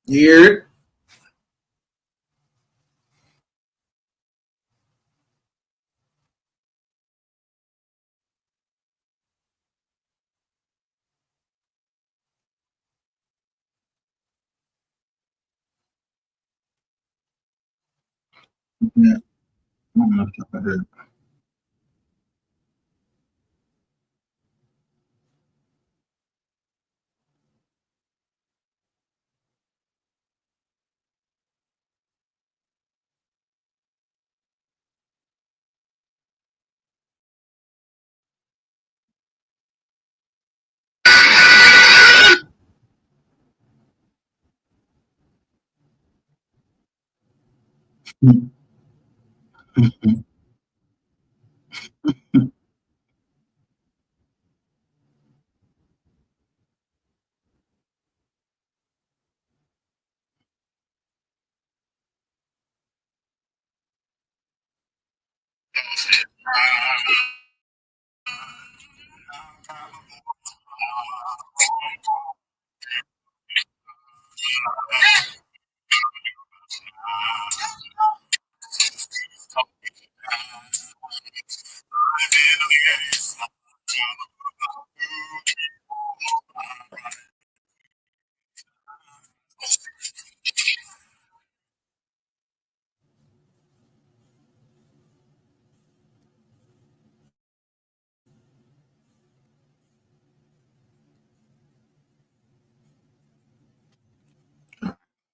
Yeah. Yeah. I'm not sure I heard.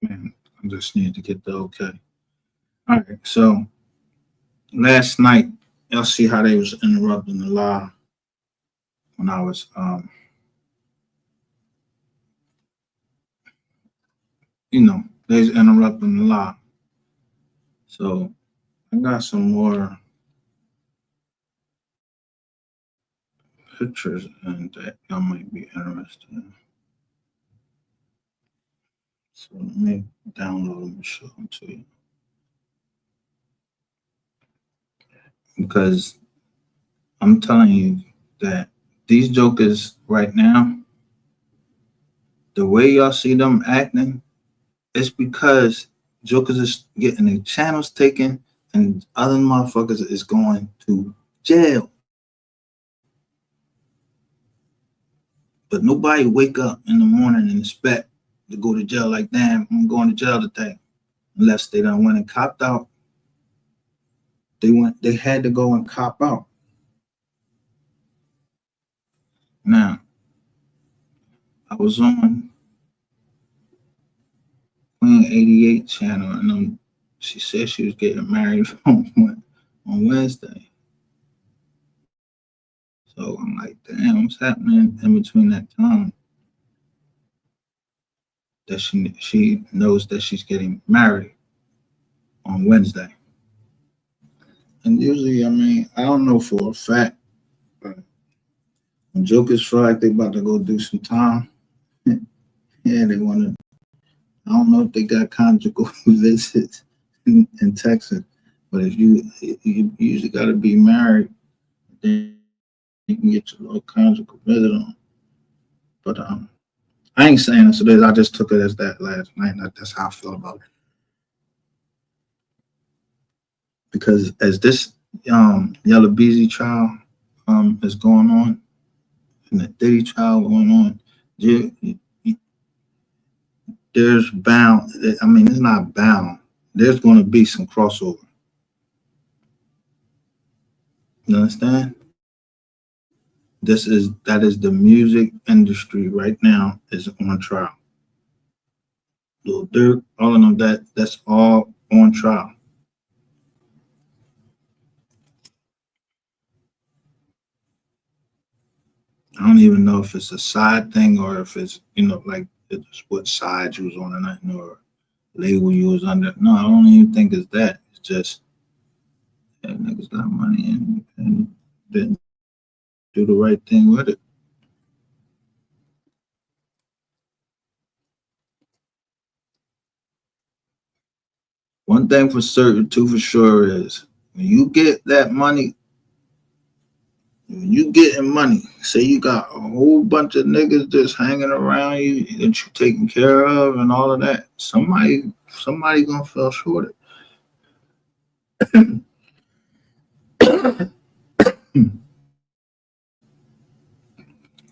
Man, I just need to get the okay. All right. So last night, y'all see how they was interrupting the live when I was they was interrupting the live. So I got some more pictures and that y'all might be interested in. So let me download them and show them to you. Because I'm telling you that these jokers right now, the way y'all see them acting, it's because jokers is getting their channels taken and other motherfuckers is going to jail. But nobody wake up in the morning and expect to go to jail like, damn, I'm going to jail today. Unless they done went and copped out. They had to go and cop out. Now, I was on Queen 88 channel and she said she was getting married on Wednesday. So I'm like, damn, what's happening in between that time that she knows that she's getting married on Wednesday? And usually, I mean, I don't know for a fact, but when jokers feel like they about to go do some time, yeah, they want to. I don't know if they got conjugal visits in Texas, but if you usually got to be married, then you can get your little conjugal visit on. But I ain't saying this. I just took it as that last night. That's how I feel about it. Because as this Yellow Beezy trial is going on, and the Diddy trial going on, there's bound. I mean, it's not bound. There's going to be some crossover. You understand? That is the music industry right now is on trial. Lil Durk, all of them, that's all on trial. I don't even know if it's a side thing or if it's like it's what side you was on or nothing or label you was under. No, I don't even think it's that. It's just that niggas got money and didn't do the right thing with it. One thing for certain, two for sure is when you get that money, When you getting money, say you got a whole bunch of niggas just hanging around you that you taking care of and all of that, somebody gonna feel shorted.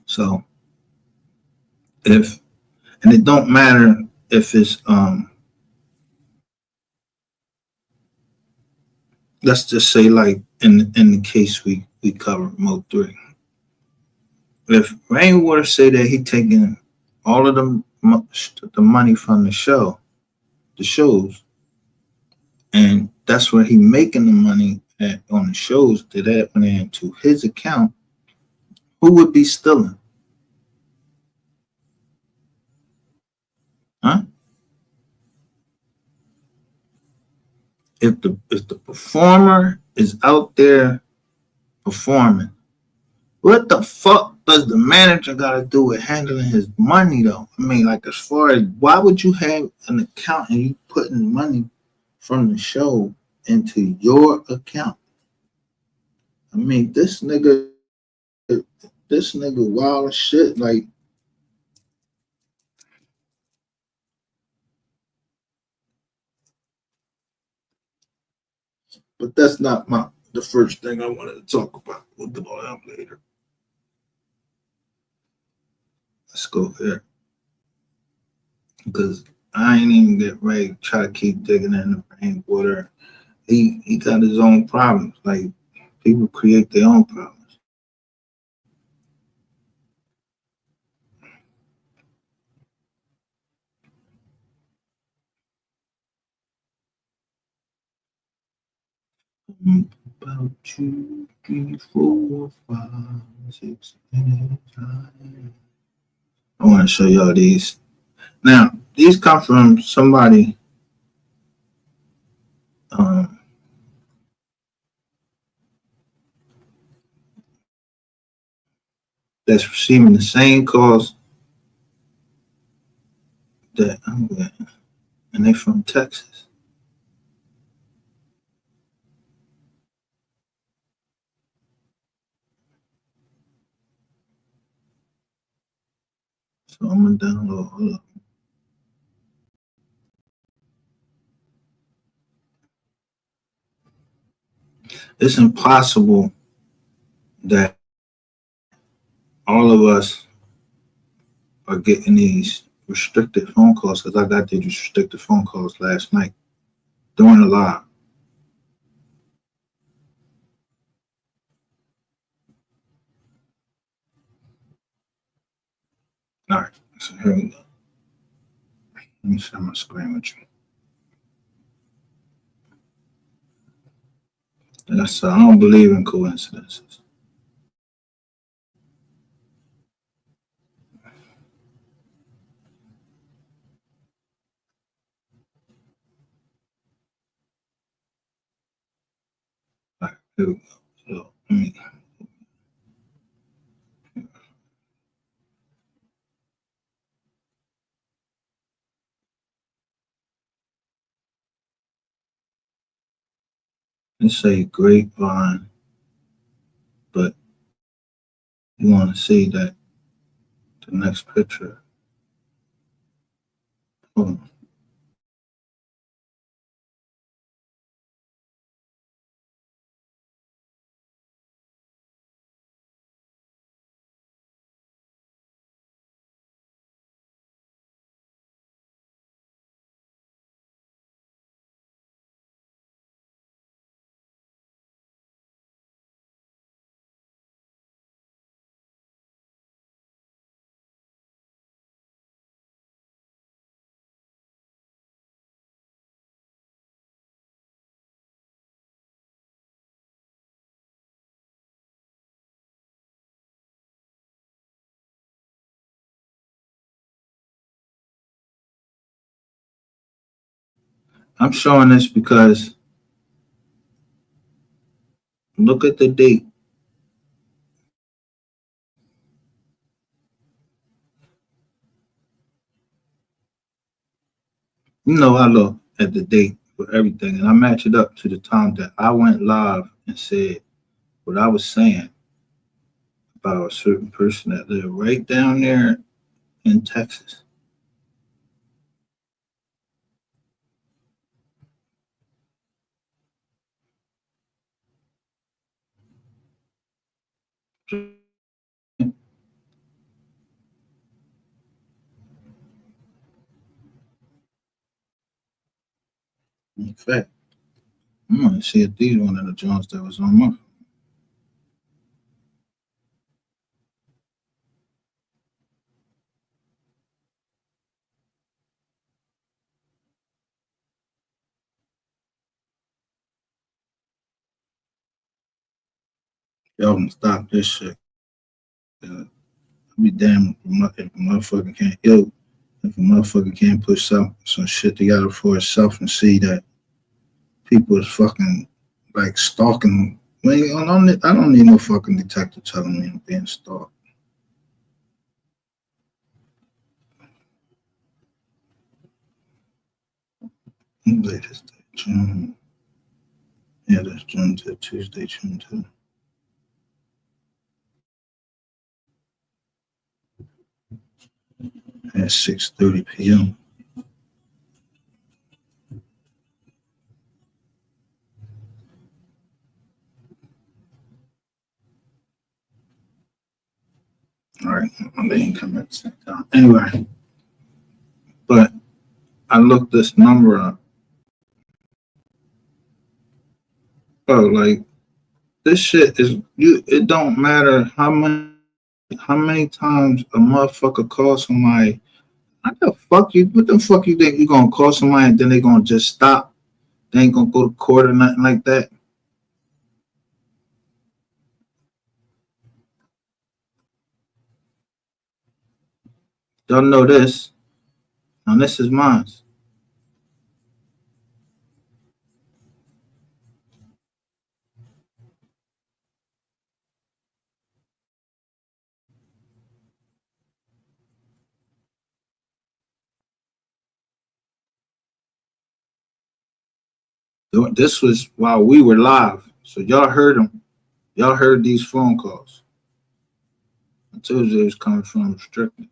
So if and it don't matter if it's let's just say like in the case we covered Mo 3. If Rainwater say that he taking all of the money from the shows, and that's where he making the money on the shows that went into his account, who would be stealing? Huh? If the performer is out there performing, what the fuck does the manager got to do with handling his money though? I mean, like as far as why would you have an account and you putting money from the show into your account? I mean, this nigga wild as shit. Like, but that's not the first thing I wanted to talk about. We'll do all that later. Let's go here. Because I ain't even get ready to try to keep digging in the Rainwater. He got his own problems. Like, people create their own problems. About 2, 3, 4, 5, 6, 7, 8. I want to show y'all these. Now, these come from somebody that's receiving the same calls that I'm getting, and they're from Texas. So I'm gonna download. Hold up. It's impossible that all of us are getting these restricted phone calls because I got these restricted phone calls last night during the live. All right, so here we go. Let me share my screen with you. That's I don't believe in coincidences. All right, here we go. So let's say grapevine, but you want to see that the next picture. Hold on. I'm showing this because look at the date. You know, I look at the date for everything and I match it up to the time that I went live and said what I was saying about a certain person that lived right down there in Texas. In fact, I'm gonna see if these one of the joints that was on my. Y'all can stop this shit. I be damn if a motherfucker can't if a motherfucker can't put some shit together for itself and see that people is fucking like stalking. I don't need no fucking detective telling me I'm being stalked. Latest day, June. Yeah, that's June to Tuesday, June 2. At 6:30 p.m. All right, they ain't coming at the same time. Anyway, but I looked this number up. Oh, like this shit is you. It don't matter how many times a motherfucker calls somebody. How the fuck you? What the fuck you think you gonna call somebody and then they gonna just stop? They ain't gonna go to court or nothing like that. Y'all know this. Now this is mine. This was while we were live, so y'all heard them. Y'all heard these phone calls. I told you it was coming from restricted.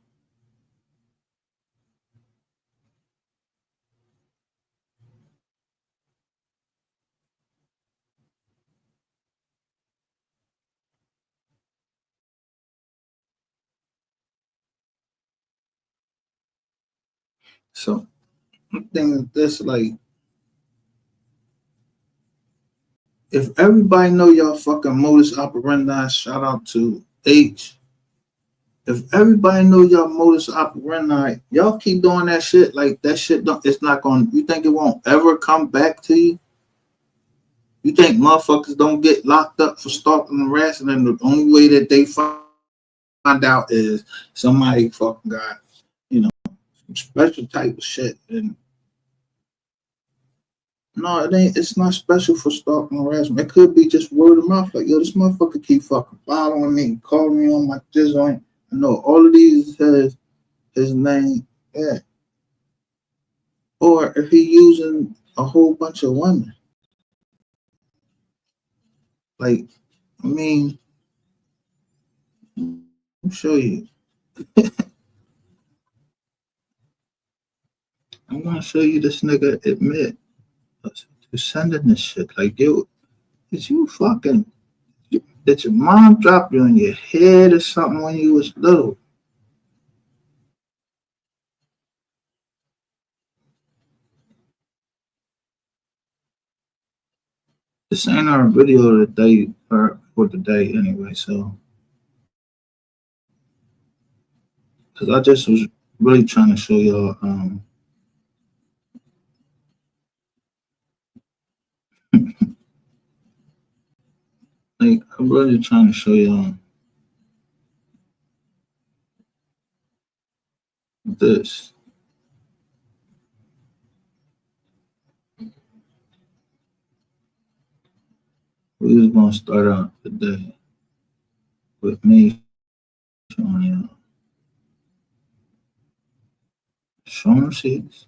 So I'm thinking this like if everybody know y'all fucking modus operandi, shout out to H. If everybody know y'all modus operandi, y'all keep doing that shit. Like that shit don't. It's not going. You think it won't ever come back to you? You think motherfuckers don't get locked up for stalking and harassing, and the only way that they find out is somebody fucking got you know special type of shit. And no, it ain't. It's not special for stalking and harassment. It could be just word of mouth. Like yo, this motherfucker keep fucking following me, calling me on my this on. I know all of these has his name. Yeah. Or if he using a whole bunch of women. Like, I mean, I'm show you. I'm gonna show you this nigga admit to sending this shit. Like, yo, is you fucking did your mom drop you on your head or something when you was little? This ain't our video today or for today anyway, so because I just was really trying to show y'all like I'm really trying to show y'all this. We was gonna start out today with me showing y'all showing seats.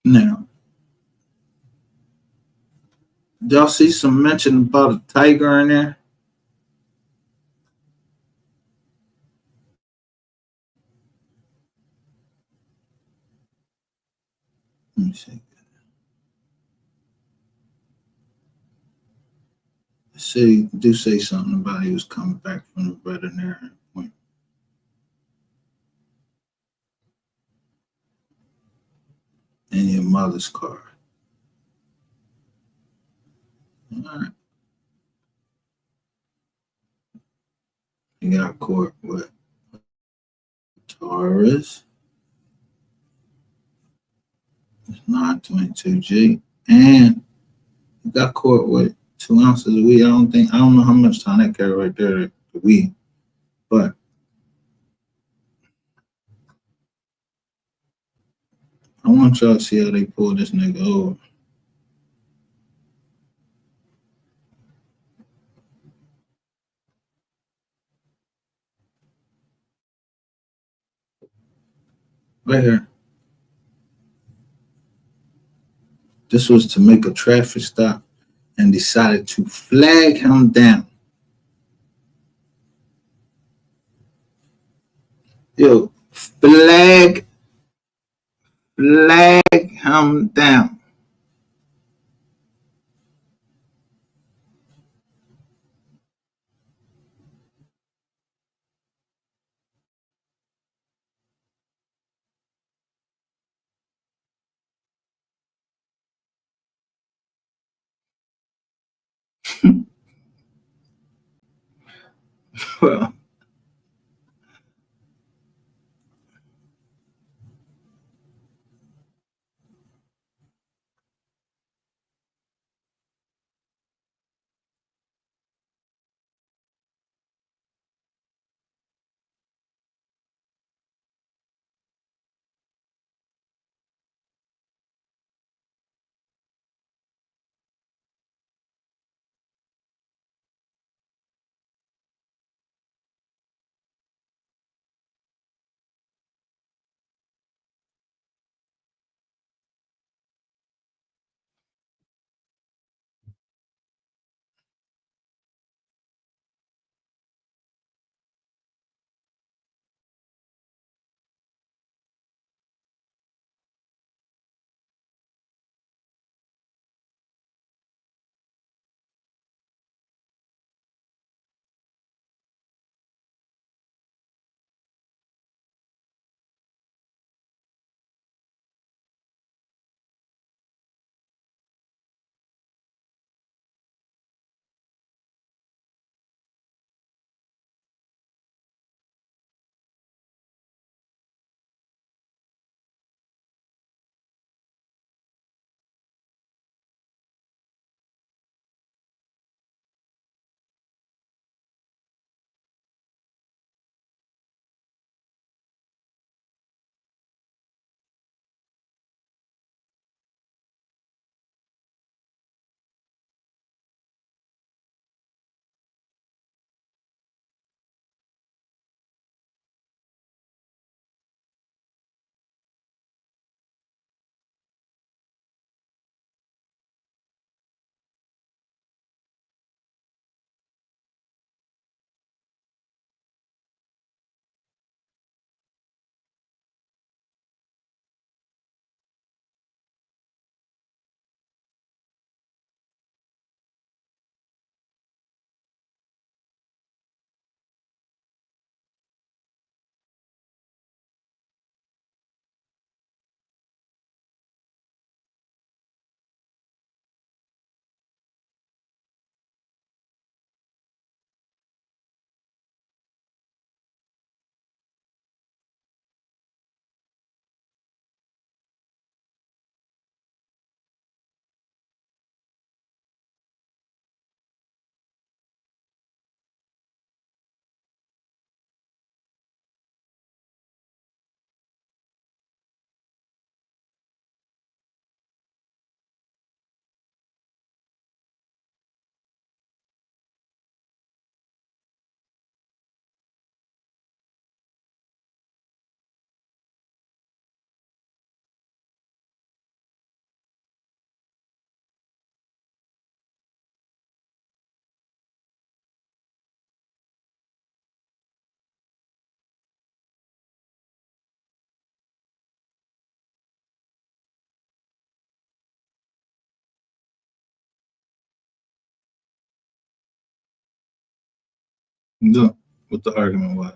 Now, y'all see some mention about a tiger in there? Let me see. Say do say something about he was coming back from the veterinarian appointment in your mother's car. All right. You got caught with Taurus, 922G, and you got caught with 2 ounces of weed. I don't know how much time that carry right there, the weed, but I want y'all to see how they pull this nigga over. Right here. This was to make a traffic stop and decided to flag him down. Yo, flag him down. Well, Look what the argument was.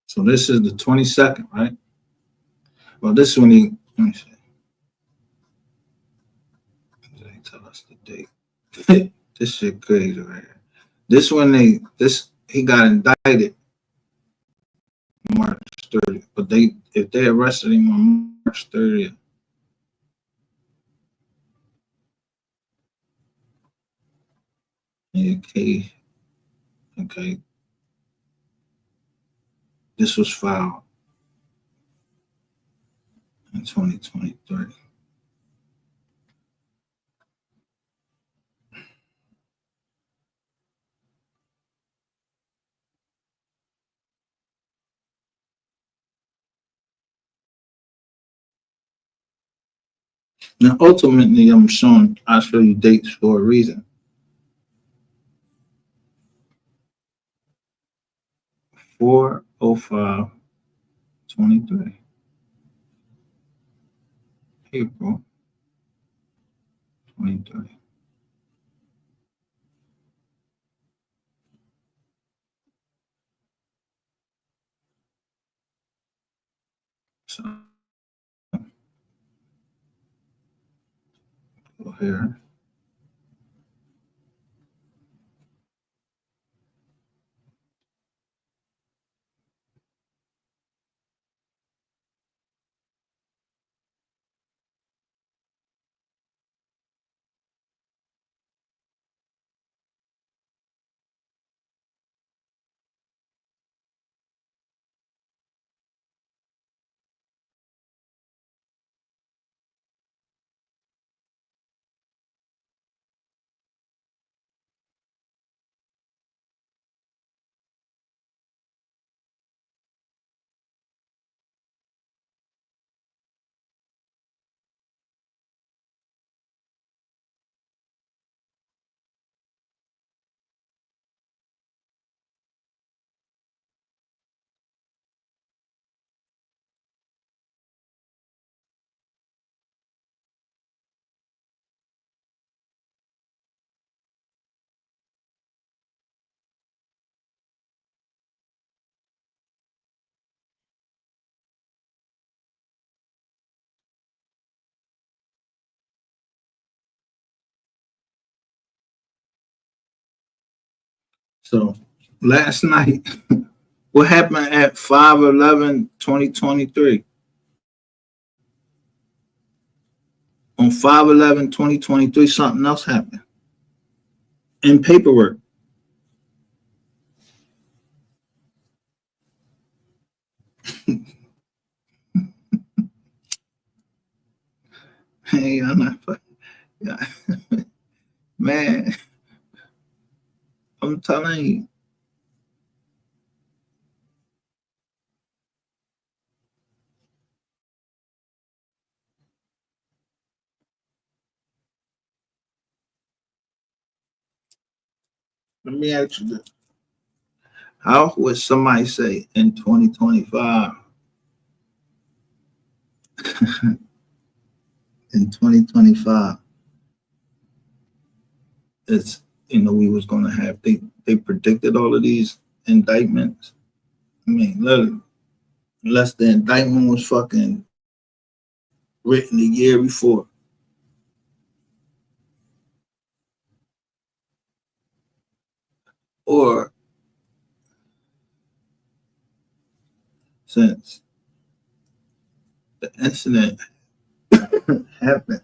So this is the 22nd, right? Well, this is when he, let me see. They tell us the date. This shit crazy right here. This when he got indicted March 30th, but if they arrested him on March 30th, okay, okay, this was filed in 2023. Now, ultimately, I'll show you dates for a reason. 4/05/23, April 23. So, go here. So, last night, what happened at 5/11/2023? On 5/11/2023, something else happened in paperwork. Hey, I'm not fucking. Yeah. Man, I'm telling you. Let me ask you this. How would somebody say in 2025, in 2025, it's, we was going to have, they predicted all of these indictments. I mean, literally, unless the indictment was fucking written the year before. Or since the incident happened.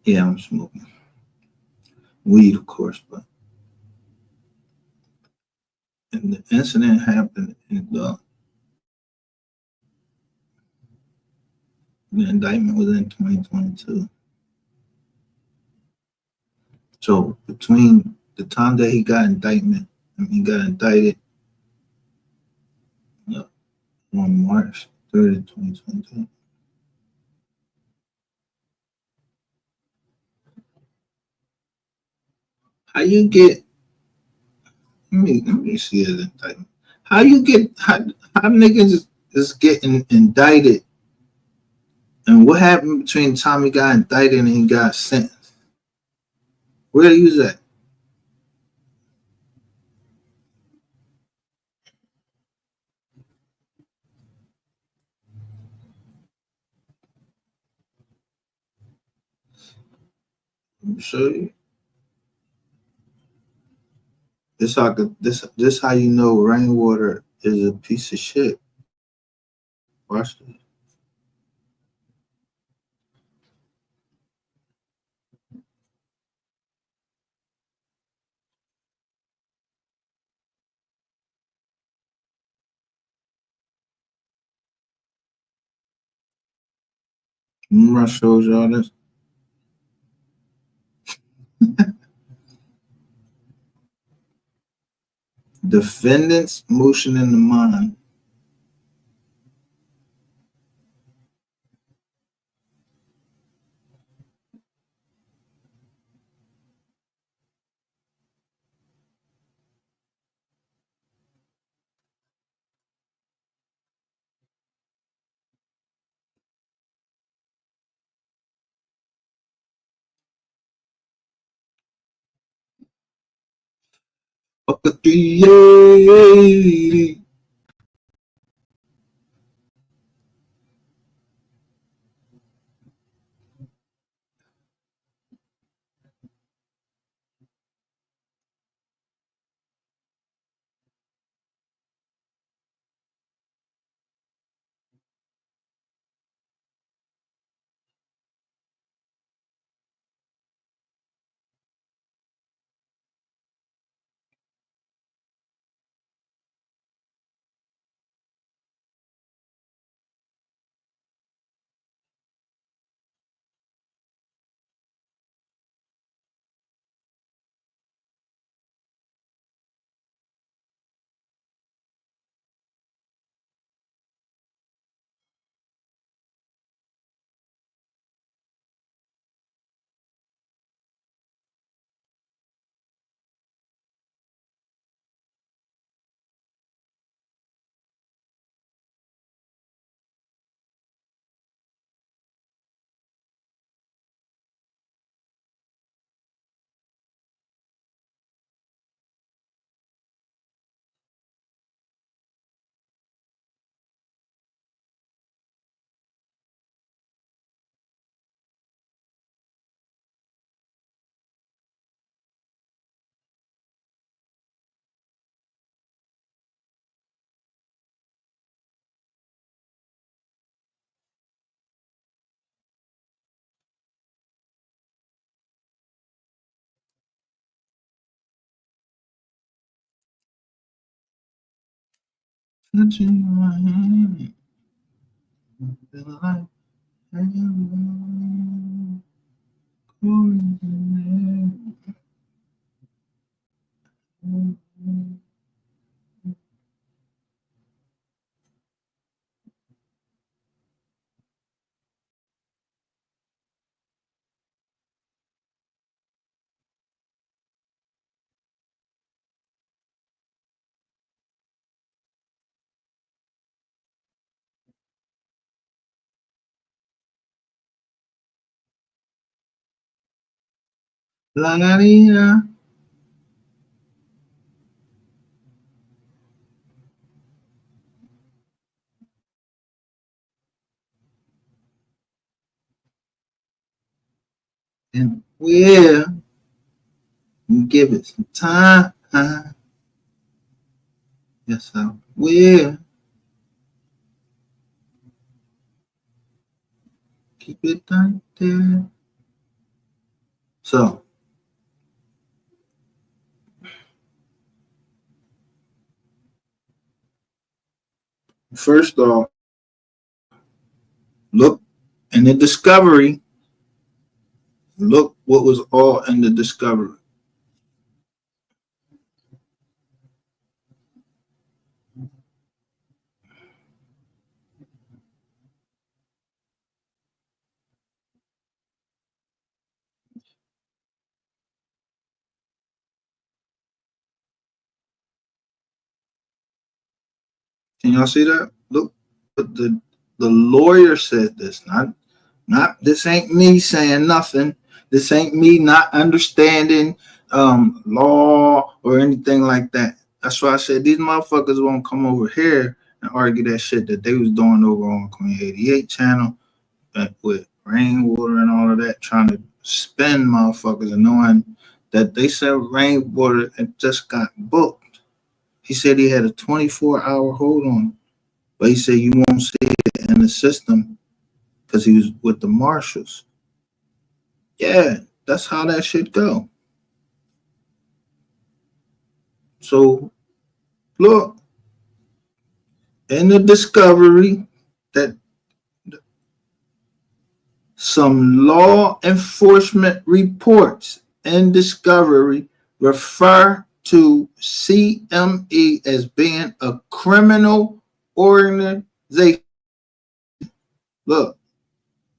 Yeah, I'm smoking weed, of course, but and the incident happened in the indictment was in 2022. So between the time that he got indictment He got indicted uh, on March 30th, 2022. How you get? Let me see his indictment. How you get? How niggas is getting indicted? And what happened between the time he got indicted and he got sentenced? Where he was at? Let me show you. This how you know rainwater is a piece of shit. Watch this. Remember I showed y'all this? Defendant's motion in the mind. Up the 380. Touching my hand. Feel like heaven calling me. La la la. And we'll give it some time. Yes, I will. Keep it right there. So, first off, look in the discovery. Look what was all in the discovery. Can y'all see that? Look, the lawyer said this. Not this ain't me saying nothing. This ain't me not understanding law or anything like that. That's why I said these motherfuckers won't come over here and argue that shit that they was doing over on Queen 88 channel with rainwater and all of that, trying to spin motherfuckers and knowing that they said rainwater and just got booked. He said he had a 24-hour hold on it, but he said you won't see it in the system because he was with the marshals. Yeah, that's how that shit go. So look, in the discovery that some law enforcement reports in discovery refer to CME as being a criminal organization. Look,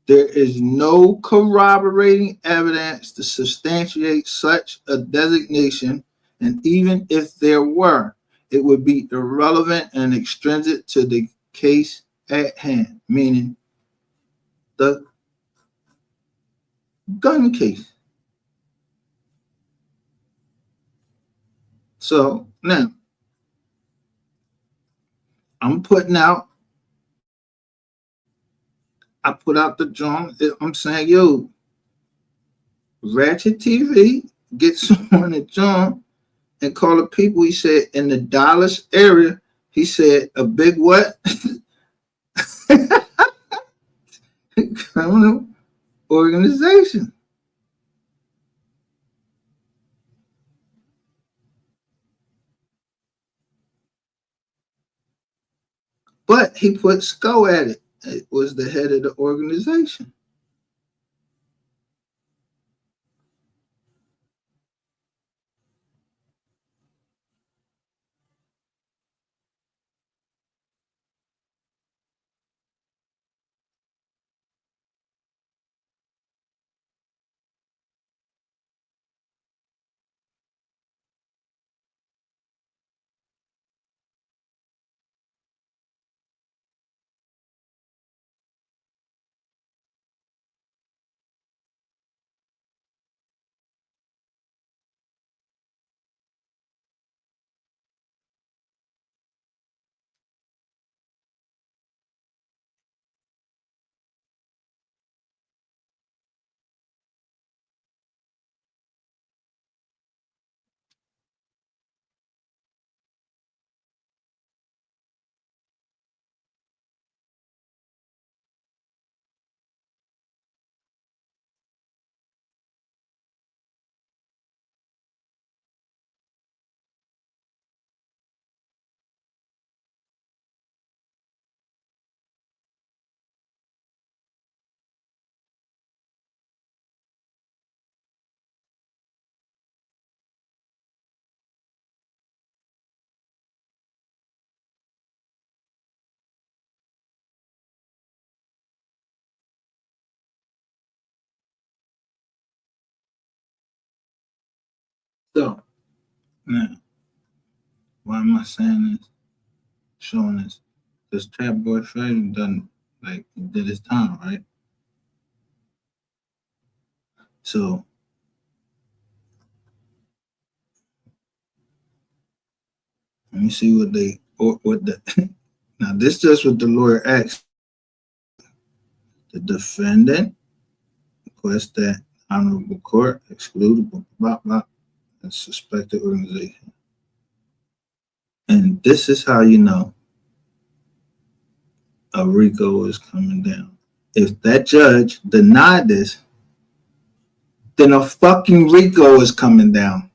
there is no corroborating evidence to substantiate such a designation, and even if there were, it would be irrelevant and extrinsic to the case at hand, meaning the gun case. So now I put out the joint. I'm saying, yo, Ratchet TV, get someone to join and call the people. He said in the Dallas area, he said a big what? Criminal organization. But he put SCO at it. It was the head of the organization. So now, why am I saying this? Showing this? Because Trap Boy Freddy done did his time, right? So let me see what the now this just what the lawyer asked. The defendant requests that honorable court exclude blah blah and suspected organization. And this is how you know a RICO is coming down. If that judge denied this, then a fucking RICO is coming down.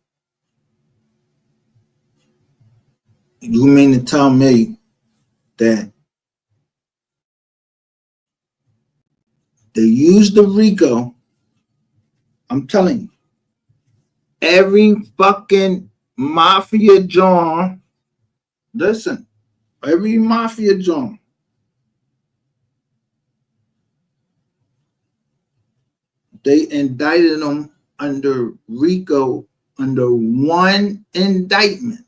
You mean to tell me that they use the RICO? I'm telling you, every fucking mafia joint, listen, every mafia joint, they indicted them under RICO under one indictment.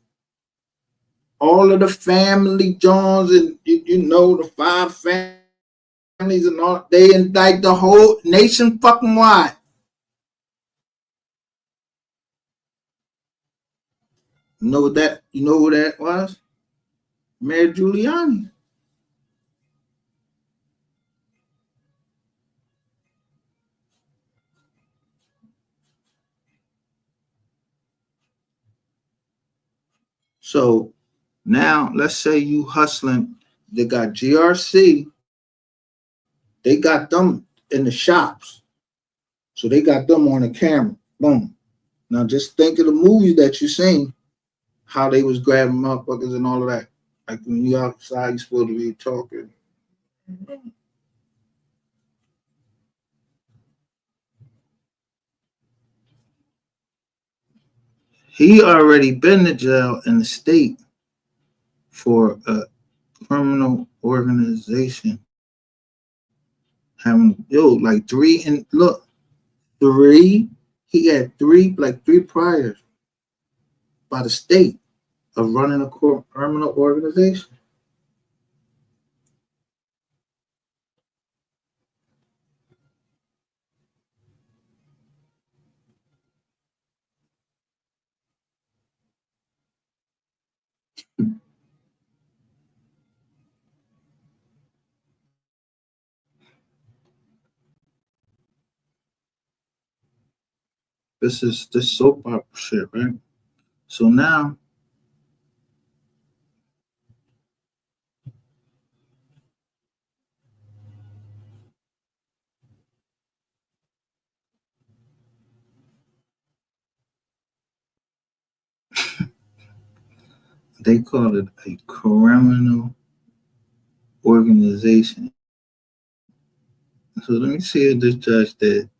all of the family Johns and you know the 5 families and all. They indict the whole nation fucking wide. You know what that? You know who that was? Mayor Giuliani. So now let's say you hustling. They got GRC. They got them in the shops. So they got them on the camera. Boom. Now just think of the movies that you seen, how they was grabbing motherfuckers and all of that. Like when you outside, you supposed to be talking. He already been to jail in the state for a criminal organization. Having like three and look, three. He had three priors by the state of running a criminal organization. This is this soap opera shit, right? So now they call it a criminal organization. So let me see if this judge did.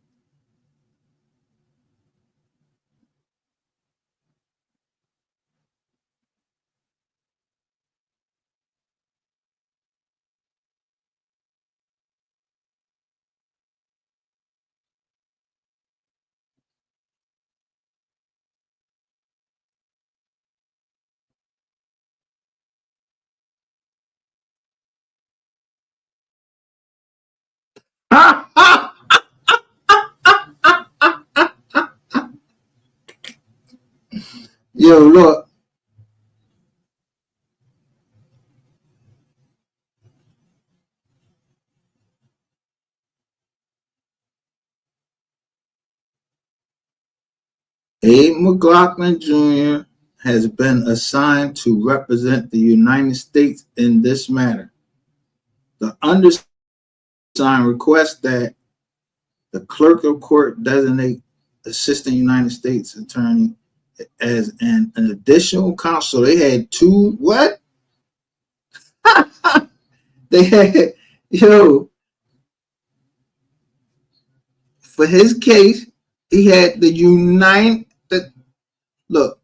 Yo, look, Abe McLaughlin Jr. has been assigned to represent the United States in this matter. The undersigned requests that the clerk of court designate Assistant United States Attorney as an additional counsel. They had two, what? They had, yo, for his case, he had the United, look,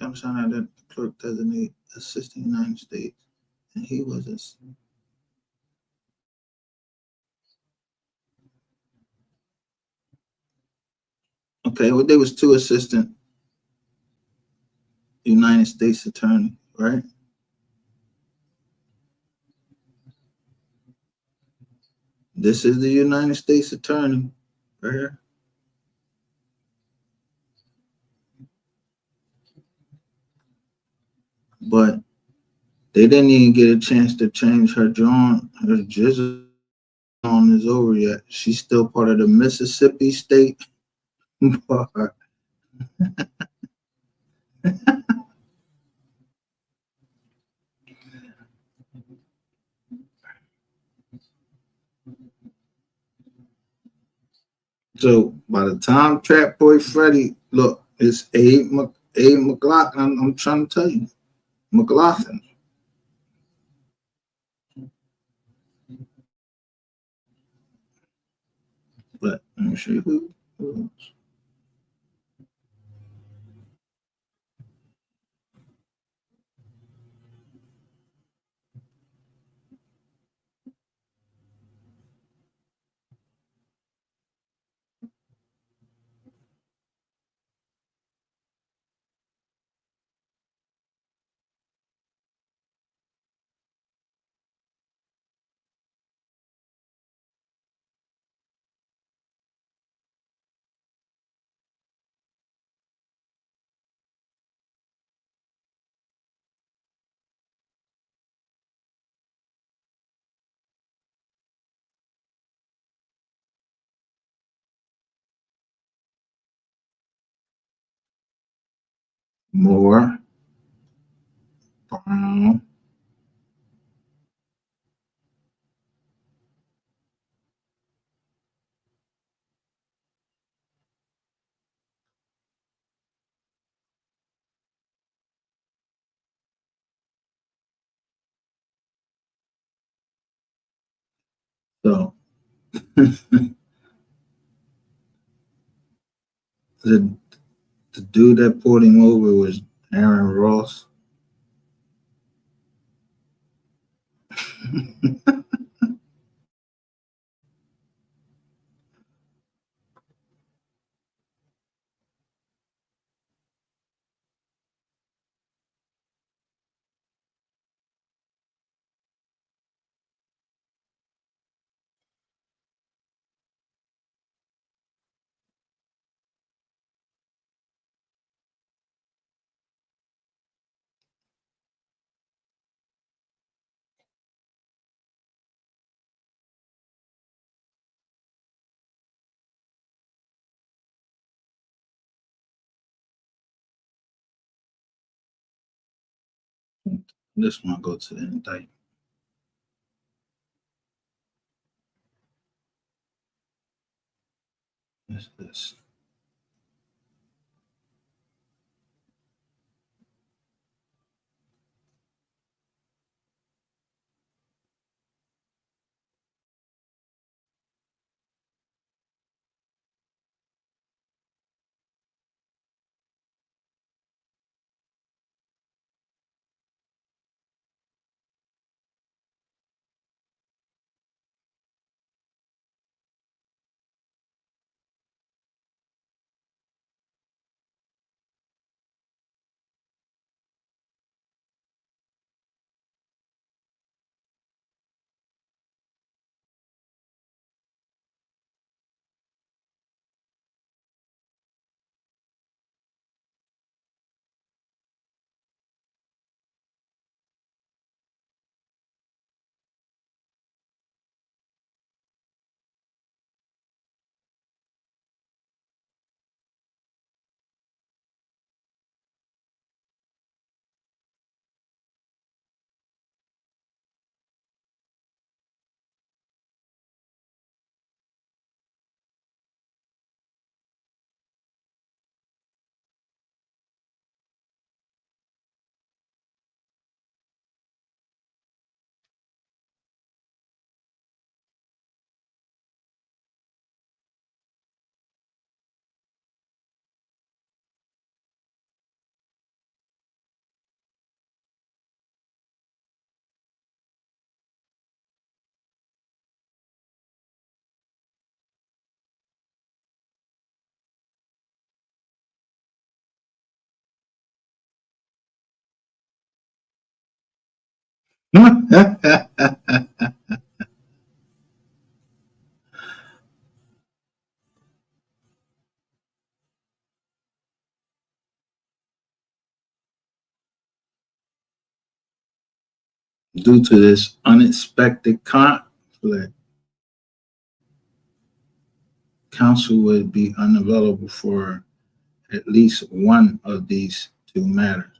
I'm sorry, the clerk designate Assistant United States. And he was a, okay, well, there was two assistant United States attorney, right? This is the United States attorney right here. But they didn't even get a chance to change her John. Her jizzle on is over yet. She's still part of the Mississippi State Bar. So by the time Trap Boy Freddy, look, it's Abe McLaughlin. I'm trying to tell you, McLaughlin. But let me show you who. more brown. So the the dude that pulled him over was Aaron Ross. This one go to the indictment. What's this? Due to this unexpected conflict, counsel would be unavailable for at least one of these two matters.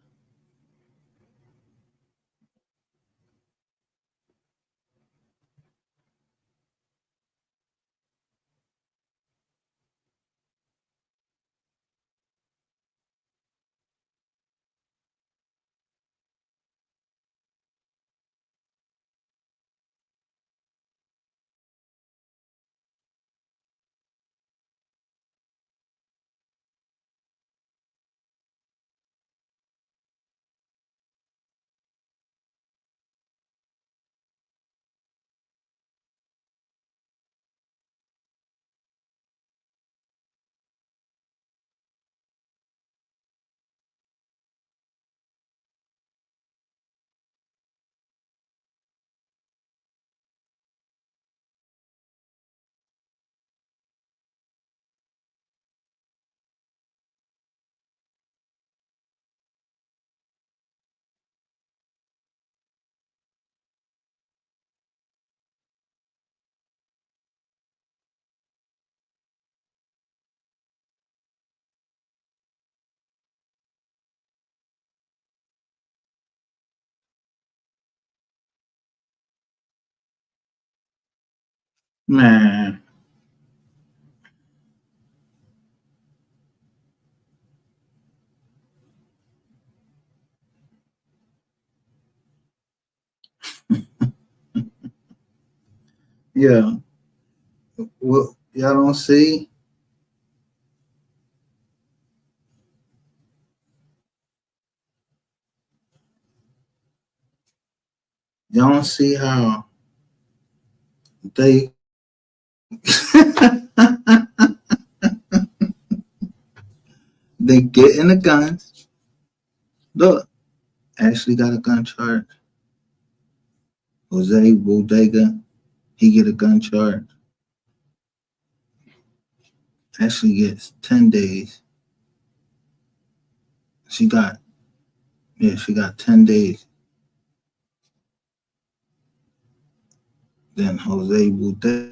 Man, yeah. Well, y'all don't see, y'all don't see how they they get in the guns. Look, Ashley got a gun charge. Jose Bodega, he get a gun charge. Ashley gets 10 days. She got she got 10 days. Then Jose Bodega,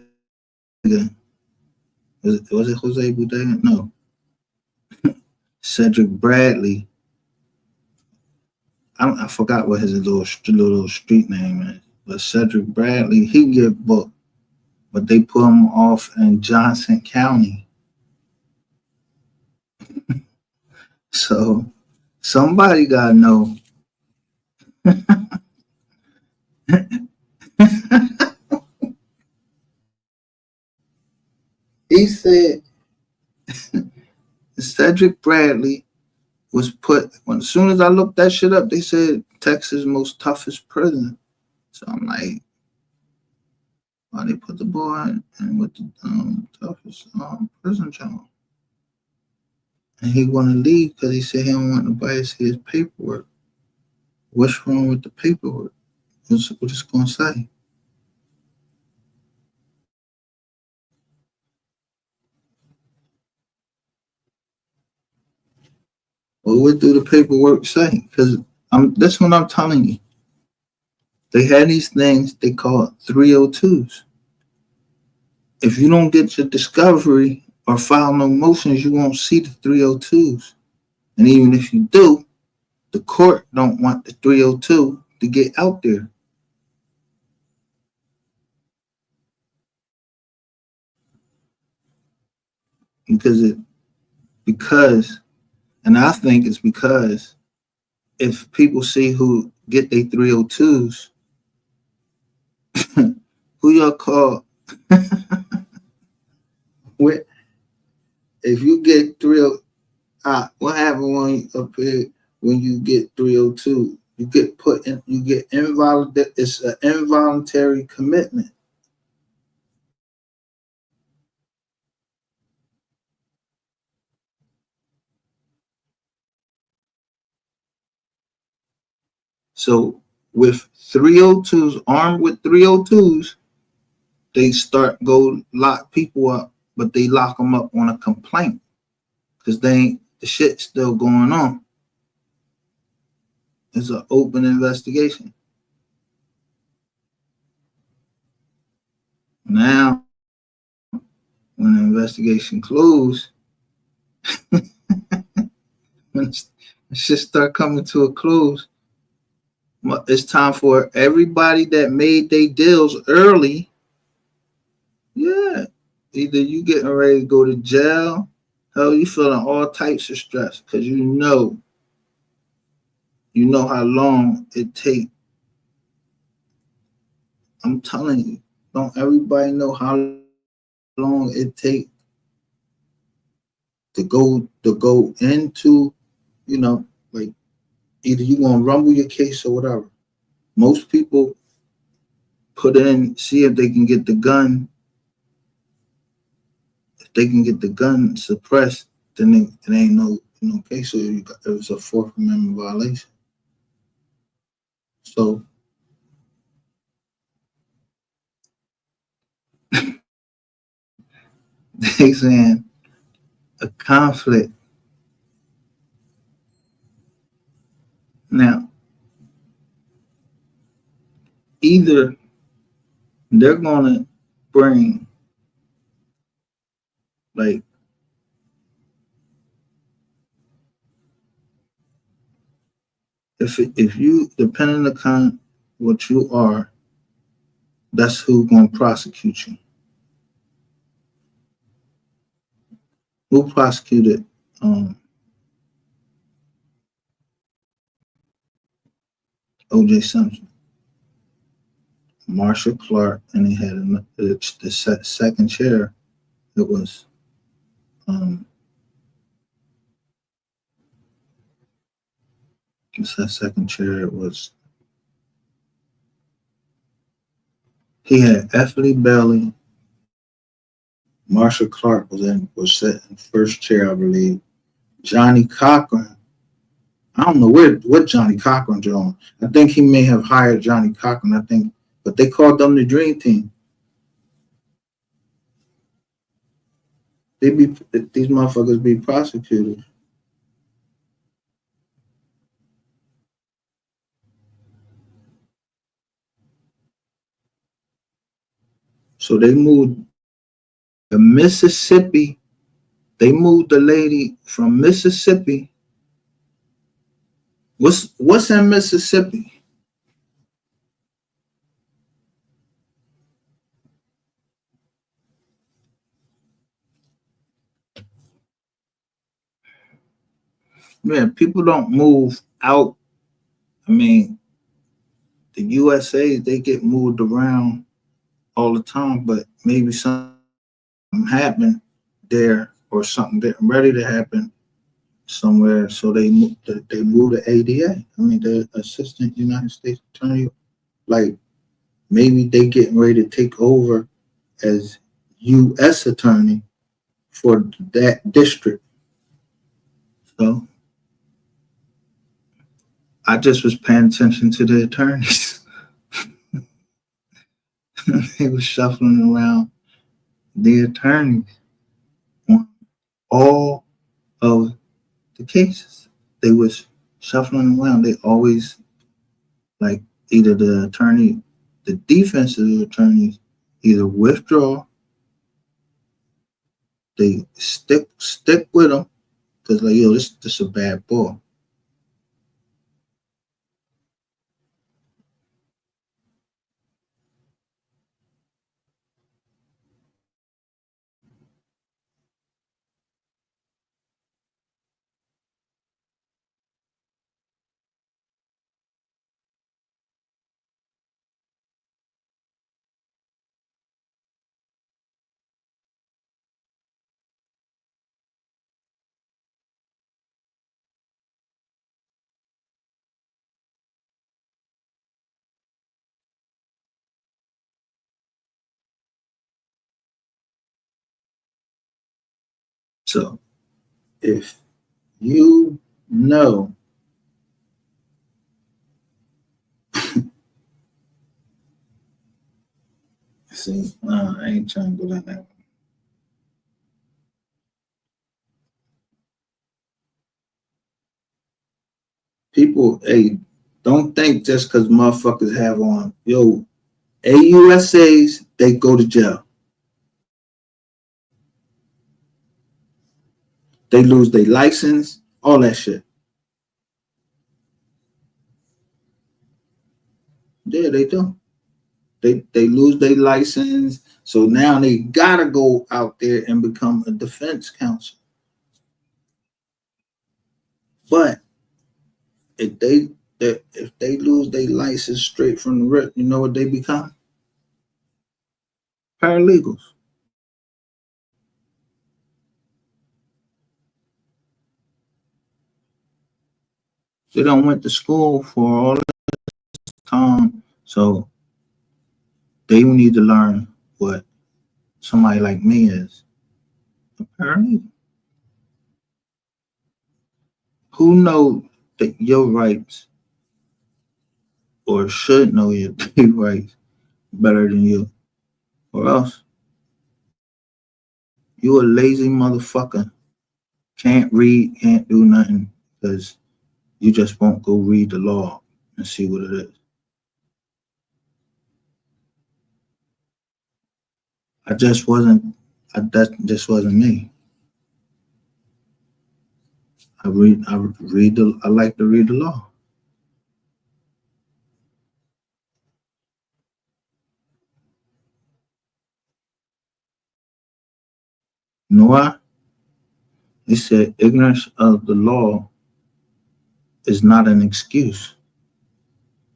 was it Jose Bodega? No, Cedric Bradley. I forgot what his little street name is, but Cedric Bradley, he get booked, but they put him off in Johnson County. So somebody gotta know. He said Cedric Bradley was put when as soon as I looked that shit up, they said Texas' most toughest prison. So I'm like, why they put the boy in with the toughest prison job? And he want to leave because he said he don't want nobody to see his paperwork. What's wrong with the paperwork? What it's gonna say? Well, what do the paperwork say? Because that's what I'm telling you. They had these things they call 302s. If you don't get your discovery or file no motions, you won't see the 302s. And even if you do, the court don't want the 302 to get out there because because and I think it's because if people see who get their 302s, who y'all call with if you get 30, what happened when up here when you get 302? You get put in, you get involuntary. It's an involuntary commitment. So with 302s, armed with 302s, they start go lock people up, but they lock them up on a complaint because they ain't the shit still going on. It's an open investigation. Now, when the investigation closed, when shit start coming to a close, it's time for everybody that made their deals early. Yeah, either you getting ready to go to jail, hell, you feeling all types of stress because you know how long it take. I'm telling you, don't everybody know how long it take to go into, like either you gonna rumble your case or whatever. Most people put in, see if they can get the gun. If they can get the gun suppressed, then it ain't no case. So it was a Fourth Amendment violation. So they saying a conflict. Now, either they're gonna bring like if you depending upon what you are, that's who gonna prosecute you. Who prosecuted O.J. Simpson? Marshall Clark, and he had the second chair. It was that second chair? It was he had F. Lee Bailey. Marshall Clark was set in first chair, I believe. Johnny Cochran. I don't know what Johnny Cochran joined. I think he may have hired Johnny Cochran. I think, but they called them the Dream Team. These motherfuckers be prosecuted. So they moved the Mississippi. They moved the lady from Mississippi. What's in Mississippi? Man, people don't move out. I mean, the USA, they get moved around all the time, but maybe something happened there or something ready to happen somewhere. So they moved the ADA. I mean, the Assistant United States Attorney, like maybe they getting ready to take over as U.S. Attorney for that district. So I just was paying attention to the attorneys. They were shuffling around the attorneys on all of the cases. They was shuffling around. They always like either the defensive attorneys either withdraw, they stick with them because like yo, this a bad ball. So if you know see, I ain't trying to go down that one. People, hey, don't think just because motherfuckers have on, yo, AUSAs, they go to jail. They lose their license, all that shit. Yeah, they do. They lose their license, so now they gotta go out there and become a defense counsel. But if they lose their license straight from the rip, you know what they become? Paralegals. They don't went to school for all this time, so they need to learn what somebody like me is. A paralegal. Who know that your rights or should know your rights better than you? Or else you a lazy motherfucker. Can't read, can't do nothing because you just won't go read the law and see what it is. I just wasn't. That just wasn't me. I read. I read the. I like to read the law. You know why? He said ignorance of the law is not an excuse.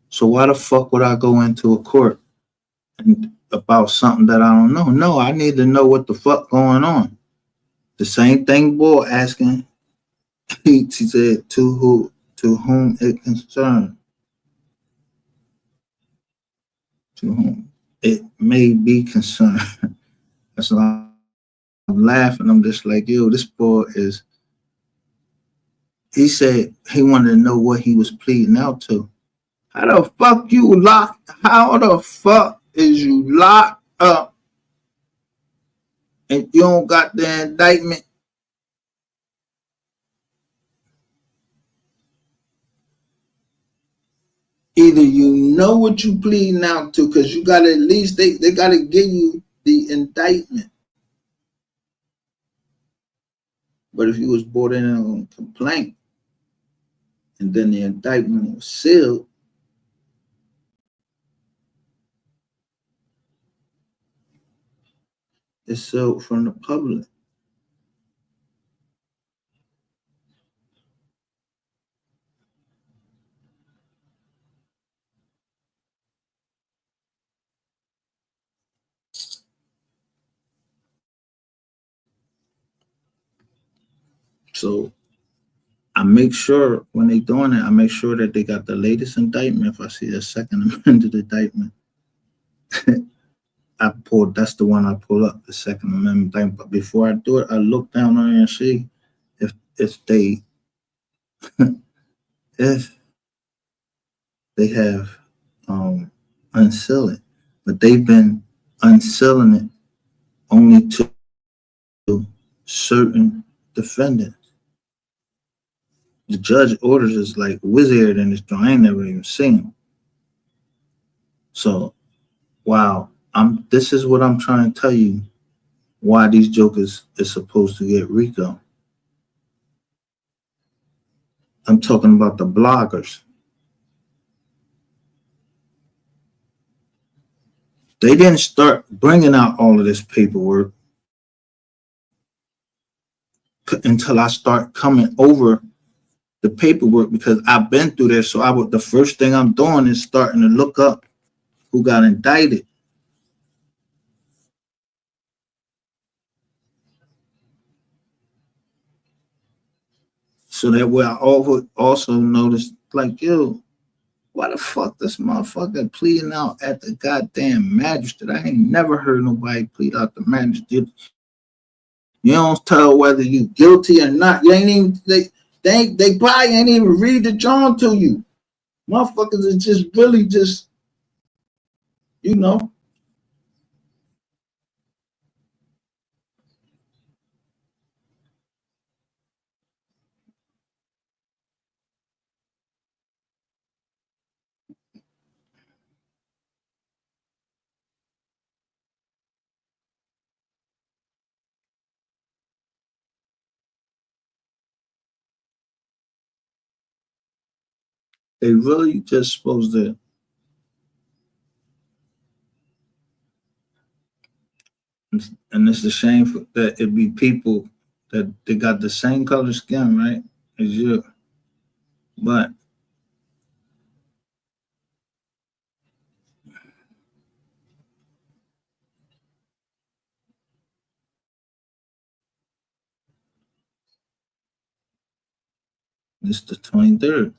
So why the fuck would I go into a court and about something that I don't know? No, I need to know what the fuck going on. The same thing boy asking, he said, to whom it concerned, to whom it may be concerned. That's why I'm laughing. I'm just like, yo, this boy is, he said he wanted to know what he was pleading out to. How the fuck you locked? How the fuck is you locked up and you don't got the indictment? Either you know what you pleading out to, because you got to at least, they got to give you the indictment. But if you was brought in on a complaint and then the indictment was sealed, it's sealed from the public. So I make sure when they doing it, I make sure that they got the latest indictment. If I see a second amended indictment, that's the one I pull up, the second amendment thing. But before I do it, I look down on it and see if they if they have unsealed it. But they've been unsealing it only to certain defendants. The judge orders is like wizard in this joint. I ain't never even seen him. So wow, this is what I'm trying to tell you why these jokers is supposed to get RICO. I'm talking about the bloggers. They didn't start bringing out all of this paperwork until I start coming over the paperwork, because I've been through this. So the first thing I'm doing is starting to look up who got indicted. So that way I also noticed, like, yo, why the fuck this motherfucker pleading out at the goddamn magistrate? I ain't never heard nobody plead out the magistrate. You don't tell whether you guilty or not. You ain't even they probably ain't even read the John to you. Motherfuckers is just really just, you know. They really just supposed to, and it's a shame that it be people that they got the same color skin, right, as you, but it's the 23rd.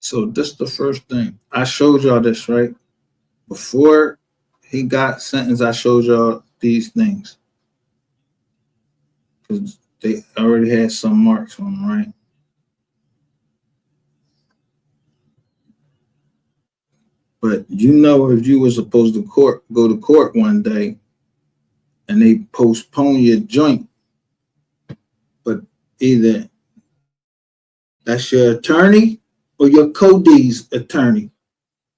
So this the first thing. I showed y'all this, right? Before he got sentenced, I showed y'all these things. Because they already had some marks on them, right? But you know, if you were supposed to go to court one day and they postpone your joint, but either that's your attorney or your Cody's attorney,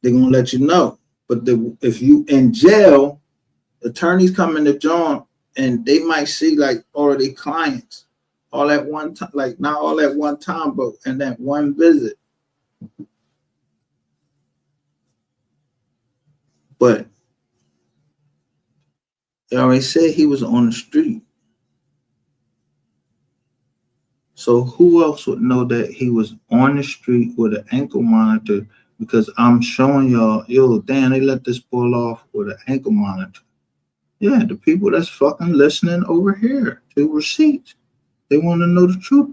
they're gonna let you know. But if you in jail, attorneys come in the joint and they might see like all of their clients all at one time, like not all at one time, but in that one visit. But they already said he was on the street. So who else would know that he was on the street with an ankle monitor? Because I'm showing y'all, yo, damn, they let this pull off with an ankle monitor. Yeah, the people that's fucking listening over here to receipts. They want to know the truth.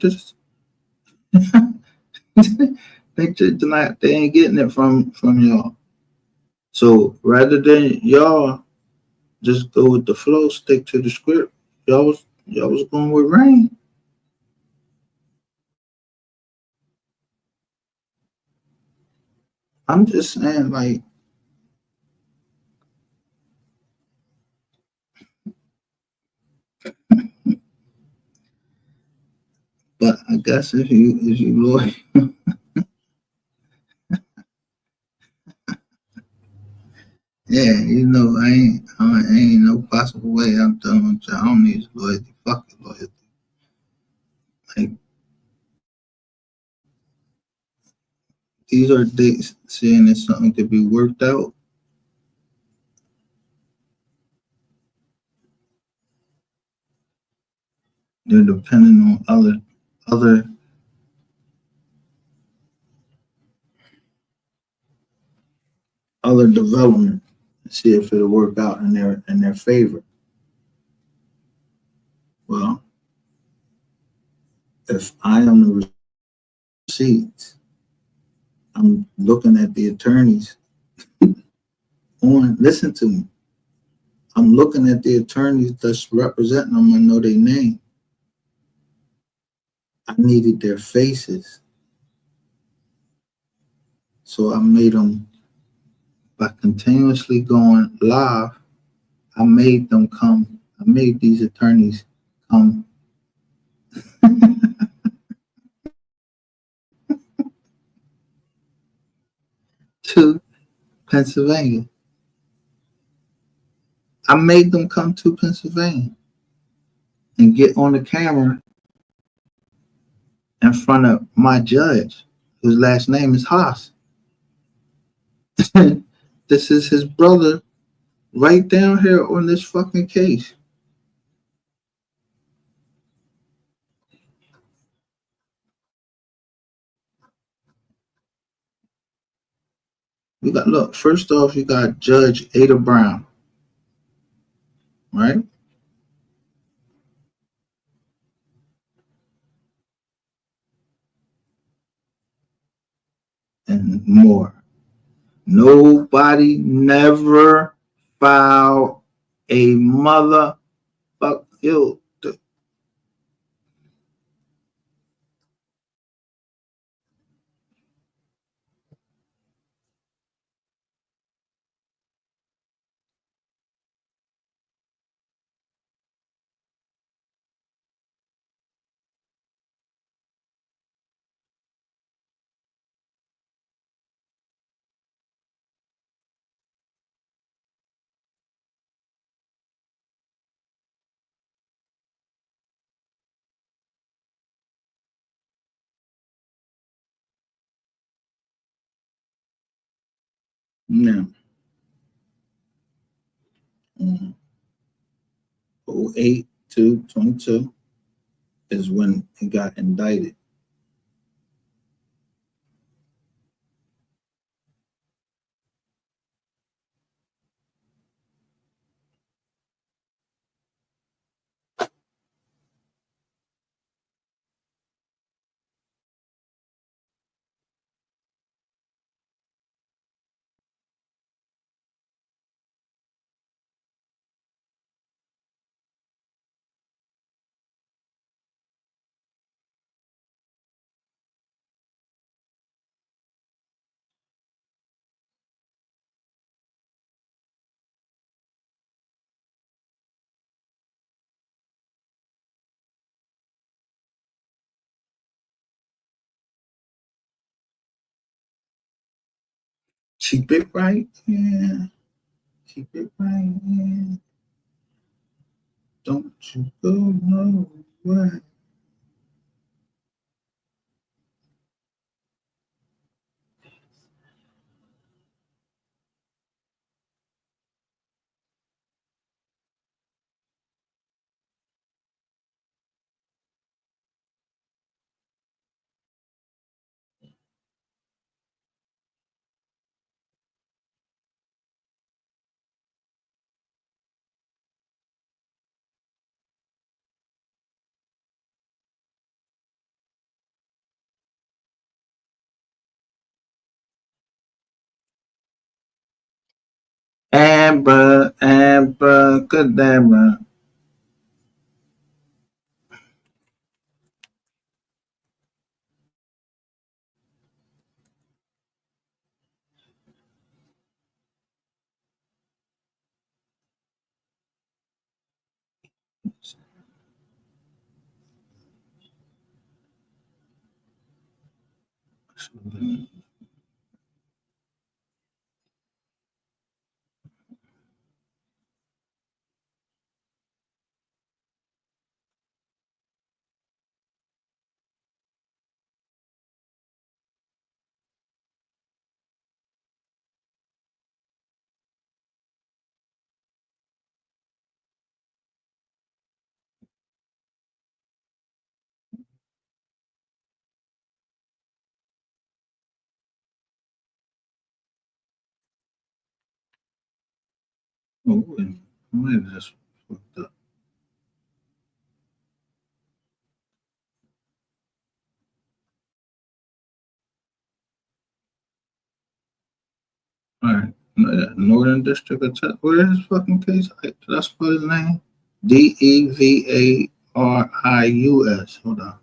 They ain't getting it from y'all. So rather than y'all just go with the flow, stick to the script. Y'all was going with rain. I'm just saying, like, but I guess if you loyal, yeah, I ain't no possible way I'm telling you I don't need loyalty. Fuck your loyalty. Like these are dates saying that something could be worked out. They're depending on other other development. See if it'll work out in their favor. Well, if I am the receipts, I'm looking at the attorneys on. Listen to me. I'm looking at the attorneys that's representing them. I know their name. I needed their faces. So I made them, by continuously going live, I made them come. I made these attorneys come to Pennsylvania. I made them come to Pennsylvania and get on the camera in front of my judge, whose last name is Haas. This is his brother right down here on this fucking case. You got, look, first off, you got Judge Ada Brown, right? And more. Nobody never filed a motherfuck you. Now, 08 to 22 is when he got indicted. Keep it right, yeah. Keep it right, yeah. Don't you go nowhere. Amber, Amber, Cadabra. Oh, wait, wait, that's fucked up. All right. Northern District of Texas. Where is his fucking case? Did I spell his name? Devarius. Hold on.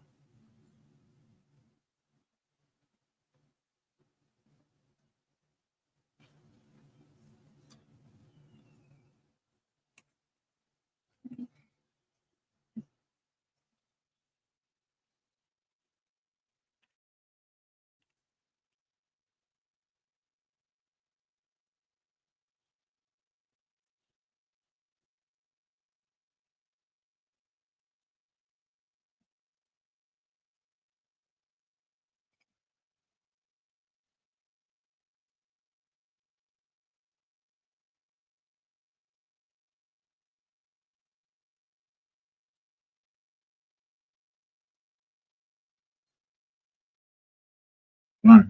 Right.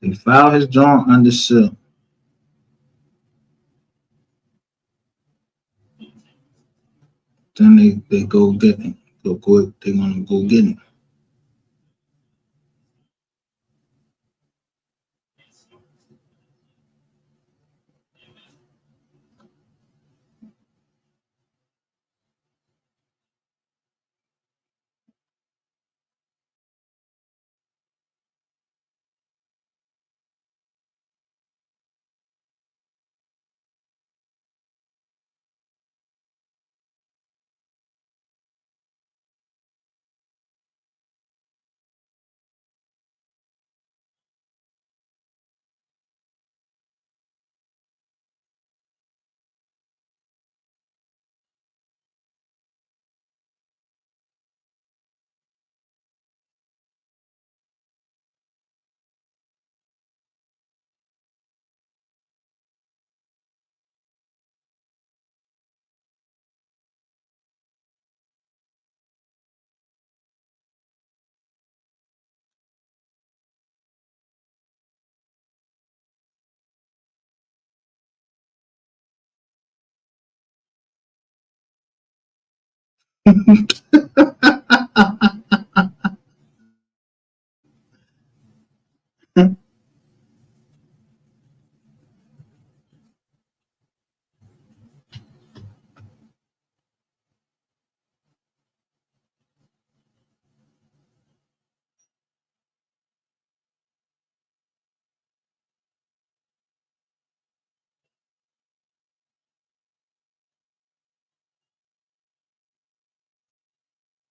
They file his joint under seal. Then they go get him. They want to go get him.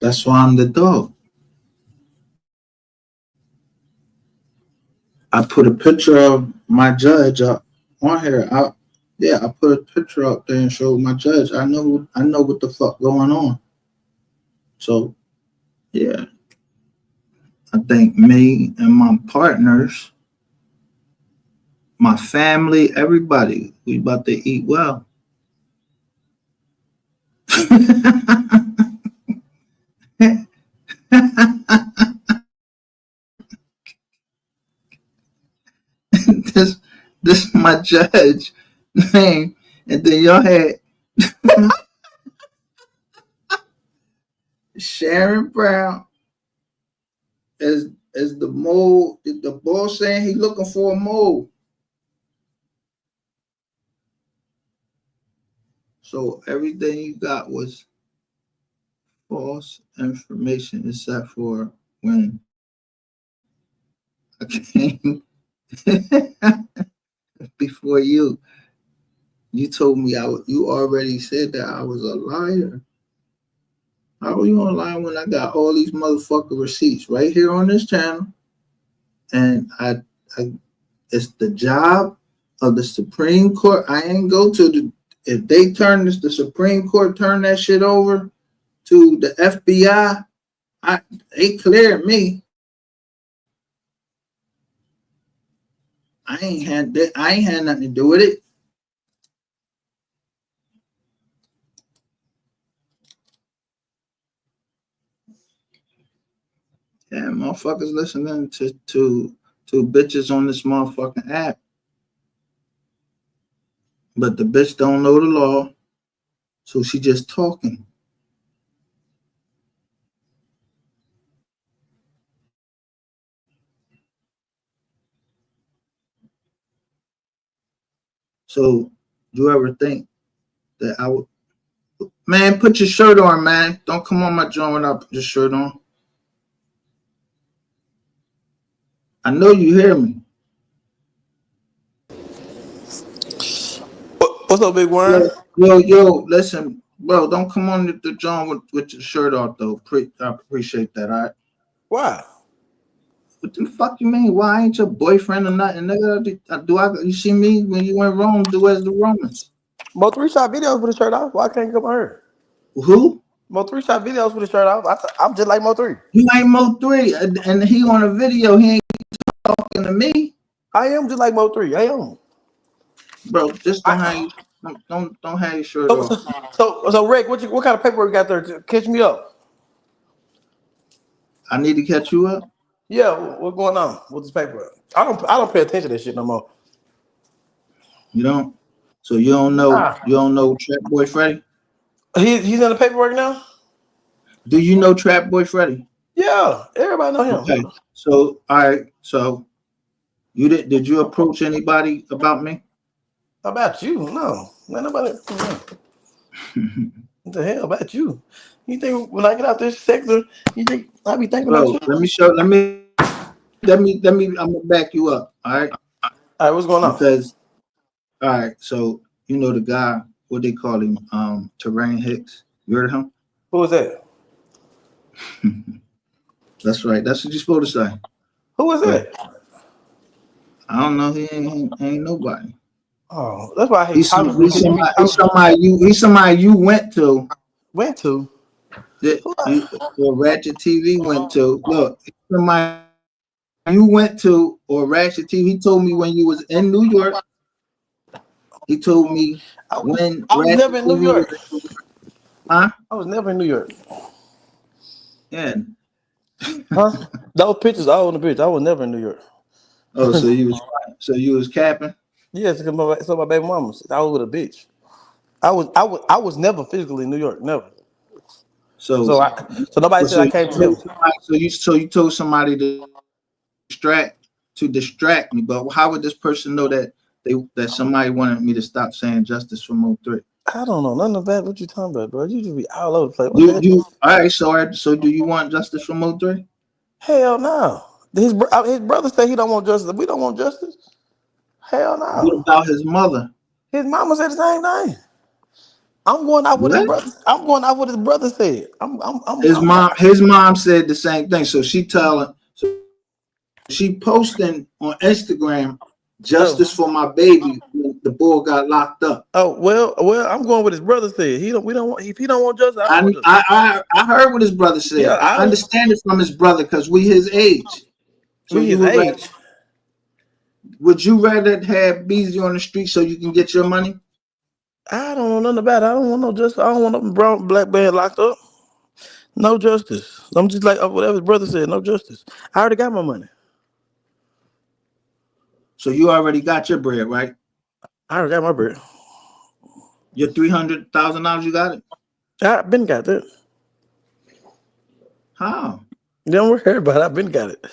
That's why I'm the dog. I put a picture of my judge up on here. I put a picture up there and showed my judge. I know what the fuck going on. So yeah, I think me and my partners, my family, everybody, we about to eat well. this this is my judge name, and then y'all had Sharon Brown as the mole. The boss saying he looking for a mole. So everything you got was false information, except for when I came before you. You told me you already said that I was a liar. How are you gonna lie when I got all these motherfucking receipts right here on this channel? And I it's the job of the Supreme Court. I ain't go to if they turn this, the Supreme Court turn that shit over to the FBI. They cleared me. I ain't had nothing to do with it. Yeah, motherfuckers listening to bitches on this motherfucking app. But the bitch don't know the law, so she just talking. So, do you ever think that I would? Man, put your shirt on, man. Don't come on my joint without put your shirt on. I know you hear me. What's up, Big Worm? Yo, listen, bro, don't come on the joint with your shirt off, though. I appreciate that, all right? Why? What the fuck you mean? Why ain't your boyfriend or nothing? Nigga, you see me when you in Rome, do as the Romans. Mo 3 shot videos with the shirt off. Why can't you come on here? Who? Mo 3 shot videos with the shirt off. I'm just like Mo 3. You ain't Mo 3, and he on a video, he ain't talking to me. I am just like Mo 3. I am. Bro, just don't have your shirt off. So Rick, what kind of paperwork you got there to catch me up? I need to catch you up. Yeah, what's going on with this paperwork? I don't pay attention to this shit no more. You don't? So you don't know Trap Boy Freddy? He's in the paperwork now? Do you know Trap Boy Freddy? Yeah, everybody know him. Okay. So all right, so you did you approach anybody about me? About you? No. Not nobody. What the hell about you? You think when I get out this sector, you think I be thinking about you? Let me I'm gonna back you up, all right? All right, what's going on? Because all right, so you know the guy, what they call him, Terrain Hicks. You heard of him? Who was that? That's right. That's what you're supposed to say. Who was that? I don't know. He ain't nobody. Oh, that's why I hate he's somebody you went to. Went to? Or Ratchet TV went to. Look, somebody you went to or Ratchet TV. He told me when you was in New York. He told me when I was never in New York. Huh? I was never in New York. Yeah. Huh? Those pictures all in the picture. I was never in New York. Oh, so you was capping? Yes, because my baby mama said I was with a bitch. I was never physically in New York, never. So nobody said I came to him. So you told somebody to distract me, but how would this person know that somebody wanted me to stop saying justice for Mo 3? I don't know nothing about what you talking about, bro. You just be all over the place. All right, so do you want justice for Mo 3? Hell no. His brother said he don't want justice. We don't want justice. Hell no. What about his mother? His mama said the same thing. I'm going out with his brother. I'm going out with his brother said. His mom said the same thing. So she posting on Instagram justice for my baby when the boy got locked up. Oh well, I'm going with his brother said. If he don't want justice, I don't want justice. I heard what his brother said. Yeah, I understand it from his brother because we his age. So would you rather have Beezy on the street so you can get your money? I don't know nothing about it. I don't want no justice. I don't want no brown black man locked up. No justice. I'm just like whatever his brother said. No justice. I already got my money. So you already got your bread, right? I already got my bread. Your $300,000, you got it? I've been got that. How? Don't worry about it. I've been got it.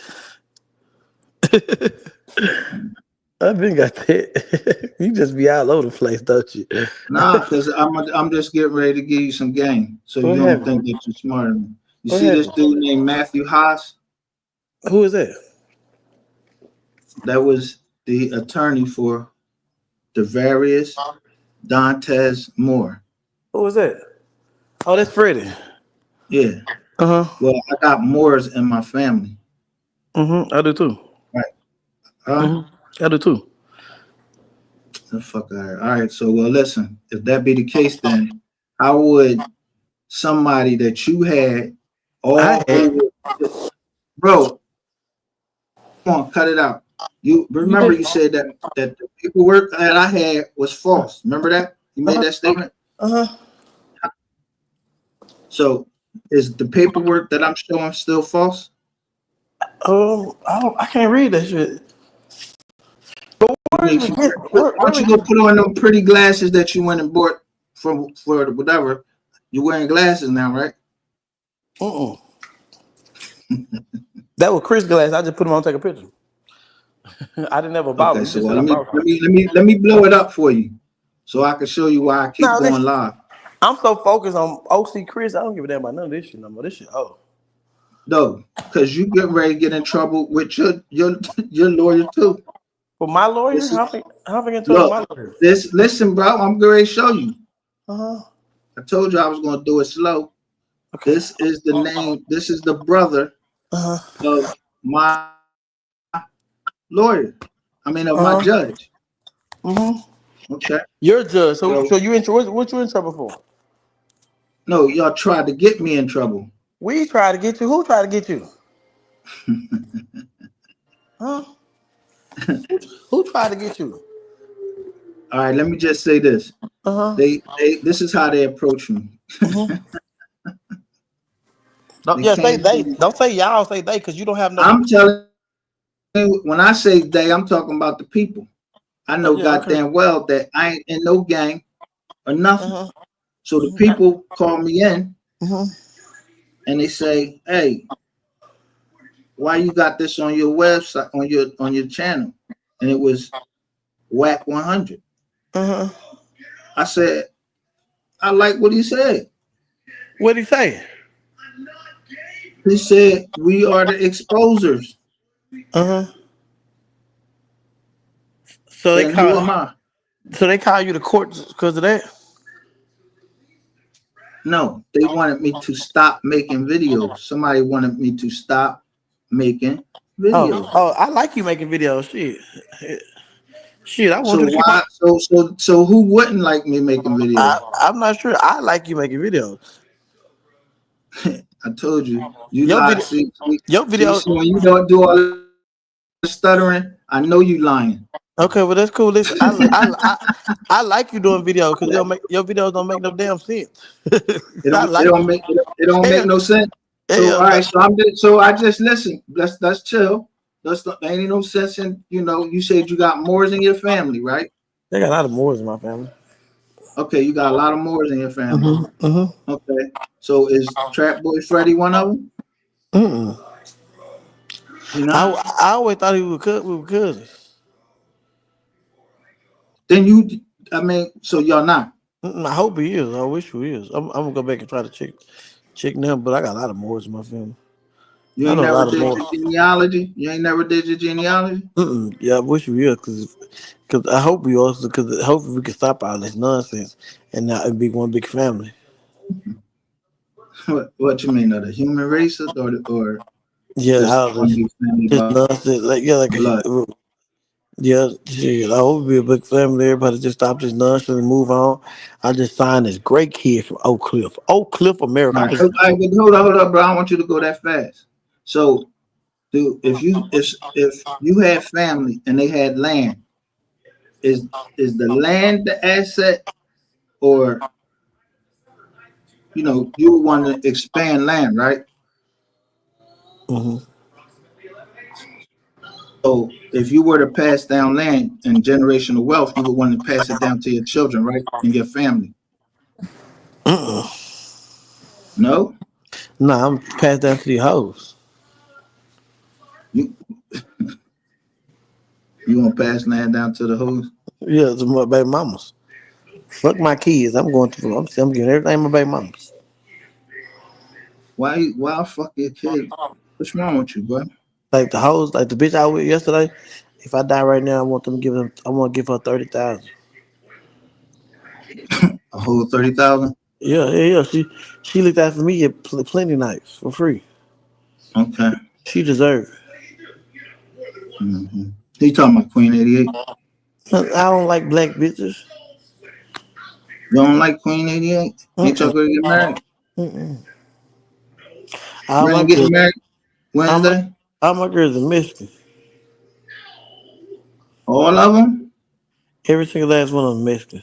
I've been got that. You just be all over the place, don't you? Nah, because I'm just getting ready to give you some game, so you don't think that you're smarter than me. You see this dude named Matthew Haas? Who is that? That was the attorney for Devarius Dantes Moore. Who was that? Oh, that's Freddie. Yeah. Well, I got Moores in my family. I do too. Right. I do too. The fuck out of here. All right. So, well, listen. If that be the case, then how would somebody that you had bro? Come on, cut it out. You remember you said that the paperwork that I had was false. Remember that? You made that statement? So is the paperwork that I'm showing still false? I can't read that shit. But why don't you go put on them pretty glasses that you went and bought for whatever? You're wearing glasses now, right? That was Chris' glass. I just put them on to take a picture. I didn't ever bought Okay, them. You so just said let I me bought let them. me let me let me blow it up for you, so I can show you why I keep No, going listen. live. I'm so focused on OC Chris. I don't give a damn about none of this shit no more. This shit, oh. No, because you get ready to get in trouble with your lawyer too. For my lawyer? This is, How am I get in trouble with look, my lawyer? this listen, bro. I'm going to show you. Uh-huh. I told you I was going to do it slow. Okay. This is the name. This is the brother Uh-huh. of my lawyer. I mean, of my Uh-huh. judge. Mm-hmm. Okay. You're a judge. So So you in what you in trouble for? no, y'all tried to get me in trouble. We tried to get you. Who tried to get you? Huh? Who tried to get you? All right. Let me just say this. Uh-huh. They this is how they approach me. Mm-hmm. Don't, They yeah, say came to they. me. Don't say y'all, say they, because you don't have no. I'm telling you, when I say they, I'm talking about the people. I Oh know yeah, okay. goddamn well that I ain't in no gang or nothing. Uh-huh. So the people call me in Mm-hmm. and they say, "Hey, why you got this on your website on your channel?" And it was Whack 100. Uh-huh. I said, "I like what he said." What'd he say? He said, "We are the exposers." Uh-huh. So they And who call am I? you to court because of that? No, they wanted me to stop making videos. Somebody wanted me to stop making Oh, videos. oh, I like you making videos. Shit, I want So you to keep on. why? So who wouldn't like me making videos? I'm not sure. I like you making videos. I told you, you Your lie. video, your See, video. when you don't do all the stuttering, I know you lying. Okay, well that's cool. Listen, I like you doing videos because your videos don't make no damn sense. I It like don't you. make it don't make Hell, no sense. So hell all no. right, so I just listen. Let's chill. There ain't no sense in you said you got Moors in your family, right? They got a lot of Moors in my family. Okay, you got a lot of Moors in your family. Mm-hmm. Okay, so is Trap Boy Freddy one of them? Mm-hmm. You know? I always thought we were cousins. Then I mean, so y'all not. I hope he is. I wish he is. I'm gonna go back and try to check them, but I got a lot of Moors in my family. You I ain't know a never lot of did Moors. your genealogy. You ain't never did your genealogy. Yeah, I wish we is because I hope we also because hopefully we can stop all this nonsense and not be one big family. What you mean? Of the human race or Yeah, just all one this big family just by nonsense. Like yeah, blood? yeah, shit. I hope we be a big family. Everybody just stop this nonsense and move on. I just signed this great kid from Oak Cliff, America. All right. All right, but hold up, bro. I don't want you to go that fast. So, dude, if you had family and they had land, is the land the asset, or you would want to expand land, right? Mm-hmm. So, if you were to pass down land and generational wealth, you would want to pass it down to your children, right, and your family. No, Nah, I'm passed down to the hoes. you you want to pass land down to the hoes? Yeah, to my baby mamas. Fuck my kids. I'm giving everything my baby mamas. Why fuck your kid? What's wrong with you, bro? Like the hoes, like the bitch I was with yesterday. If I die right now, I want to give her 30,000. A whole 30,000? Yeah. She looked after me at plenty nights for free. Okay. She deserved Mm-hmm. You talking about Queen 88? it. I don't like black bitches. You don't like Queen 88? Ain't y'all Mm-mm, gonna get married? mm-mm. All You my ain't girls, getting married all my, Wednesday? all my girls are Mexican. All of them? Every single last one of them Mexican.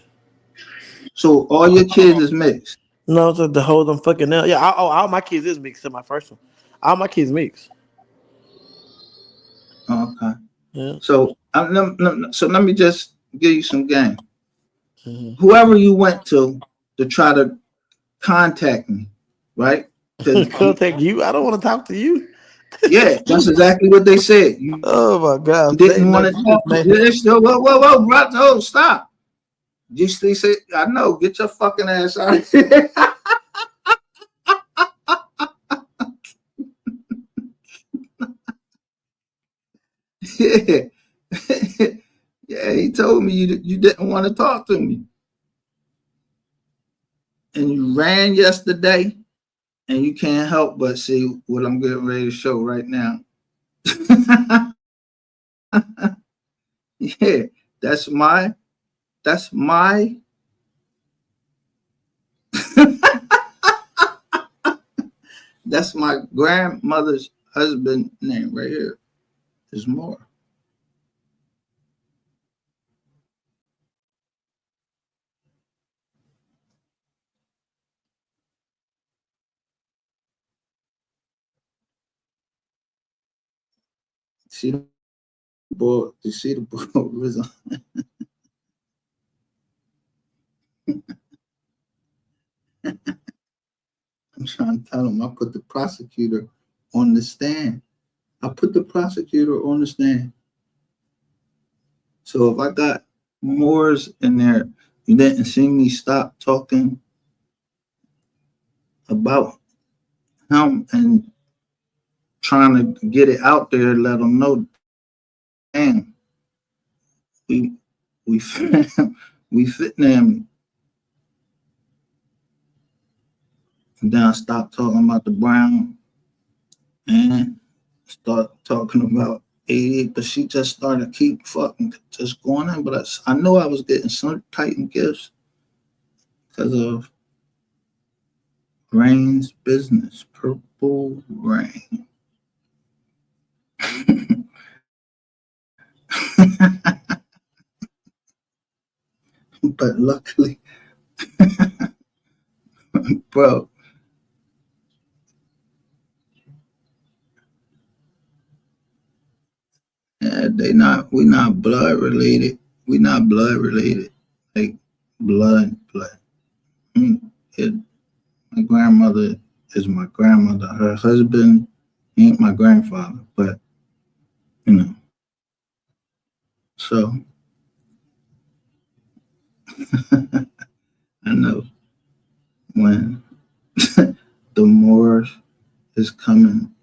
So all your kids is mixed? No, so the whole them fucking now. Yeah, all my kids is mixed. In my first one, all my kids mixed. Oh, okay. Yeah. So so let me just give you some game. Mm-hmm. Whoever you went to try to contact me, right? Because Contact you. I don't want to talk to you. Yeah, that's exactly what they said. You Oh my God, didn't want to you just talk. made. Yeah, still, whoa, bro, oh, stop. Just they said, I know, get your fucking ass out of here. Yeah. Yeah, he told me you didn't want to talk to me. And you ran yesterday, and you can't help but see what I'm getting ready to show right now. Yeah, that's my that's my that's my grandmother's husband name right here. There's more. See the boy, you see the boy was I'm trying to tell him I put the prosecutor on the stand. I put the prosecutor on the stand. So if I got Moors in there, you didn't see me stop talking about him and trying to get it out there, let them know, damn, we we we fitting him. And then I stopped talking about the Brown and start talking about 88, but she just started keep fucking just going in. But I knew I was getting some Titan gifts because of Rain's business, Purple Rain. But luckily, bro, yeah, we not blood related. We not blood related. Like blood. Mm, It, my grandmother is my grandmother. Her husband ain't my grandfather, but you know. So I know when the Moors is coming.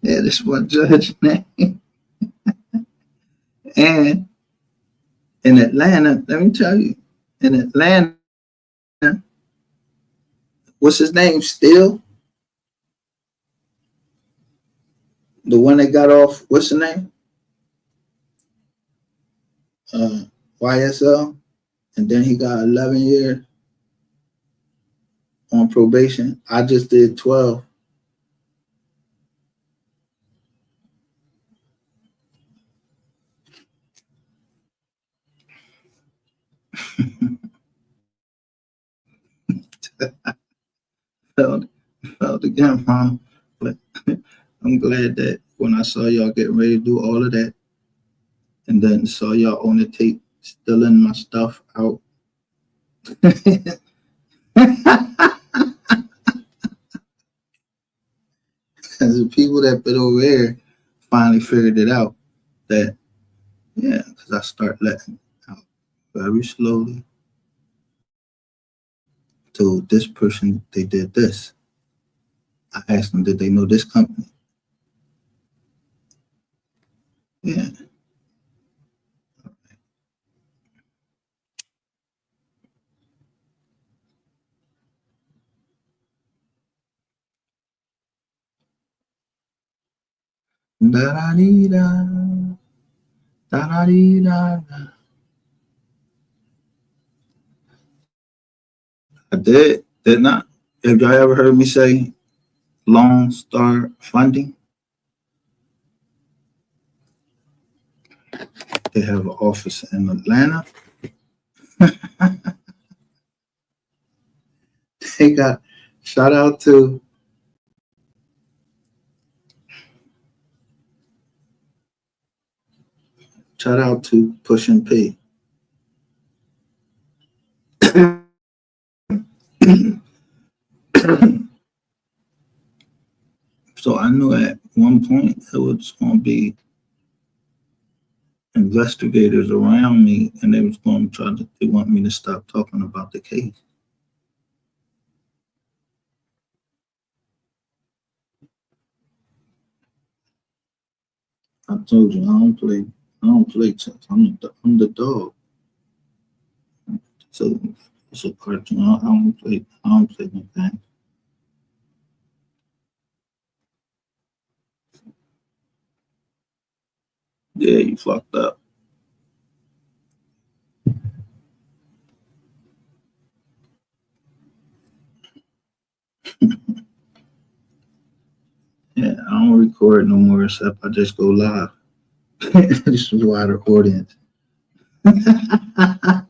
Yeah, this is what judge name. And in Atlanta, let me tell you, in Atlanta, what's his name? Still the one that got off. What's the name? Uh, YSL, and then he got 11 years on probation. I just did 12. felt felt again, mom. But I'm glad that when I saw y'all getting ready to do all of that, and then saw y'all on the tape stealing my stuff out. As the people that been over here finally figured it out that yeah, because I start letting out very slowly. Told this person they did this. I asked them, did they know this company? Yeah. Da da dee da da da dee da. I did not. Have y'all ever heard me say Lone Star Funding? They have an office in Atlanta. They got shout out to shout out to Push and P. knew at one point it was going to be investigators around me, and they was going to try to. They want me to stop talking about the case. I told you I don't play. I don't play chess. I'm the dog. So it's a cartoon. I don't play. I don't play no games. Yeah, you fucked up. Yeah, I don't record no more except I just go live. This is wider audience. That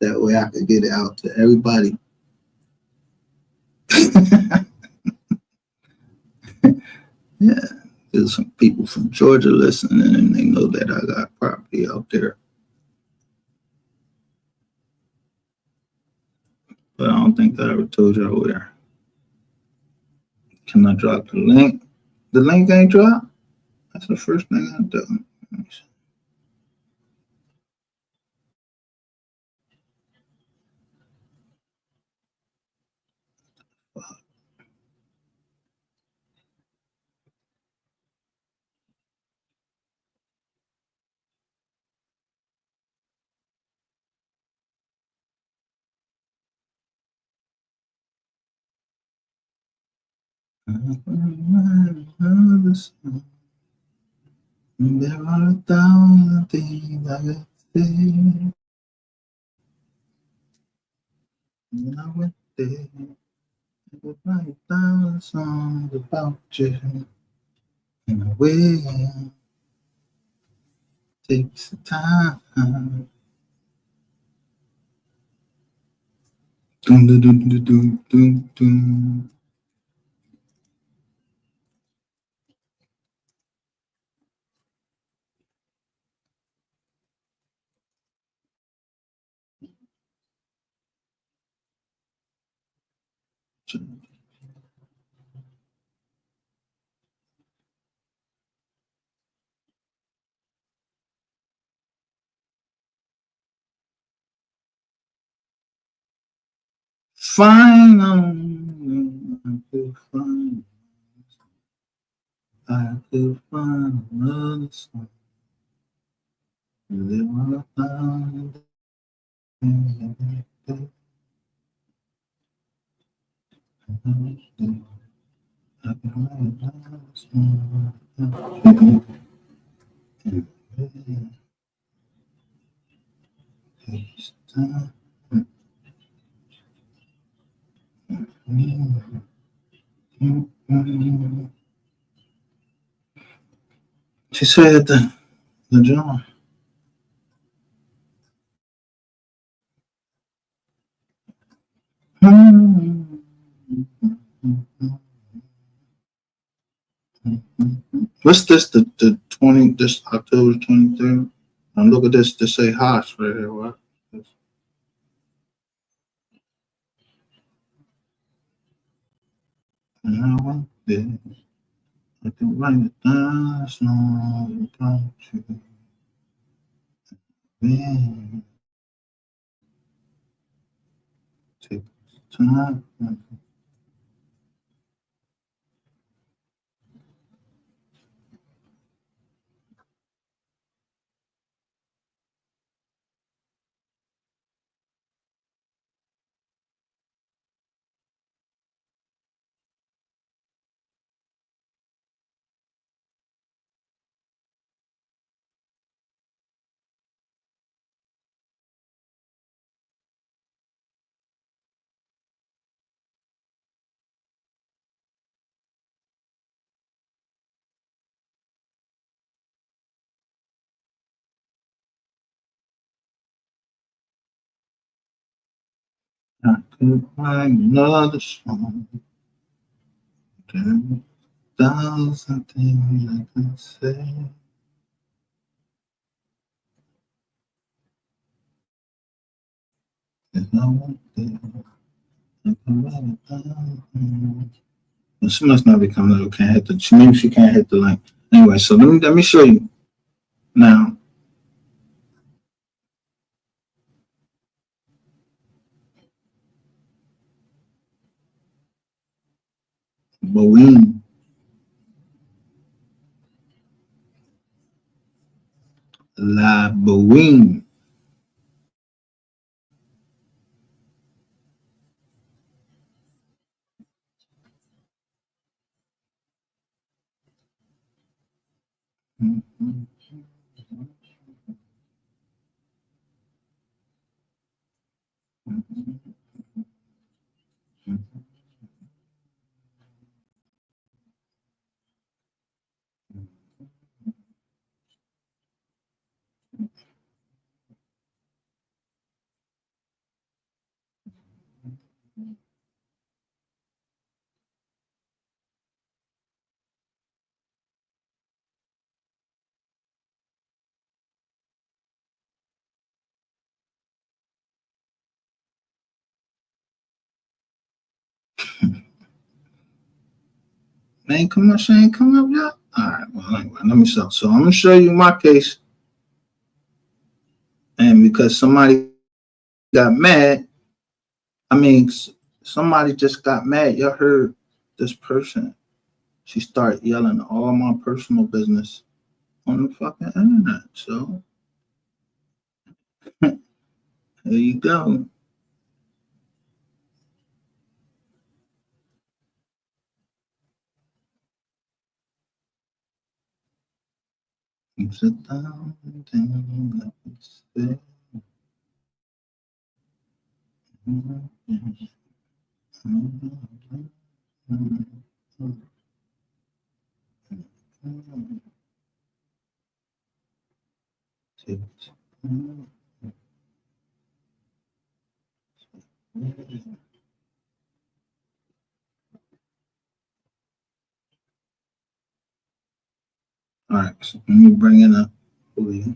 way I could get it out to everybody. Yeah, there's some people from Georgia listening, and they know that I got property out there. But I don't think I ever told y'all where. Can I drop the link? The link ain't dropped. That's the first thing I do. There are 1,000 things I could say. When I went there, I could write down songs about you. And I will take some time. Dun, dun, dun, dun, dun, dun, dun. Fine, I could find, another song. There are 1,000 things I could do. I could write another song. Takes time. She said the John. What's this? The 20 this October 23rd. And look at this. This say Haas right here. What? And I want this. I can write it down. Song about you. Man, take time. I could write another song. There are 1,000 things I can say. If I want this. She must not be coming up. Can't hit the. Maybe she can't hit the link. Anyway, so let me show you now. Boeing, La Boeing. Ain't come up. She ain't come up yet. All right. Well, anyway, let me show. So I'm gonna show you my case, and because somebody got mad, I mean, somebody just got mad. Y'all heard this person? She started yelling all my personal business on the fucking internet. So there you go. Sit down, let me say. All right, so let me bring it up for you.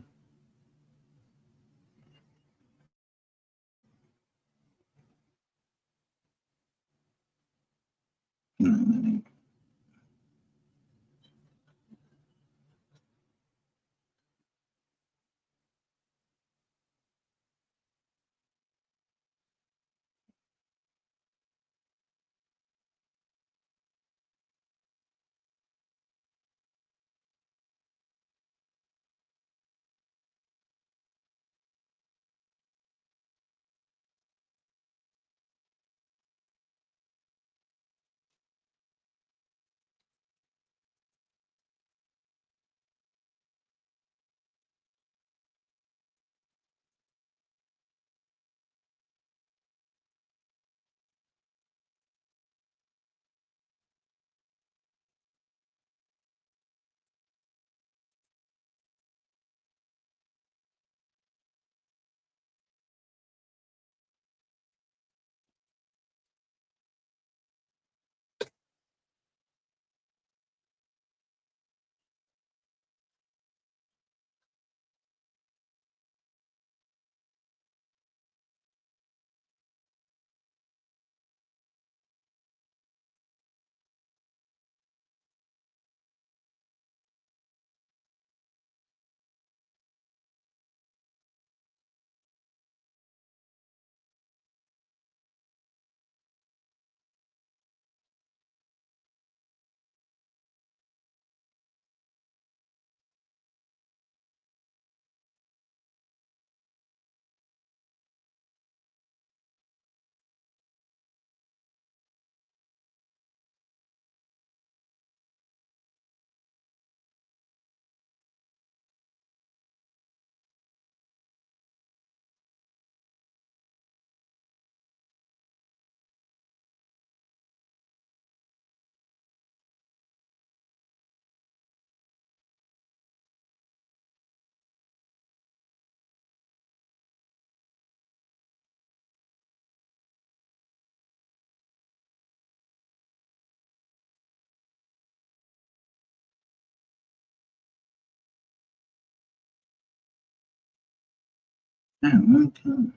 Damn, okay.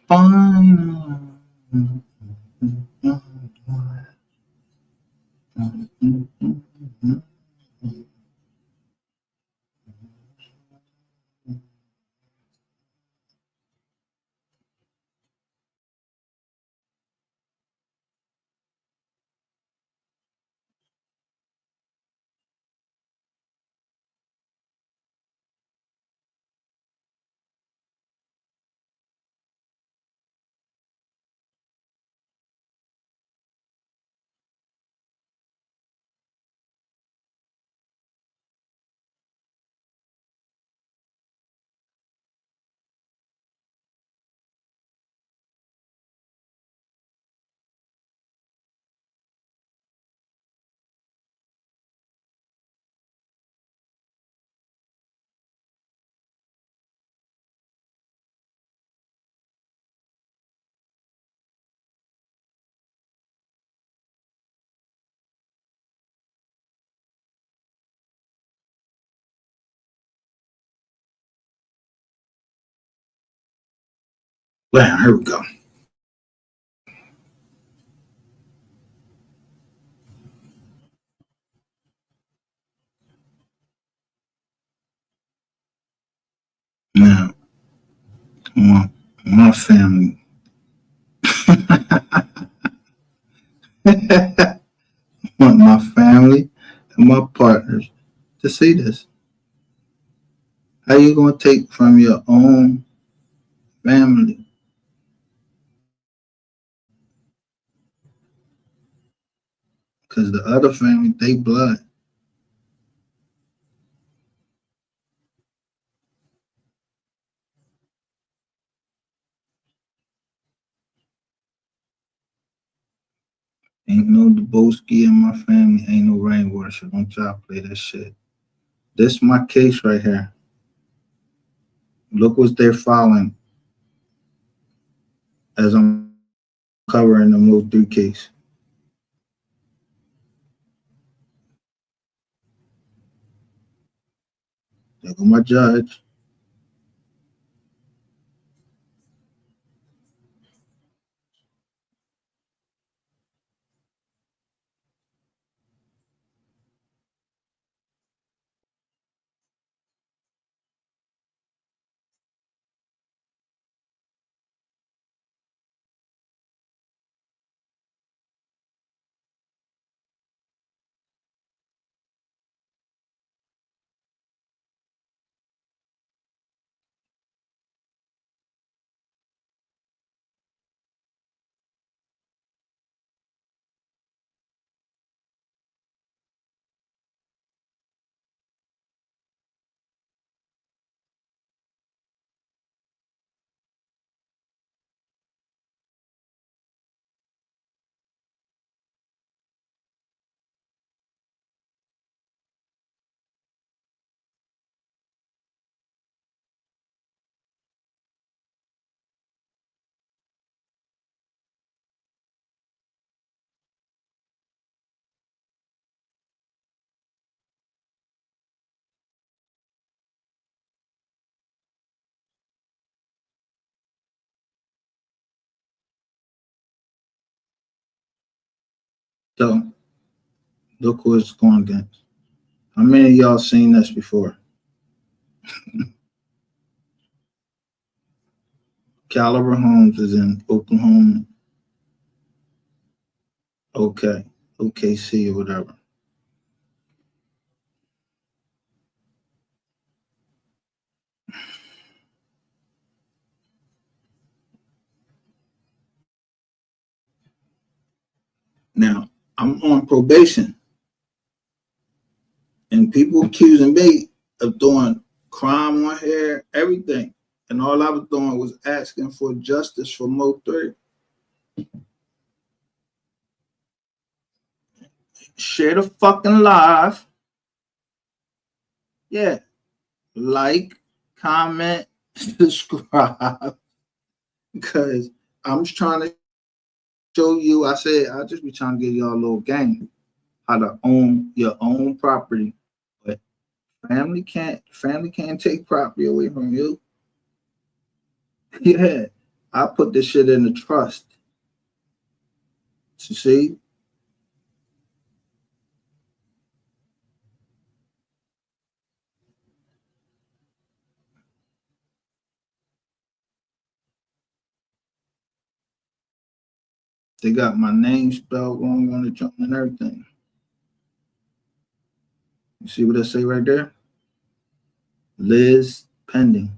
Final. Well, here we go. Now, my family, want my family and my partners to see this. How you gonna take from your own family? Because the other family, they blood. Ain't no Deboski in my family. Ain't no rainwater. So don't y'all play that shit. This is my case right here. Look what they're filing as I'm covering the move through case. There go my judge. So look who it's going against. How many of y'all seen this before? Caliber Holmes is in Oklahoma. Okay. OKC or whatever. Now, I'm on probation, and people accusing me of doing crime on here, everything. And all I was doing was asking for justice for Mo 3. Share the fucking live. Yeah. Like, comment, subscribe. Because I'm just trying to show you. I said I'll just be trying to give y'all a little game how to own your own property, but Family can't take property away from you. Yeah. I put this shit in the trust. You see? They got my name spelled wrong on the junk and everything. You see what I say right there? Liz pending.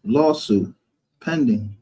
Lawsuit pending.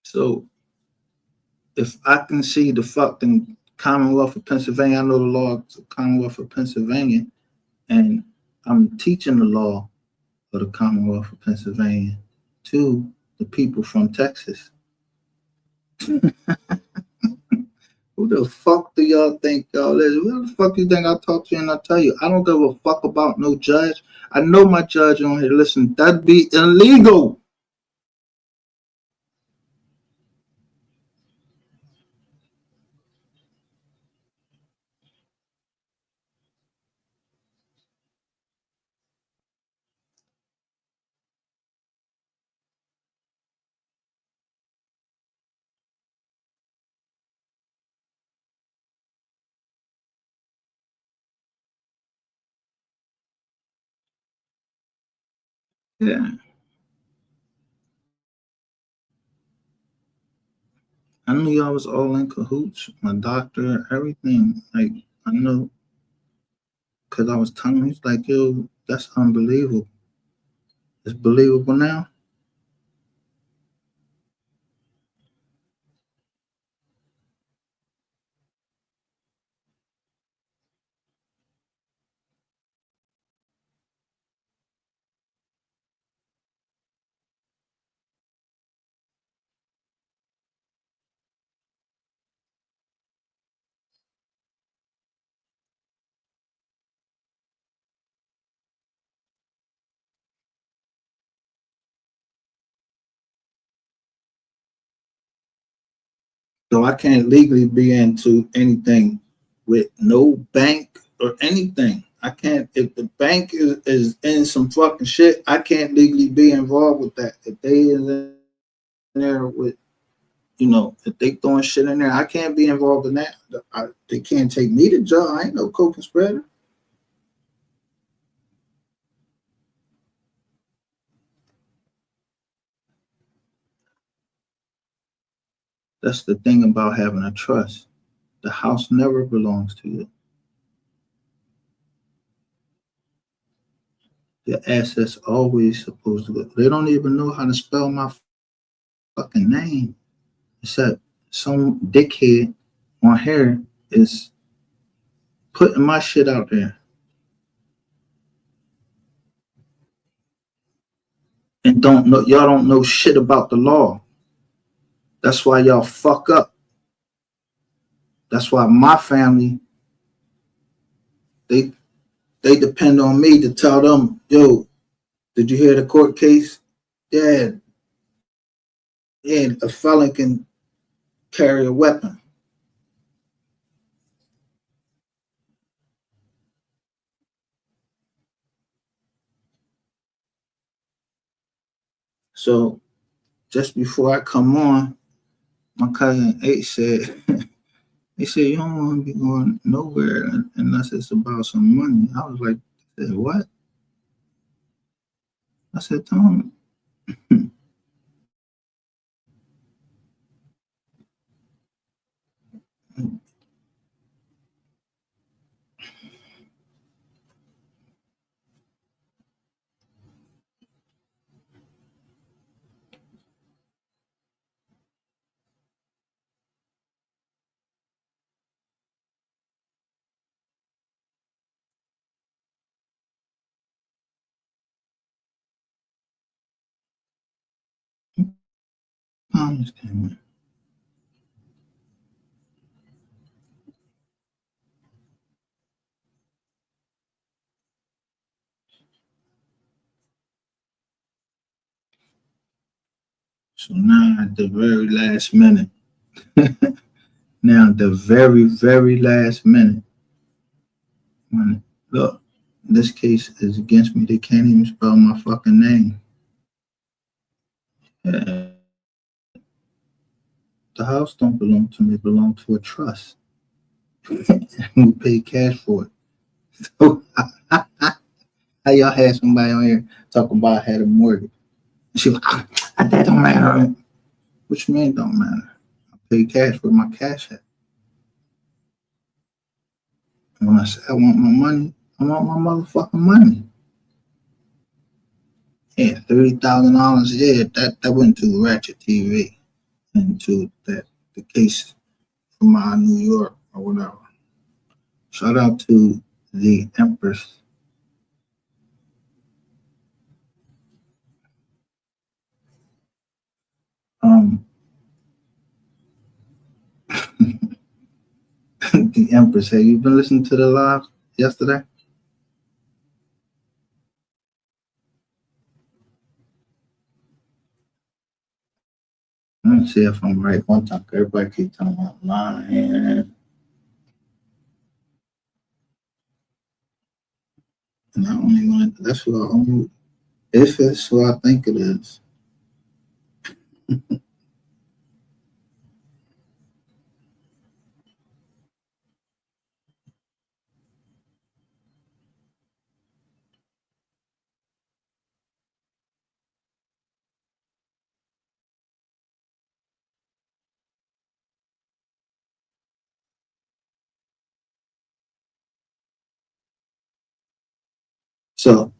So if I can see the fucking Commonwealth of Pennsylvania, I know the law of the Commonwealth of Pennsylvania, and I'm teaching the law of the Commonwealth of Pennsylvania to the people from Texas. Who the fuck do y'all think y'all is? Who the fuck you think I talk to you and I tell you? I don't give a fuck about no judge. I know my judge on here. Listen, that'd be illegal. Yeah. I knew y'all was all in cahoots. My doctor, everything. Like, I know, because I was telling him, he's like, yo, that's unbelievable. It's believable now. So I can't legally be into anything with no bank or anything. I can't, if the bank is in some fucking shit, I can't legally be involved with that. If they is in there with, if they throwing shit in there, I can't be involved in that. They can't take me to jail. I ain't no co-conspirator. That's the thing about having a trust. The house never belongs to you. The assets always supposed to go. They don't even know how to spell my fucking name. Except some dickhead on here is putting my shit out there and y'all don't know shit about the law. That's why y'all fuck up. That's why my family, they they depend on me to tell them, yo, did you hear the court case? Yeah, yeah, a felon can carry a weapon. So just before I come on, my cousin H said, he said, you don't want to be going nowhere unless it's about some money. I was like, what? I said, Tom, comments came in. So now at the very last minute, now the very, very last minute, when look, this case is against me. They can't even spell my fucking name. Yeah, the house don't belong to me, it belong to a trust. We pay cash for it. So how y'all had somebody on here talking about I had a mortgage? She was like, that don't matter. Which mean don't matter. I pay cash with my cash app. And when I say I want my money, I want my motherfucking money. Yeah, $30,000. Yeah, that went to Ratchet TV and to that the case from New York or whatever. Shout out to the Empress. The Empress. Hey, you been listening to the live yesterday? Let me see if I'm right. One time, everybody keep talking about lying. And I only want that's what I only, if it's who I think it is. So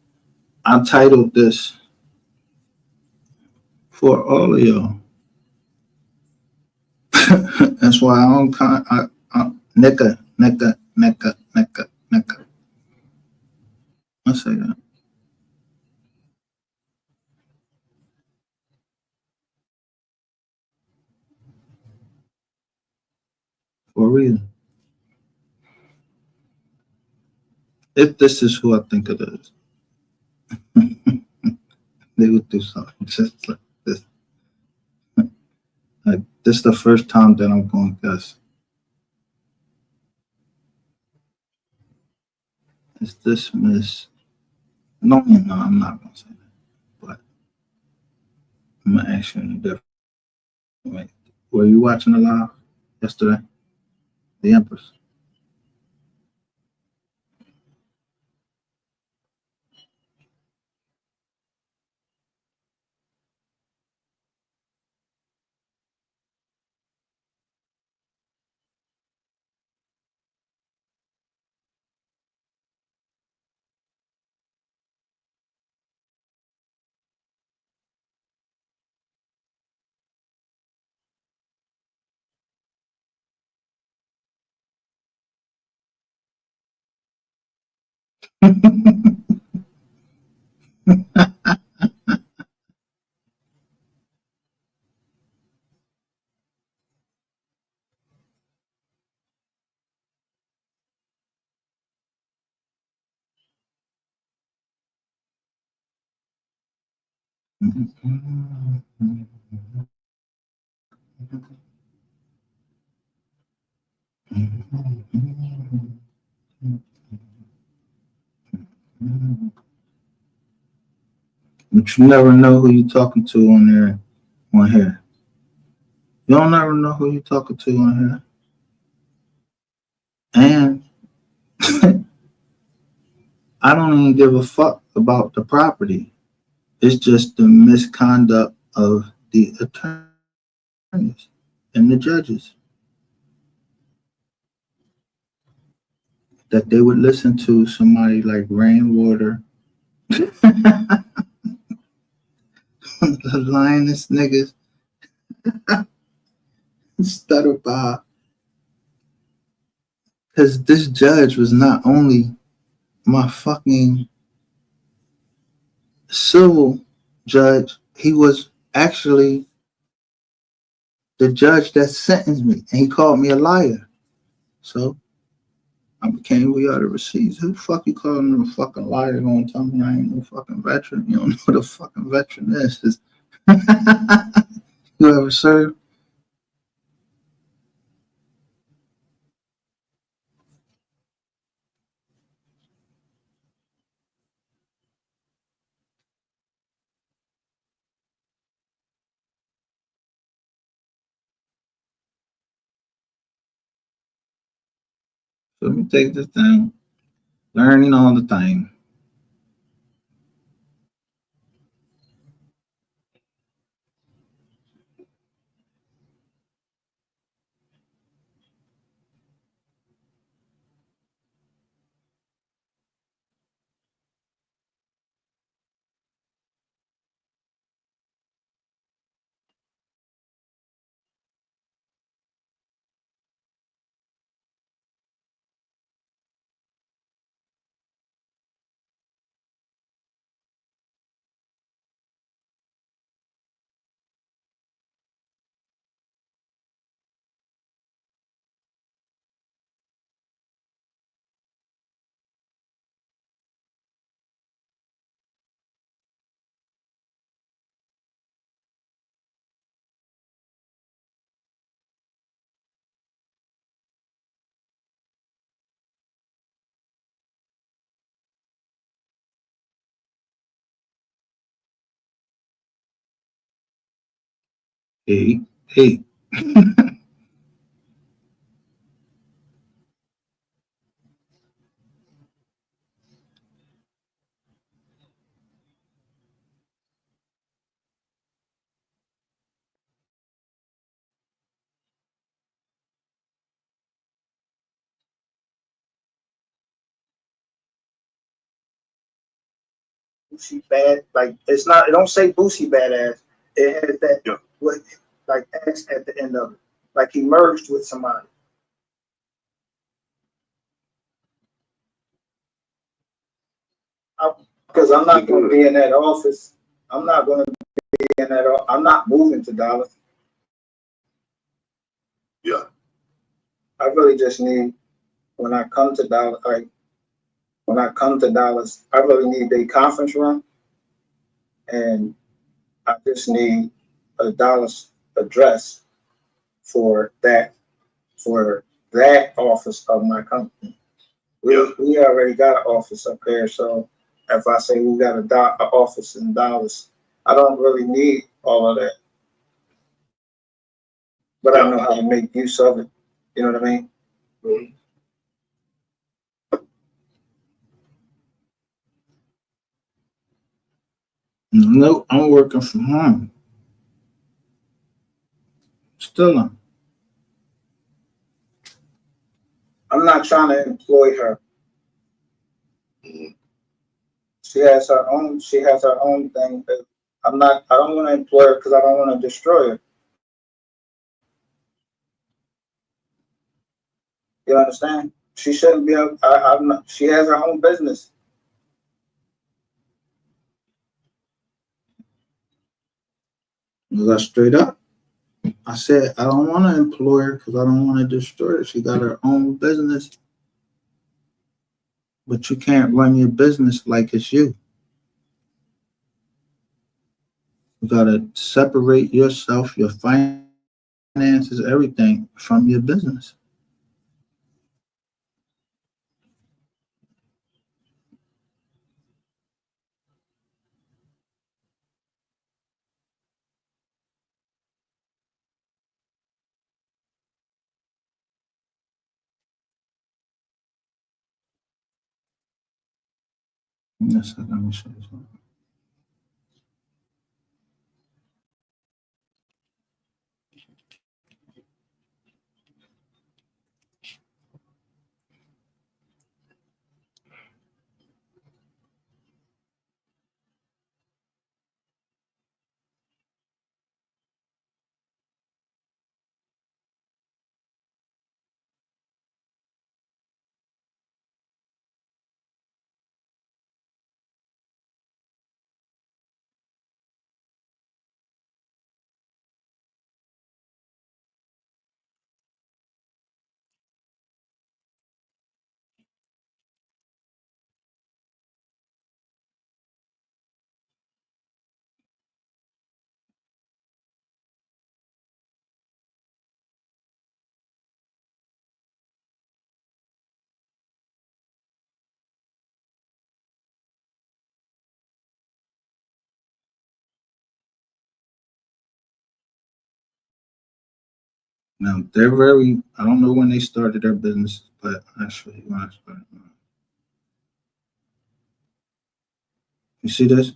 I titled this for all of y'all. That's why I don't Nicca. I say that for a reason. If this is who I think it is, they would do something just like this. Like this is the first time that I'm going to guess. Is this Miss? No, I'm not going to say that. But I'm going to ask you in a different way. Were you watching the live yesterday? The Empress. But you never know who you're talking to on there, on here. You don't never know who you're talking to on here. And I don't even give a fuck about the property. It's just the misconduct of the attorneys and the judges that they would listen to somebody like Rainwater, the lioness niggas, Stutterbob, because this judge was not only my fucking civil judge, he was actually the judge that sentenced me, and he called me a liar. So I became we are the receipts. Who the fuck you calling him a fucking liar? Gonna tell me I ain't no fucking veteran? You don't know what a fucking veteran is. You ever served? So let me take this thing. Learning all the time. Hey, hey. Boosie bad. Like it's not. It don't say Boosie badass. It has that what like X at the end of it. Like he merged with somebody. Because I'm not going to be in that office. I'm not going to be in that. I'm not moving to Dallas. Yeah. I really just need when I come to Dallas. Like when I come to Dallas, I really need a conference room, and I just need a Dallas address for that for that office of my company. We already got an office up there, so if I say we got a office in Dallas, I don't really need all of that, but I know how to make use of it. You know what I mean? Mm-hmm. No, I'm working from home. Still on. I'm not trying to employ her. She has her own. She has her own thing. I'm not. I don't want to employ her because I don't want to destroy her. You understand? She shouldn't be. I'm not, she has her own business. Was that straight up? I said I don't want to employ her because I don't want to destroy her. She got her own business, but you can't run your business like it's you. You gotta separate yourself, your finances, everything from your business. Yes, let me show you something. Now they're very. I don't know when they started their business, but actually, when I started, you see this?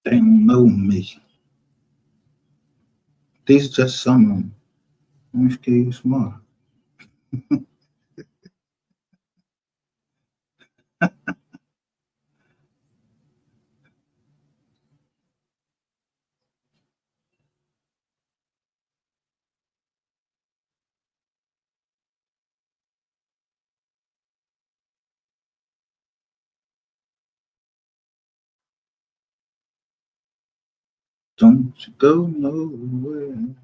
They don't know me. These are just some of them. Let me give you some more. Don't you go nowhere.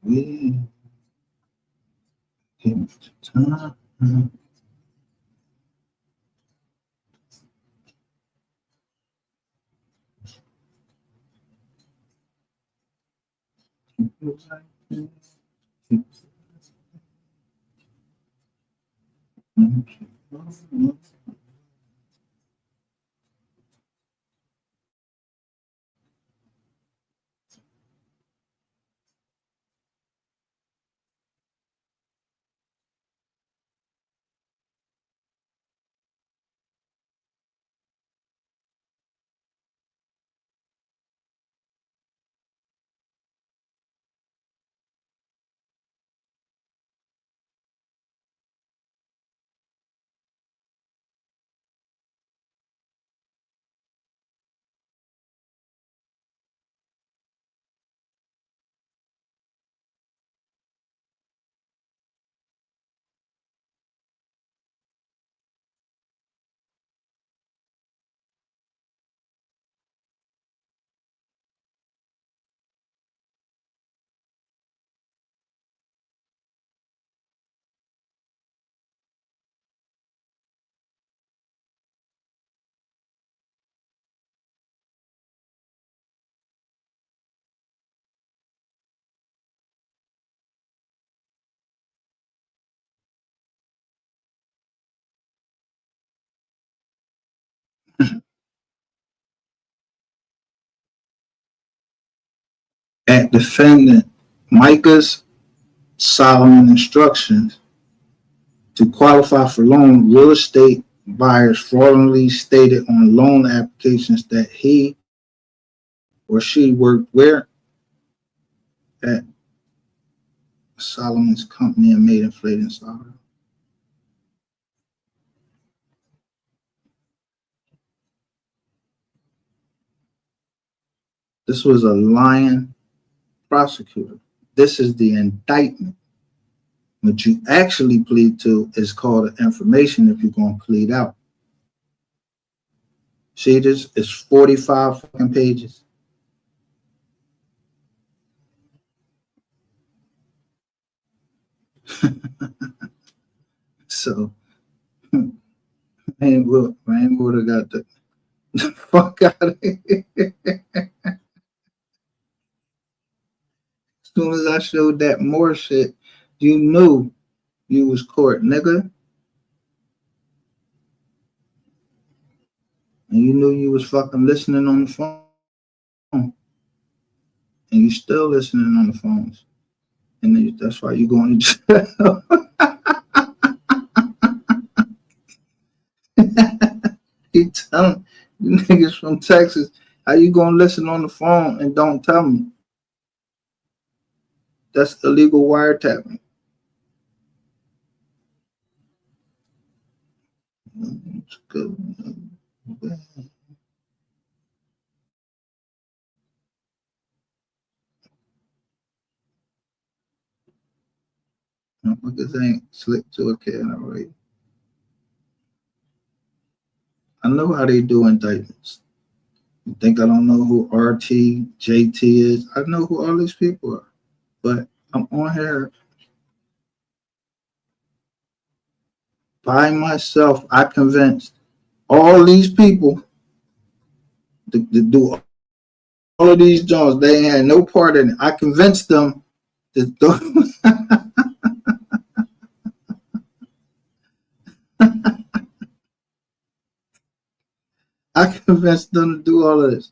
We get time. At defendant Micca's solemn instructions to qualify for loan, real estate buyers fraudulently stated on loan applications that he or she worked where? At Solomon's company and made inflating soda. This was a lying prosecutor. This is the indictment. What you actually plead to is called an information if you're going to plead out. See, this is 45 fucking pages. So, man would have got the fuck out of here. As soon as I showed that more shit, you knew you was court, nigga. And you knew you was fucking listening on the phone. And you still listening on the phones. And then that's why you going to jail. You telling you niggas from Texas, how you gonna listen on the phone and don't tell me? That's illegal wiretapping. It's good. Motherfuckers ain't slick to a can already. I know how they do indictments. You think I don't know who RT, JT is? I know who all these people are. But I'm on here by myself. I convinced all these people to do all of these jobs. They ain't had no part in it. I convinced them to do. I convinced them to do all of this.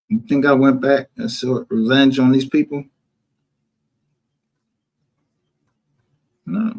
You think I went back and sought revenge on these people? No.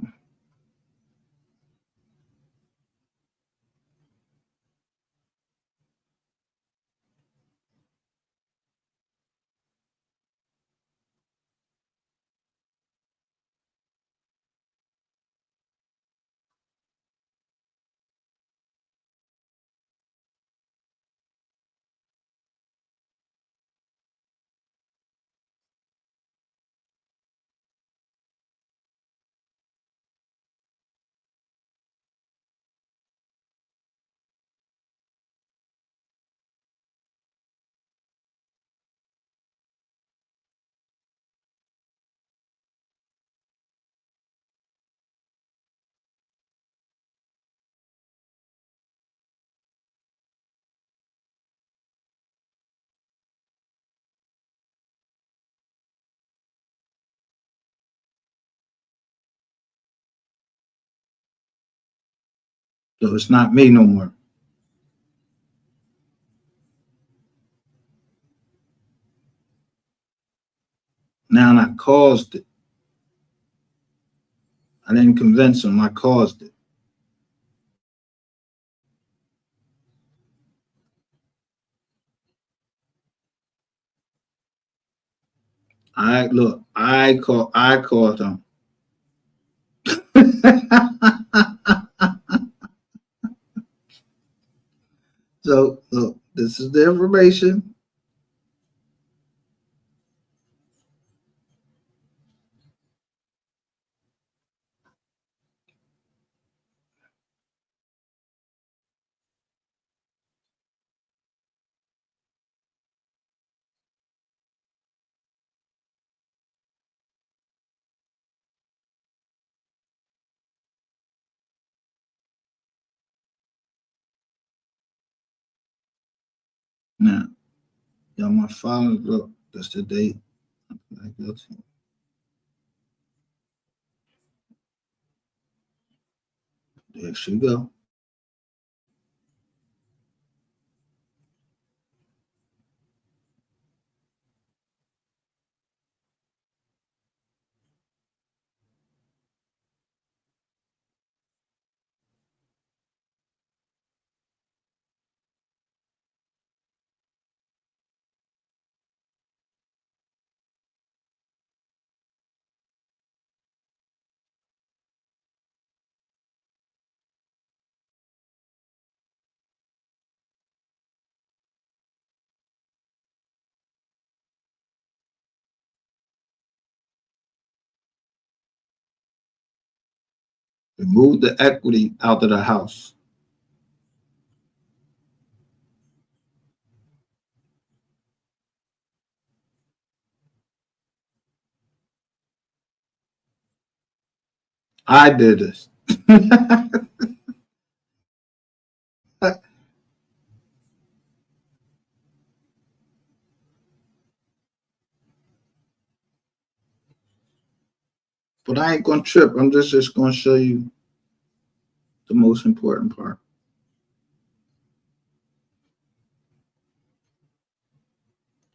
So it's not me no more. Now I caused it. I didn't convince them. I caused it. I called them. So look, this is the information. Now, y'all, my father, look, that's the date. I guilty. There she go. Remove the equity out of the house. I did this. But I ain't gonna trip. I'm just gonna show you the most important part.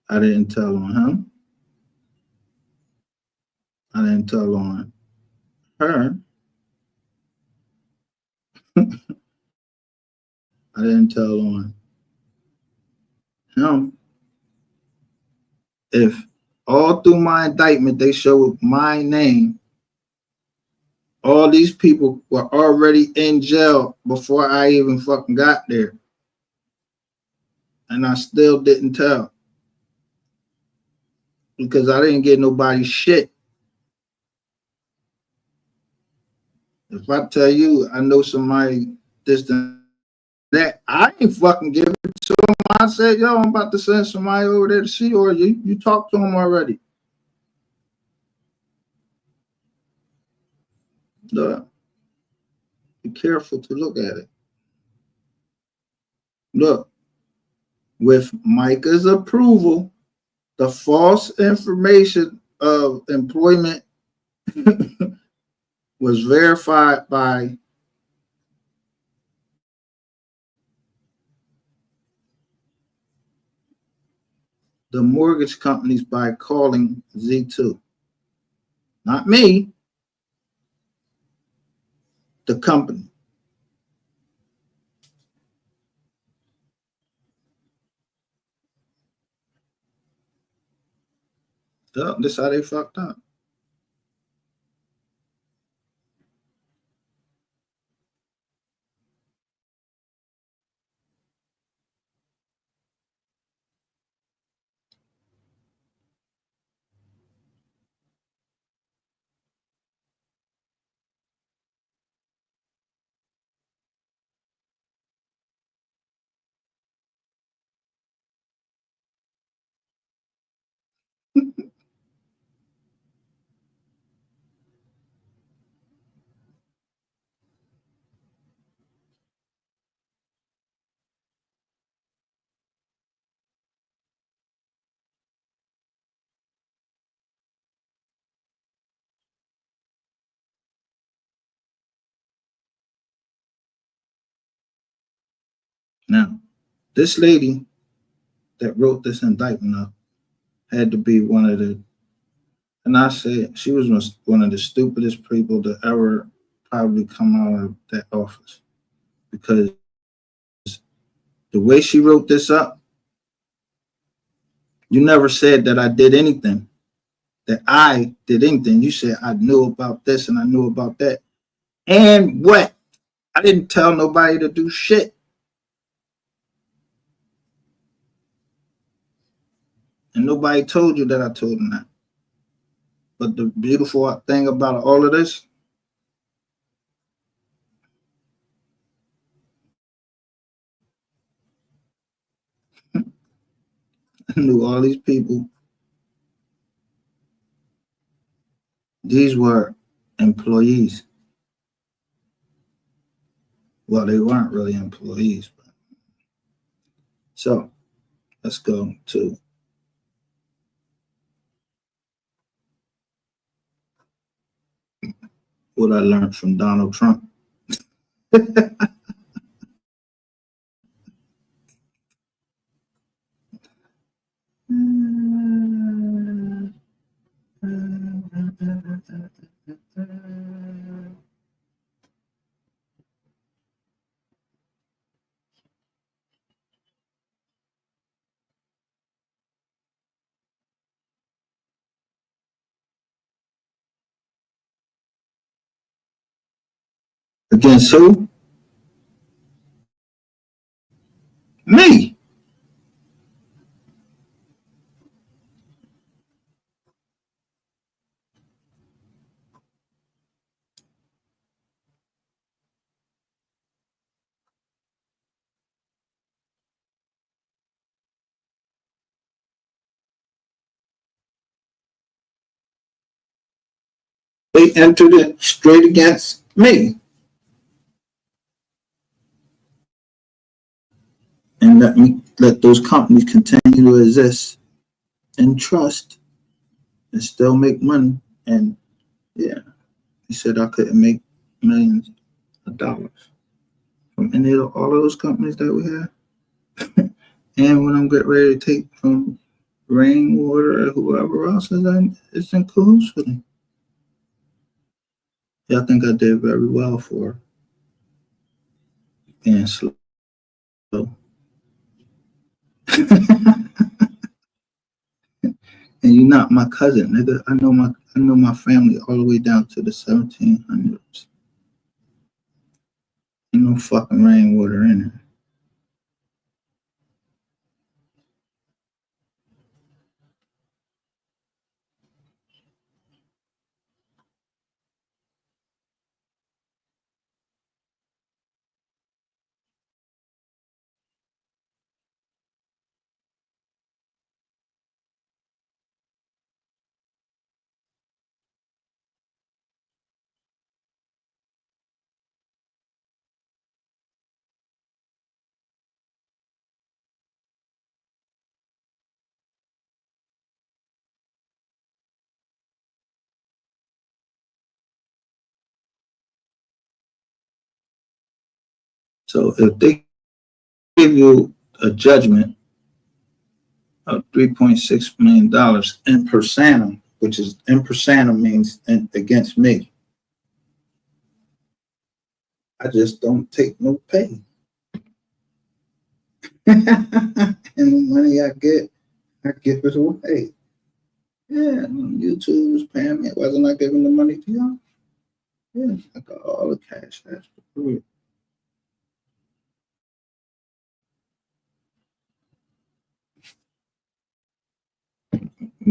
I didn't tell on him. I didn't tell on her. I didn't tell on him. If all through my indictment they showed my name, all these people were already in jail before I even fucking got there. And I still didn't tell because I didn't get nobody shit. If I tell you I know somebody this and that, I ain't fucking give it to him. I said, yo, I'm about to send somebody over there to see, or you talked to him already. Look, be careful to look at it. Look, with Micca's approval, the false information of employment was verified by the mortgage companies by calling Z2. Not me, the company. This is how they fucked up. Now, this lady that wrote this indictment up had to be one of the, and I said she was one of the stupidest people to ever probably come out of that office, because the way she wrote this up, you never said that I did anything. that I did anything. You said I knew about this and I knew about that. And what? I didn't tell nobody to do shit. And nobody told you that I told them that. But the beautiful thing about all of this, I knew all these people. These were employees. Well, they weren't really employees. But. So let's go to what I learned from Donald Trump. Against who? Me. They entered it straight against me. And let those companies continue to exist and trust and still make money. And yeah, he said I couldn't make millions of dollars from any of all of those companies that we have. And when I'm getting ready to take from Rainwater or whoever else is in cahoots with me. Yeah, I think I did very well for being slow. And you're not my cousin, nigga. I know my family all the way down to the 1700s. Ain't no fucking Rainwater in there. So if they give you a judgment of $3.6 million in personam, which is in personam means against me, I just don't take no pay. And the money I give it away. Yeah, YouTube was paying me. Wasn't I giving the money to y'all? Yeah, I got all the cash. That's true.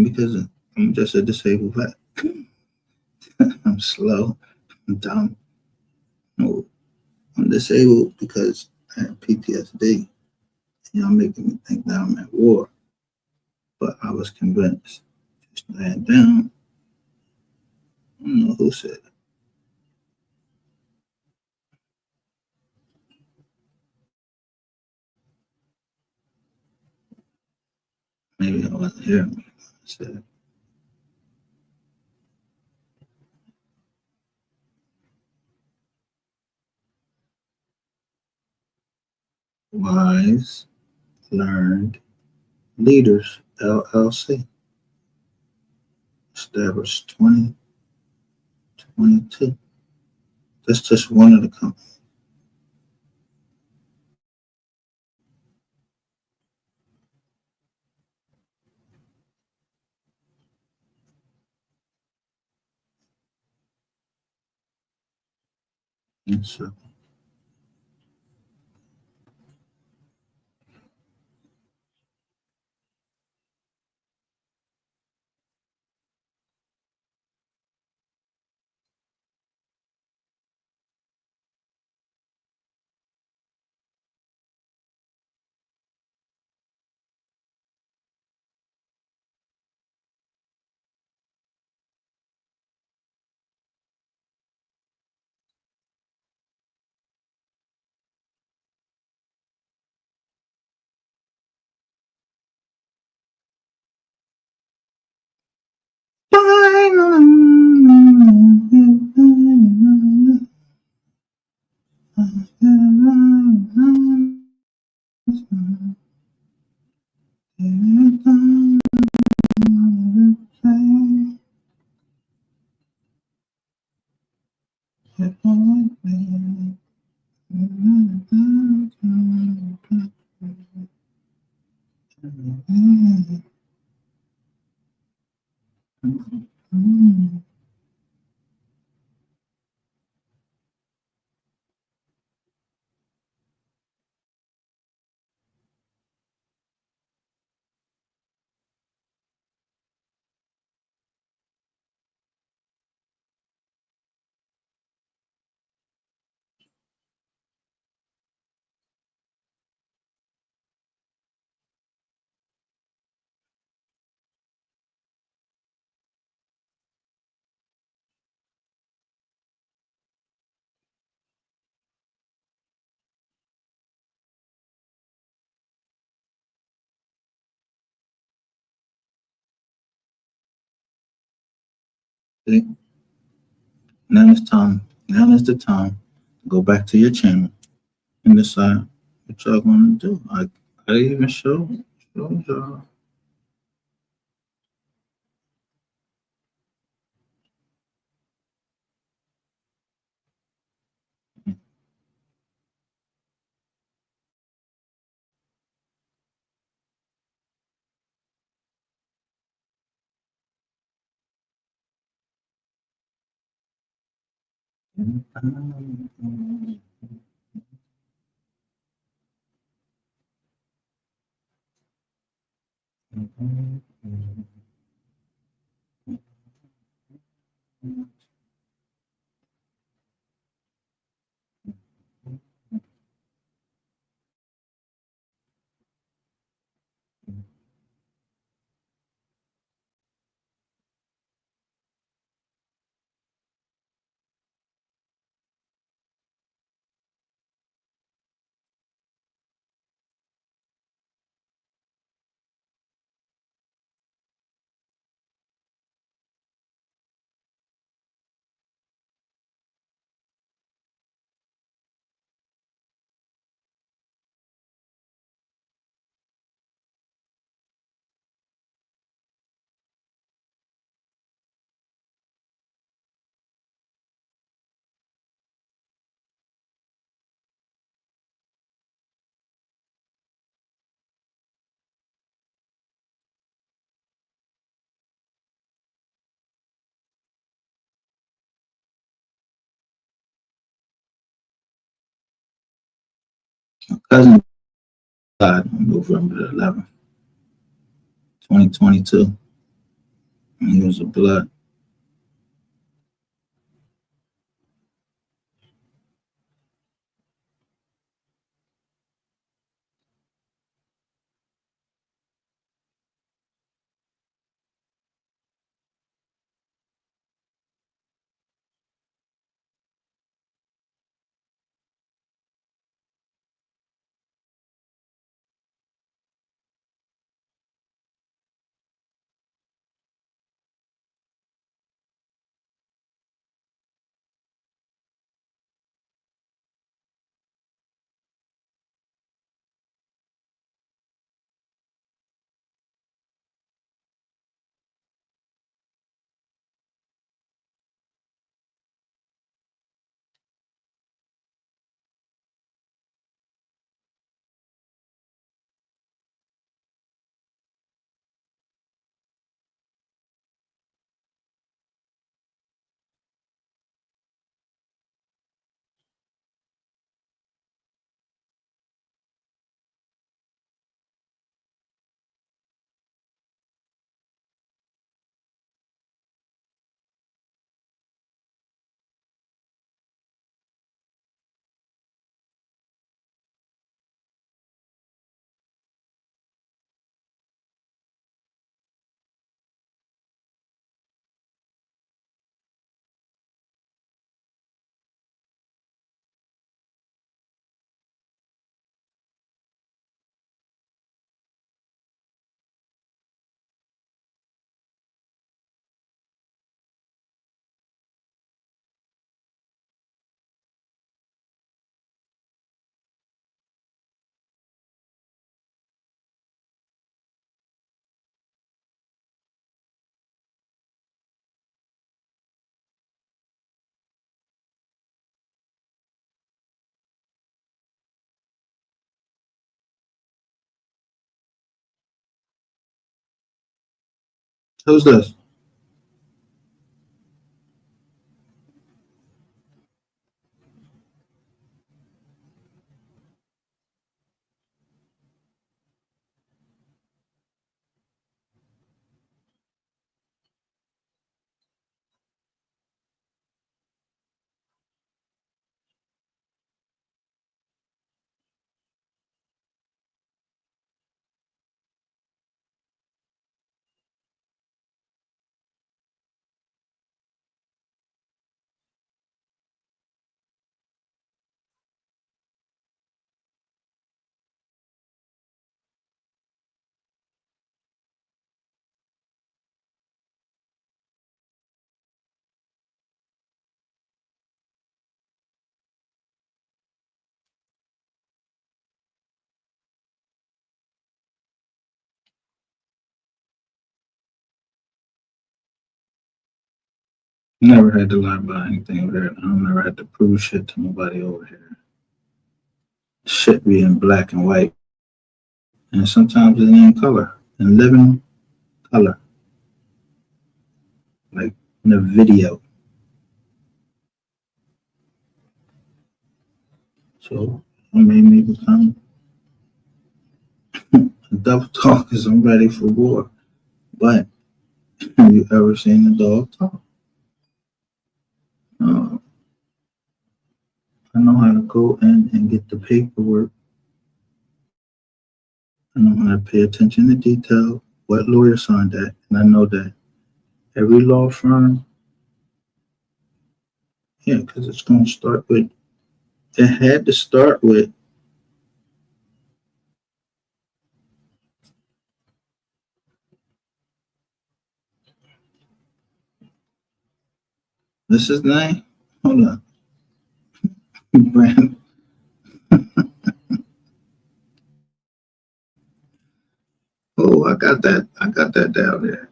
Because I'm just a disabled vet. I'm slow. I'm dumb. No, I'm disabled because I have PTSD. Y'all making me think that I'm at war. But I was convinced. Just laying down. I don't know who said it. Maybe I wasn't hearing me. I said, Wise Learned Leaders, LLC, established 2022. That's just one of the companies. Yes, sir. See, now it's time. Now is the time to go back to your channel and decide what y'all gonna do. I even show y'all. Cousin died on November the 11th, 2022. And he was a blood. Who's this? Never had to lie about anything over here. I don't never had to prove shit to nobody over here. Shit be in black and white, and sometimes it's in color, in living color, like in a video. So it made me become a double talk because I'm ready for war. But have you ever seen a dog talk? Uh, I know how to go in and get the paperwork. I know how to pay attention to detail, what lawyer signed that, and I know that every law firm, yeah, because it's going to start with, it had to start with, this is the name? Hold on. Brand. Oh, I got that. I got that down there.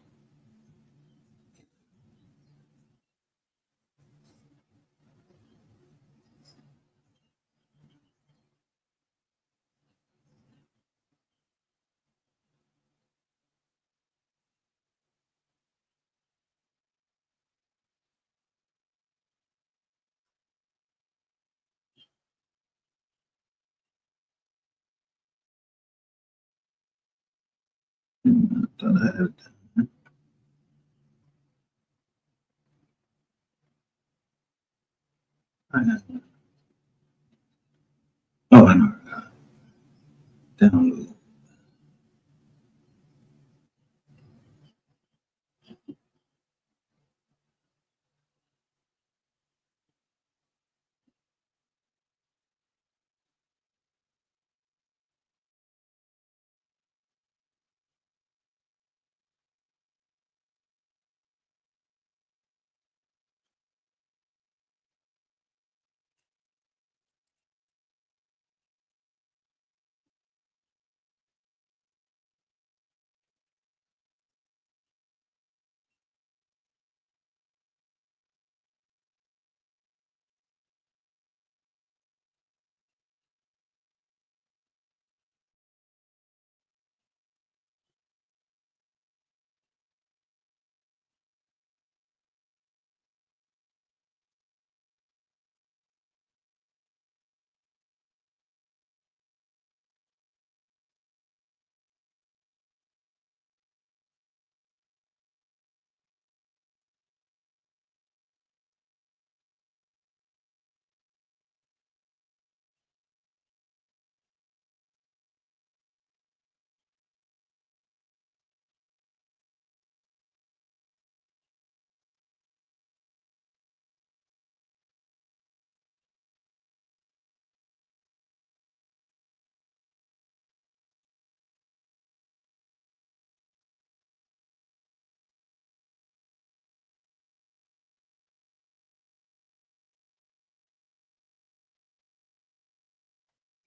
I thought I had it. I had it. Oh, I know. Download.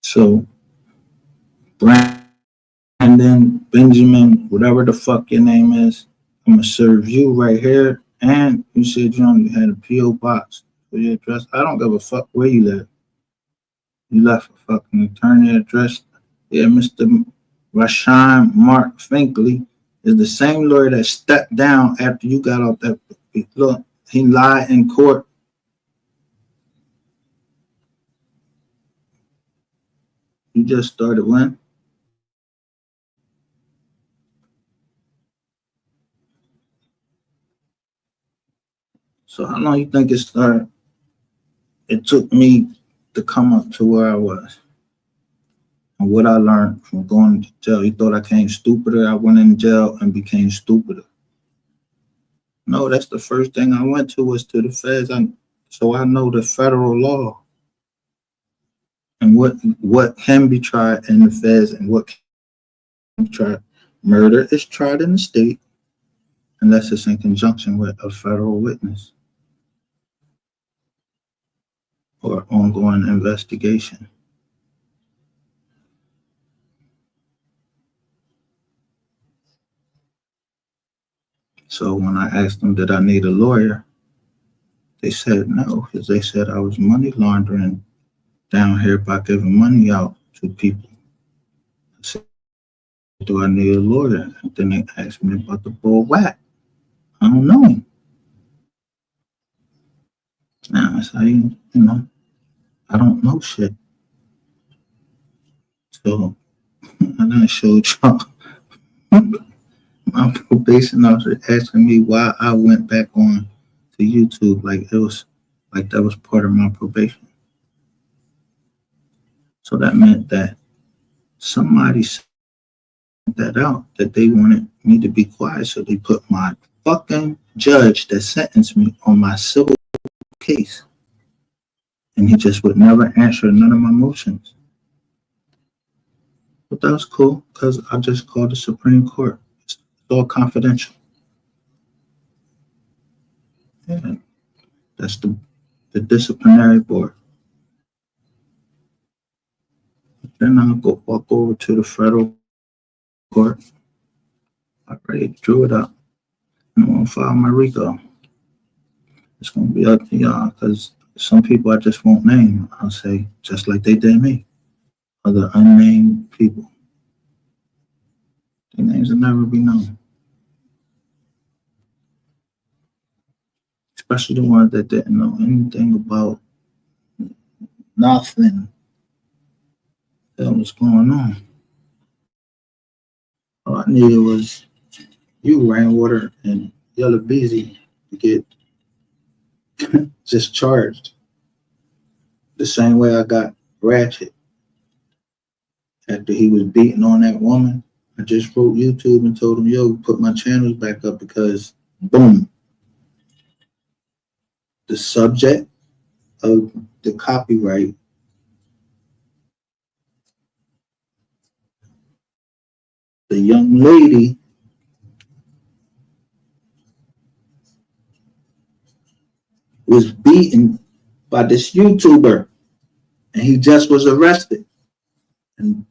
So, Brandon, Benjamin, whatever the fuck your name is, I'm going to serve you right here. And you said you only had a P.O. box for your address. I don't give a fuck where you live. You left a fucking attorney address. Yeah, Mr. Rashawn Mark Finkley. is the same lawyer that stepped down after you got off that. Look, he lied in court. You just started when? So how long you think it started? It took me to come up to where I was. And what I learned from going to jail. You thought I came stupider. I went in jail and became stupider. No, that's the first thing I went to was to the feds. So I know the federal law and what can be tried in the feds and what can be tried. Murder is tried in the state unless it's in conjunction with a federal witness or ongoing investigation. So when I asked them, did I need a lawyer? They said no, because they said I was money laundering down here by giving money out to people. I said, do I need a lawyer? And then they asked me about the bull whack. I don't know him. Now I say, I don't know shit. So I done showed y'all my probation officer asking me why I went back on to YouTube like that was part of my probation. So that meant that somebody sent that out that they wanted me to be quiet, so they put my fucking judge that sentenced me on my civil case, and he just would never answer none of my motions. But that was cool because I just called the Supreme Court. It's all confidential. And that's the disciplinary board. Then I'll go walk over to the federal court. I already drew it up. And I'm gonna file my RICO. It's gonna be up to y'all because some people I just won't name. I'll say just like they did me. Other unnamed people. Their names will never be known. Especially the ones that didn't know anything about nothing that was going on. All I needed was you, Rainwater, and Yellow Beezy to get just charged. The same way I got Ratchet after he was beating on that woman. I just wrote YouTube and told him, yo, put my channels back up because, boom, the subject of the copyright the young lady was beaten by this YouTuber and he just was arrested. And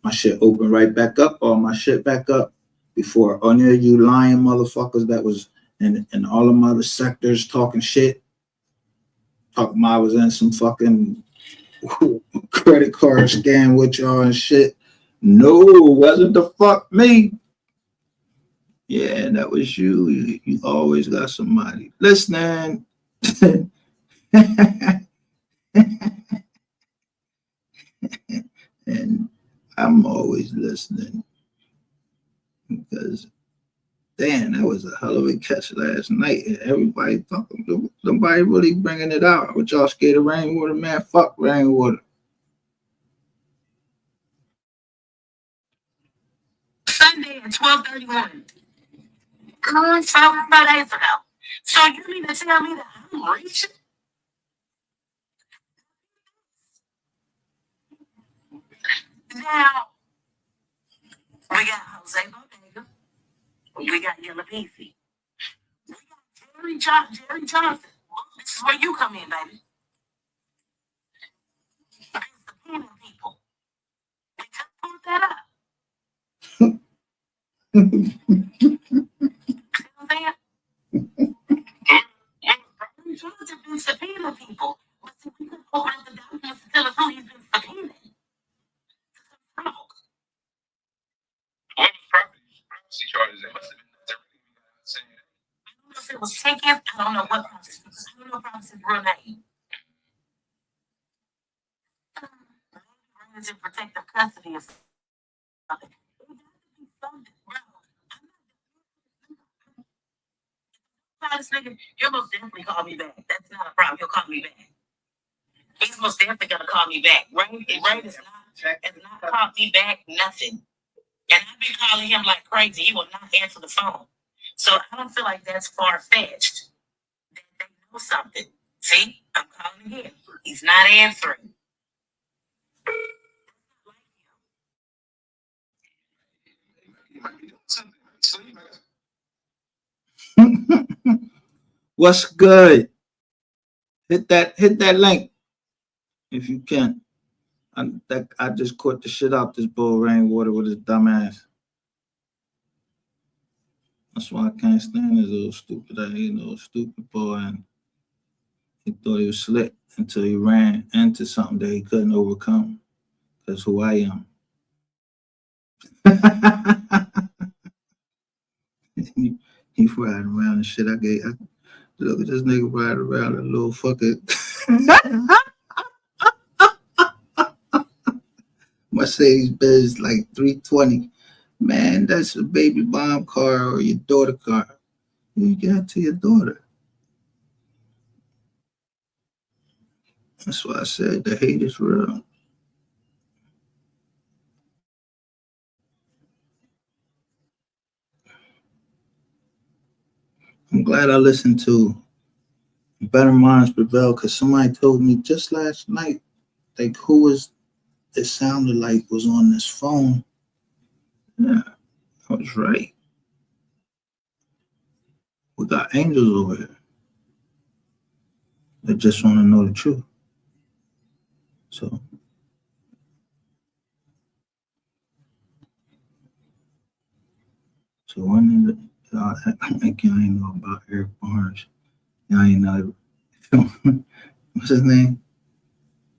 my shit opened right back up, all my shit back up before any of you lying motherfuckers that was in all of my other sectors talking shit. Talking about I was in some fucking credit card scam with y'all and shit. No, it wasn't the fuck me. Yeah, that was you. You always got somebody listening. And I'm always listening because, damn, that was a hell of a catch last night. And everybody talking, nobody really bringing it out. What y'all scared of Rainwater, man? Fuck Rainwater. Sunday at 12:31. Oh, 5 days ago. So you mean to tell me that I'm rich? Now, we got Jose Bodega. We got Yellow Beefy. We got Jerry Johnson. This is where you come in, baby. It's the penal people. We just pulled that up. See what I'm saying? And Georgia been subpoenaing people, but see, we couldn't open up the documents to tell us who he's been subpoenaing. What's his real name? Is in protective custody or something. It got to be something, bro. This nigga, he'll most definitely call me back. That's not a problem. He'll call me back. He's most definitely gonna call me back. Ray has not called me back, nothing. And I've been calling him like crazy. He will not answer the phone. So I don't feel like that's far fetched. They know something. See, I'm calling again. He's not answering. What's good? Hit that link if you can. I just caught the shit out this bull rainwater with his dumb ass. That's why I can't stand his little stupid boy. And he thought he was slick until he ran into something that he couldn't overcome. That's who I am. He riding around and shit. Look at this nigga riding around a little fucking. Mercedes Benz like 320. Man, that's a baby bomb car or your daughter car. You get it to your daughter. That's why I said the hate is real. I'm glad I listened to Better Minds Prevail because somebody told me just last night, like who was it sounded like was on this phone. Yeah, I was right. We got angels over here that just want to know the truth. So one of the I ain't know about Eric Barnes. Y'all ain't know. What's his name?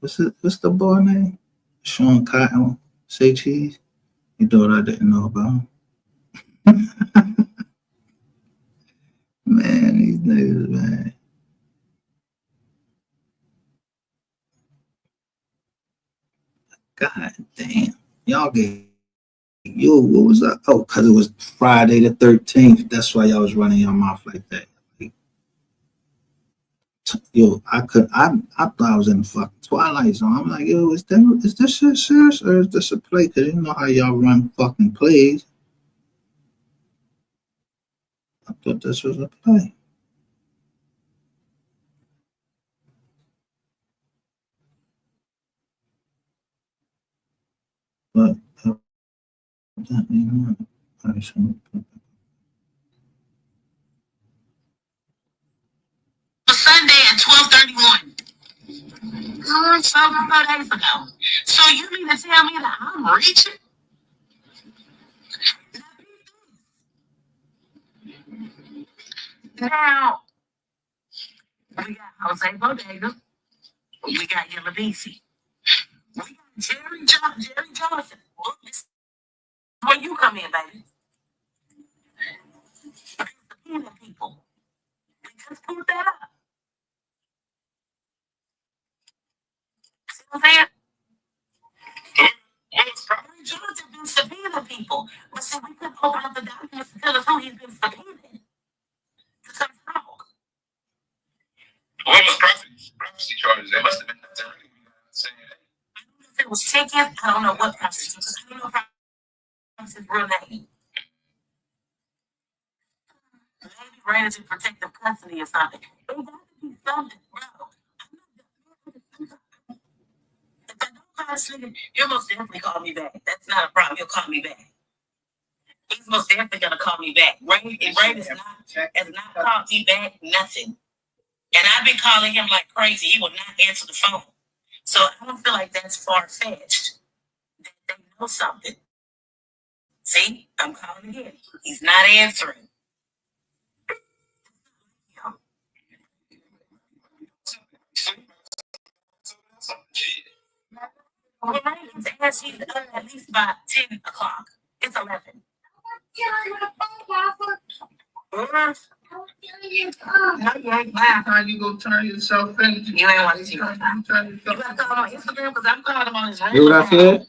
What's the boy name? Sean Cotton. Say cheese. You thought I didn't know about him. Man, these niggas, man. God damn. Y'all get yo, what was that? Oh, because it was Friday the 13th. That's why y'all was running your mouth like that. Like, yo, I thought I was in the fucking Twilight Zone. I'm like, yo, is this shit serious or is this a play? Because you know how y'all run fucking plays. I thought this was a play. But that ain't right. Sunday at 12:31. So 4 days ago. So you mean to tell me that I'm reaching? Now we got Jose Bodega. We got Yellow Beefy. We got Jerry Johnson. Well, this is where you come in, baby. The peanut people. We just pulled that up. See what I'm saying? Jerry Johnson been subpoenaing people. But see, we couldn't open up the documents to tell us who he's been subpoenaing. To come talk. What was prophecy charges? They must have been saying that. I don't know if it was tickets. I don't know what prophecy. I don't know if his real name. Maybe ran into protective custody or something. It got to be something, bro. If I don't call this nigga, he'll most definitely call me back. That's not a problem. He'll call me back. He's most definitely gonna call me back. Ray has not called me back, nothing. And I've been calling him like crazy. He will not answer the phone. So I don't feel like that's far fetched. They know something. See, I'm calling again. He's not answering. Well, Ryan's asked he's at least by 10 o'clock. It's 11. How you go turn yourself in? You ain't want to see my time. You gotta call on Instagram because I'm calling him on his Hear what I said?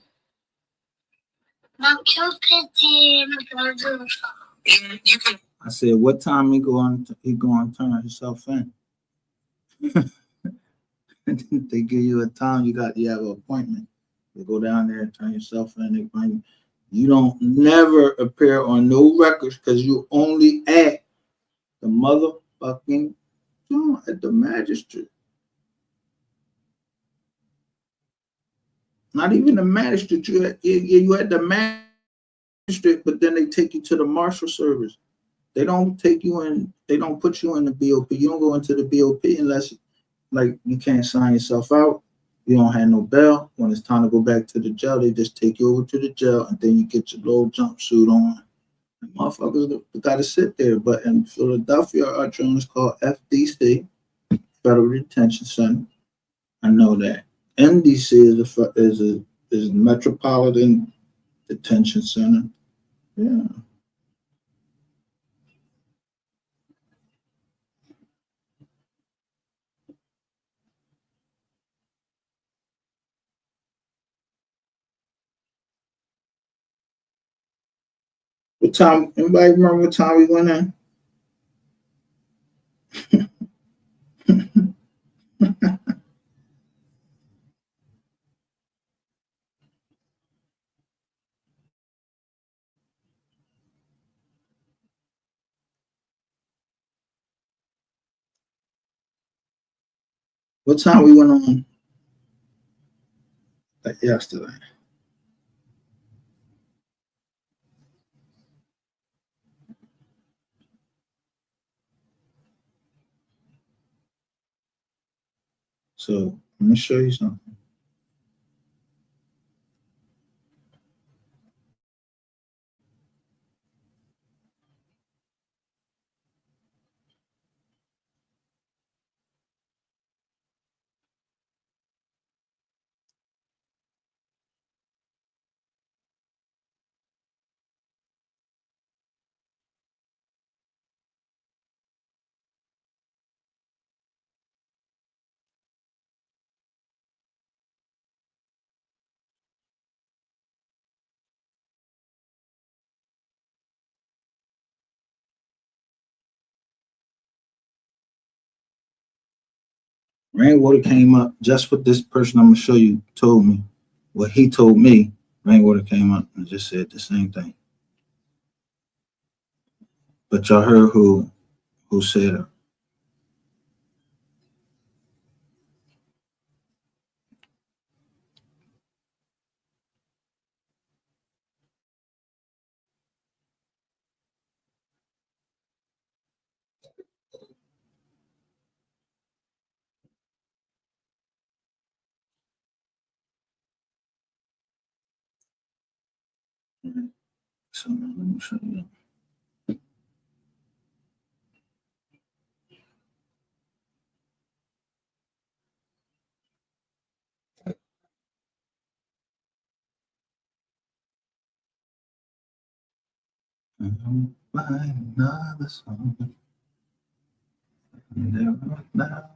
Yeah, you can. I said, what time he go on turn himself in? They give you a time, you have an appointment. You go down there and turn yourself in. They bring you. You don't never appear on no records because you only at the motherfucking at the magistrate. Not even the magistrate. You at the magistrate, but then they take you to the marshal service. They don't take you in. They don't put you in the BOP. You don't go into the BOP unless, like, you can't sign yourself out. You don't have no bail. When it's time to go back to the jail, they just take you over to the jail, and then you get your little jumpsuit on. And motherfuckers got to sit there. But in Philadelphia, our joint is called FDC, Federal Detention Center. I know that. NDC is Metropolitan Detention Center. Yeah. What time? Anybody remember what time we went in? What time we went on yesterday? So let me show you something. Rainwater came up just what this person I'm gonna show you told me. What he told me, Rainwater came up and just said the same thing. But y'all heard who said it. So let me show you. Another song. Now.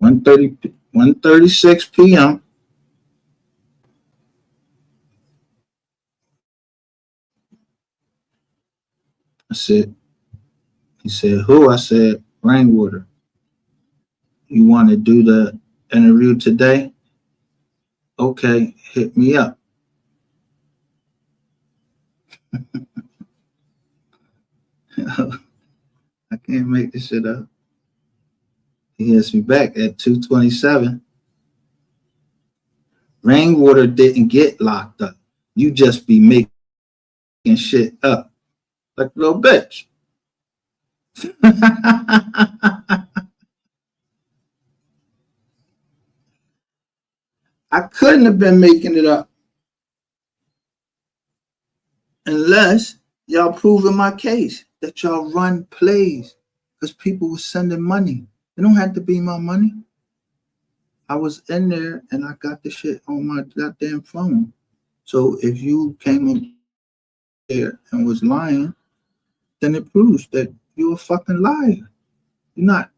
1:36 p.m. I said, he said, who? I said, Rainwater. You want to do the interview today? Okay, hit me up. I Can't make this shit up. He hits me back at 2:27. Rainwater didn't get locked up. You just be making shit up like a little bitch. I couldn't have been making it up unless y'all proving my case that y'all run plays because people were sending money. It don't have to be my money. I was in there and I got the shit on my goddamn phone. So if you came up there and was lying, then it proves that you're a fucking liar. You're not.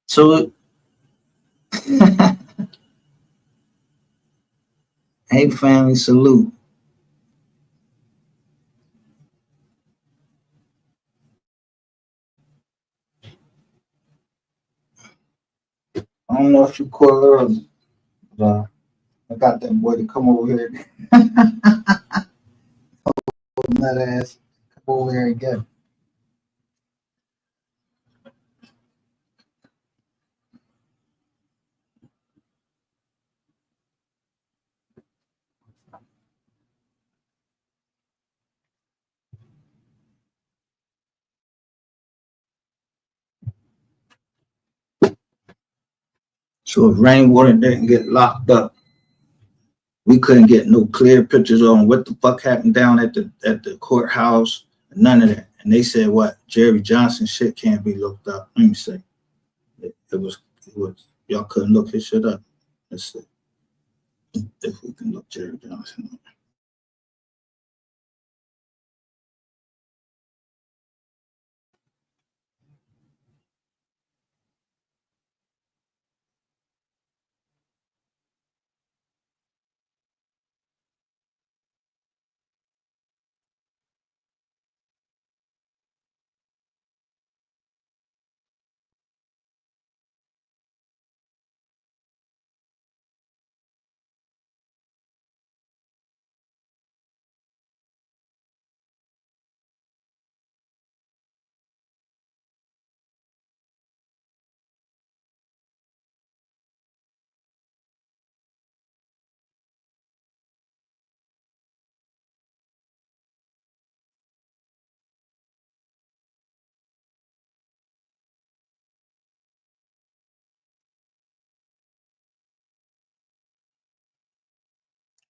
So, hey, family, salute. I don't know if you caught early, but I got that boy to come over here. Nut ass, come over here and get him. So if Rainwater didn't get locked up, we couldn't get no clear pictures on what the fuck happened down at the courthouse. None of that. And they said what? Jerry Johnson shit can't be looked up. Let me see. It was y'all couldn't look his shit up. Let's see if we can look Jerry Johnson up.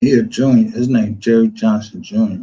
He a junior. His name Jerry Johnson Jr.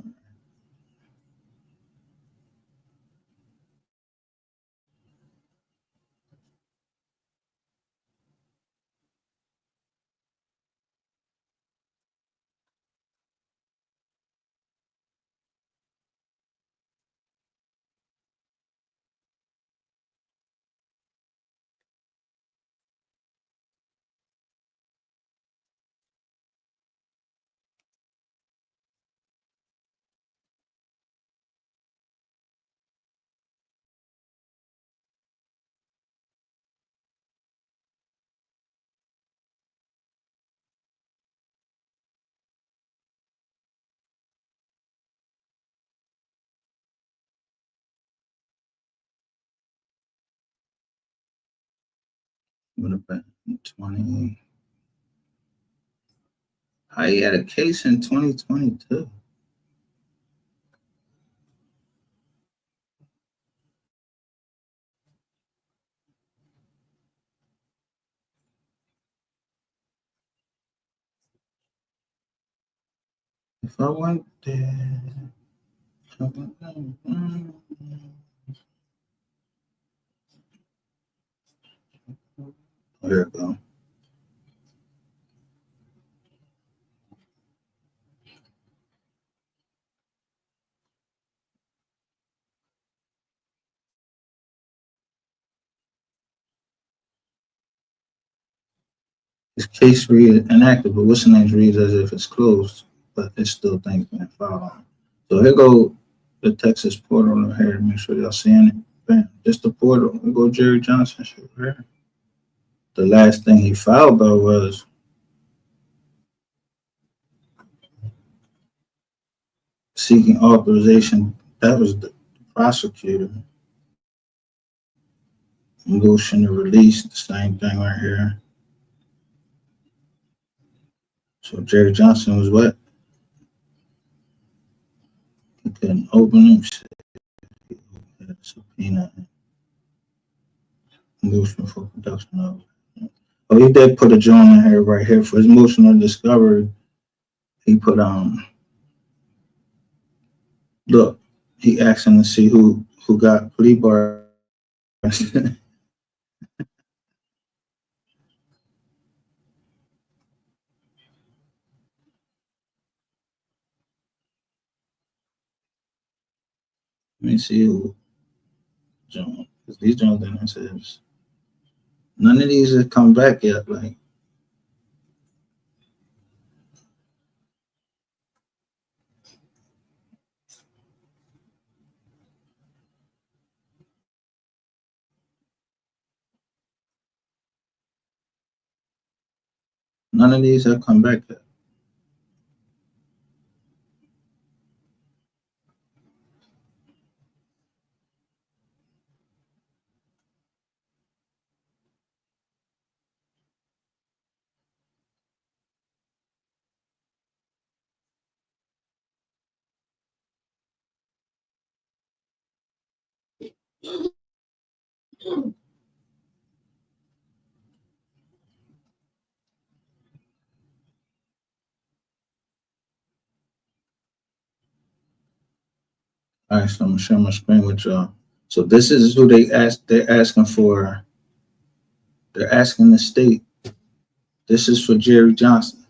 would have been 20. I had a case in 2022. If I went there, there we go. This case read inactive, but what's the name reads as if it's closed, but it's still things being filed on. So here go the Texas portal right here. Make sure y'all seeing it. Bam, just the portal. Here go Jerry Johnson shit right here. The last thing he filed though was seeking authorization. That was the prosecutor. Motion to release, the same thing right here. So Jerry Johnson was what? He couldn't open him. Subpoena. Motion for production of. Oh, he did put a joint in here right here for his motion of discovery. He put look, he asking to see who got plea bar. Let me see who John, because these Johns didn't says none of these have come back yet. Like none of these have come back yet. All right, so I'm gonna share my screen with y'all. So this is who they asked. They're asking for. They're asking the state. This is for Jerry Johnson.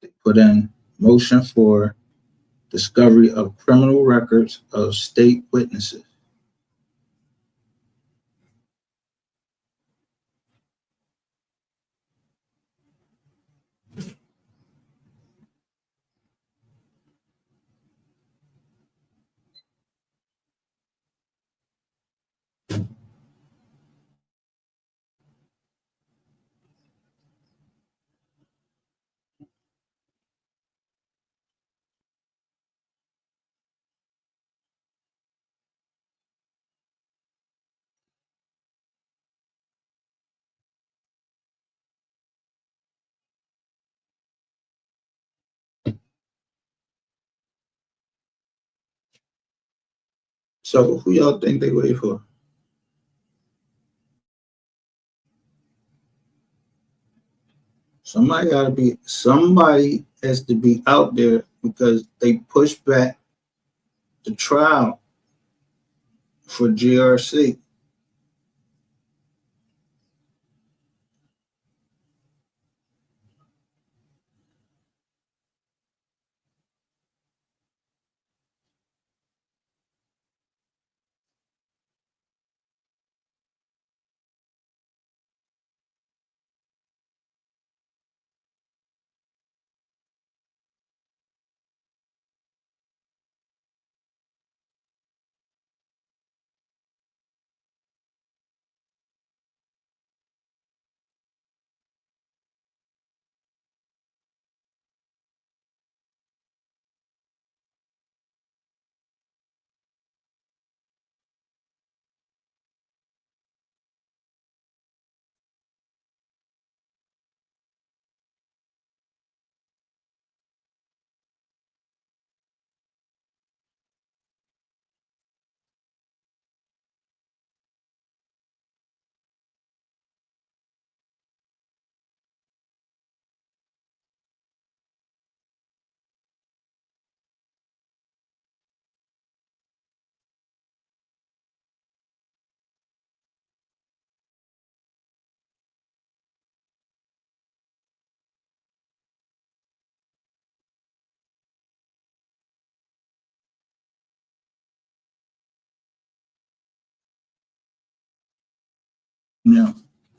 They put in motion for discovery of criminal records of state witnesses. So who y'all think they wait for? Somebody has to be out there because they pushed back the trial for GRC.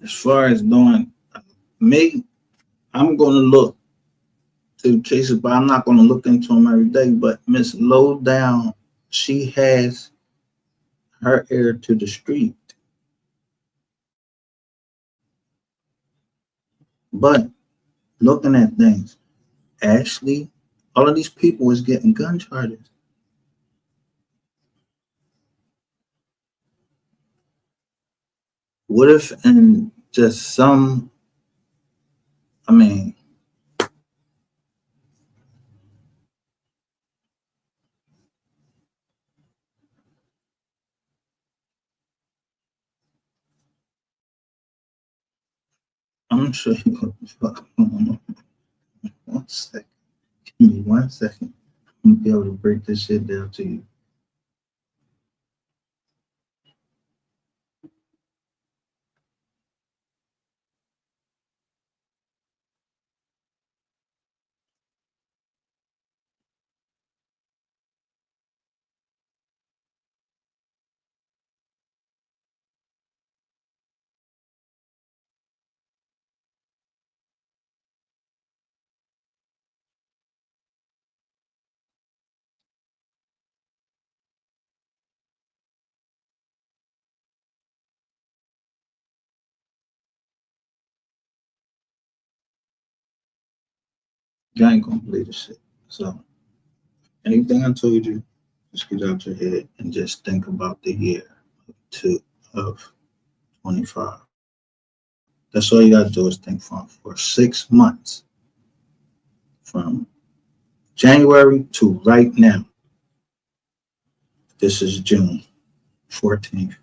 as far as doing me, I'm gonna look to the cases, but I'm not gonna look into them every day. But Miss Lowdown, she has her ear to the street. But looking at things, Ashley, all of these people is getting gun charges. What if in just some, I mean, I'm sure you fuck. 1 second. Give me 1 second. I'm gonna be able to break this shit down to you. You ain't gonna believe this shit. So anything I told you, just get out your head and just think about the year of 25. That's all you gotta do is think for 6 months, from January to right now. This is June 14th.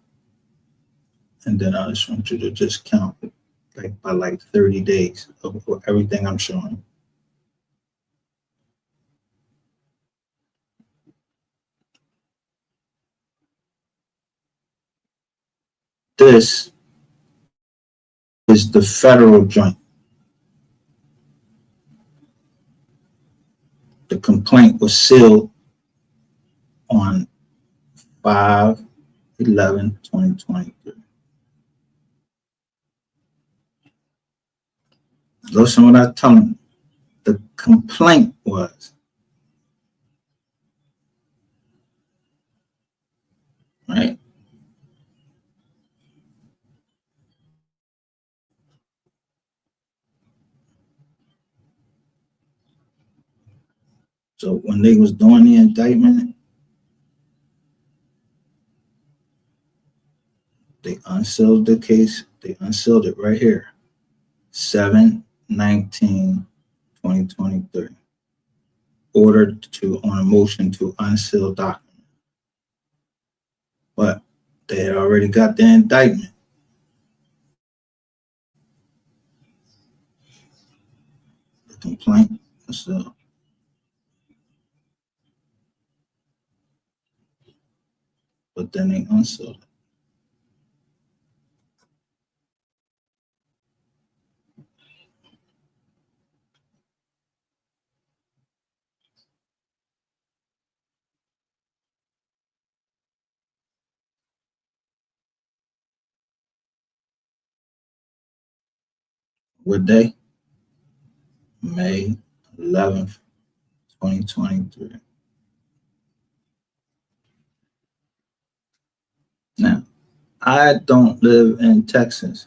And then I just want you to just count it by 30 days of everything I'm showing. This is the federal joint. The complaint was sealed on 5/11/2023. Listen what I tell them. The complaint was, right? So when they was doing the indictment, they unsealed the case. They unsealed it right here. 7/19/2023. Ordered on a motion to unseal document. But they had already got the indictment. The complaint was sealed. But then they unsealed it. What day? May 11th, 2023. Now, I don't live in Texas.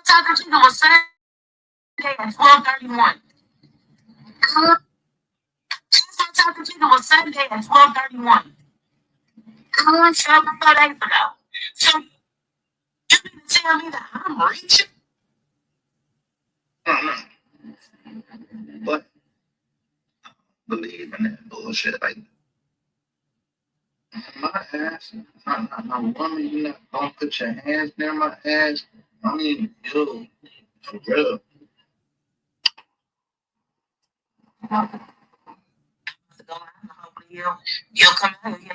Taco was Sunday at 12:31. Taco was Sunday at 12:31. 7 days ago. So you mean to tell me that I'm reaching? But I believe in that bullshit. Like my ass, my woman, you know, don't put your hands near my ass. I mean, you, for real. You'll come out here.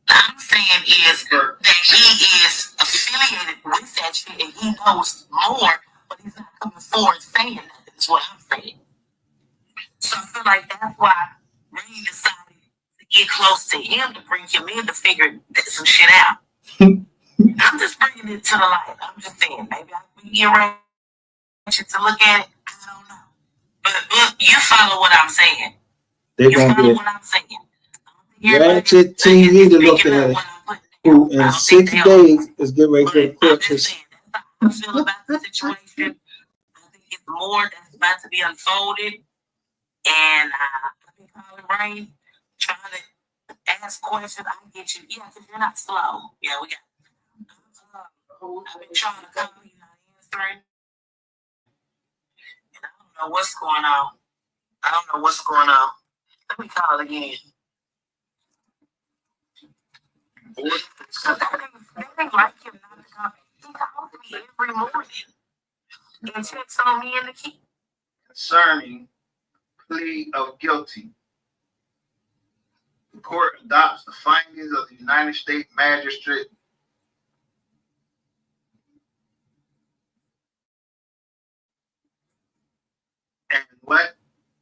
I'm saying is that he is affiliated with that shit and he knows more coming forward saying nothing. Is what I'm saying. So I feel like that's why Rain decided to get close to him to bring him in to figure some shit out. I'm just bringing it to the light. I'm just saying, maybe I can get Rain to look at it. I don't know. But you follow what I'm saying. They're You gonna follow get what I'm saying. Ratchet TV to look at it, who in 6 days is getting ready to go to court. I'm just saying, that's how I feel about the situation. I think it's more that's about to be unfolded. And I think Colin Rain trying to ask questions. I get you. Yeah, because you're not slow. Yeah, we got. I've been trying to call you, not answering. And I don't know what's going on. I don't know what's going on. Let me call again. So they like him not to come. He calls me every morning and checks on me and the key. Concerning plea of guilty, the court adopts the findings of the United States Magistrate and what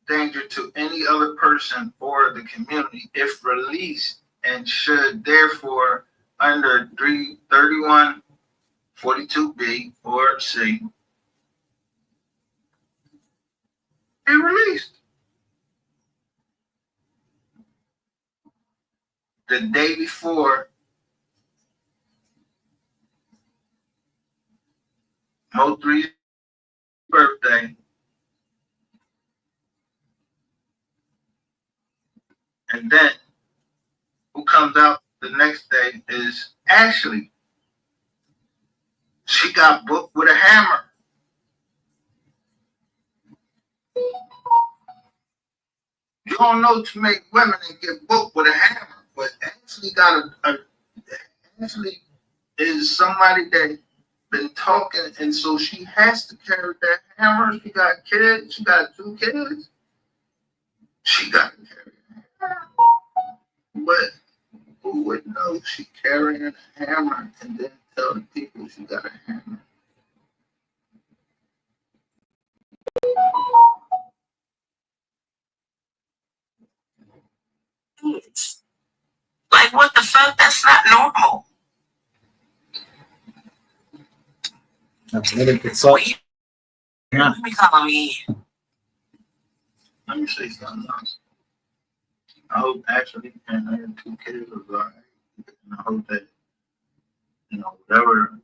danger to any other person or the community if released, and should therefore under 331.42b or c be released the day before Mo3's birthday, and then who comes out the next day is Ashley. She got booked with a hammer. You don't know too many women that get booked with a hammer, but Ashley got Ashley is somebody that been talking, and so she has to carry that hammer. She got kids. She got 2 kids. She got to carry a hammer. But who would know she carrying a hammer and then tell the people she got a hammer? Kids. Like, what the fuck? That's not normal. Let me call me. Let me say something else. I hope Ashley and her 2 kids are all right. And I hope that, whatever,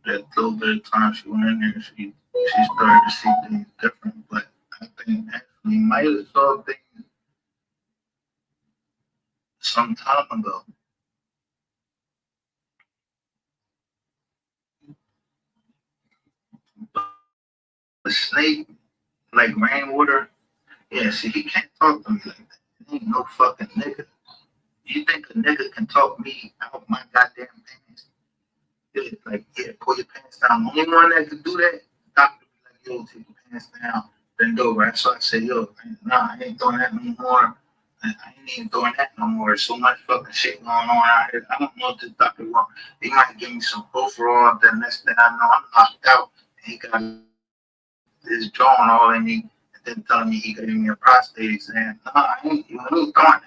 that little bit of time she went in there, she started to see things different. But I think Ashley might have saw things some time ago. The snake, like rainwater, yeah, see, he can't talk to me like that. He ain't no fucking nigga. You think a nigga can talk me out my goddamn pants? Yeah, like, yeah, pull your pants down. The only one that could do that, doctor be like, yo, take your pants down, bend over. That's why I say, yo, nah, I ain't doing that no more. I ain't even doing that no more. There's so much fucking shit going on out here. I don't know if this doctor wrong. He might give me some overall, then next thing I know, I'm knocked out. And he got his drawing all in me, and then telling me he gave me a prostate exam. Nah, I ain't doing that.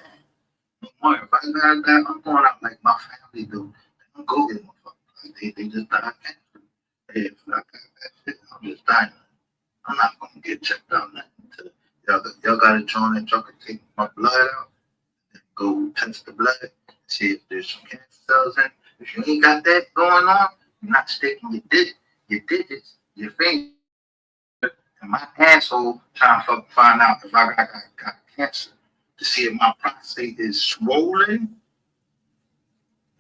If I got that, I'm going out like my family do. They don't go get my fucking. They just die of cancer. Hey, if I got that shit, I'm just dying. I'm not gonna get checked out nothing until y'all got a joint that y'all can take my blood out and go test the blood, see if there's some cancer cells in. If you ain't got that going on, you're not sticking your digits, your fingers, in my asshole trying to find out if I got cancer. To see if my prostate is swollen.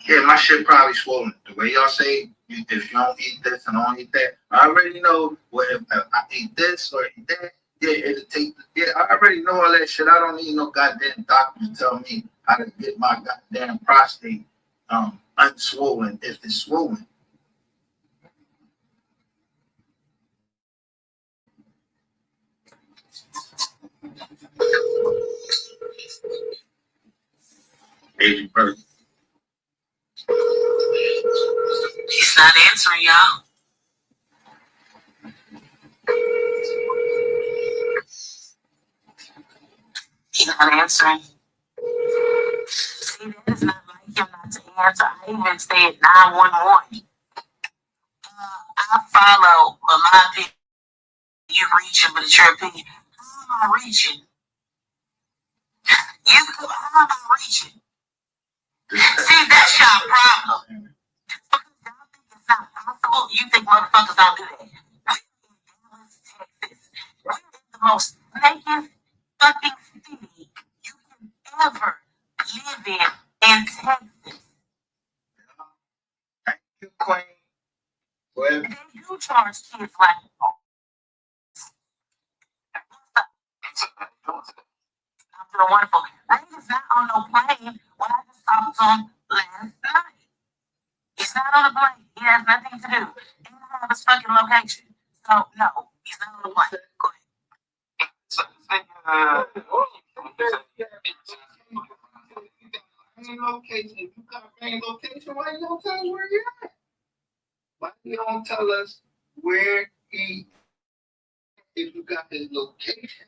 Yeah, my shit probably swollen. The way y'all say, if you don't eat this and don't eat that, I already know what if I eat this or eat that. Yeah, it'll take. Yeah, I already know all that shit. I don't need no goddamn doctor to tell me how to get my goddamn prostate unswollen if it's swollen. Agent Burke. He's not answering, y'all. not answering. See, that is not like him not to answer. I even said 911. I follow, but my opinion, you reaching, but it's your opinion. How am I reaching? How am I reaching? See, that's your problem. Y'all think it's not possible? You think motherfuckers don't do that? We're in Dallas, Texas. We're in the most naked fucking city you can ever live in Texas. Thank you, Queen. Well, They do charge kids like I'm doing wonderful. Ray is not on no plane when I just talked to him last night. He's not on a plane. He has nothing to do. He don't have his fucking location. So no, he's not on a plane. Go ahead. So, location. If you got a main location, why you don't tell us where you're at? Why you don't tell us where he? If you got his location.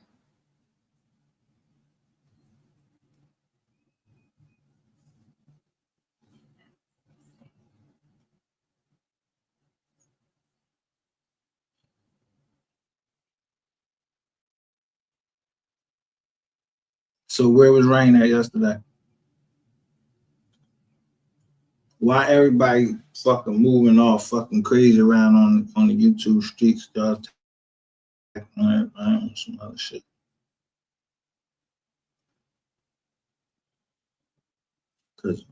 So where was Rain at yesterday? Why everybody fucking moving off fucking crazy around on the YouTube streets? Y'all on some other shit. Cause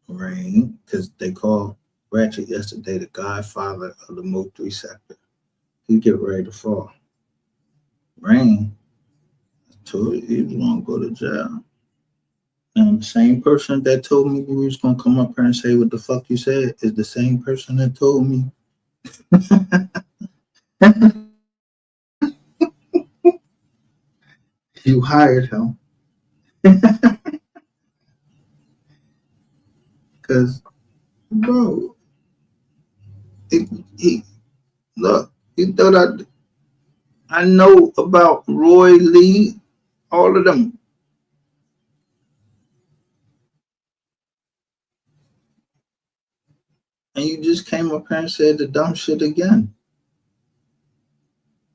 Rain, because they called Ratchet yesterday the godfather of the Mo 3 sector. He get ready to fall. Rain told you he was gonna go to jail. And the same person that told me we was gonna come up here and say what the fuck you said is the same person that told me you hired him. Cause bro, he look, he thought I know about Roy Lee, all of them. And you just came up here and said the dumb shit again.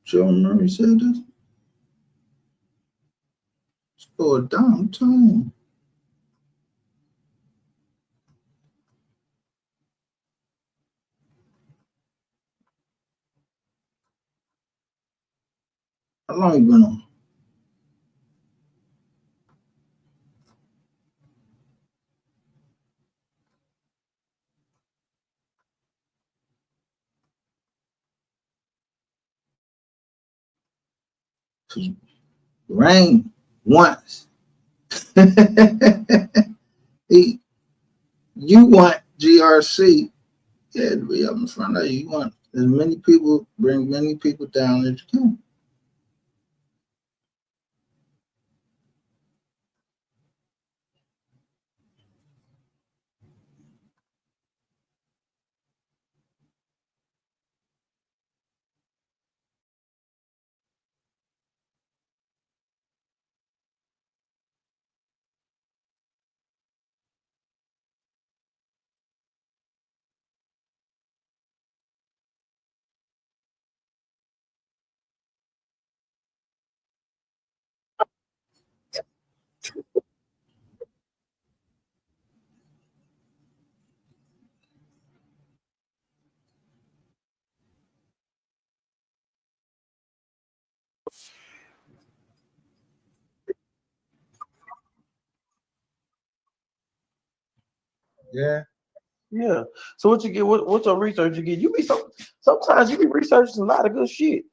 You don't remember you said this? It's for a dumb time. How long you been on? Rain once. You want GRC, yeah, to be up in front of you. You want as many people, bring many people down as you can. Yeah. Yeah. So what you get? What's your research you get? You be sometimes you be researching a lot of good shit.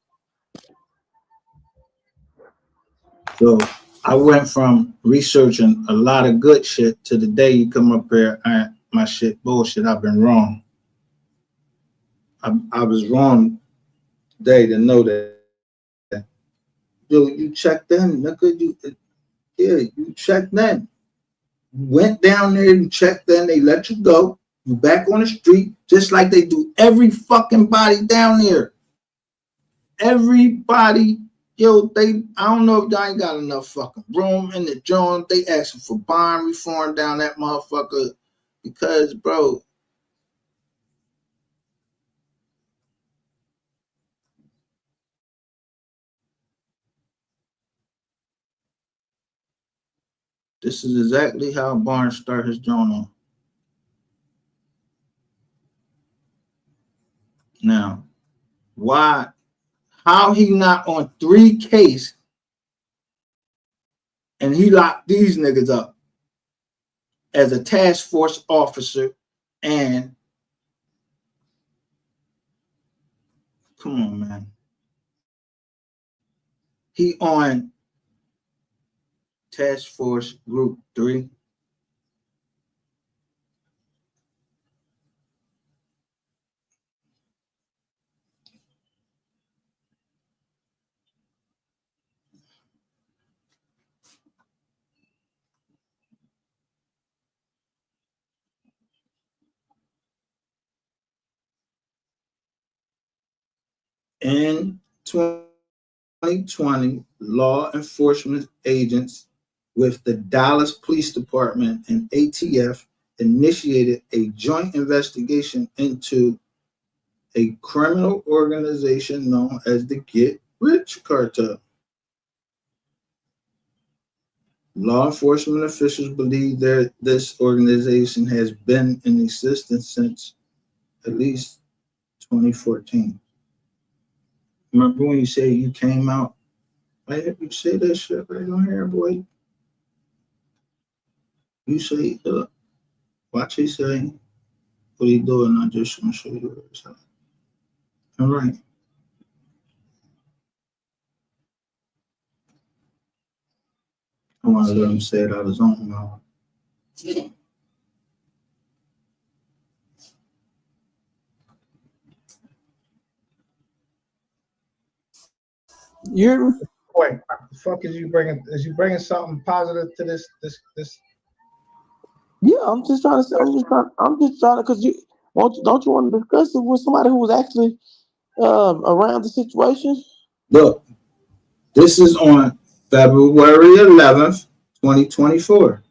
So I went from researching a lot of good shit to the day you come up here and my shit bullshit. I've been wrong. I was wrong today to know that. Yo, you checked in, nigga. You checked in. You went down there, you checked in, they let you go. You back on the street, just like they do every fucking body down there. Everybody Yo, I don't know if y'all ain't got enough fucking room in the joint. They asking for bond reform down that motherfucker because, bro, this is exactly how Barnes start his joint on. Now, why? How he not on 3 cases and he locked these niggas up as a task force officer and come on, man. He on task force group 3. In 2020, law enforcement agents with the Dallas Police Department and ATF initiated a joint investigation into a criminal organization known as the Get Rich Cartel. Law enforcement officials believe that this organization has been in existence since at least 2014. Remember when you say you came out? Right, you say that shit right on here, boy. You say, watch he say what he doing. I just want to show you what it's like. All right. I want to let him say it out of his own mouth. You Wait, what the fuck is you bringing? Is you bringing something positive to this? Yeah, I'm just trying to, because you don't you want to discuss it with somebody who was actually around the situation? Look, this is on February 11th, 2024.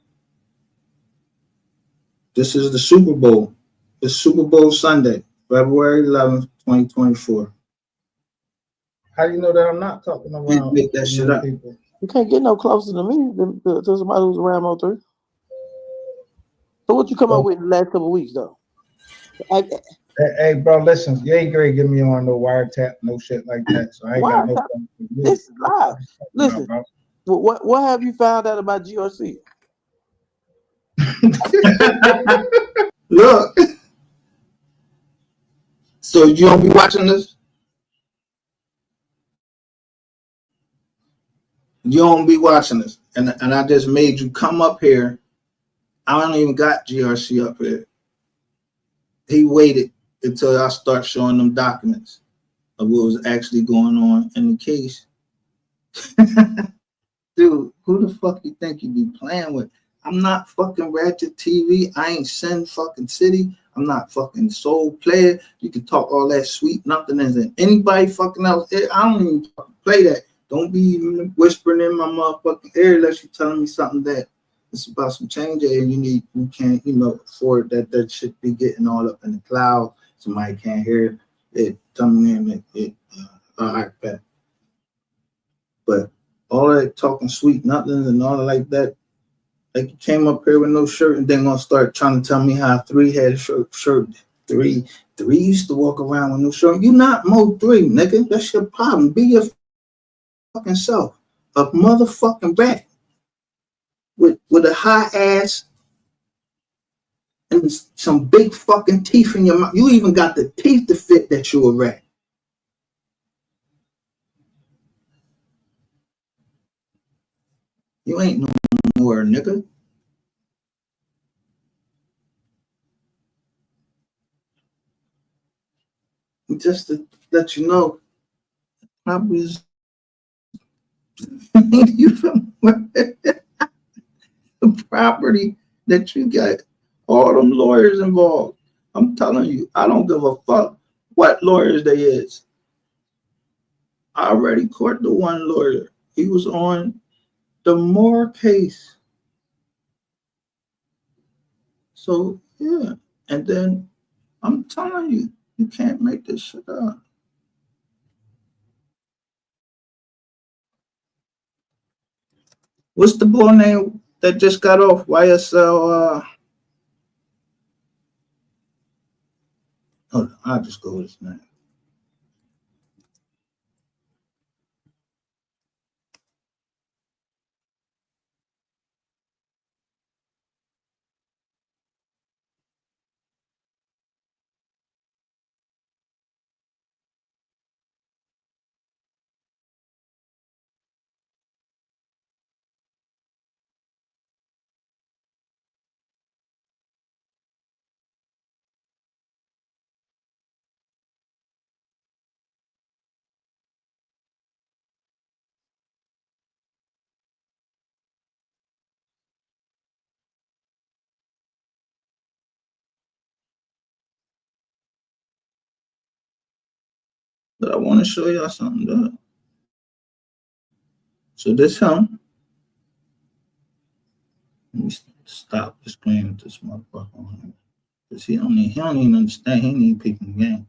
This is the Super Bowl. It's Super Bowl Sunday, February 11th, 2024. How do you know that I'm not talking around Make that shit up. people? You can't get no closer to me than to somebody who's around Mo3. So what you come up with in the last couple of weeks, though? Hey, bro, listen, you ain't gonna get me on no wiretap, no shit like that. So I ain't got no. This is live. Listen, what have you found out about GRC? Look, so you don't be watching this? You don't be watching this, and I just made you come up here. I don't even got GRC up here. He waited until I start showing them documents of what was actually going on in the case. Dude, who the fuck you think you be playing with? I'm not fucking Ratchet TV. I ain't Sin fucking City. I'm not fucking Soul Player. You can talk all that sweet nothing and anybody fucking else. I don't even fucking play that. Don't be even whispering in my motherfucking ear unless you're telling me something that it's about some change and you can't, afford that shit be getting all up in the cloud. Somebody can't hear it coming in iPad. But all that talking sweet nothings and all like that, like you came up here with no shirt and then gonna start trying to tell me how 3 had a shirt. 3 used to walk around with no shirt. You not Mo3, nigga. That's your problem. Be your fucking self. A motherfucking rat with a high ass and some big fucking teeth in your mouth. You even got the teeth to fit that you a rat. You ain't no more, nigga. Just to let you know, probably is you from the property that you got all them lawyers involved. I'm telling you, I don't give a fuck what lawyers they is. I already caught the one lawyer. He was on the Moore case. So yeah, and then I'm telling you, you can't make this shit up. What's the boy name that just got off YSL? Hold on, I'll just go with his name. But I want to show y'all something good. So this him. Let me stop the screen with this motherfucker on him. Because he don't even understand. He ain't even peeping the game.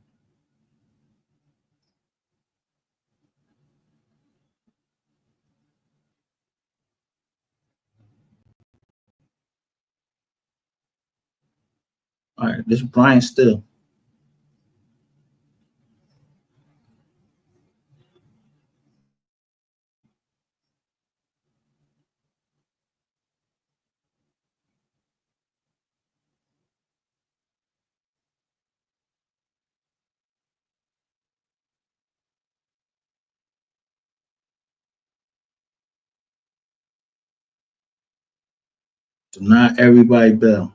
All right, this is Brian Still. So not everybody bail.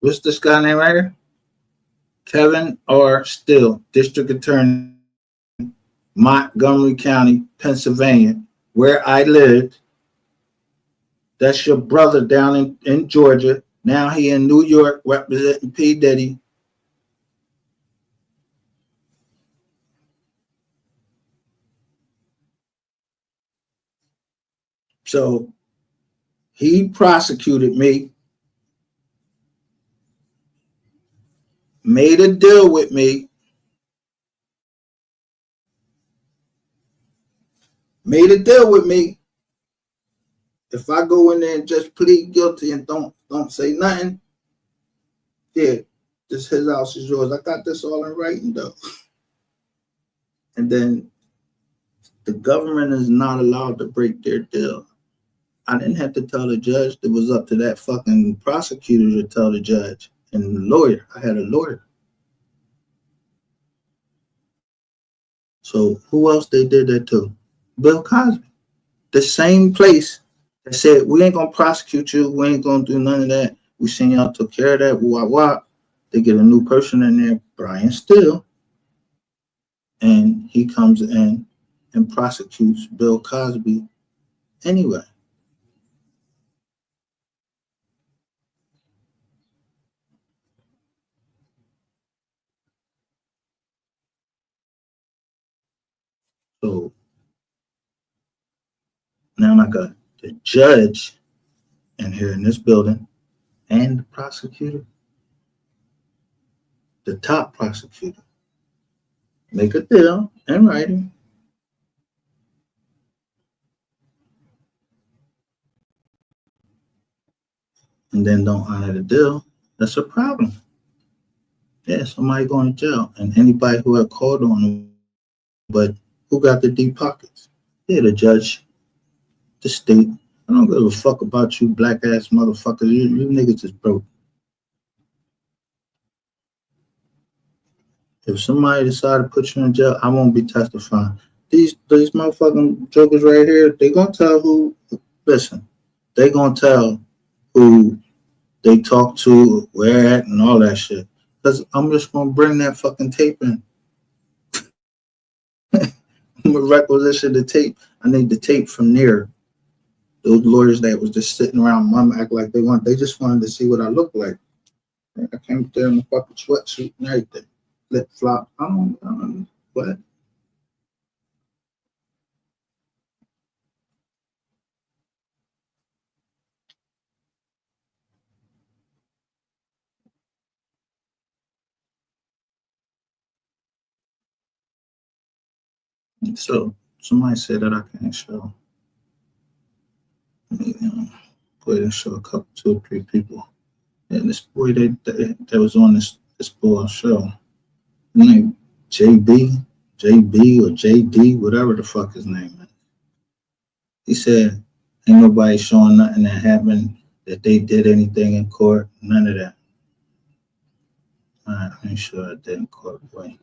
What's this guy name right here? Kevin R. Still, District Attorney, Montgomery County, Pennsylvania, where I lived. That's your brother down in Georgia. Now he in New York representing P. Diddy. So he prosecuted me, made a deal with me, If I go in there and just plead guilty and don't say nothing, yeah, this his house is yours. I got this all in writing though. And then the government is not allowed to break their deal. I didn't have to tell the judge. It was up to that fucking prosecutor to tell the judge and the lawyer. I had a lawyer. So who else they did that to? Bill Cosby. The same place that said, we ain't gonna prosecute you. We ain't gonna do none of that. We seen y'all took care of that. Wah, wah. They get a new person in there, Brian Still. and he comes in and prosecutes Bill Cosby anyway. So now I got the judge in here in this building and the prosecutor, the top prosecutor, make a deal in writing, and then don't honor the deal. That's a problem. Yeah, somebody going to jail, and anybody who had called on them, but who got the deep pockets? Yeah, the judge, the state. I don't give a fuck about you, black ass motherfuckers. You niggas is broke. If somebody decide to put you in jail, I won't be testifying. These motherfucking jokers right here, they gonna tell who. Listen, they gonna tell who they talk to, where at, and all that shit. Cause I'm just gonna bring that fucking tape in. I'm gonna requisition the tape. I need the tape from there. Those lawyers that was just sitting around, mom act like they just wanted to see what I look like. I came there in a fucking sweatsuit and everything, flip flop. I don't what. So somebody said that I can't show. You know, go ahead and show a couple, two or three people. And this boy that was on this boy show, his name JB or JD, whatever the fuck his name is. He said, ain't nobody showing nothing that happened, that they did anything in court, none of that. I ain't sure I did in court, boy.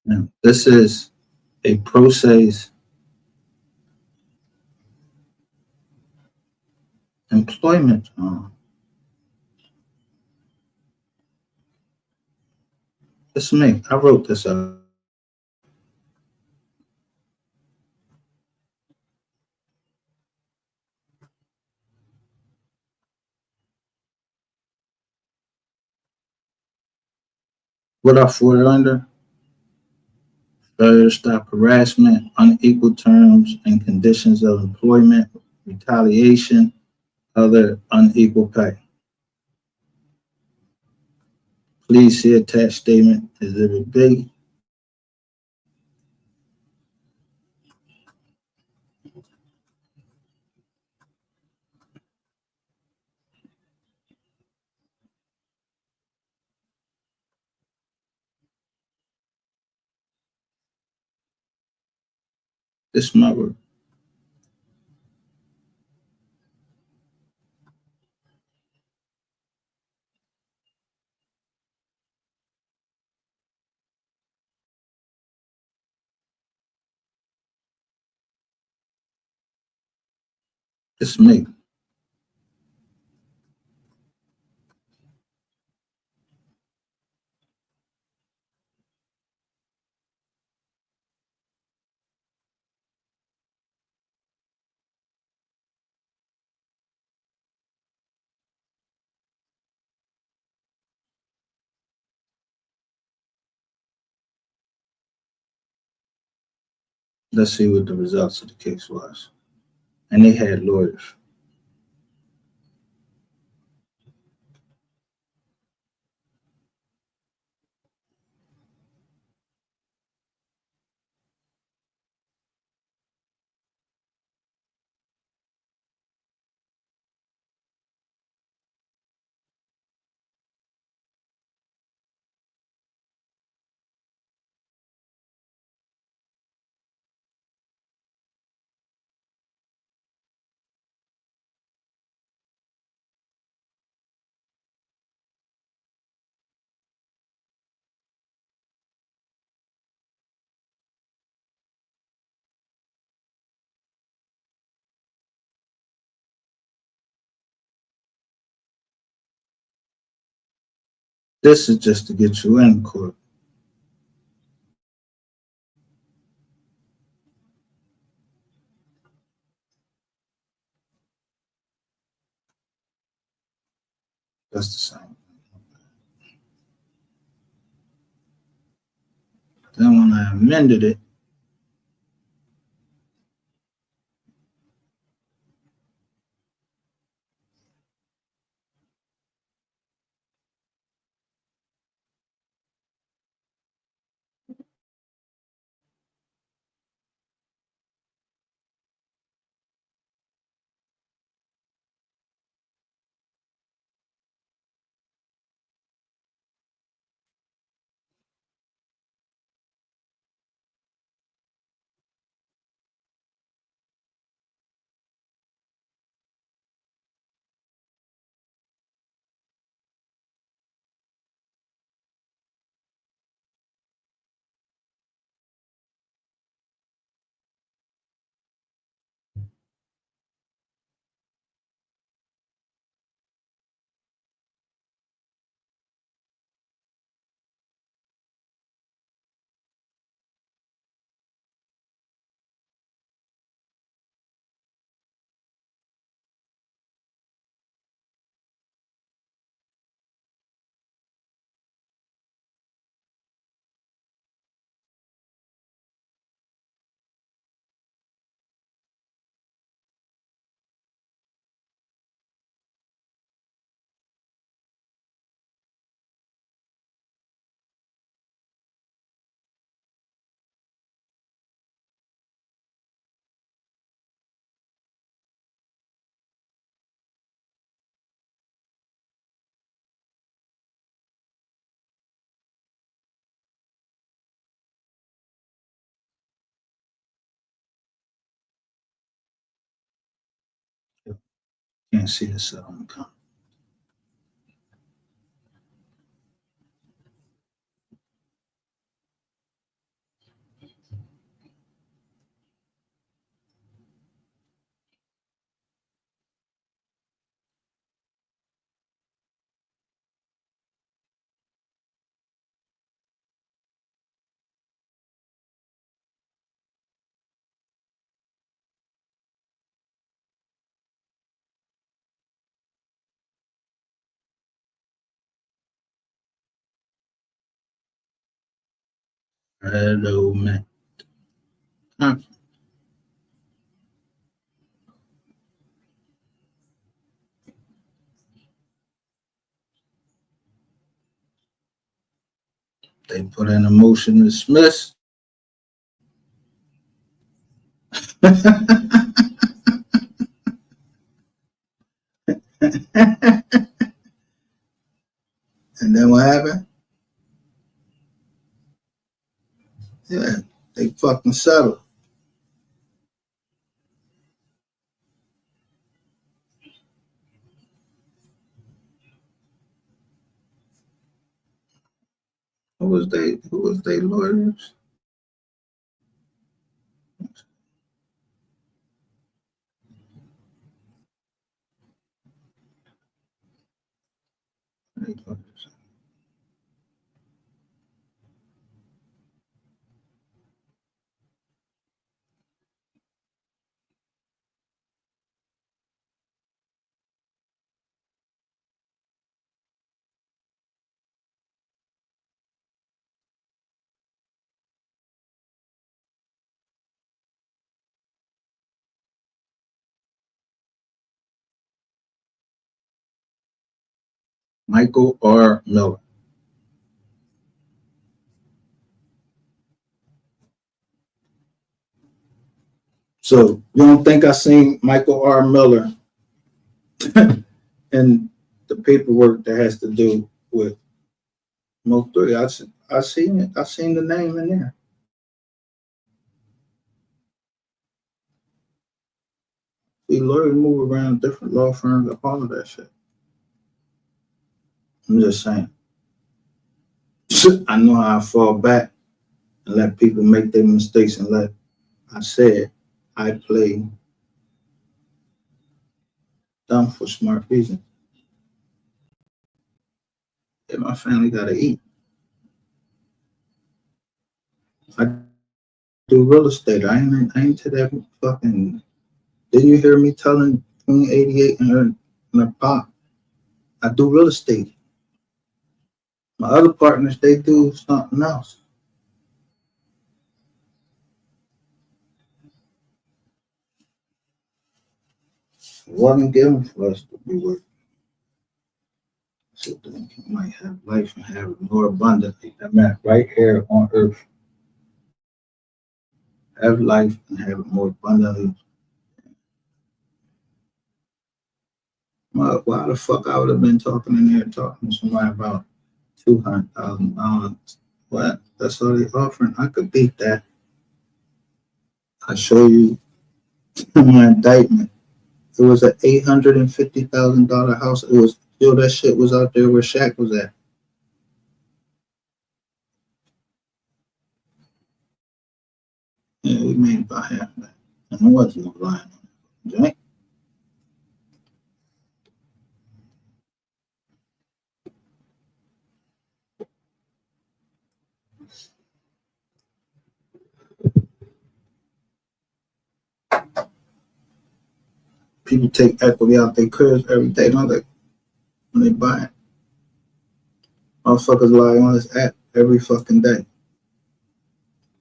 Now, this is a pro se's employment. It's me. I wrote this up. What I for it under? Failure to stop harassment, unequal terms and conditions of employment, retaliation, other unequal pay. Please see attached statement Exhibit B. This is my work. This is me. Let's see what the results of the case was. And they had lawyers. This is just to get you in court. That's the same. Then when I amended it, you can't see the settlement come. Hello, man. Huh. They put in a motion to dismiss. And then what happened? Yeah, they fucking settled. Who was they lawyers? Michael R. Miller. So you don't think I seen Michael R. Miller in the paperwork that has to do with Mo 3? I seen it. I seen the name in there. See, lawyers move around different law firms and all of that shit. I'm just saying. I know how I fall back and let people make their mistakes and let I said I play dumb for smart reasons. Yeah, my family gotta eat. I do real estate. I ain't to that fucking. Didn't you hear me telling Queen 88 and her pop? I do real estate. My other partners, they do something else. It wasn't given for us to be working. So then you might have life and have it more abundantly. I meant right here on earth. Have life and have it more abundantly. Why the fuck I would have been talking in there talking to somebody about $200,000? What? That's all they offering. I could beat that. I show you my indictment. It was an $850,000 house. It was that shit was out there where Shaq was at. Yeah, we made about half that. And there wasn't no line on it. Jank. People take equity out their cribs every day, don't they? When they buy it. Motherfuckers lie on this app every fucking day.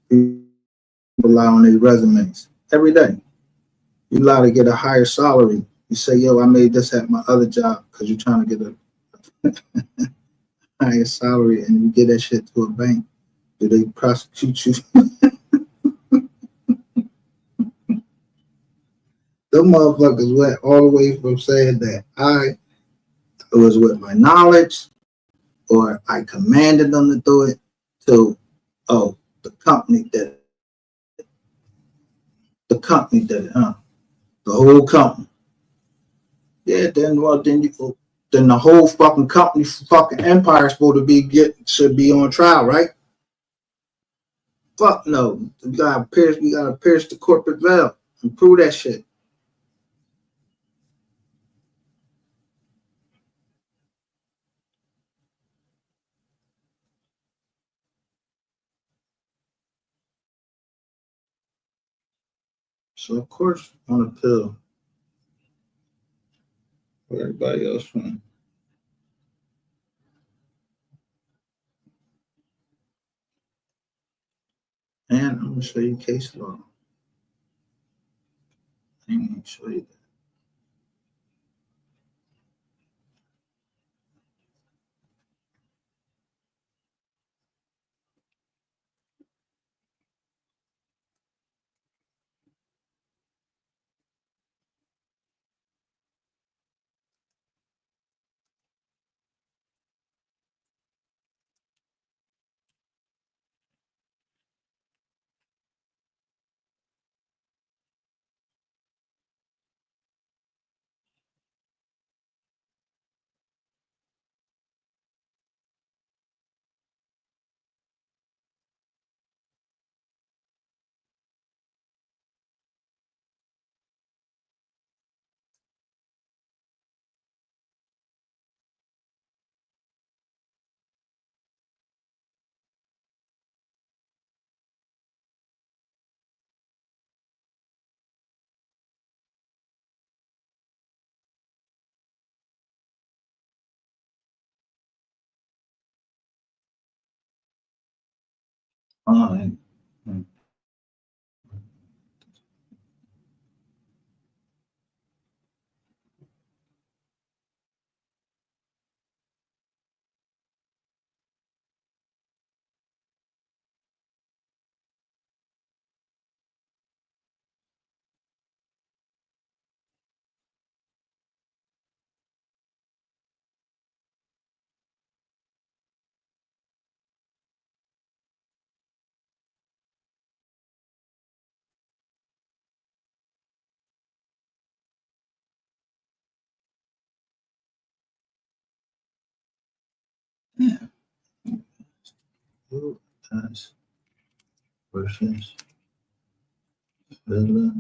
People lie on their resumes every day. You lie to get a higher salary. You say, yo, I made this at my other job because you're trying to get a higher salary and you get that shit to a bank. Do they prosecute you? Them motherfuckers went all the way from saying that I was with my knowledge or I commanded them to do it to, oh, the company did it. The company did it, huh? The whole company. Yeah, then then the whole fucking company, fucking empire supposed to be should be on trial, right? Fuck no. We gotta pierce the corporate veil and prove that shit. So of course on a pill. Where everybody else from. And I'm gonna show you case law. I ain't gonna show you that. And, yeah. Times versus Villa.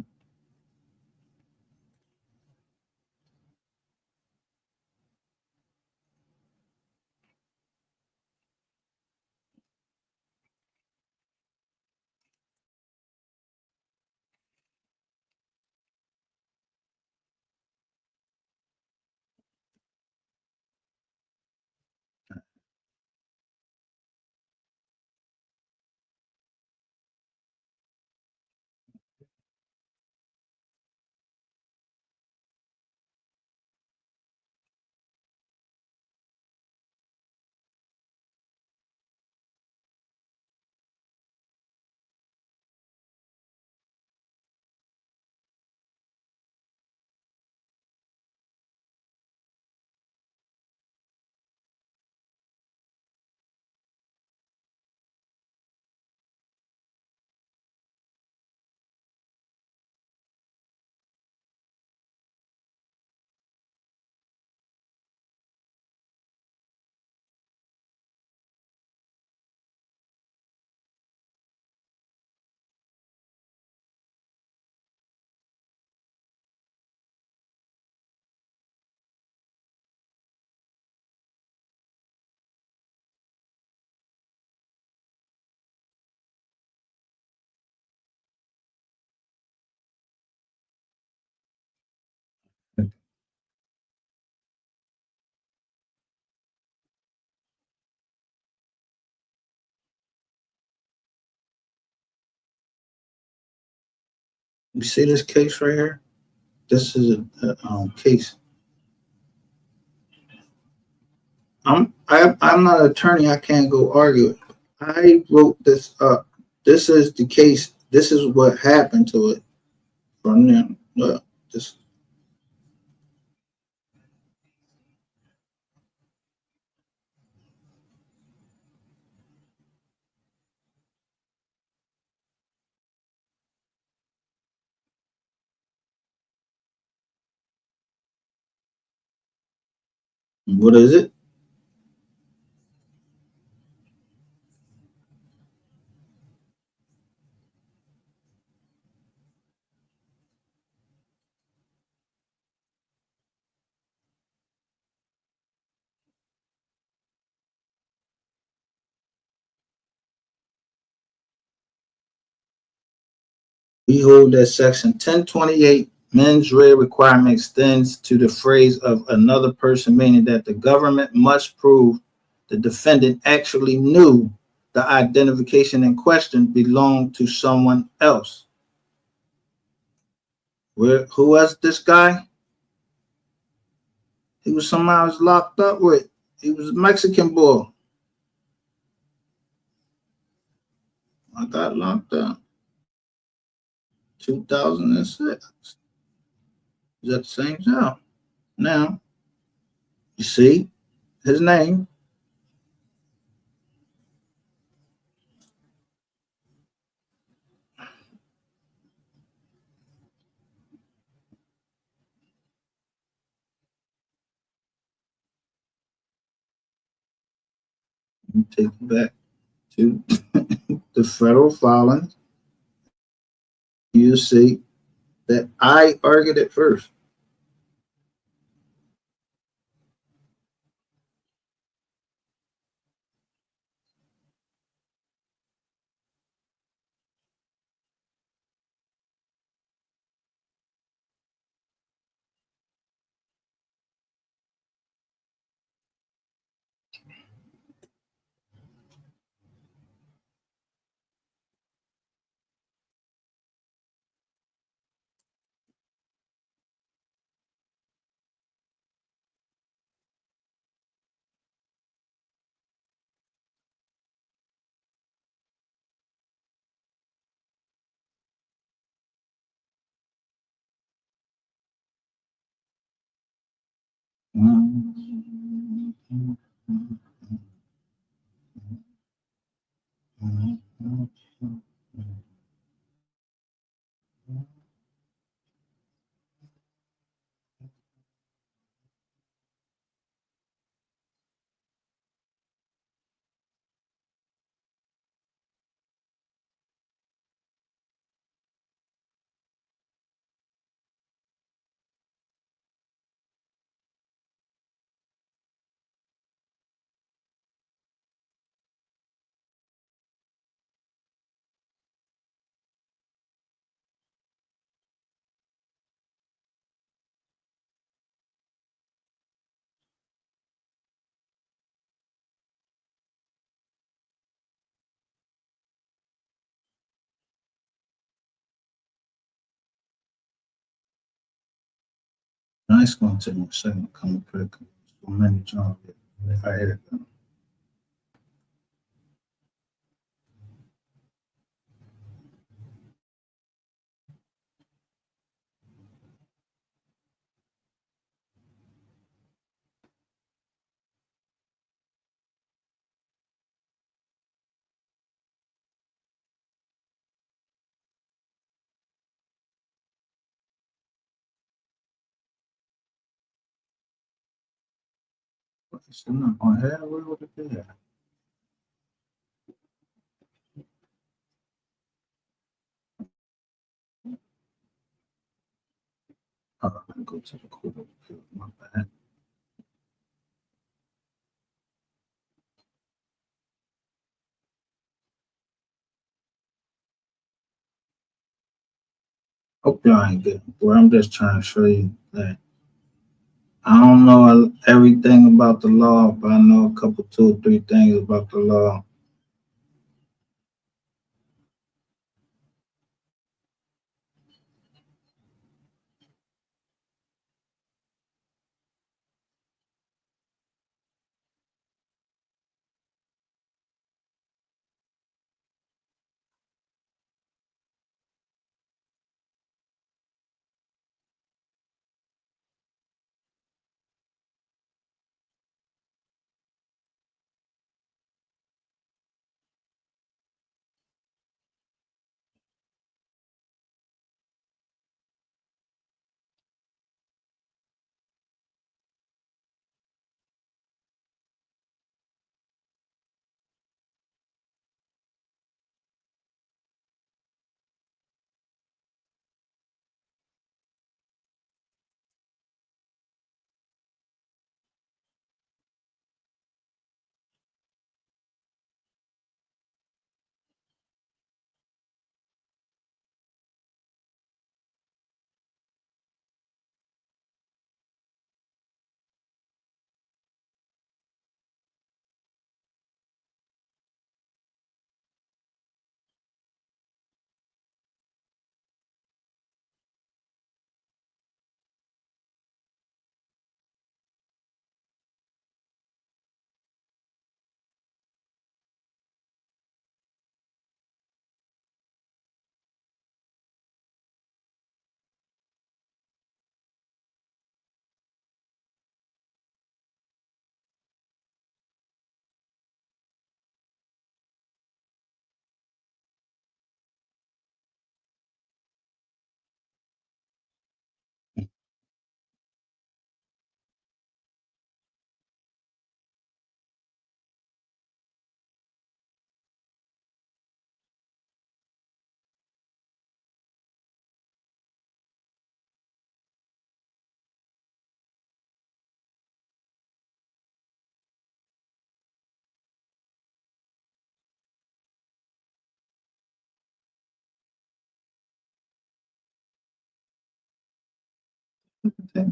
You see this case right here? This is a case. I'm not an attorney. I can't go argue it. I wrote this up. This is the case. This is what happened to it from them. Just what is it? We hold that section 1028 mens rea requirement extends to the phrase of another person, meaning that the government must prove the defendant actually knew the identification in question belonged to someone else. Who was this guy? He was somebody I was locked up with. He was a Mexican boy. I got locked up 2006. He's at the same job. Now, you see his name. Let me take it back to the federal filings. You see that I argued it first. It's going to take me a second to come up with so many jobs. I had it. It's still not going to have. Where would it be at? Oh, I'm going to go to the court of appeal. My bad. Hope y'all ain't getting bored. I'm just trying to show you that I don't know everything about the law, but I know a couple, 2 or 3 things about the law. Okay.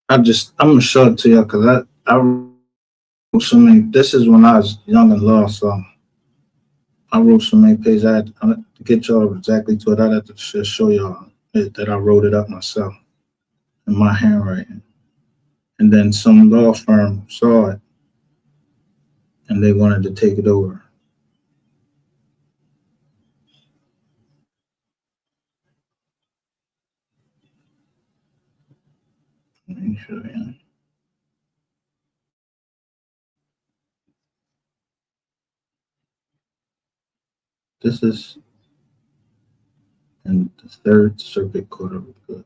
I'm gonna show it to you because I wrote so many. This is when I was young and lost, so I wrote so many pages. I had to get y'all exactly to it. I had to just show y'all that I wrote it up myself in my handwriting. And then some law firm saw it and they wanted to take it over. Let me show you. This is in the Third Circuit Court of Appeals.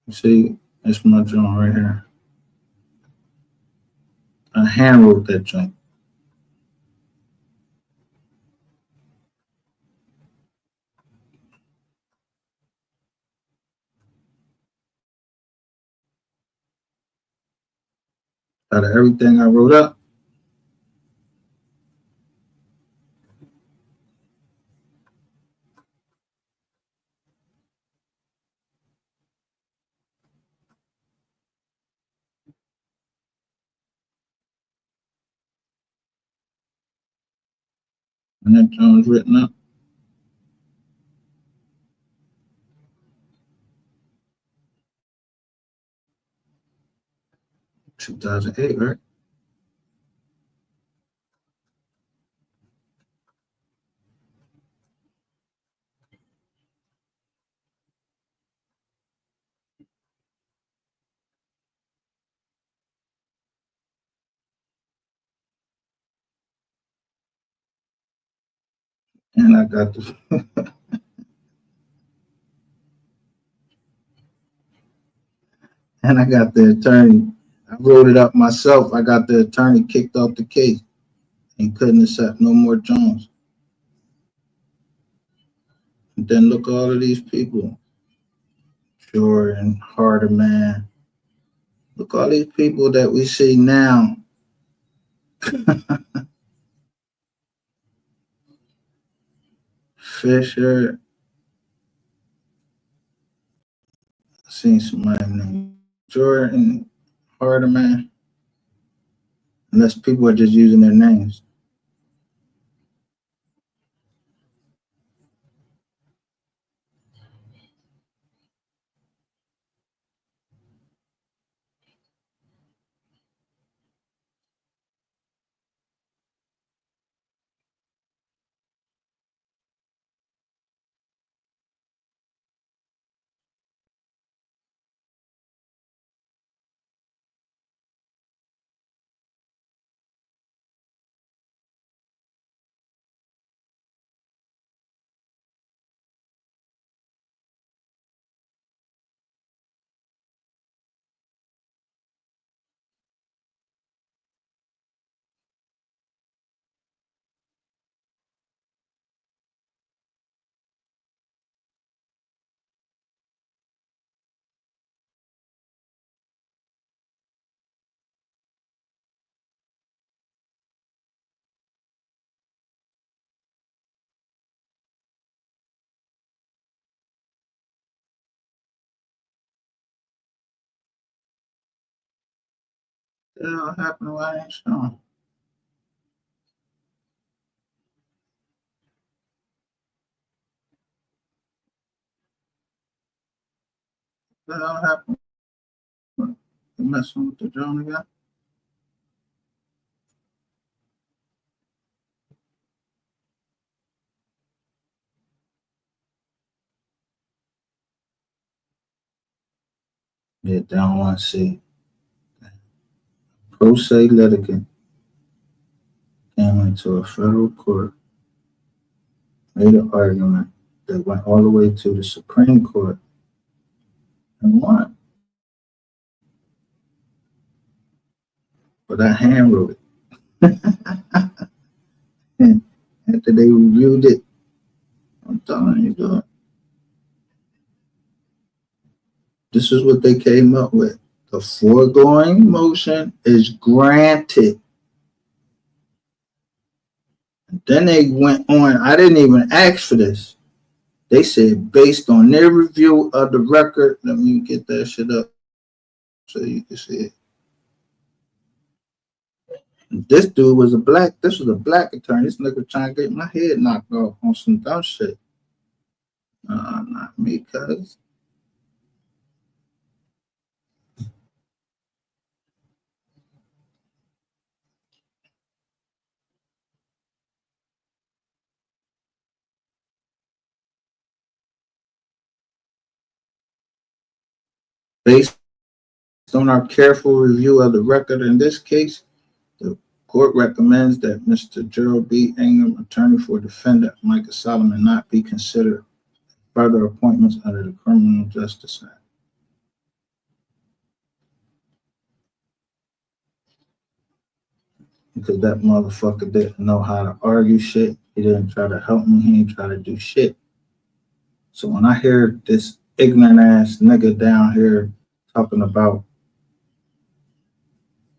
You see, it's my joint right here. I hand wrote that joint. Out of everything I wrote up, And that Jones written up. 2008, right? And I got the and I got the attorney. I wrote it up myself. I got the attorney kicked off the case and couldn't accept no more Jones. And then look at all of these people. Jordan, Hardeman. Look all these people that we see now. Fisher. I seen somebody named Jordan, Hardeman. Unless people are just using their names. What the hell happened to I ain't showing? What the hell happened? You messing with the drone again? Yeah, they don't want to see. Pro se litigant came into a federal court, made an argument that went all the way to the Supreme Court and won. But I handwrote it. And after they reviewed it, I'm telling you, dog, this is what they came up with. The foregoing motion is granted. And then they went on. I didn't even ask for this. They said, based on their review of the record, let me get that shit up so you can see it. And this dude was this was a black attorney. This nigga trying to get my head knocked off on some dumb shit. Not me, cuz. Based on our careful review of the record in this case, the court recommends that Mr. Gerald B. Ingham, attorney for defendant Micca Solomon, not be considered further appointments under the Criminal Justice Act. Because that motherfucker didn't know how to argue shit. He didn't try to help me. He didn't try to do shit. So when I hear this ignorant ass nigga down here talking about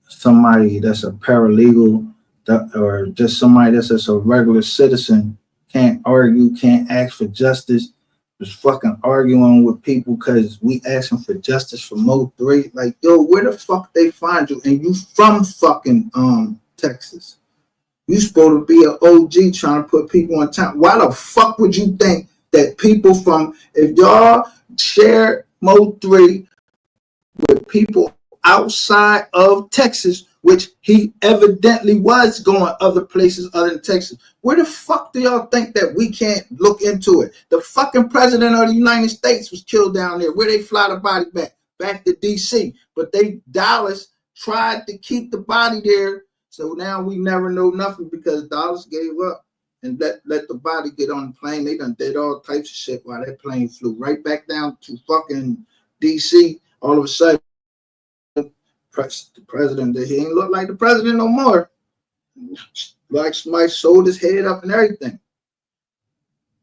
somebody that's a paralegal or just somebody that's just a regular citizen can't argue, can't ask for justice, just fucking arguing with people because we asking for justice for Mo 3. Like, yo, where the fuck they find you? And you from fucking Texas. You supposed to be an OG trying to put people on time. Why the fuck would you think that people from, if y'all share Mo 3 with people outside of Texas, which he evidently was going other places other than Texas, where the fuck do y'all think that we can't look into it? The fucking president of the United States was killed down there. Where they fly the body back to DC, but Dallas tried to keep the body there. So now we never know nothing because Dallas gave up and let the body get on the plane. They done did all types of shit while that plane flew right back down to fucking DC. All of a sudden, the president, he ain't look like the president no more. Like somebody sold his head up and everything.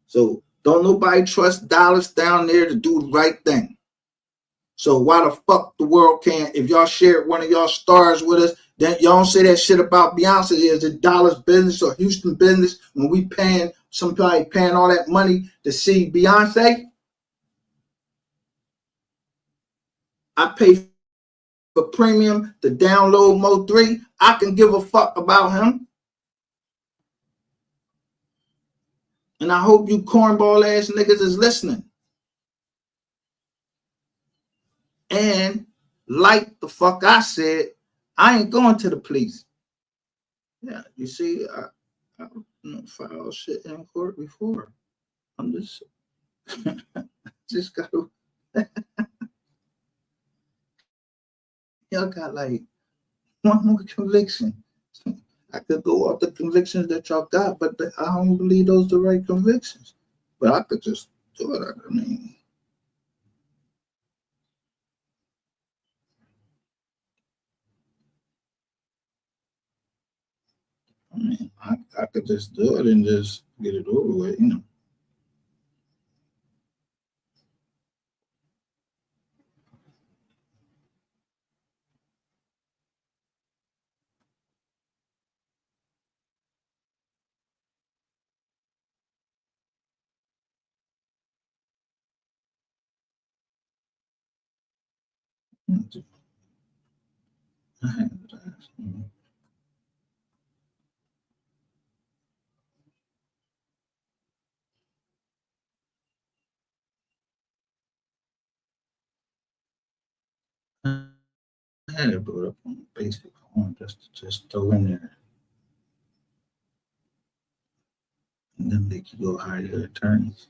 So don't nobody trust Dallas down there to do the right thing. So why the fuck the world can't, if y'all share one of y'all stars with us, then y'all don't say that shit about Beyonce. Is it Dallas business or Houston business when we paying somebody paying all that money to see Beyonce? I pay for premium to download Mo 3. I can give a fuck about him. And I hope you cornball ass niggas is listening. And like the fuck I said, I ain't going to the police. Yeah, you see, I filed shit in court before. I'm just gotta. Y'all got like one more conviction. I could go off the convictions that y'all got, but I don't believe those are the right convictions. But I could just do it. I could just do it and just get it over with, you know. I had it put up on basic form just throw in there. And then make you go hire your attorneys.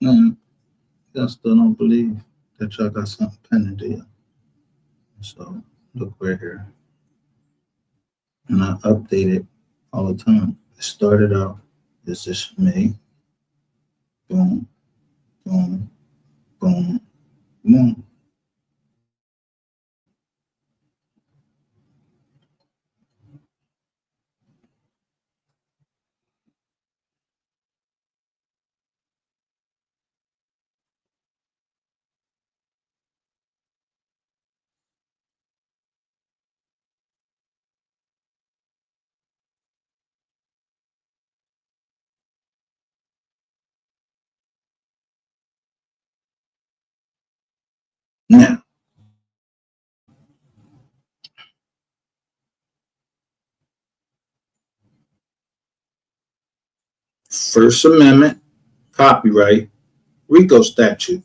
And I still don't believe that y'all got something pending deal. So look right here. and I update it all the time. It started out, this is me, boom, boom, boom, boom. Now, First Amendment, copyright, RICO statute.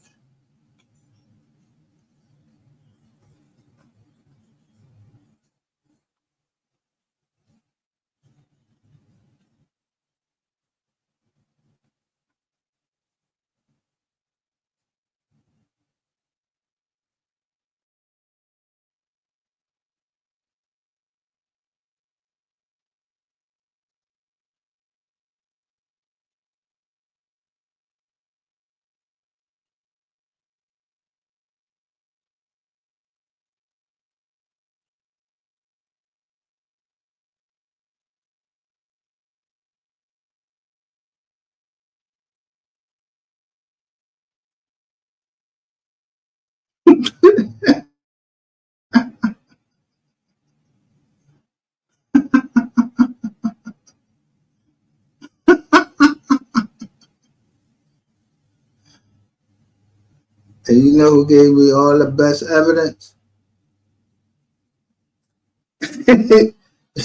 And you know who gave me all the best evidence?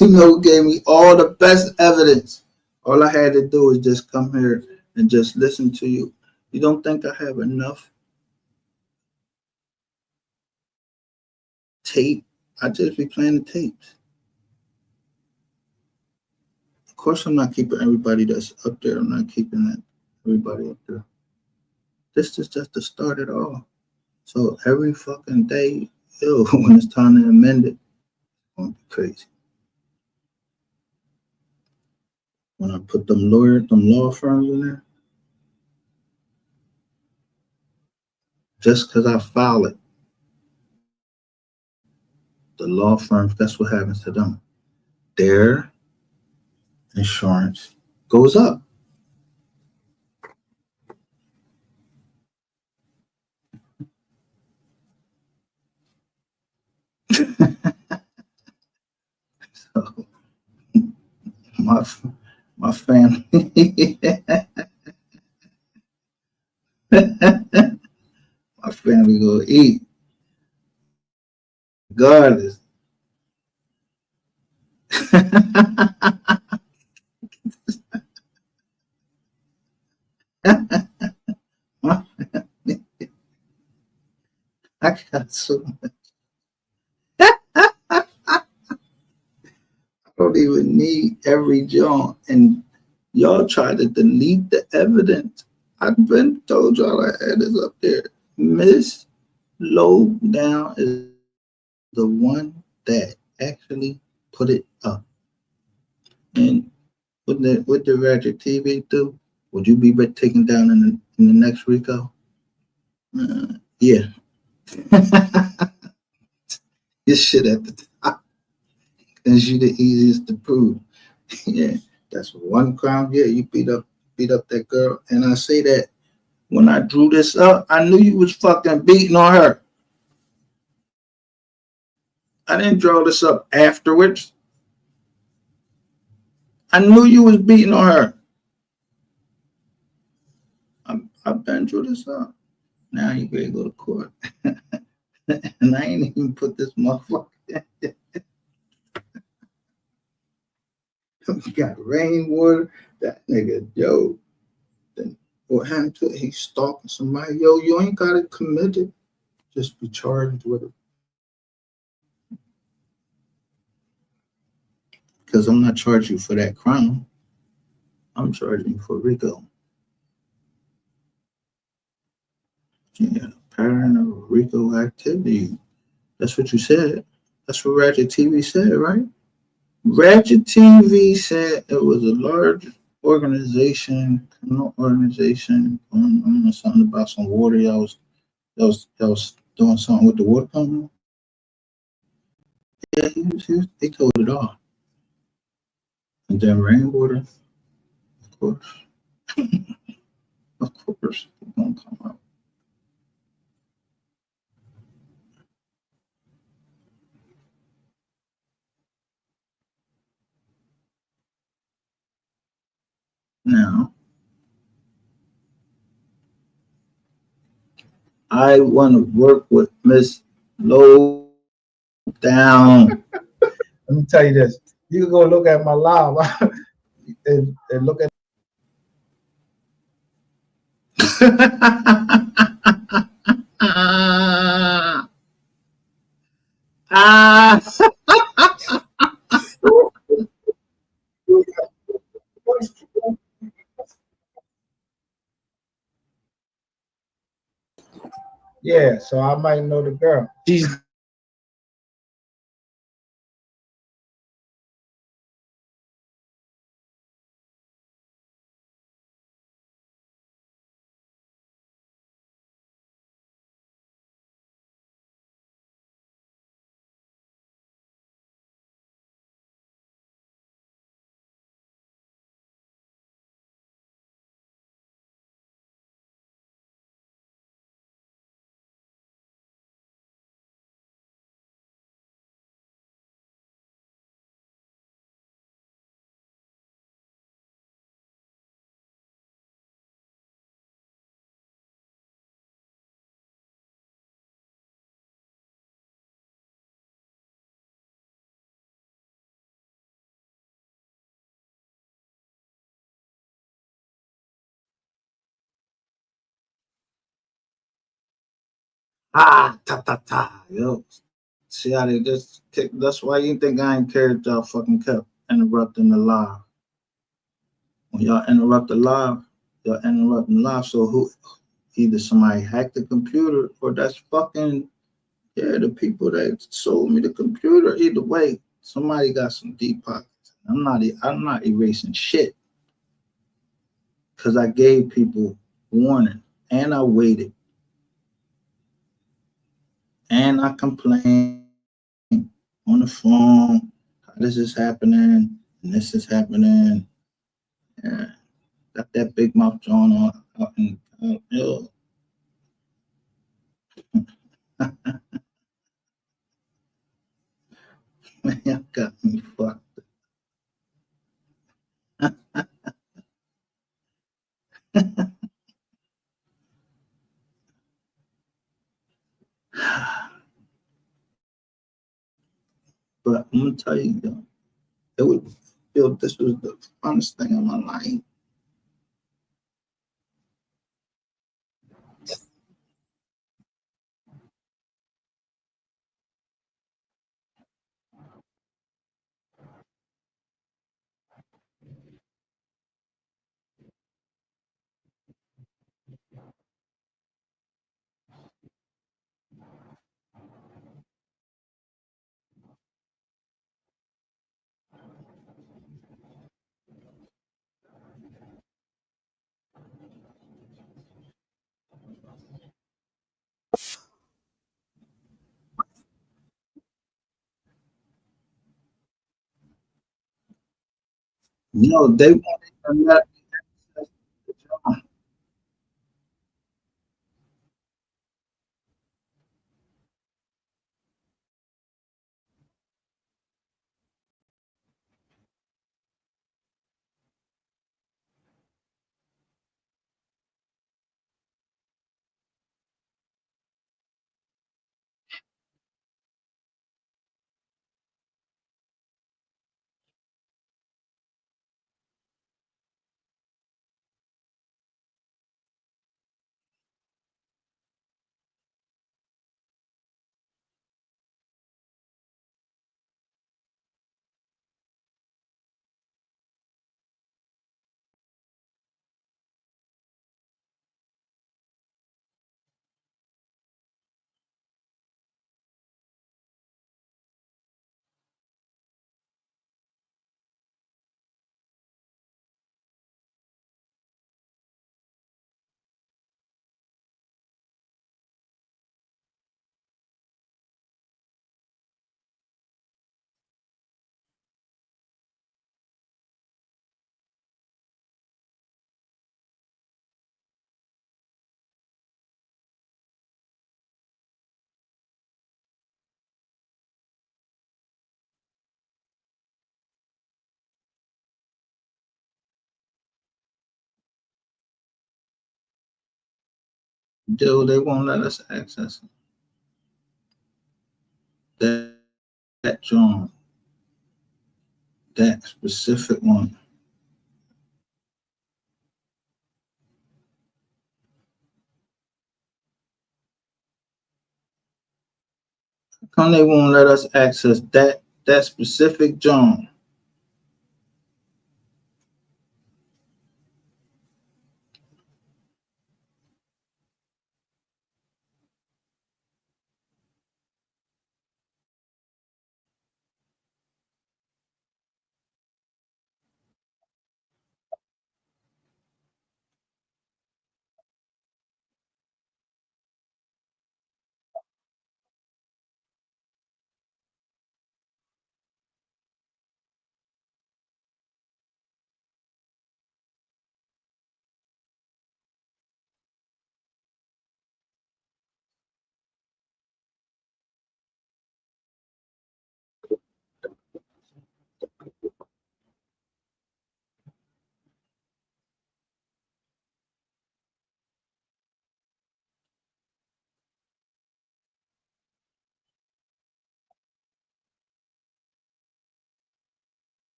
You know who gave me all the best evidence? All I had to do was just come here and just listen to you. You don't think I have enough tape? I just be playing the tapes. Of course, I'm not keeping everybody that's up there. I'm not keeping that everybody up there. This is just to start it all. So every fucking day, yo, when it's time to amend it, it's gonna be crazy. When I put them law firms in there, just because I file it, the law firms, that's what happens to them. Their insurance goes up. So my my family, my family gonna eat regardless. I got so I don't even need every joint, and y'all try to delete the evidence. I've been told y'all I had this up there. Miss Lowdown is the one that actually put it up. And what the Ratchet TV do? Would you be taken down in the next Rico? Yeah. This shit at the top. Because you the easiest to prove. Yeah. That's one crime. Yeah, you beat up that girl. And I say that when I drew this up, I knew you was fucking beating on her. I didn't draw this up afterwards. I knew you was beating on her. I've been drew this up. Now you better go to court. And I ain't even put this motherfucker. You got rainwater. That nigga, yo. Then what happened to it? He's stalking somebody. Yo, you ain't got it committed. Just be charged with it. Because I'm not charging you for that crime. I'm charging you for RICO. Yeah, pattern of RICO activity. That's what you said. That's what Ratchet TV said, right? Ratchet TV said it was a large organization, criminal organization, on something about some water. Y'all was doing something with the water company. Yeah, they told it all. And then rainwater, of course, of course, it's gonna come out. Now, I want to work with Miss Low Down. Let me tell you this. You can go look at my live and look at. Ah, yeah, so I might know the girl. She's ta. Yo, see how they just kick. That's why you think I ain't cared y'all fucking kept interrupting the live. When y'all interrupt the live, y'all interrupting live. So who? Either somebody hacked the computer or that's fucking yeah the people that sold me the computer. Either way, somebody got some deep pockets. I'm not erasing shit because I gave people warning and I waited and I complained on the phone. How this is happening and this is happening. Yeah, got that big mouth John on out in yo. Man, y'all got me fucked. But I'm gonna tell you, yo, it was yo, this was the funnest thing in my life. No, they wanted to let me access the job. Dude, they won't let us access it. That John, that specific one. Come, they won't let us access that specific John.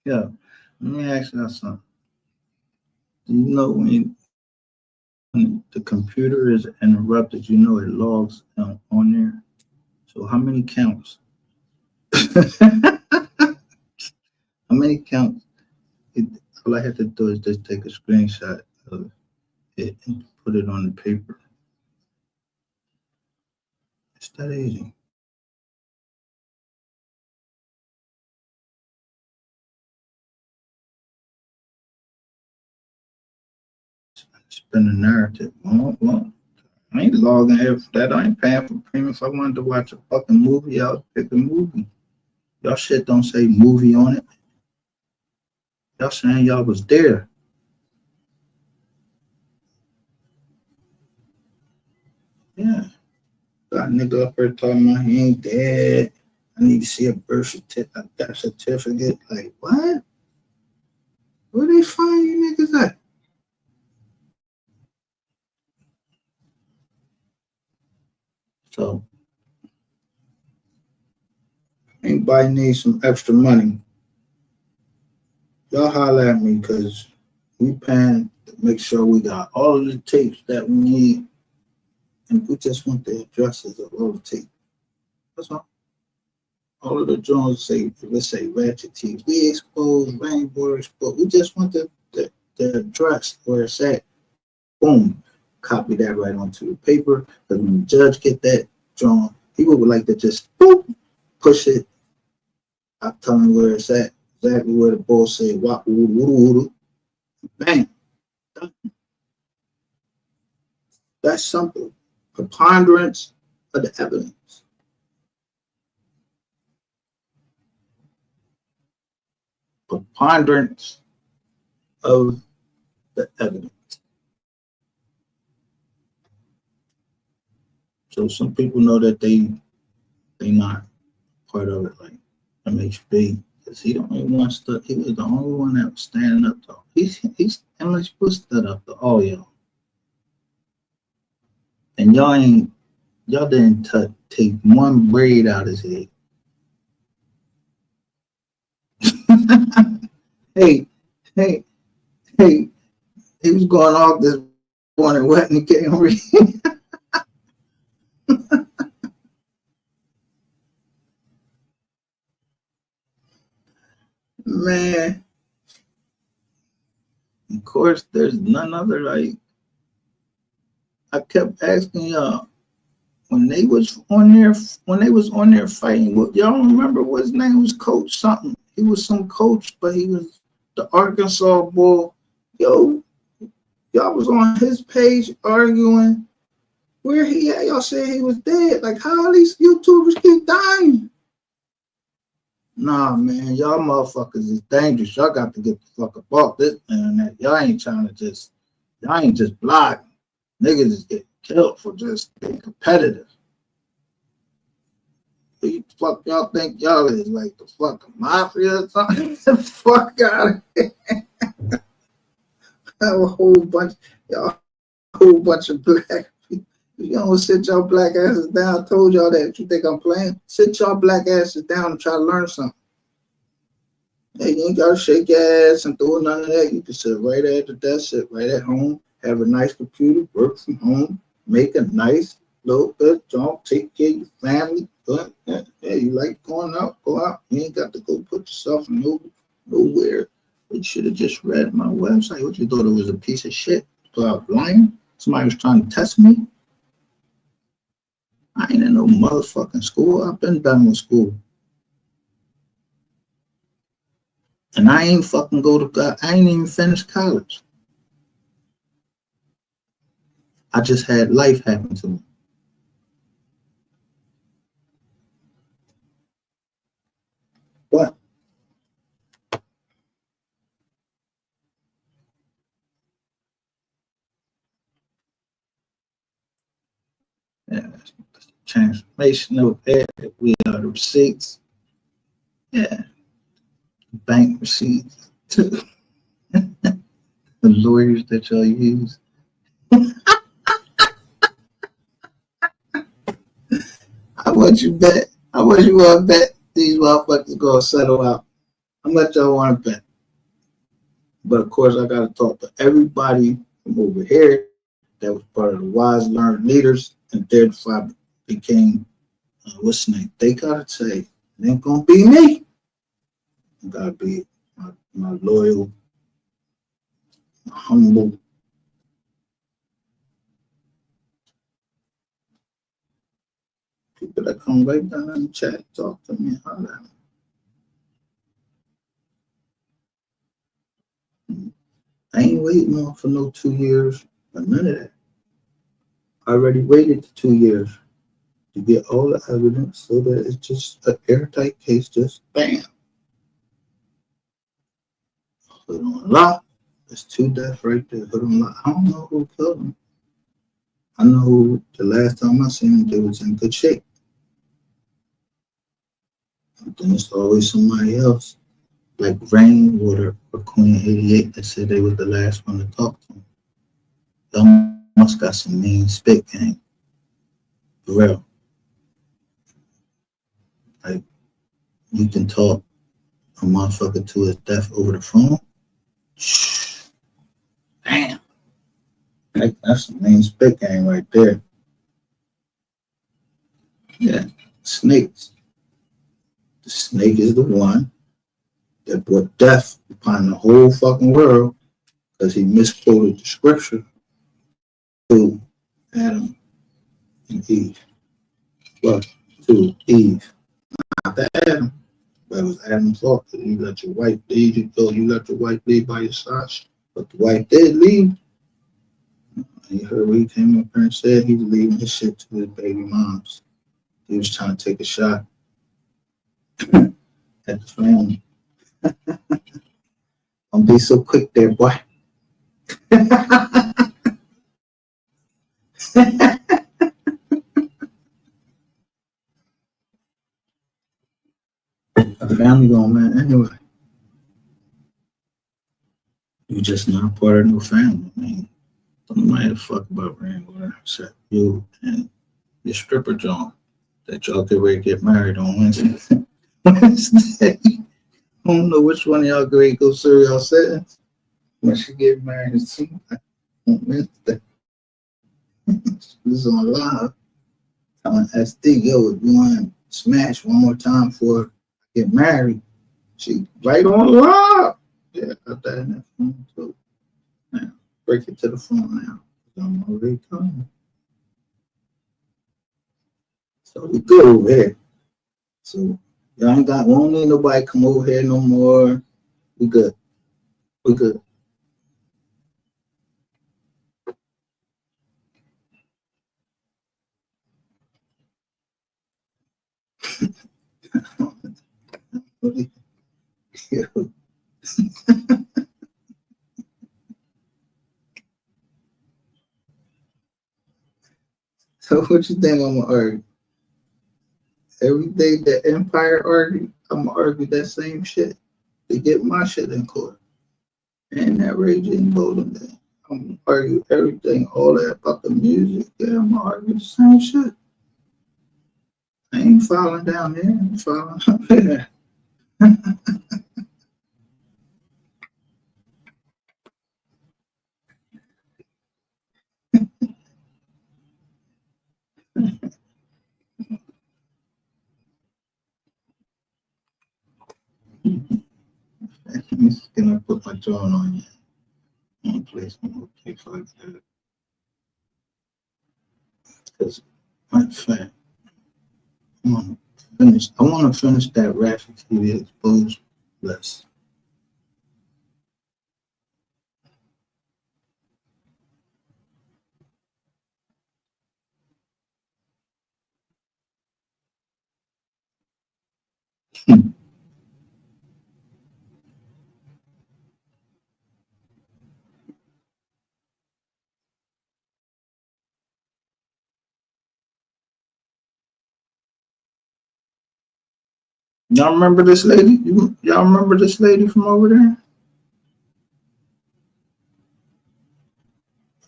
Yeah, let me ask you something. Do you know when the computer is interrupted, you know it logs on there? So how many counts? How many counts? It, all I have to do is just take a screenshot of it and put it on the paper. It's that easy. Spin the narrative. Well, I ain't logging in for that. I ain't paying for premium. If I wanted to watch a fucking movie, I'll pick a movie. Y'all shit don't say movie on it. Y'all saying y'all was there. Yeah. Got a nigga up there talking about he ain't dead. I need to see a birth certificate. Like, what? Where they find you niggas at? So, anybody needs some extra money, y'all holler at me because we paying to make sure we got all of the tapes that we need. And we just want the addresses of all the tapes. That's all. All of the drones say, let's say Ratchet TV exposed, Rainbow exposed. We just want the address where it's at. Boom. Copy that right onto the paper. Because when the judge get that drone, people would like to just boop, push it. I tell him where it's at, exactly where the ball say, wah, bang. Done. That's simple. Preponderance of the evidence. Preponderance of the evidence. So some people know that they not part of it, like MHB, because he the only one stood. He was the only one that was standing up to. He's MHB stood up to all y'all, and y'all didn't take one braid out his head. hey, hey, hey, he was going off this morning, wet and getting ready. Man, of course, there's none other like. I kept asking y'all when they was on there fighting. What y'all remember? What his name was? Coach something. He was some coach, but he was the Arkansas bull. Yo, y'all was on his page arguing where he at. Y'all said he was dead. Like how all these YouTubers keep dying? Nah, man, y'all motherfuckers is dangerous. Y'all got to get the fuck up off this internet. Y'all ain't just blogging. Niggas is getting killed for just being competitive. Who the fuck y'all think y'all is, like the fucking mafia or something? Get the fuck out of here. Have a whole bunch of black people. You don't sit your black asses down. I told y'all that. You think I'm playing? Sit your black asses down and try to learn something. Hey, you ain't gotta shake your ass and do none of that. You can sit right at the desk, sit right at home, have a nice computer, work from home, make a nice little bit, don't take care of your family. But yeah, you like going out, go out. You ain't got to go put yourself nowhere. You should have just read my website. What you thought it was a piece of shit? You thought I was lying? Somebody was trying to test me? I ain't in no motherfucking school. I've been done with school. And I ain't fucking I ain't even finished college. I just had life happen to me. What? Yeah, transformational area. We are the receipts. Yeah, bank receipts. The lawyers that y'all use. How much you bet? How much you want to bet these motherfuckers gonna settle out? How much y'all want to bet? But of course, I got to talk to everybody from over here that was part of the Wise Learned Leaders, and therefore became what's the name? They gotta say, it ain't gonna be me. It gotta be my loyal, my humble. People that come right down in the chat, talk to me, holler at me. I ain't waiting on for no 2 years or none of that. I already waited 2 years to get all the evidence so that it's just an airtight case, just bam. Hood on lock. There's 2 deaths right there. Hood on lock. I don't know who killed him. I know the last time I seen him, they was in good shape. But then it's always somebody else, like Rainwater or Queen 88, that said they was the last one to talk to him. Y'all must got some mean spit game. For real. Like, you can talk a motherfucker to his death over the phone. Damn. Like, that's some mean spit game right there. Yeah. Snakes. The snake is the one that brought death upon the whole fucking world because he misquoted the scripture to Adam and Eve. Well, to Eve, not to Adam. But it was Adam's fault that you let your wife leave. You thought you let your wife leave by your side. But the wife did leave. And you heard what he came up here and said he was leaving his shit to his baby moms. He was trying to take a shot at the family. Don't be so quick there, boy. A family gonna man anyway. You just not part of no family, man. Don't nobody fuck about Rainwater except you and your stripper John that y'all get ready to get married on Wednesday. Wednesday. I don't know which one of y'all get ready to go serve y'all sentence when she get married. It seems like on Wednesday. This is on live. Telling SD, yo, if you want to smash one more time before I get married, she right on live. Yeah, I got that in that phone too. Now, break it to the phone now. I'm already coming. So we good over here. So y'all ain't got, won't need nobody come over here no more. We good. We good. So what you think I'm gonna argue? Every day that Empire argue, I'm gonna argue that same shit to get my shit in court. And that raging voting day. I'm gonna argue everything, all that about the music. Yeah, I'm gonna argue the same shit. I ain't falling down there, I'm falling up there. I'm just gonna put my jaw on you. I'm gonna play some more kicks like that. Because, matter of fact, I want to finish that Ratchet TV exposed list. Y'all remember this lady? Y'all remember this lady from over there?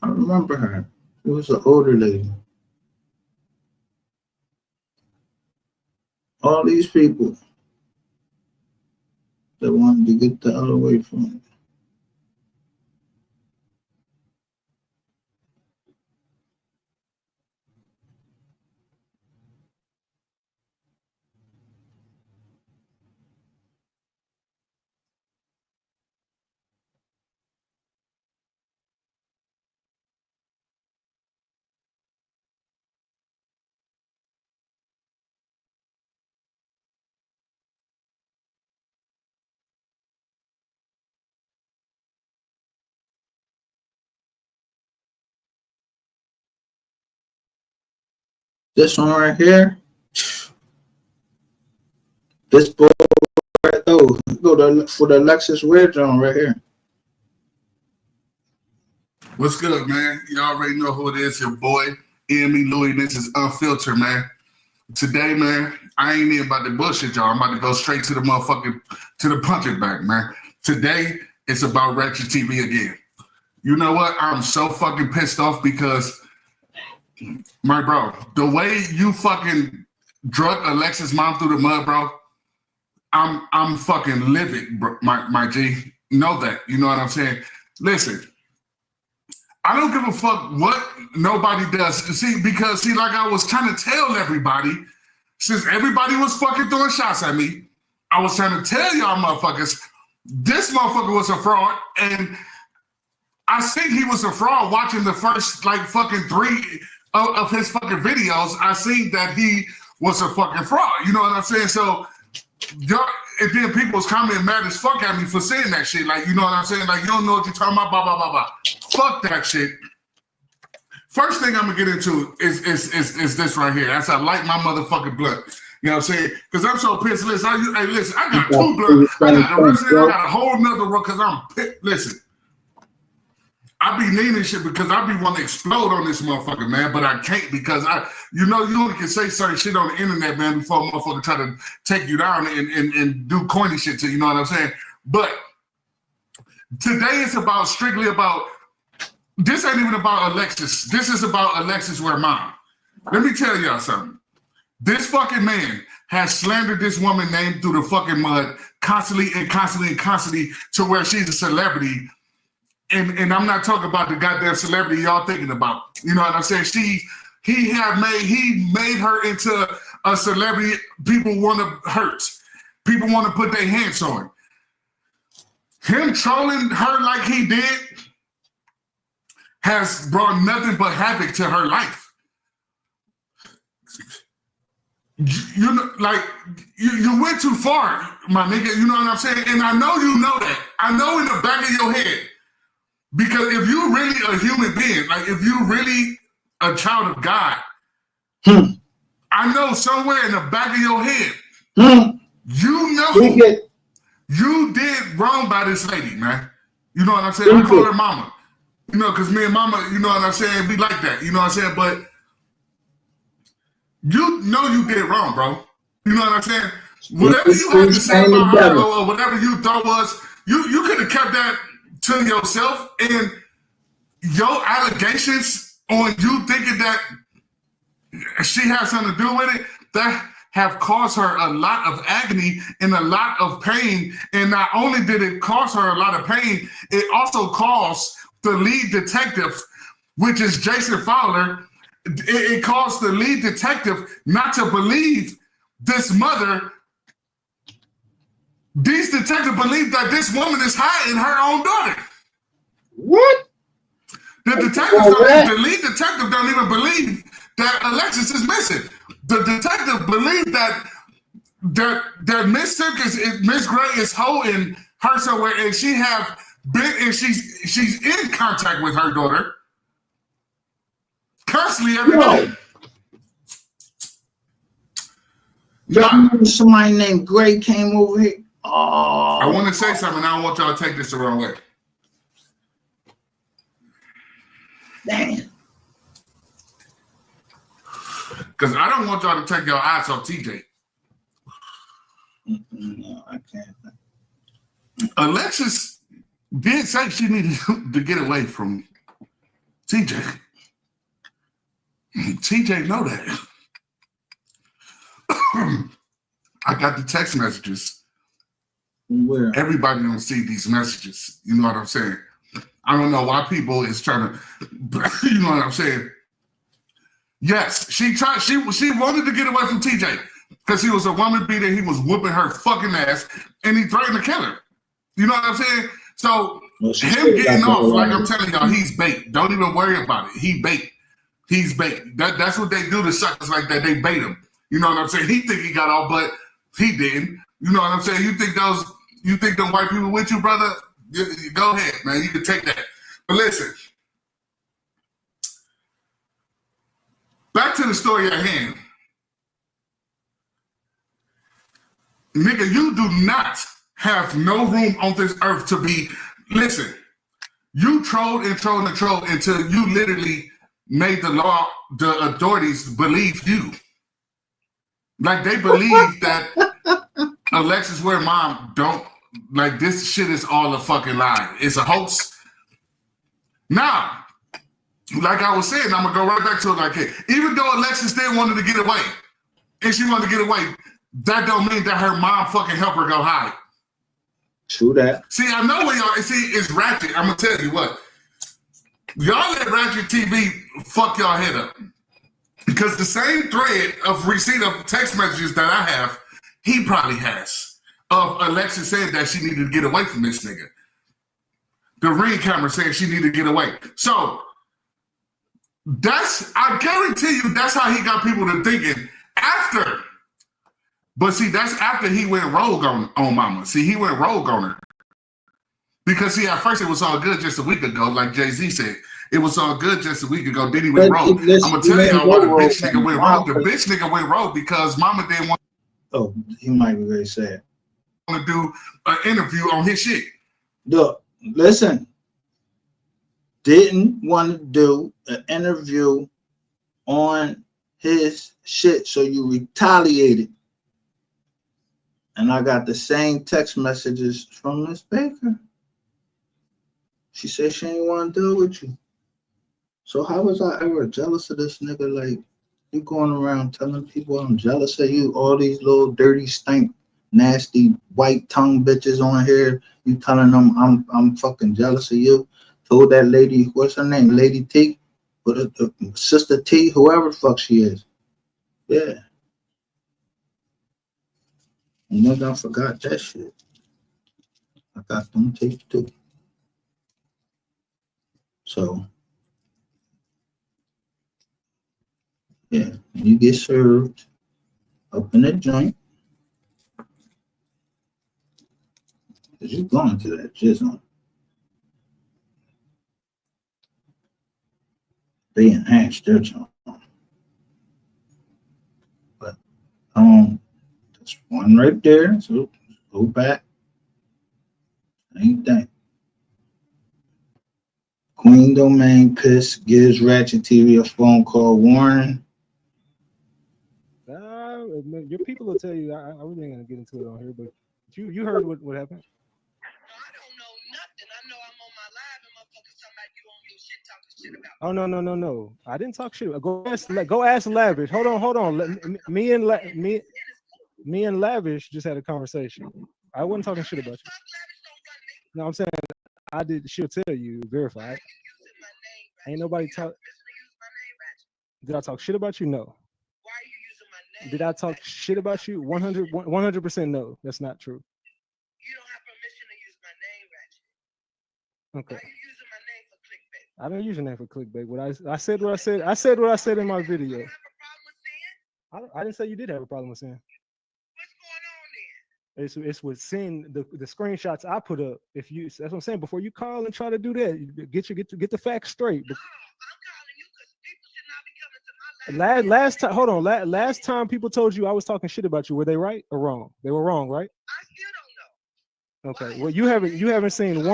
I remember her. She was an older lady. All these people that wanted to get the other way from it. This one right here, this boy right oh, go to for the Lexus Wedge on right here. What's good, man? You already know who it is, your boy, Emy Louis. This is Unfiltered, man. Today, man, I ain't even about to bullshit y'all. I'm about to go straight to the motherfucking, to the punching bag, man. Today, it's about Ratchet TV again. You know what? I'm so fucking pissed off because, my bro, the way you fucking drug Alexis' mom through the mud, bro, I'm fucking livid, bro, my G. Know that. You know what I'm saying? Listen, I don't give a fuck what nobody does. See, because like I was trying to tell everybody, since everybody was fucking throwing shots at me, I was trying to tell y'all motherfuckers, this motherfucker was a fraud, and I think he was a fraud watching the first like fucking 3 of his fucking videos. I seen that he was a fucking fraud. You know what I'm saying? So, y'all, and then people was commenting mad as fuck at me for saying that shit. Like, you know what I'm saying? Like, you don't know what you're talking about, blah, blah, blah, blah. Fuck that shit. First thing I'm gonna get into is this right here. That's I light my motherfucking blunt. You know what I'm saying? Because I'm so pissed. Listen, listen, I got 2 blunts. I got a resident, I got a whole nother one because I'm pissed. Listen, I be needing shit because I be wanting to explode on this motherfucker, man, but I can't because you only can say certain shit on the internet, man, before a motherfucker try to take you down and do corny shit to you, know what I'm saying? But today it's strictly about, this ain't even about Alexis. This is about Alexis' mom. Let me tell y'all something. This fucking man has slandered this woman's name through the fucking mud constantly to where she's a celebrity. And I'm not talking about the goddamn celebrity y'all thinking about. You know what I'm saying? He made her into a celebrity people want to hurt. People want to put their hands on. Him trolling her like he did has brought nothing but havoc to her life. You know, like you went too far, my nigga. You know what I'm saying? And I know you know that. I know in the back of your head. Because if you're really a human being, like if you're really a child of God, I know somewhere in the back of your head, you know you did wrong by this lady, man. You know what I'm saying? I call her mama. You know, because me and mama, you know what I'm saying, we like that. You know what I'm saying? But you know you did wrong, bro. You know what I'm saying? Whatever you had to say about her or whatever you thought was, you could have kept that to yourself, and your allegations on you thinking that she has something to do with it, that have caused her a lot of agony and a lot of pain. And not only did it cause her a lot of pain, it also caused the lead detective, which is Jason Fowler, it caused the lead detective not to believe this mother. These detectives believe that this woman is hiding her own daughter. What? The lead detective don't even believe that Alexis is missing. The detective believes that Miss Gray is holding her somewhere, and she have been, and she's in contact with her daughter constantly every day. Somebody named Gray came over here. Oh, I want to say something. I don't want y'all to take this the wrong way. damn. Because I don't want y'all to take your eyes off TJ. No, I can't. Alexis did say she needed to get away from TJ. TJ know that. I got the text messages. Where? Everybody don't see these messages. You know what I'm saying? I don't know why people is trying to, you know what I'm saying? Yes, she wanted to get away from TJ because he was a woman beater. He was whooping her fucking ass and he threatened to kill her. You know what I'm saying? So him getting off, like I'm telling y'all, he's bait. Don't even worry about it. He bait. He's bait. That's what they do to suckers like that. They bait him. You know what I'm saying? He think he got off, but he didn't. You know what I'm saying? You think them white people with you, brother? You go ahead, man. You can take that. But listen, back to the story at hand. Nigga, you do not have no room on this earth to be, listen, you trolled and trolled and trolled until you literally made the authorities believe you. Like they believe that Alexis Ware mom don't, like this shit is all a fucking lie. It's a hoax. Now, like I was saying, I'm gonna go right back to it like, hey, even though Alexis still wanted to get away, and she wanted to get away, that don't mean that her mom fucking helped her go hide. True that. See, I know where y'all, see, it's Ratchet. I'm gonna tell you what. Y'all let Ratchet TV fuck y'all head up. Because the same thread of receipt of text messages that I have, he probably has. Of Alexis said that she needed to get away from this nigga. The Ring camera said she needed to get away. So, I guarantee you that's how he got people to thinking after. But see, that's after he went rogue on mama. See, he went rogue on her. Because see, at first it was all good just a week ago, like Jay-Z said. It was all good just a week ago. Then he went rogue. I'm going to tell y'all why the bitch nigga went rogue. The bitch nigga went rogue because mama didn't want he might be very sad. to do an interview on his shit. Look, listen. Didn't want to do an interview on his shit, so you retaliated. And I got the same text messages from Miss Baker. She said she ain't want to deal with you. So how was I ever jealous of this nigga? Like, you going around telling people I'm jealous of you, all these little dirty, stink, nasty, white tongue bitches on here. You telling them I'm fucking jealous of you. Told that lady, what's her name? Lady T? Sister T, whoever the fuck she is. Yeah. And nigga, I forgot that shit. I got them tapes too. So, yeah, you get served up in a joint. Because you going to that jizzle. They enhanced their joint. But, there's one right there. So, go back. Same thing. Queen Domain Piss gives Ratchet TV a phone call warning. Your people will tell you. I really ain't gonna get into it on here, but you heard what happened. I don't know nothing. I know I'm on my live and motherfuckers talking about you on your shit talking shit about. Oh no! I didn't talk shit. Go ask Lavish. Hold on. Me and Lavish just had a conversation. I wasn't talking shit about you. No, I'm saying I did. She'll tell you. Verify. Ain't nobody talk. Did I talk shit about you? No. Why are you using my name? Did I talk shit about you? 100% no. That's not true. You don't have permission to use my name, Ratchet. Okay. Why are you using my name for clickbait? I don't use your name for clickbait. I said what I said. I said what I said in my video. You have a problem with saying? I didn't say you did have a problem with saying. What's going on then? It's with seeing the screenshots I put up. That's what I'm saying. Before you call and try to do that, get the facts straight. No, I'm calling you because people should not be coming to my live. Last time, hold on. Last time people told you I was talking shit about you, were they right or wrong? They were wrong, right? I still don't know. Okay. Well, you haven't seen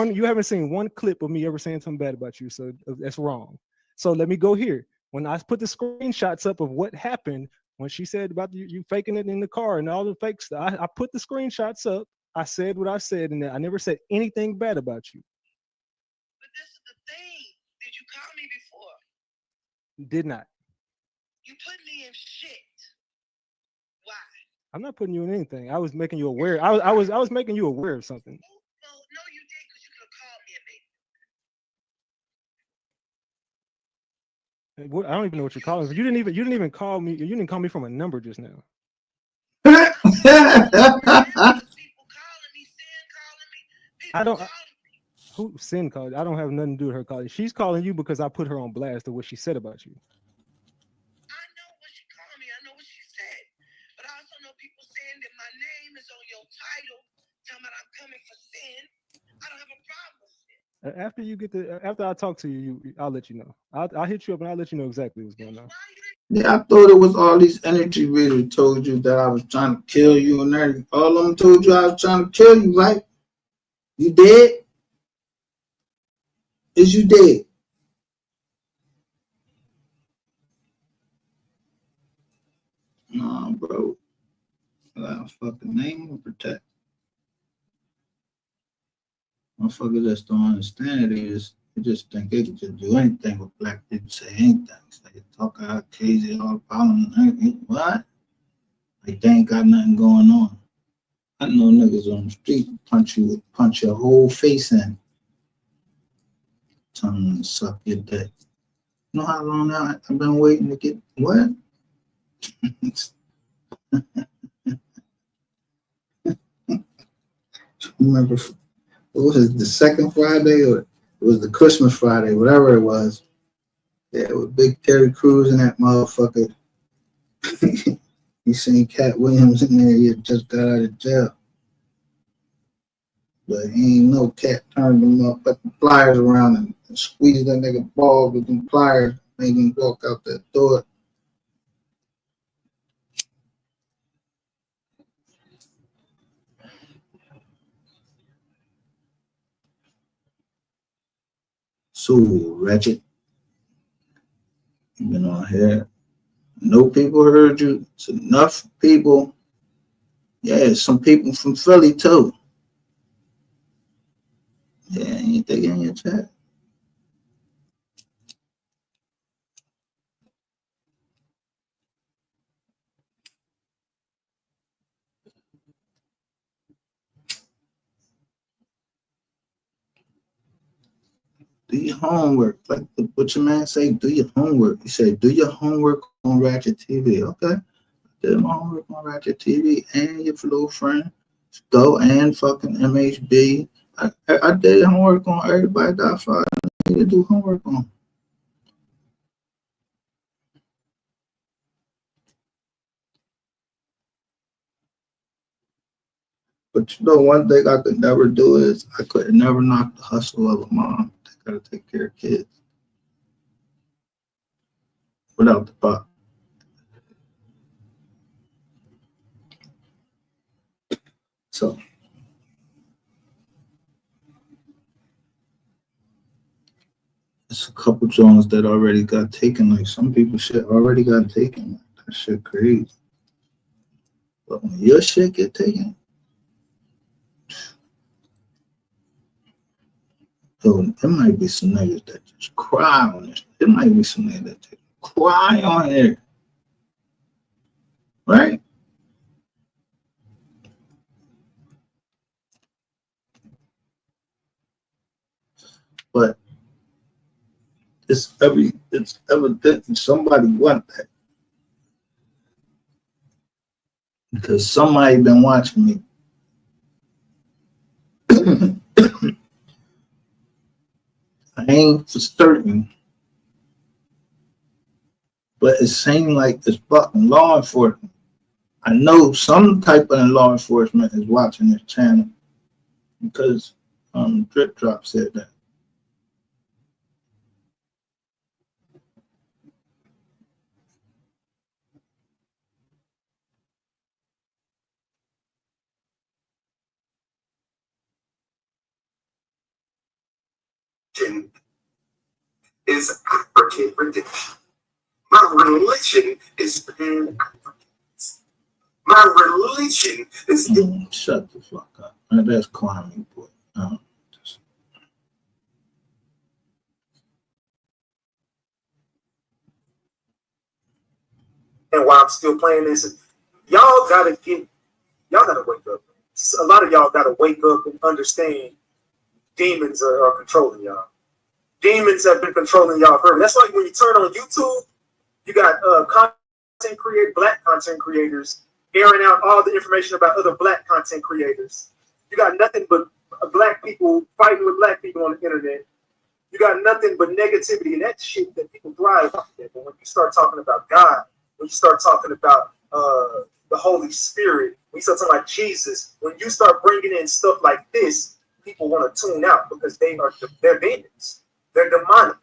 one clip of me ever saying something bad about you, so that's wrong. So let me go here. When I put the screenshots up of what happened when she said about you faking it in the car and all the fake stuff, I put the screenshots up. I said what I said, and I never said anything bad about you. But this is the thing. Did you call me before? Did not. You put me in shit. Why? I'm not putting you in anything. I was making you aware. I was making you aware of something. Well, no, you did, because you could have called me and made I don't even know what you're calling. You didn't even call me. You didn't call me from a number just now. people calling me, Sin calling me. People I don't. calling me. Who Sin called? I don't have nothing to do with her calling. She's calling you because I put her on blast of what she said about you. I know what she called me. I know what she said. But I also know people saying that my name is on your title, talking about I'm coming for Sin. I don't have a problem with Sin. After you get after I talk to you, I'll let you know. I'll hit you up and I'll let you know exactly what's going on. Yeah, I thought it was all these energy readers told you that I was trying to kill you and everything. All of them told you I was trying to kill you, right? You dead? Is you dead? Nah, bro. I got a fucking name to protect. Motherfuckers just don't understand it. They just think they can just do anything with black people, say anything. So they talk out crazy all about them. What? Like they ain't got nothing going on. I know niggas on the street punch your whole face in. Telling them to suck your dick. You know how long now I've been waiting to get what? Remember, what was it, the second Friday or it was the Christmas Friday, whatever it was. Yeah, with Big Terry Crews and that motherfucker. You seen Cat Williams in there, he had just got out of jail. But he ain't no Cat turned him up, put the pliers around him and squeezed that nigga ball with them pliers, made him walk out that door. So wretched. You been on here. No people heard you. It's enough people. Yeah, some people from Philly too. Yeah, ain't they in your chat? Do your homework. Like what your man say, do your homework. He said, do your homework on Ratchet TV. Okay. Did my homework on Ratchet TV and your little friend. Go and fucking MHB. I did homework on everybody that I thought I need to do homework on. But you know, one thing I could never do is I could never knock the hustle of a mom that gotta take care of kids without the pop. So it's a couple joints that already got taken. Like some people shit already got taken. That shit crazy. But when your shit get taken, so there might be some niggas that just cry on this. There might be some niggas that just cry on it. Right? But it's evident somebody want that. Because somebody been watching me. I ain't for certain, but it seems like it's fucking law enforcement. I know some type of law enforcement is watching this channel because Drip Drop said that. is African redemption. My religion is pan Africans. My religion is. Shut the fuck up. That's Kwame, boy. And while I'm still playing this, y'all gotta wake up. A lot of y'all gotta wake up and understand demons are controlling y'all. Demons have been controlling y'all forever. That's why when you turn on YouTube, you got black content creators airing out all the information about other black content creators. You got nothing but black people fighting with black people on the internet. You got nothing but negativity, and that shit that people thrive off of. But when you start talking about God, when you start talking about the Holy Spirit, when you start talking about Jesus, when you start bringing in stuff like this, people want to tune out because they're demons. They're demonic.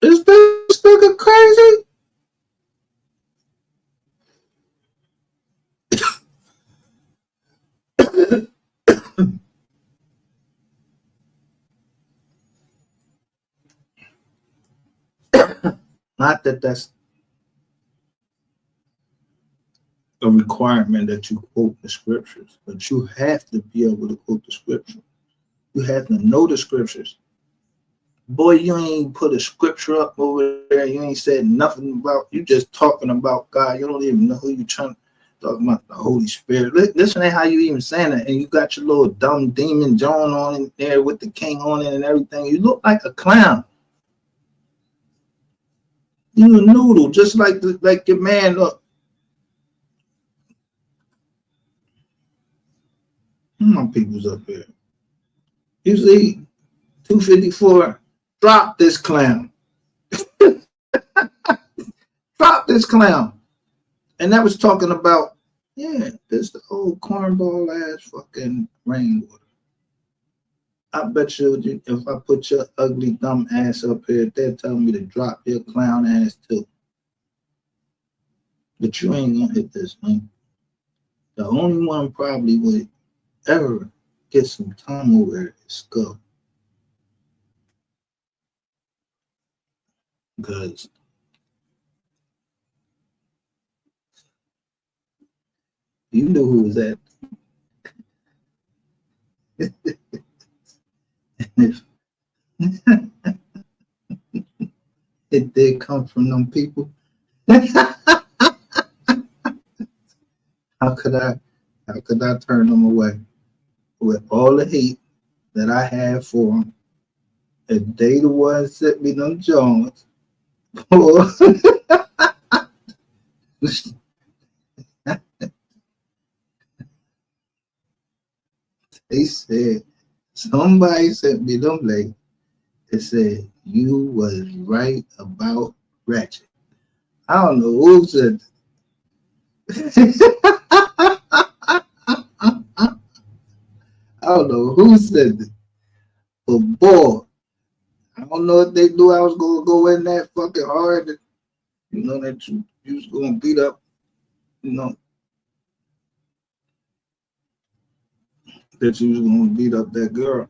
Is this nigga crazy? Not that that's a requirement that you quote the scriptures, but you have to be able to quote the scripture. You have to know the scriptures. Boy, you ain't put a scripture up over there. You ain't said nothing about, you just talking about God. You don't even know who you trying to talk about, the Holy Spirit. Listen to how you even saying that. And you got your little dumb demon John on in there with the king on it and everything. You look like a clown. You a noodle, just like your man look. My people's up here. You see, 254, drop this clown. Drop this clown. And that was talking about, yeah, this the old cornball ass fucking rainwater. I bet you if I put your ugly dumb ass up here, they'll tell me to drop your clown ass too. But you ain't gonna hit this, man. The only one probably would ever get some time over it is Skull. Because you knew who was that. It did come from them people. How could I turn them away with all the hate that I have for them? If they the ones sent me them Jones, they said somebody sent me them late. It said you was right about Ratchet. I don't know who said I don't know who said it, but boy, I don't know if they knew I was gonna go in that fucking hard. You know that you was gonna beat up, you know, that you was gonna beat up that girl.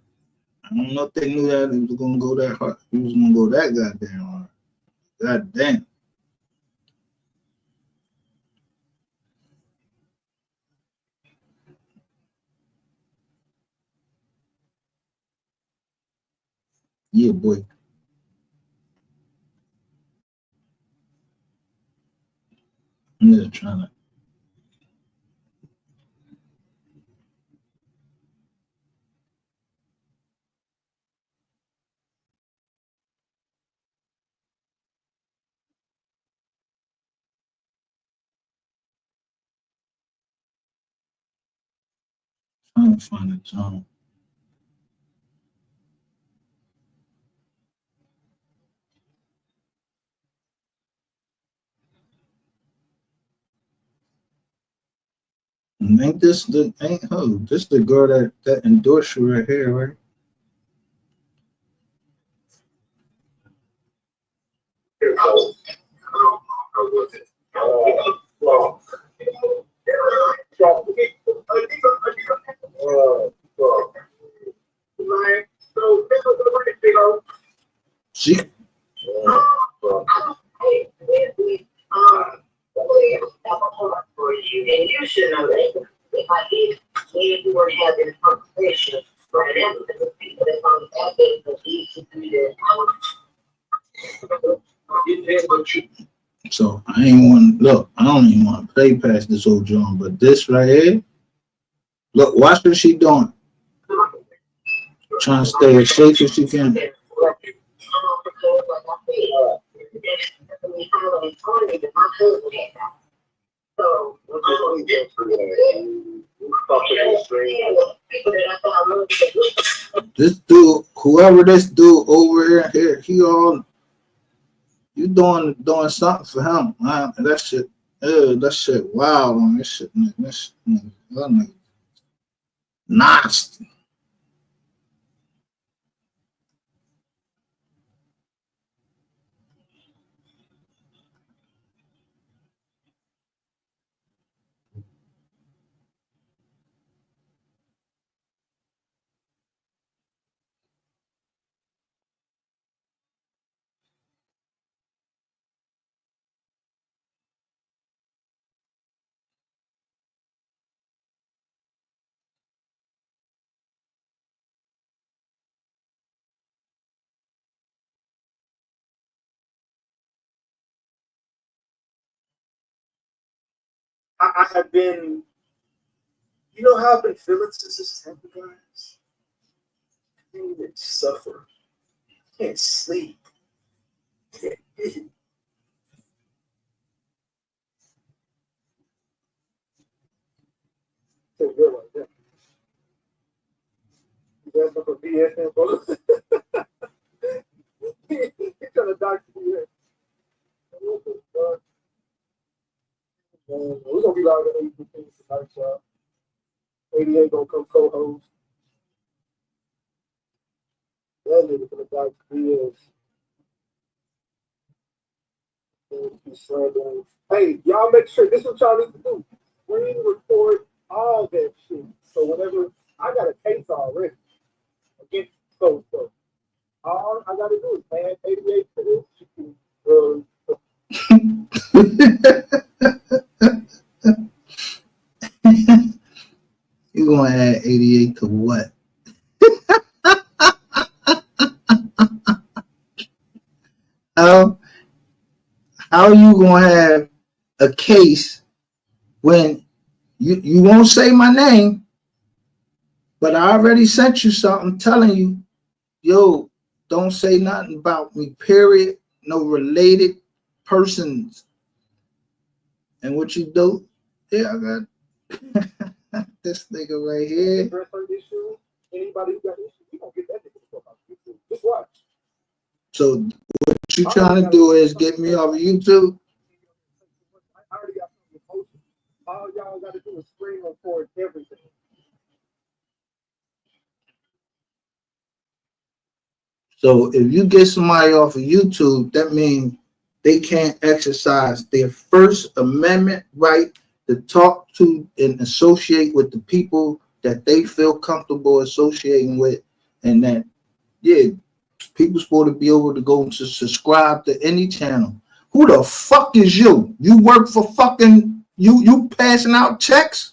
I don't know if they knew that it was gonna go that hard. He was gonna go that goddamn hard. God damn. Yeah, boy. I'm just trying to. Trying to find a John. Ain't this the this the girl that endorsed you right here, right? She for you, and you should know that. If I did, me and you weren't having a conversation, right? And the people that on that day, but he should do that. Yeah, but So I ain't want look. I don't even want to play past this old John, but this right here. Look, watch what she doing. Trying to stay as safe as she can. This dude, whoever this dude over here, he all you doing something for him, man. That shit wild on this shit, man. This shit, man. Nasty. I have been, you know how I've been feeling since this happened, guys? I can't suffer. I can't sleep. You guys look for BS info. He's trying to dox BS. We're gonna be live at 8:15 tonight, y'all. 88 gonna come co-host. That nigga gonna dox BS. Hey, y'all make sure this is what y'all need to do. Screen record all that shit. So whenever I got a case already against so all I gotta do is add 88 to this. You gonna add 88 to what? How you gonna have a case when you won't say my name, but I already sent you something telling you, yo, don't say nothing about me, period. No related persons. And what you do? Yeah, I got this nigga right here. Anybody who got issues, we gonna get that nigga off YouTube. Just watch. So what you trying to do is get me off of YouTube? I already got something posted. All y'all got to do is screen record everything. So if you get somebody off of YouTube, that means they can't exercise their First Amendment right to talk to and associate with the people that they feel comfortable associating with, and that, yeah, people supposed to be able to go to subscribe to any channel. Who the fuck is you? You work for fucking you passing out checks?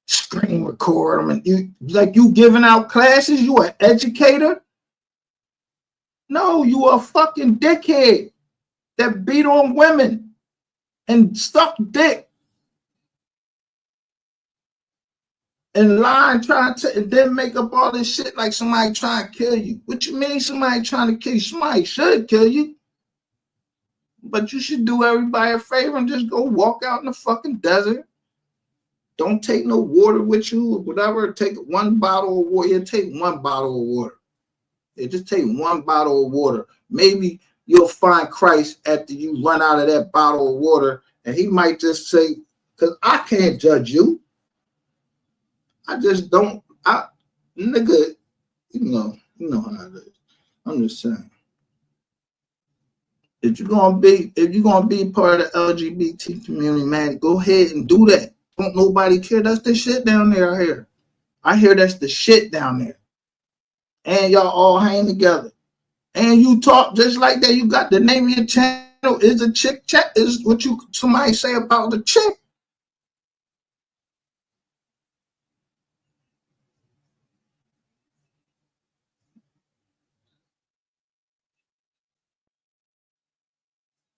Screen record them, and you giving out classes? You an educator? No, you a fucking dickhead that beat on women and suck dick and lie and try to and then make up all this shit like somebody trying to kill you. What you mean somebody trying to kill you? Somebody should kill you. But you should do everybody a favor and just go walk out in the fucking desert. Don't take no water with you or whatever. Take one bottle of water. Yeah, take one bottle of water. Yeah, just take one bottle of water. Maybe you'll find Christ after you run out of that bottle of water, and he might just say, because I can't judge you. I just don't. Nigga, you know how it is. I'm just saying. If you're gonna be part of the LGBT community, man, go ahead and do that. Don't nobody care. That's the shit down there. I hear that's the shit down there. And y'all all hang together. And you talk just like that. You got the name of your channel is a chick chat. Is what somebody say about the chick.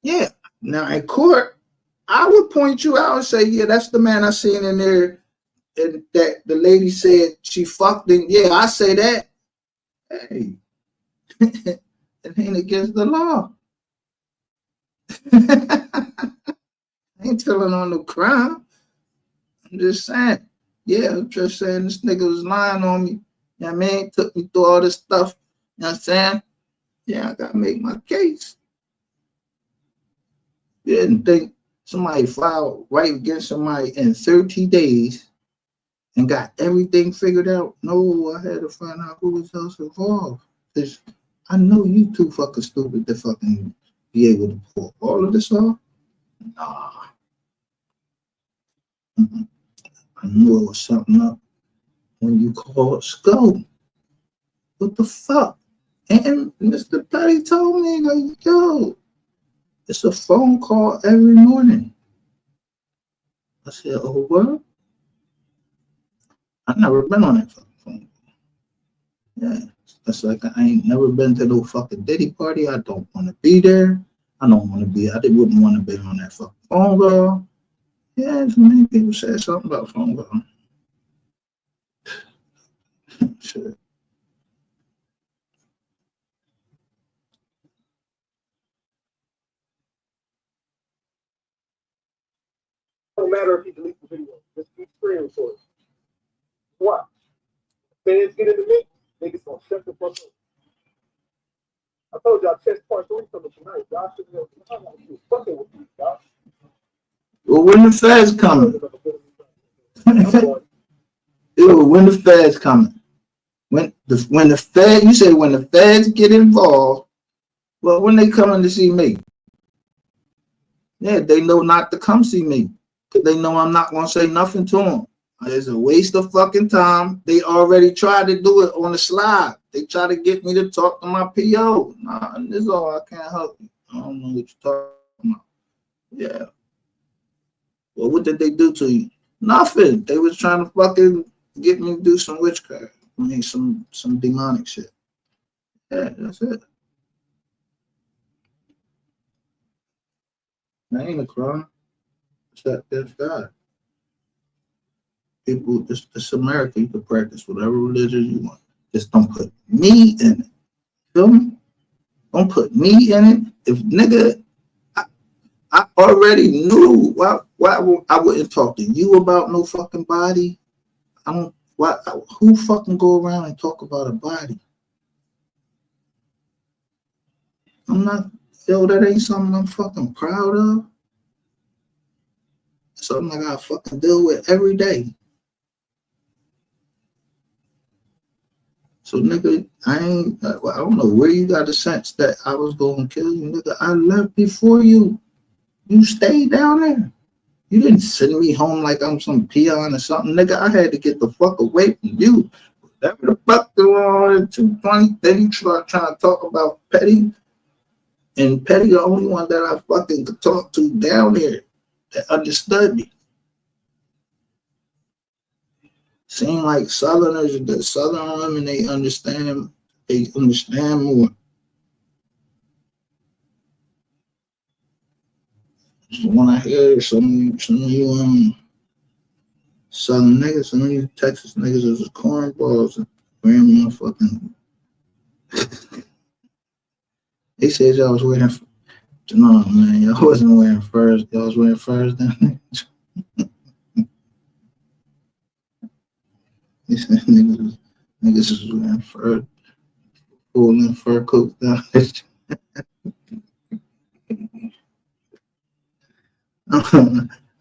Yeah, Now in court, I would point you out and say, yeah, that's the man I seen in there, and that the lady said she fucked him. Yeah, I say that. Hey, it ain't against the law. I ain't telling on no crime. I'm just saying. Yeah, I'm just saying this nigga was lying on me. You know what I mean? Took me through all this stuff. You know what I'm saying? Yeah, I gotta make my case. You didn't think somebody filed right against somebody in 30 days and got everything figured out? No, I had to find out who was else involved. Because I know you too fucking stupid to fucking be able to pull all of this off. Nah. I knew it was something up when you called Skull. What the fuck? And Mr. Petty told me, like, yo, it's a phone call every morning. I said, oh, what? I never been on that fucking phone call. Yeah, it's like I ain't never been to no fucking Diddy party. I don't want to be there. I don't want to be. I wouldn't want to be on that fucking phone call. Yeah, so many people said something about phone call. Shit. Don't matter if he deletes the video. Just keep screen recording. Why? Fans get in the mix, niggas gonna shut the fuck up. I told y'all chest part 3 coming tonight. Y'all should be fucking with you, y'all. Well, when the feds coming? Ew, when the feds coming? When the feds, you say when the feds get involved, well, when they coming to see me? Yeah, they know not to come see me. Because they know I'm not going to say nothing to them. It's a waste of fucking time. They already tried to do it on the slide. They try to get me to talk to my PO. Nah, this is all I can't help you. I don't know what you're talking about. Yeah. Well, what did they do to you? Nothing. They was trying to fucking get me to do some witchcraft. I mean, some demonic shit. Yeah, that's it. That ain't a crime. That's God. People, it's America. You can practice whatever religion you want. Just don't put me in it. Feel me? Don't put me in it. If nigga, I already knew why I wouldn't talk to you about no fucking body. I don't. Why? Who fucking go around and talk about a body? I'm not. Yo, that ain't something I'm fucking proud of. Something I gotta fucking deal with every day. So nigga, I don't know where you got the sense that I was gonna kill you, nigga. I left before you. You stayed down there. You didn't send me home like I'm some peon or something, nigga. I had to get the fuck away from you. Whatever the fuck going on in 220, then you start trying to talk about Petty. And Petty the only one that I fucking could talk to down there that understood me. Seem like Southerners, the Southern women, they understand more. So when I hear some of you Southern niggas, some of you Texas niggas is cornballs and wearing my fucking. They said y'all was wearing. No man, y'all wasn't wearing furs. Y'all was wearing furs then. They said niggas was wearing fur, full fur coats down there.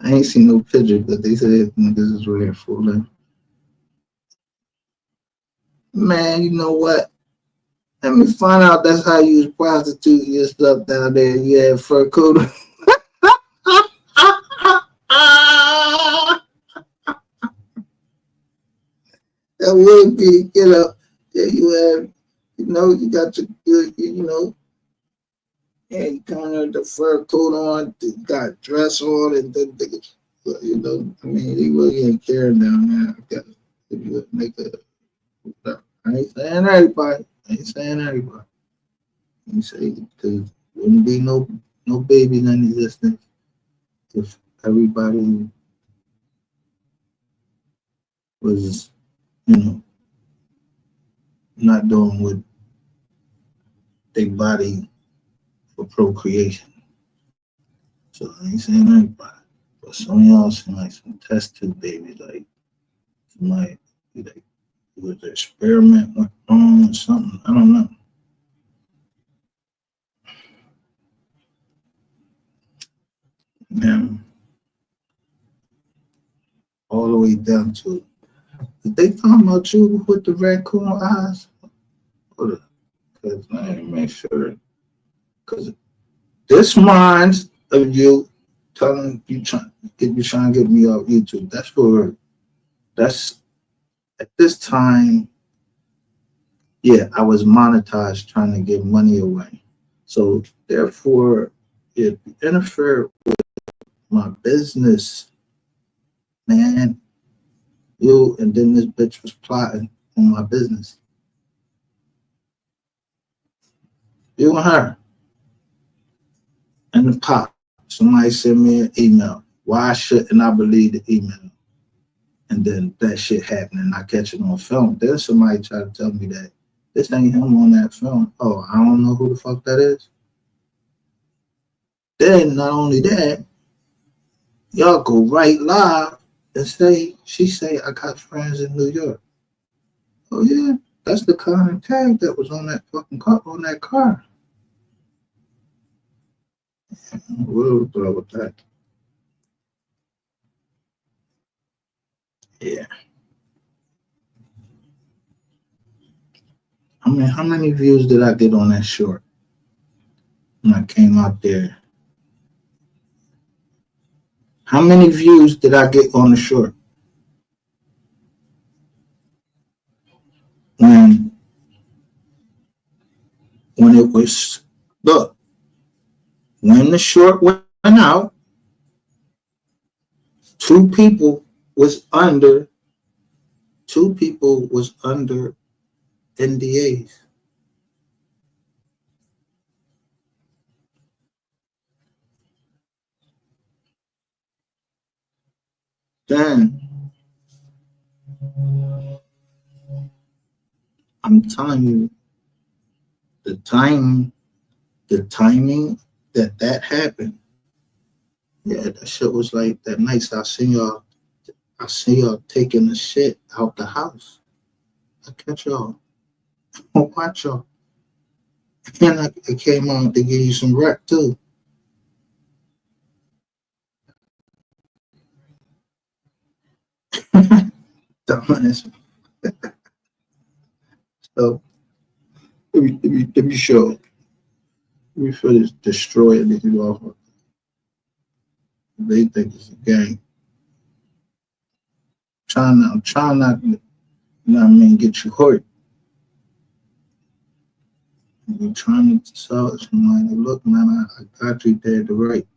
I ain't seen no picture, but they said niggas is wearing full length. Man, you know what? Let me find out that's how you was prostituting your stuff down there. You had fur coat. That would be, yeah, you have, you got your, yeah, you come with the fur coat on, you got dress on, and then, I mean, they really ain't caring down there. If you would make I ain't saying everybody. I ain't say, because wouldn't be no no babies in existence if everybody was, you know, not doing what their body for procreation. So I ain't saying everybody, but some of y'all seem like some test tube babies, like somebody like was the experiment went wrong or something. I don't know. Yeah. All the way down to, did they talking about you with the raccoon eyes? Because I ain't make sure. Because this reminds of you telling you trying to get me off YouTube. That's at this time. Yeah, I was monetized trying to give money away. So therefore, it interfered with my business, man. You and then this bitch was plotting on my business. You and her. And the pop. Somebody sent me an email. Why shouldn't I believe the email? And then that shit happened and I catch it on film. Then somebody tried to tell me that this ain't him on that film. Oh, I don't know who the fuck that is. Then not only that, y'all go right live and she say I got friends in New York. Oh yeah, that's the kind of tag that was on that fucking car, on that car. We'll go with that. Yeah. I mean, how many views did I get on that short when I came out there? How many views did I get on the short? When it was, look, when the short went out, two people was under NDAs. Then I'm telling you, the timing that happened. Yeah, that shit was like that night. I see y'all taking the shit out the house. I catch y'all. Watch y'all. And I came on to give you some rep too. Dumbass. So let me show. Let me finish destroying these motherfuckers. They think it's a game. I'm trying not to, you know what I mean, get you hurt. You're trying to tell somebody, look, man, I got you dead to right.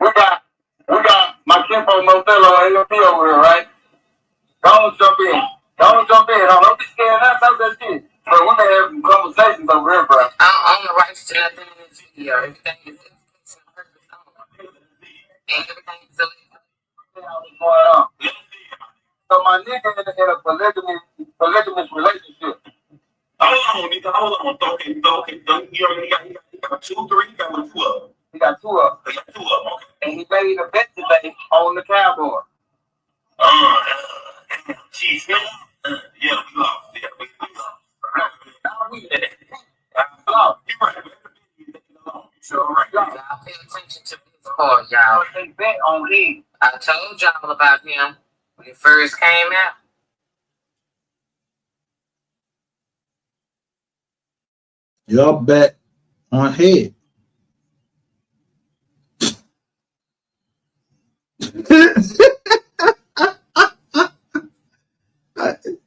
We got my kinfolk Motello AOP over here, right? Don't jump in. Don't jump in. Don't be scared. That's that shit. Bro, we can have some conversations over here, bro. I don't know right to that thing in the video. Everything is everything is going on. So my nigga in a polygamous relationship. Hold on, nigga. Hold on. Okay. He already got 2, 3. He got 2 of them. He got 2 of them. Okay. And he made a bet today on the Cowboys. Jeez, man. Yeah, we lost. We lost. Now we lost. You're right. So, right. Y'all pay attention to this part, y'all. They bet on him. I told y'all about him when he first came out. Y'all bet on head.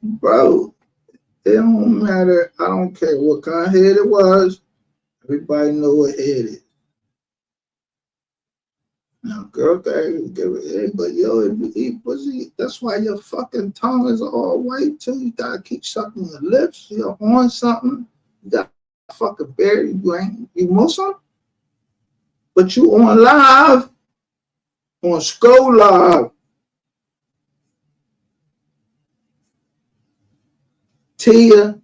Bro, It don't matter. I don't care what kind of head it was. Everybody know what head it is. Now, girl, give it head, but yo, if you eat pussy, that's why your fucking tongue is all white too. You gotta keep sucking your lips. You're on something. You got fucking berry. You want something? But you on live, on Sko Live. Tia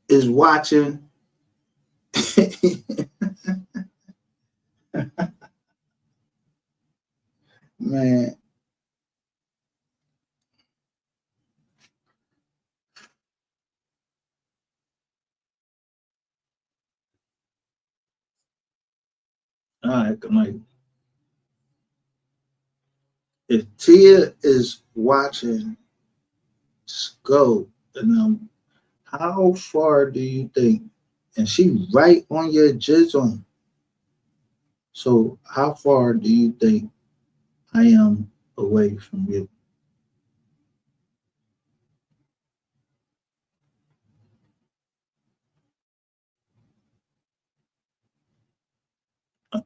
is watching. Man. All right, good night. If Tia is watching Sko, and how far do you think? And she right on your jizz. So how far do you think I am away from you?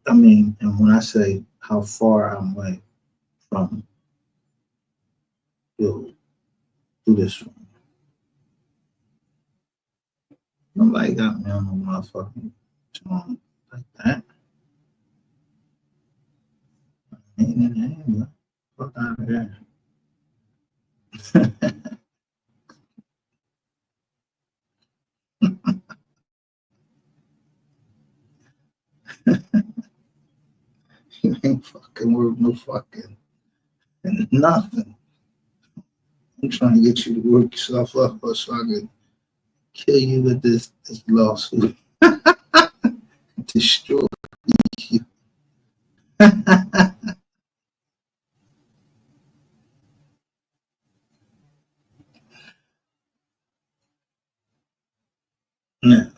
I mean, and when I say how far I'm away from you, do this for me. Nobody got me on no motherfucking joint like that. Fuck out of here. You ain't fucking worth no fucking nothing. I'm trying to get you to work yourself up so I can kill you with this lawsuit. Destroy you. Now,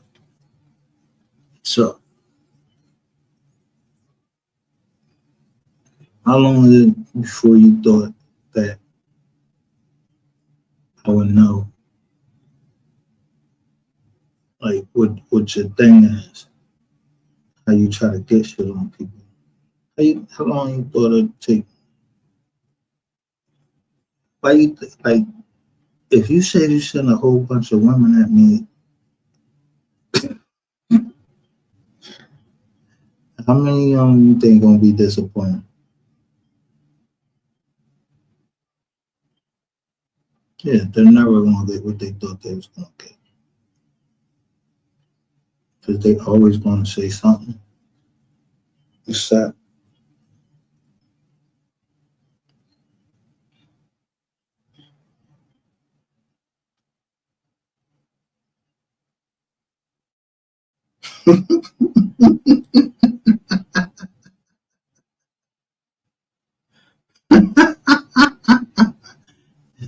so how long is it before you thought that I would know, like, what your thing is? How you try to get shit on people? How long you thought it'd take? Why you like? If you said you sent a whole bunch of women at me, how many of them you think gonna be disappointed? Yeah, they're never gonna get what they thought they was gonna get. Because they always gonna say something. Except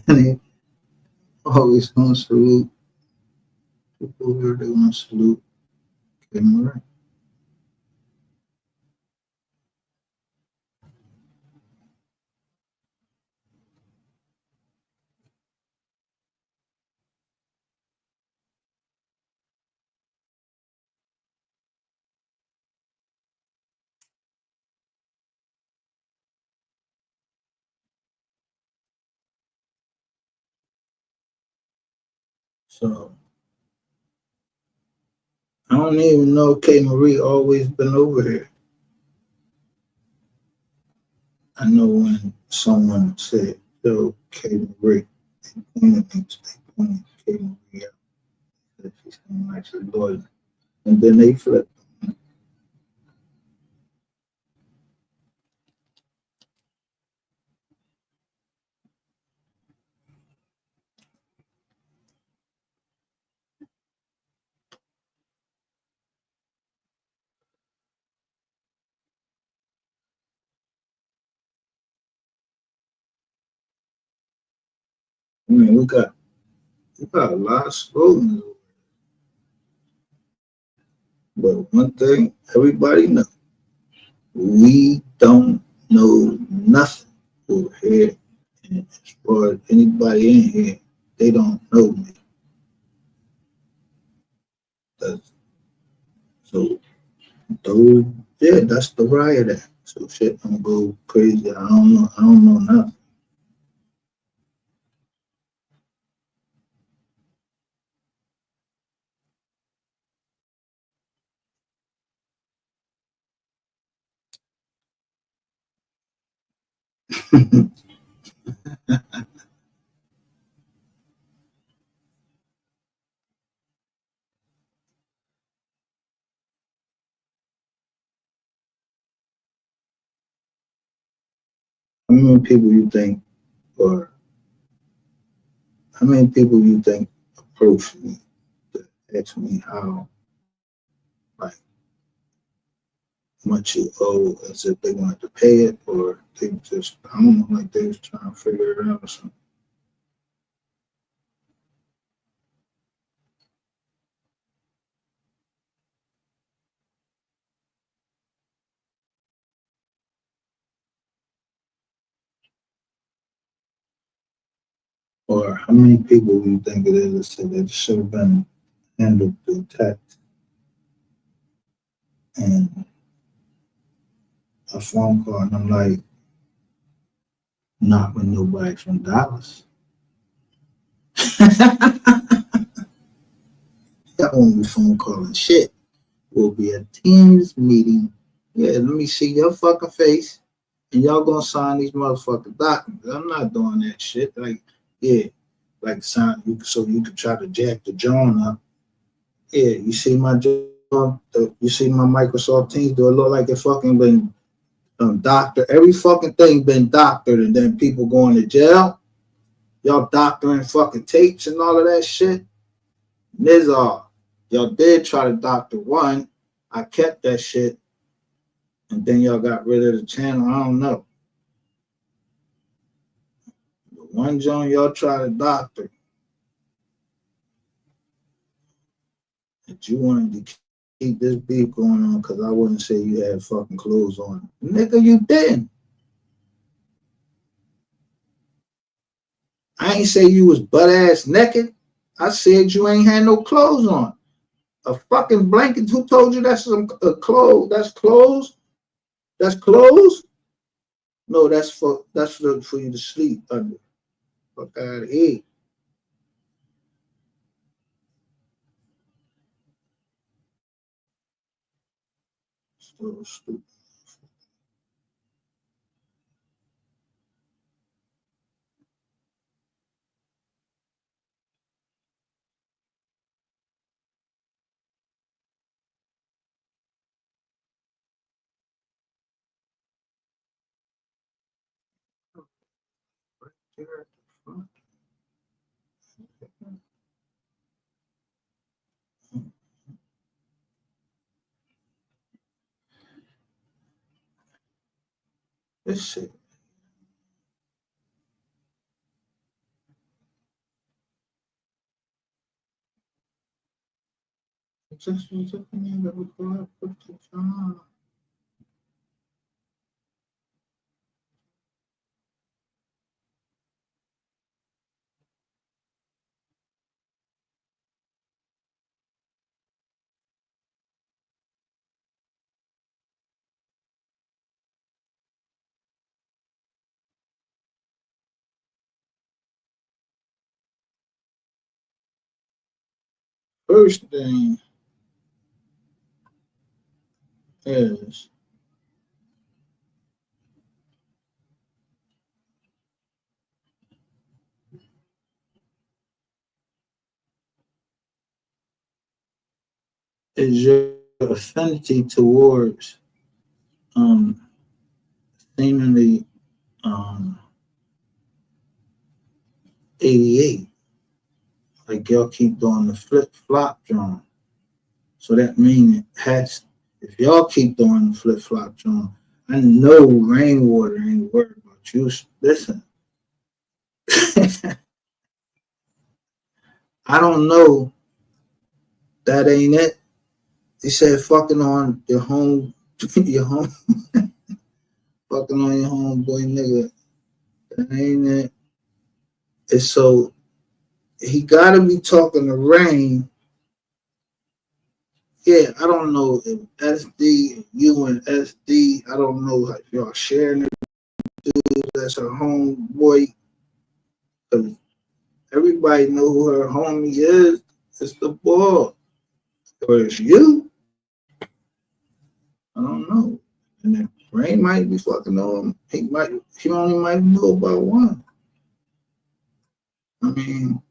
they always gonna salute people where they gonna salute Kim. So I don't even know K Marie always been over here. I know when someone said, yo, K Marie, they pointed K Marie out. That she's actually loyal. And then they flipped. I mean, we got a lot of slogans. But one thing everybody knows, we don't know nothing over here. And as far as anybody in here, they don't know me. So yeah, that's the riot act. So shit don't go crazy. I don't know nothing. How many people you think, or how many people you think approach me to ask me how, like, much you owe, as if they wanted to pay it, or they just, I don't know, like they was trying to figure it out or something. Or how many people you think it is that said it should have been handled through text and a phone call, and I'm like, not with nobody from Dallas. That won't be phone calling shit. Will be a Teams meeting. Yeah, let me see your fucking face, and y'all gonna sign these motherfucking documents. I'm not doing that shit. Like, yeah, like sign you so you can try to jack the John up. Yeah, you see my John, you see my Microsoft Teams. Do it look like it fucking been doctor? Every fucking thing been doctored, and then people going to jail. Y'all doctoring fucking tapes and all of that shit. Nizar, y'all did try to doctor one. I kept that shit, and then y'all got rid of the channel. I don't know. The one John y'all tried to doctor that you wanted to keep this beef going on because I wouldn't say you had fucking clothes on. Nigga, you didn't. I ain't say you was butt ass naked. I said you ain't had no clothes on. A fucking blanket. Who told you that's some clothes? That's clothes? That's clothes? No, that's for you to sleep under. Fuck out of here. So stupid. This shit. Just was looking at it before I put the on. First thing is your affinity towards seemingly 88. Like y'all keep doing the flip flop drum. So that means it has, if y'all keep doing the flip flop drum, I know rainwater ain't worried about you. Listen, I don't know. That ain't it. They said fucking on your home, your home, fucking on your homeboy nigga. That ain't it. It's so he gotta be talking to Rain Yeah, I don't know if SD, you and SD, I don't know if y'all sharing it. That's her homeboy. Cause everybody know who her homie is. It's the boy. Or it's you. I don't know. And then Ray might be fucking on him. He only might know about one. I mean,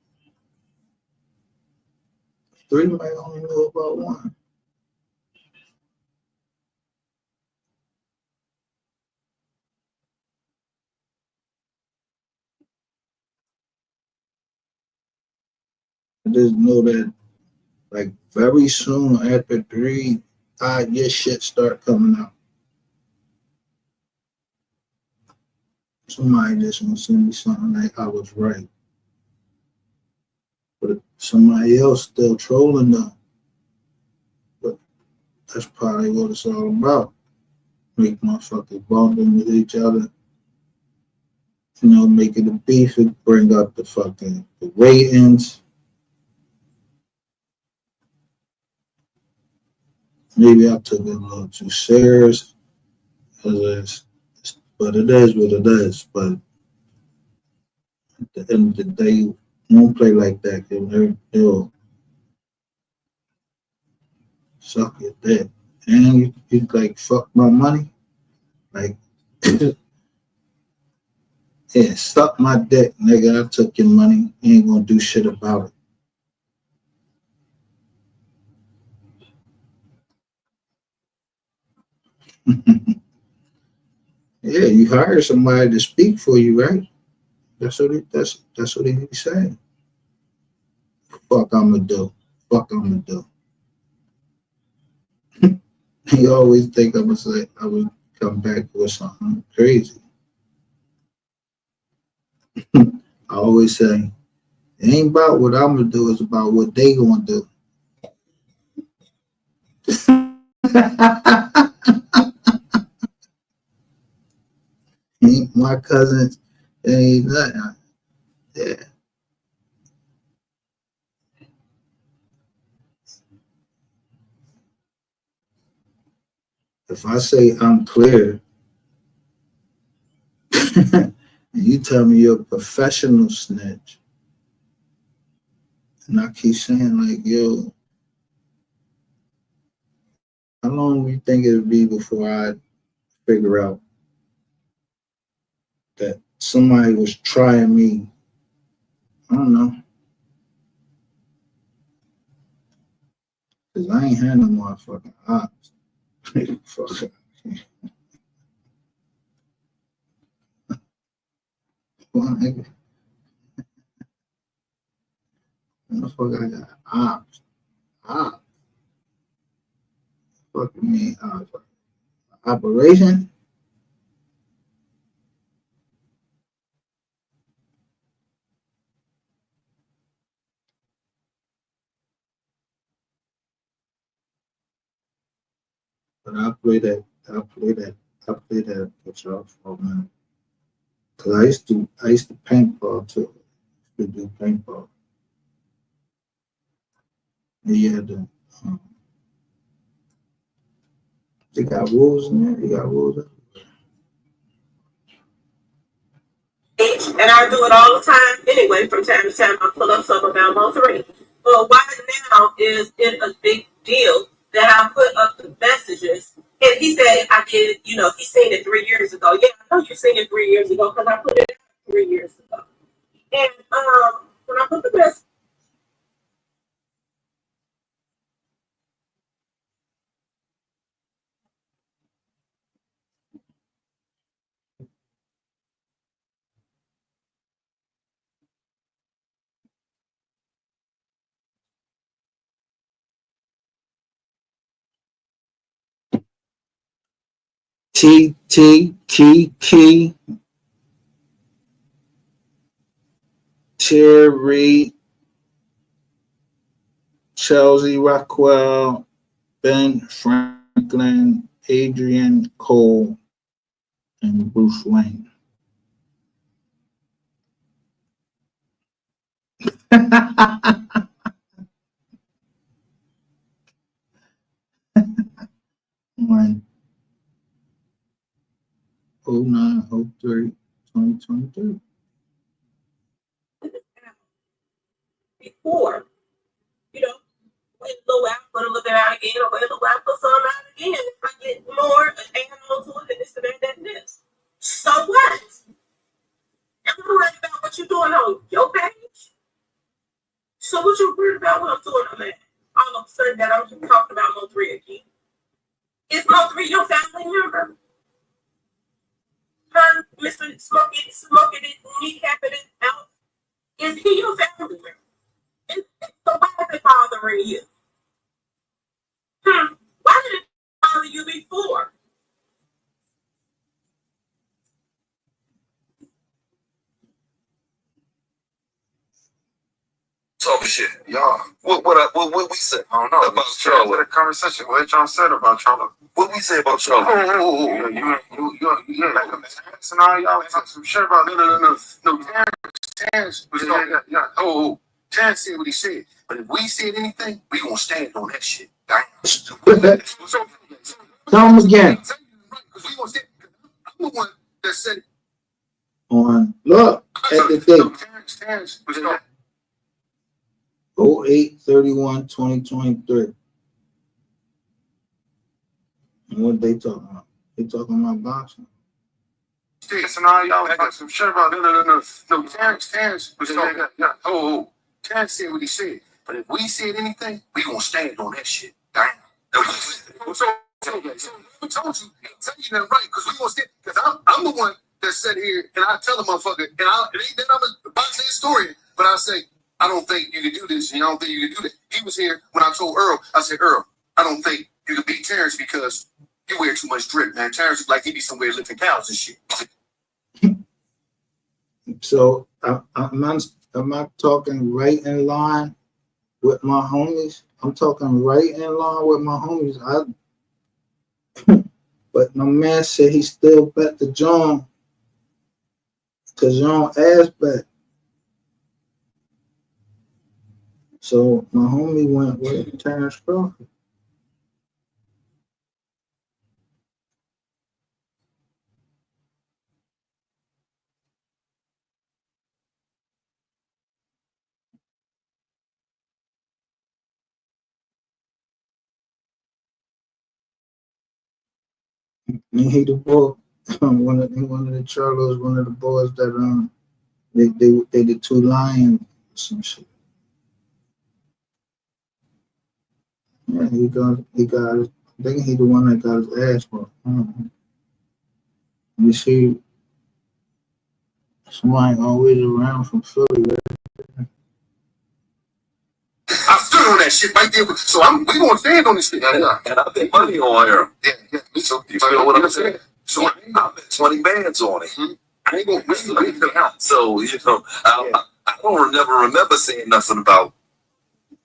three might only know about one. I just know that like very soon after 3, your shit start coming out. Somebody just gonna send me something like I was right. But somebody else still trolling them. But that's probably what it's all about. Make motherfuckers bumping with each other. You know, make it a beef and bring up the ratings. Maybe I took it a little too serious. But it is what it is. But at the end of the day, you won't play like that. They'll suck your dick. And you like fuck my money. Like, yeah, suck my dick, nigga. I took your money. You ain't gonna do shit about it. Yeah, you hire somebody to speak for you, right? That's what he be saying. Fuck I'ma do. Fuck I'ma do. He always think I'ma say I would come back with something crazy. I always say it ain't about what I'm gonna do, it's about what they gonna do. Ain't my cousins, ain't nothing. Yeah. If I say I'm clear, and you tell me you're a professional snitch, and I keep saying like, yo, how long do you think it'll be before I figure out that somebody was trying me? I don't know, cause I ain't had no motherfucking ops. Fuck. Motherfucker, I got ops. Ops. Fucking me. Operation. But I play that. I play that. I play that with y'all for a minute. Cause I used to paintball too. I used to do paintball. And you had to. They got rules in there. They got rules. And I do it all the time anyway. From time to time, I pull up something about Mo3. But why now is it a big deal that I put up the messages? And he said I did, he seen it 3 years ago. Yeah, I know you seen it 3 years ago because I put it 3 years ago. And when I put the message, Key, Terry, Chelsea Rockwell, Ben Franklin, Adrian Cole, and Bruce Wayne. know what I'm doing on that. All of a sudden that I'm just talking about Mo3 again. Is Mo3 your family member? Her, Mr. Smoking it, kneecapping it out. Is he your family member? So why is it bothering you? Why did it bother you before? Talking shit, y'all. What we say? I don't know about Charlotte. The conversation. What y'all said about Charlotte? What we say about Charlotte? Oh. You like a Terrence and all y'all talk some shit about no. Terrence was talking. Yeah. Oh. Terrence said what he said, but if we said anything, we gonna stand on that shit. Damn. Tell him again. I'm the one that said. On look at the date. Terrence was talking. 08/31/2023. And what they talking about? They talking about boxing. And all y'all talk some shit about no. Terrence was talking. Yeah. Oh. Terrence said what he said, but if we said anything, we gonna stand on that shit. Damn. So we told you, ain't tell you nothing right, because we gonna stand. Because I'm the one that sat here and I tell a motherfucker, and it ain't that I'm a boxing historian, but I say, I don't think you can do this, and I don't think you can do that. He was here when I told Earl, I said, Earl, I don't think you can beat Terrence because you wear too much drip, man. Terrence is like he be somewhere lifting cows and shit. So am I talking right in line with my homies? I'm talking right in line with my homies. But my man said he still bet the John because John ass bet. So my homie went with Terrence Crawford. And he the boy, one of the Charlos, one of the boys that they the two lions or some shit. Yeah, he got I think he the one that got his ass whooped. You see somebody always around from Philly, right? I stood on that shit right there. So we gonna stand on this shit. Yeah. And I bet money on her. Yeah. So you feel what I'm saying? So I bet 20 bands on it. Mm-hmm. I ain't gonna miss the out. So I don't never remember saying nothing about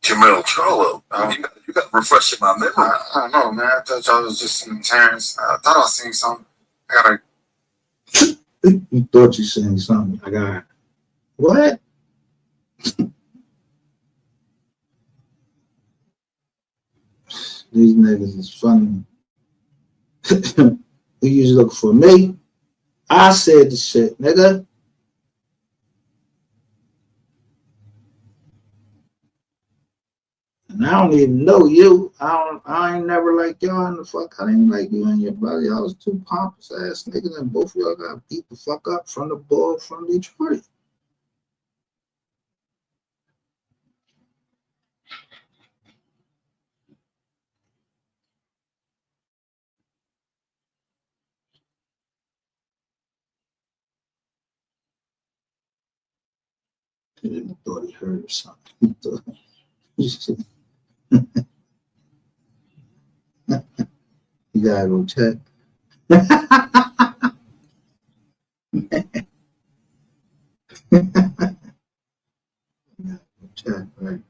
Jamel Charlo. You got refreshing my memory. I don't know, man. I thought y'all was just seeing Terrence. I thought I seen something. You thought you seen something. I got what? These niggas is funny. You usually look for me. I said the shit, nigga. And I don't even know you. I ain't never like y'all in the fuck. I didn't like you and your brother. Y'all was two pompous ass niggas, and both of y'all got beat the fuck up from the ball from Detroit. He thought he heard or something. He thought, you gotta go check. Check, right.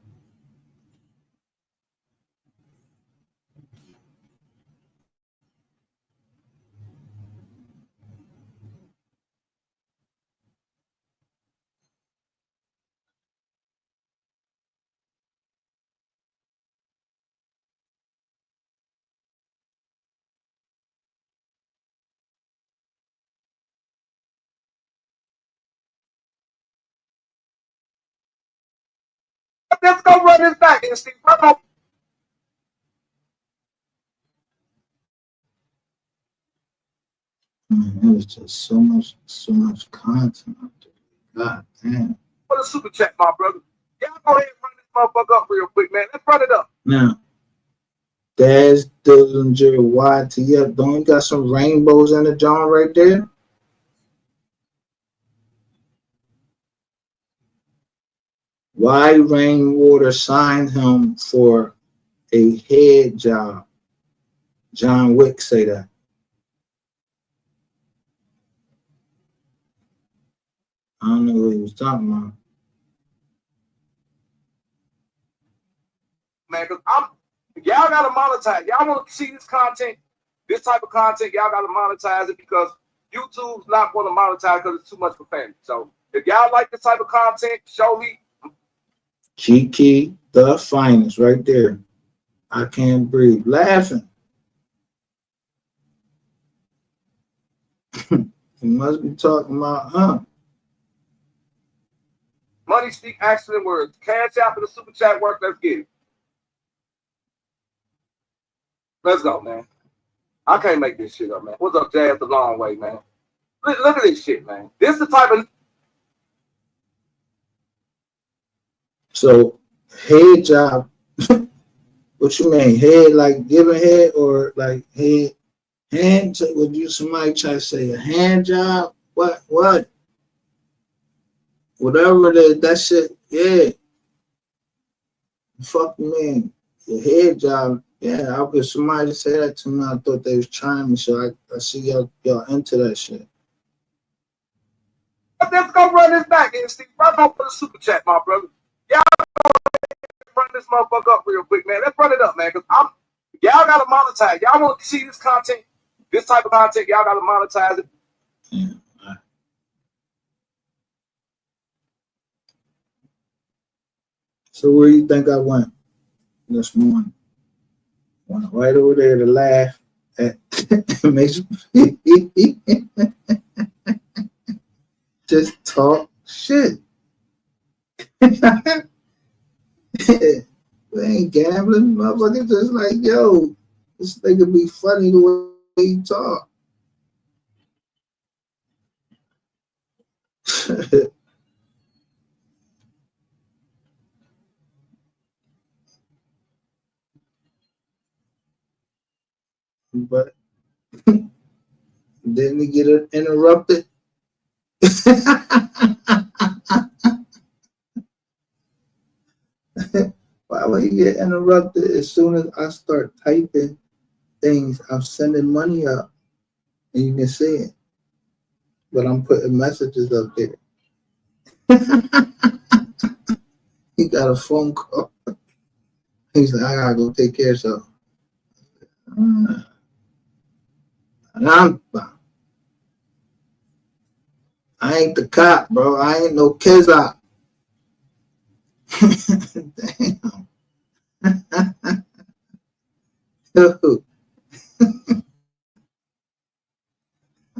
Let's go run this back and see. Man, there was just so much content out there. God damn. For the super chat, my brother. Y'all go ahead and run this motherfucker up real quick, man. Let's run it up. Now, Daz Dillinger YTF. Don't you got some rainbows in the John right there? Why Rainwater signed him for a head job? John Wick say that. I don't know what he was talking about. Man, because y'all gotta monetize. Y'all want to see this content, this type of content, y'all gotta monetize it because YouTube's not going to monetize because it's too much for family. So if y'all like this type of content, show me. Kiki, the finest, right there. I can't breathe. Laughing. He must be talking about, Money speak accident words. Cash out for the super chat work. Let's get it. Let's go, man. I can't make this shit up, man. What's up, Jazz? The long way, man. Look at this shit, man. This is the type of. So, head job. What you mean? Head like giving head or like head? Hand, would you somebody try to say a hand job? What? Whatever it is, that shit, yeah. Fuck you mean? Your head job, yeah. I was somebody say that to me. I thought they was trying me, so I see y'all into that shit. Let's go run this back, and Steve. Run up for the super chat, my brother. Y'all run this motherfucker up real quick, man. Let's run it up, man. Cause y'all gotta monetize. Y'all want to see this content, this type of content. Y'all gotta monetize it. Yeah. So where you think I went this morning? Went right over there to laugh at just talk shit. We ain't gambling, motherfucker. Just like, yo, this nigga be funny the way he talk. But didn't he get interrupted? Why would he get interrupted as soon as I start typing things? I'm sending money up, and you can see it. But I'm putting messages up there. He got a phone call. He's like, I gotta go take care of something. I ain't the cop, bro. I ain't no kizop. Damn. Yo.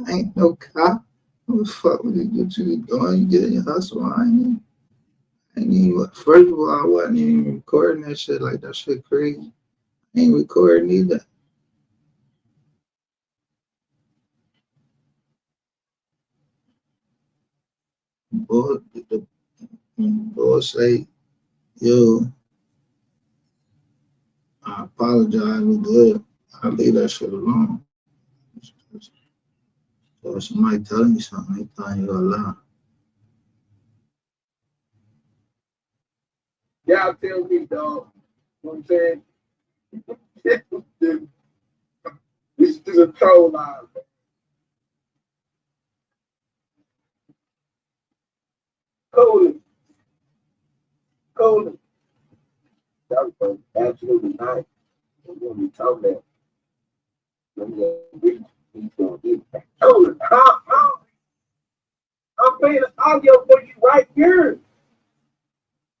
I ain't no cop. What the fuck would you doing? You getting your hustle? I ain't even, first of all, I wasn't even recording that shit. Like, that shit crazy. I ain't recording either. The boss say, yo, I apologize, we good. I leave that shit alone. So if somebody tell me something, they telling you a lie. Y'all tell me, dog. You know what I'm saying? This is a troll line. Cody. That was absolutely nice. We're going to be talking about. He's going to get Cody. I'm playing the audio for you right here.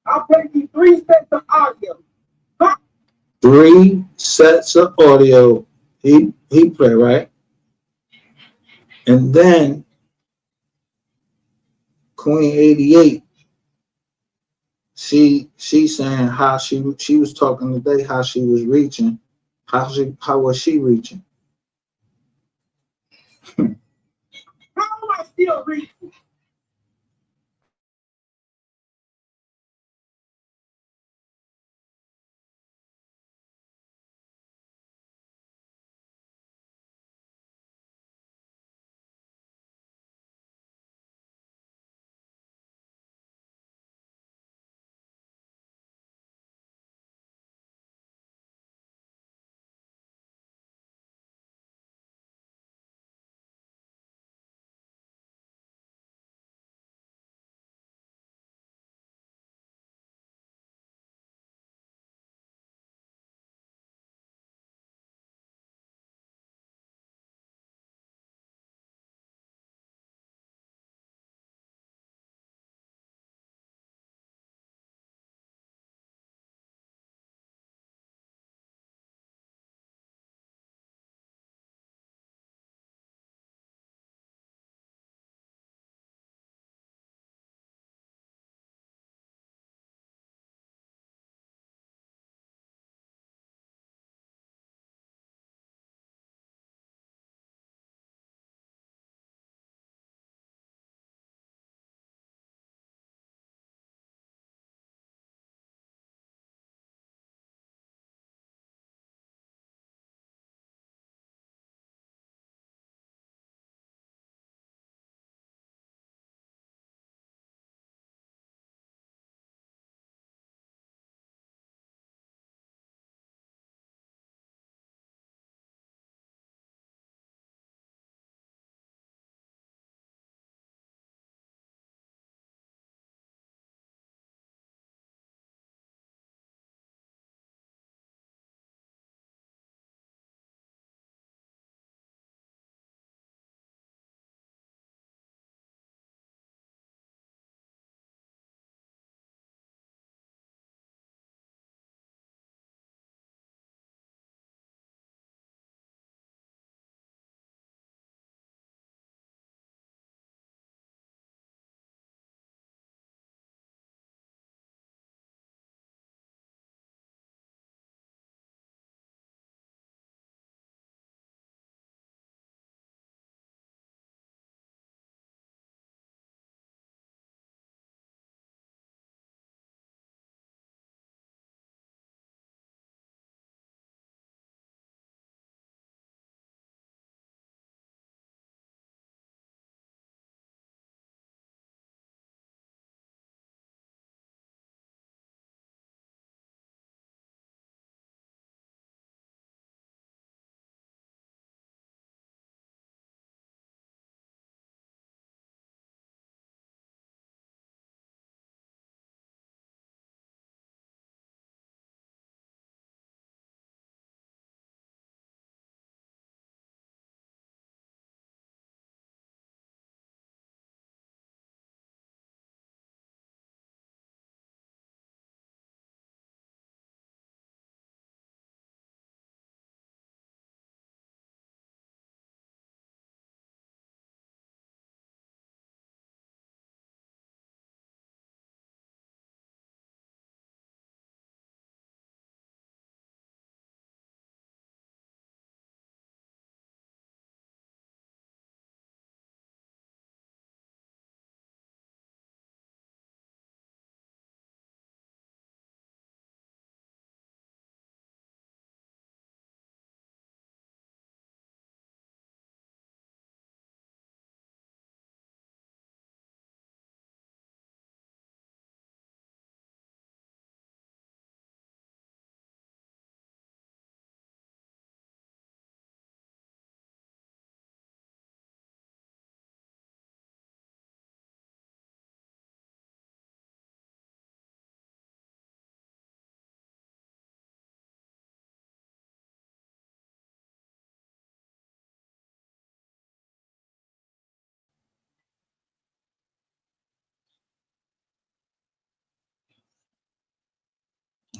I'll play you 3 sets of audio. 3 sets of audio he play, right? And then Queen 88, she saying how she was talking today, how she was reaching, how was she reaching? How am I still reaching?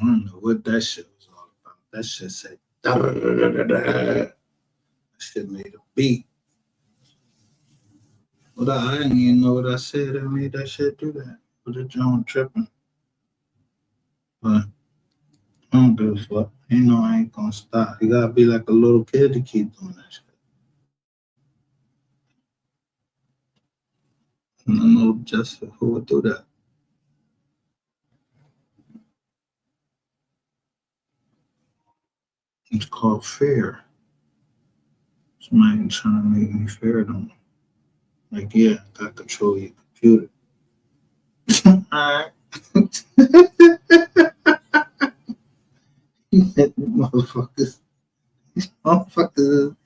don't know what that shit was all about. That shit said, da, da, da, da, da, da. That shit made a beat. But I didn't even know what I said that made that shit do that. But the John tripping. But I don't give a fuck. You know I ain't gonna stop. You gotta be like a little kid to keep doing that shit. And I know just who would do that. It's called fear. Somebody trying to make me fear them. Like, yeah, I got control of your computer. Alright. Motherfuckers. These motherfuckers are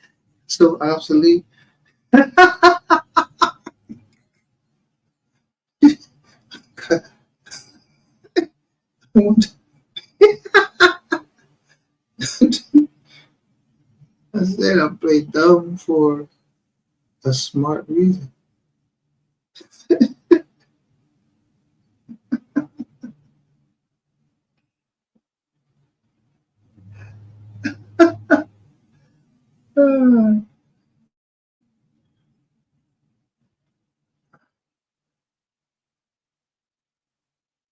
so obsolete. I said I played dumb for a smart reason.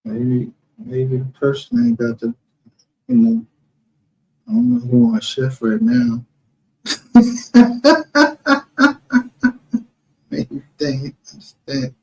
Maybe the person ain't got the, you know, I don't know who on shift right now. Maybe they ain't understand.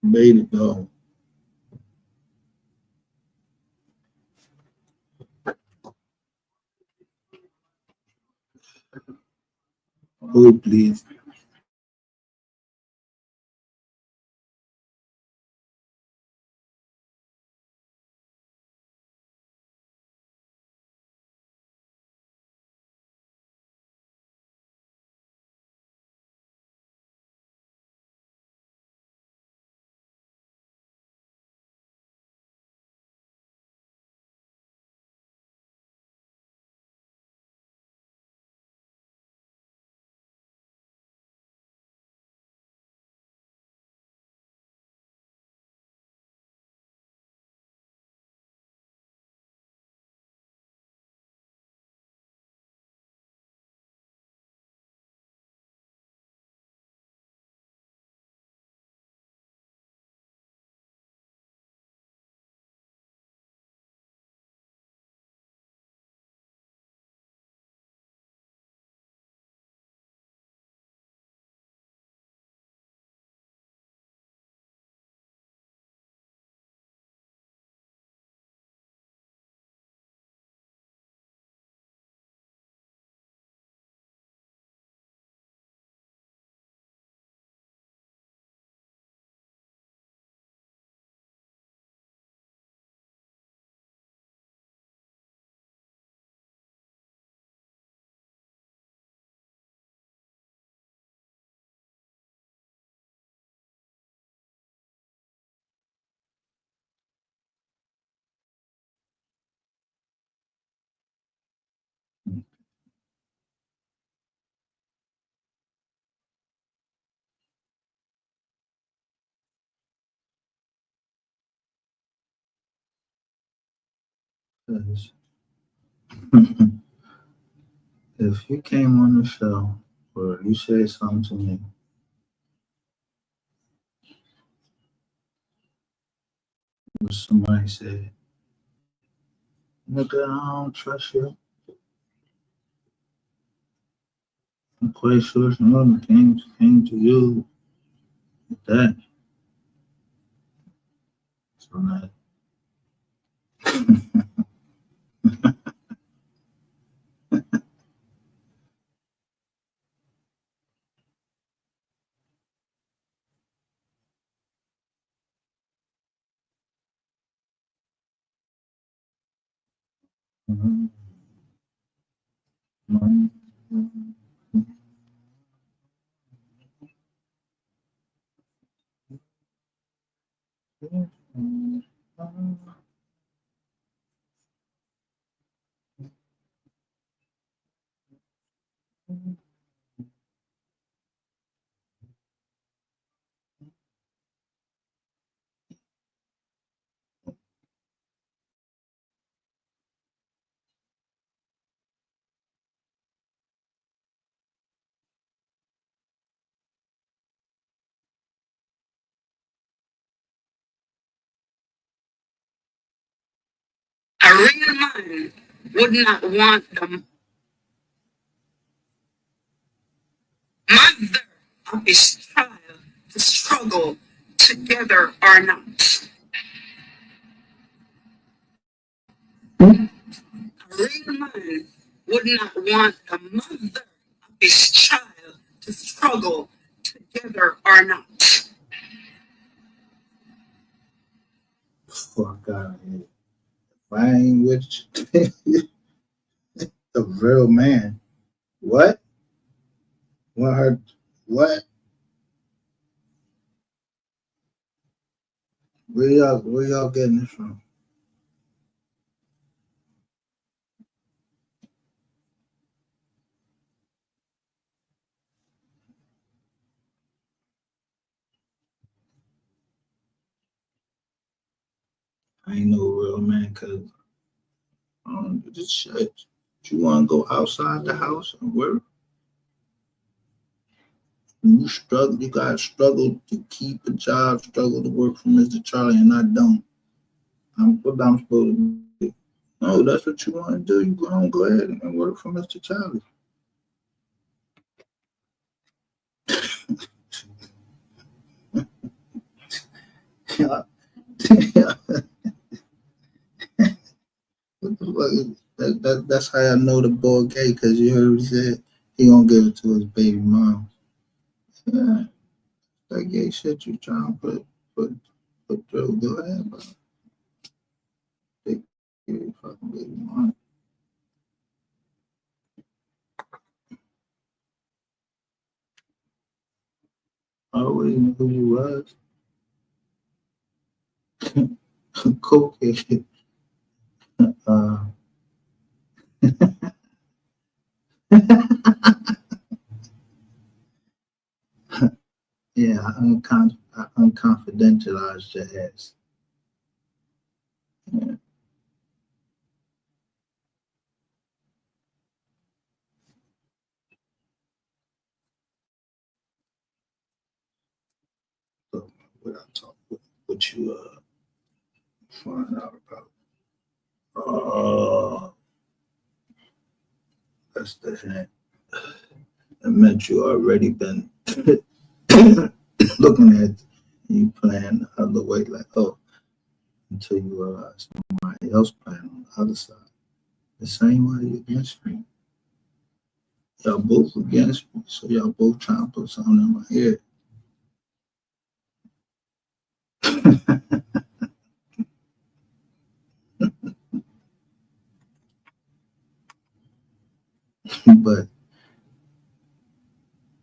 Way to go. Oh, please. If you came on the show or you said something to me, or somebody said, nigga, I don't trust you. I'm quite sure someone came to you with that. So like, mhm, mhm. A real man would not want the mother of his child to struggle together or not. A real man would not want the mother of his child to struggle together or not. Fuck out of here. If I ain't with you, the real man. What? What her? What? Where y'all getting this from? I ain't no real man because I don't do this shit. You want to go outside the house and work? You struggle. You gotta struggle to keep a job. Struggle to work for Mr. Charlie, and I don't. What I'm supposed to do? No, that's what you want to do. You go ahead and work for Mr. Charlie. What the fuck is that's how I know the boy gay, because you heard what he said he gonna give it to his baby mom. Yeah, that gay shit you trying to put through. Go ahead, bro. Take your fucking baby mom. I always knew who you was. Cokehead. Yeah, I unconfidentialized your ass. Yeah. So what I talk, what you find out about? Oh, that's the hint. It meant you already been looking at you playing the other way, like, oh, until you realize somebody else playing on the other side. The same way you against me. Y'all both against me, so y'all both trying to put something in my head. But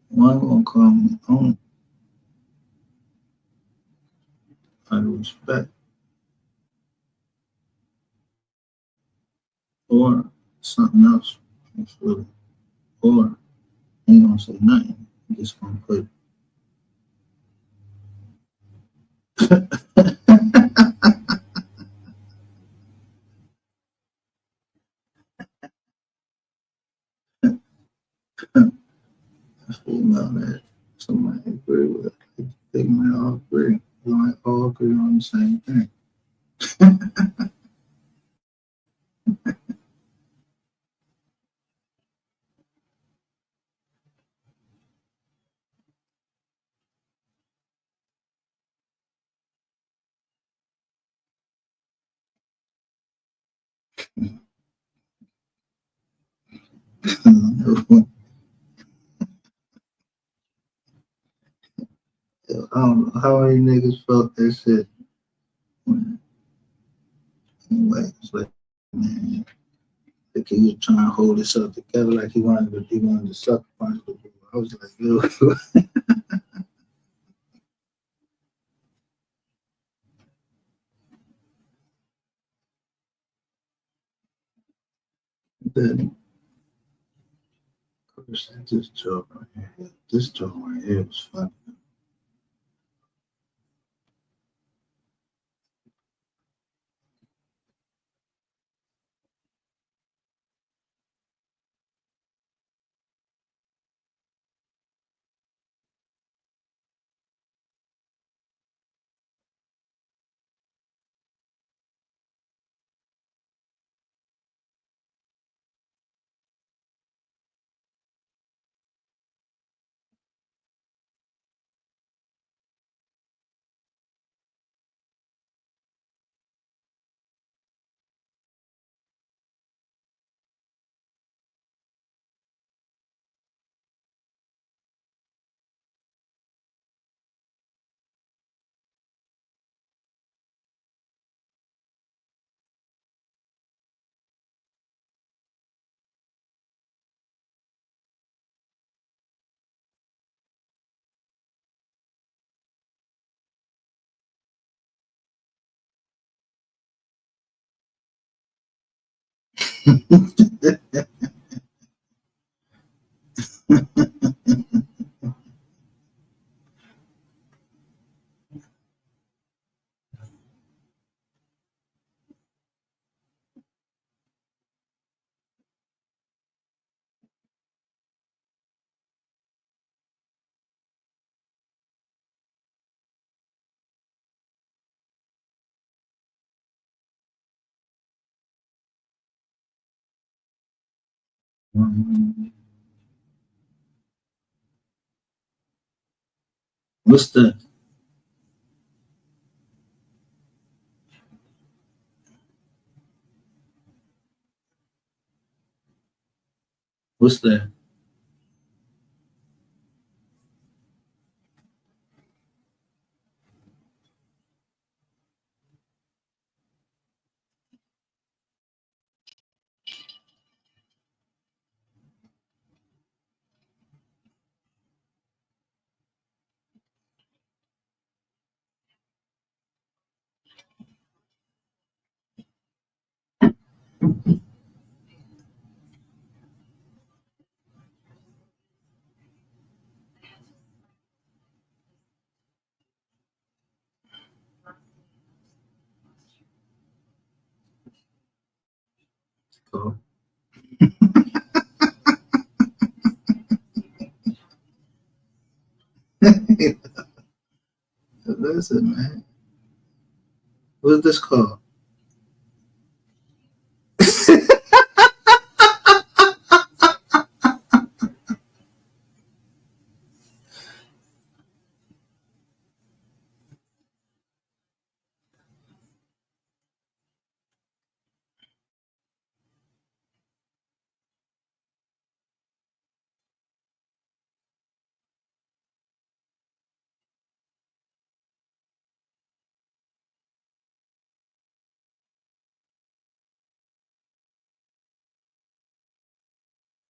one gonna call me on out of respect, or something else, or ain't gonna say nothing. I'm just gonna put. Female that somebody agree with. They might all agree. We might all agree on the same thing. I don't know how many niggas felt that shit. Anyway, it's like, man, like he was trying to hold himself together, like he wanted to suck punch the people. I was like, yo. that. This joke right here. This joke right here was funny. What's that? What's that? Oh. Listen, man. What's this called?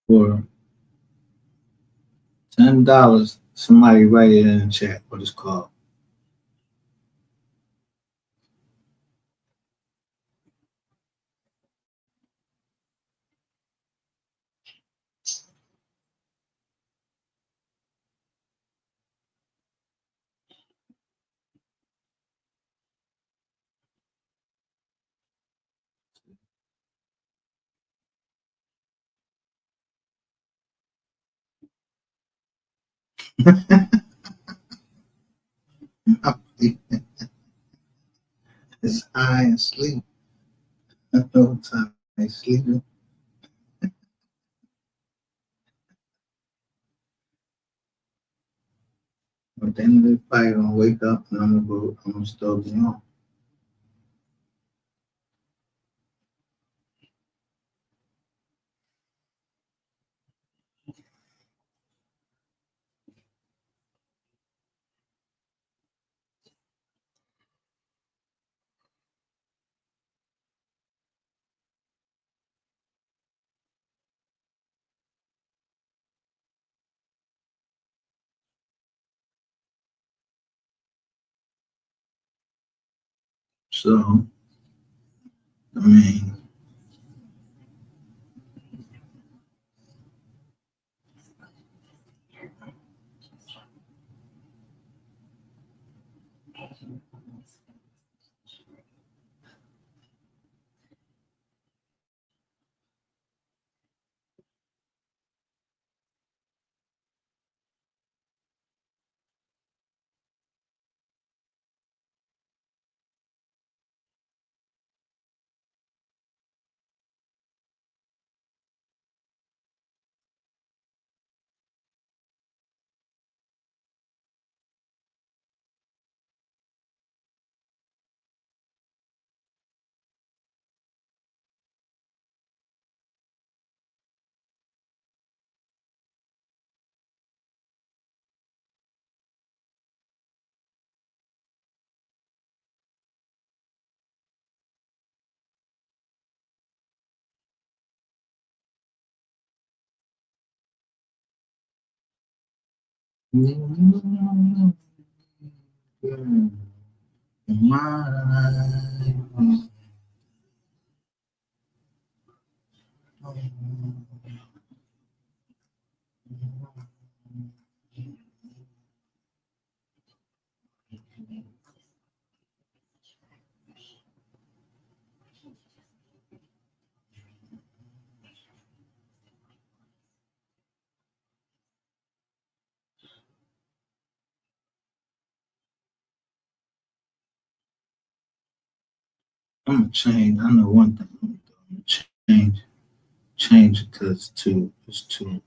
For $10, somebody write it in the chat what it's called. It's high and sleep. No time I sleeping. But then they probably gonna wake up and I'm gonna still be on. So I mean, I'm gonna change. I know one thing. I'm gonna change it because it's too.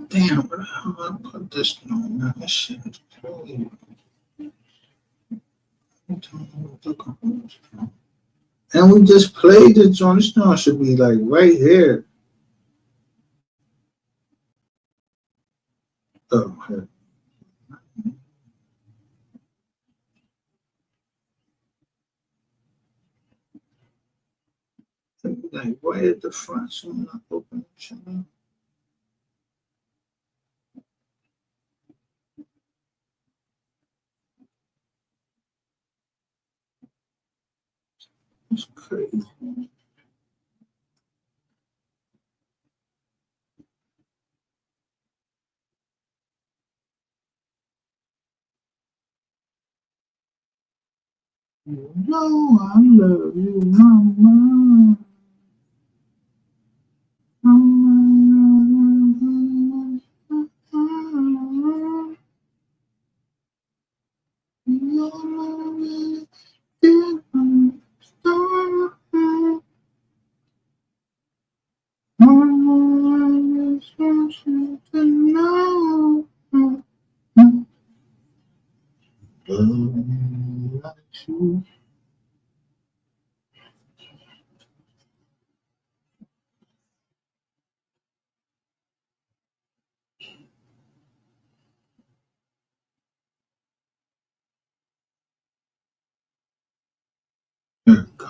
Damn, where the hell I put this on? Man, this shit is crazy. And we just played the joint. This joint should be like right here. Oh, here. Like right at the front, so I'm not opening the channel. It's crazy. You know I love you, mama. There we go.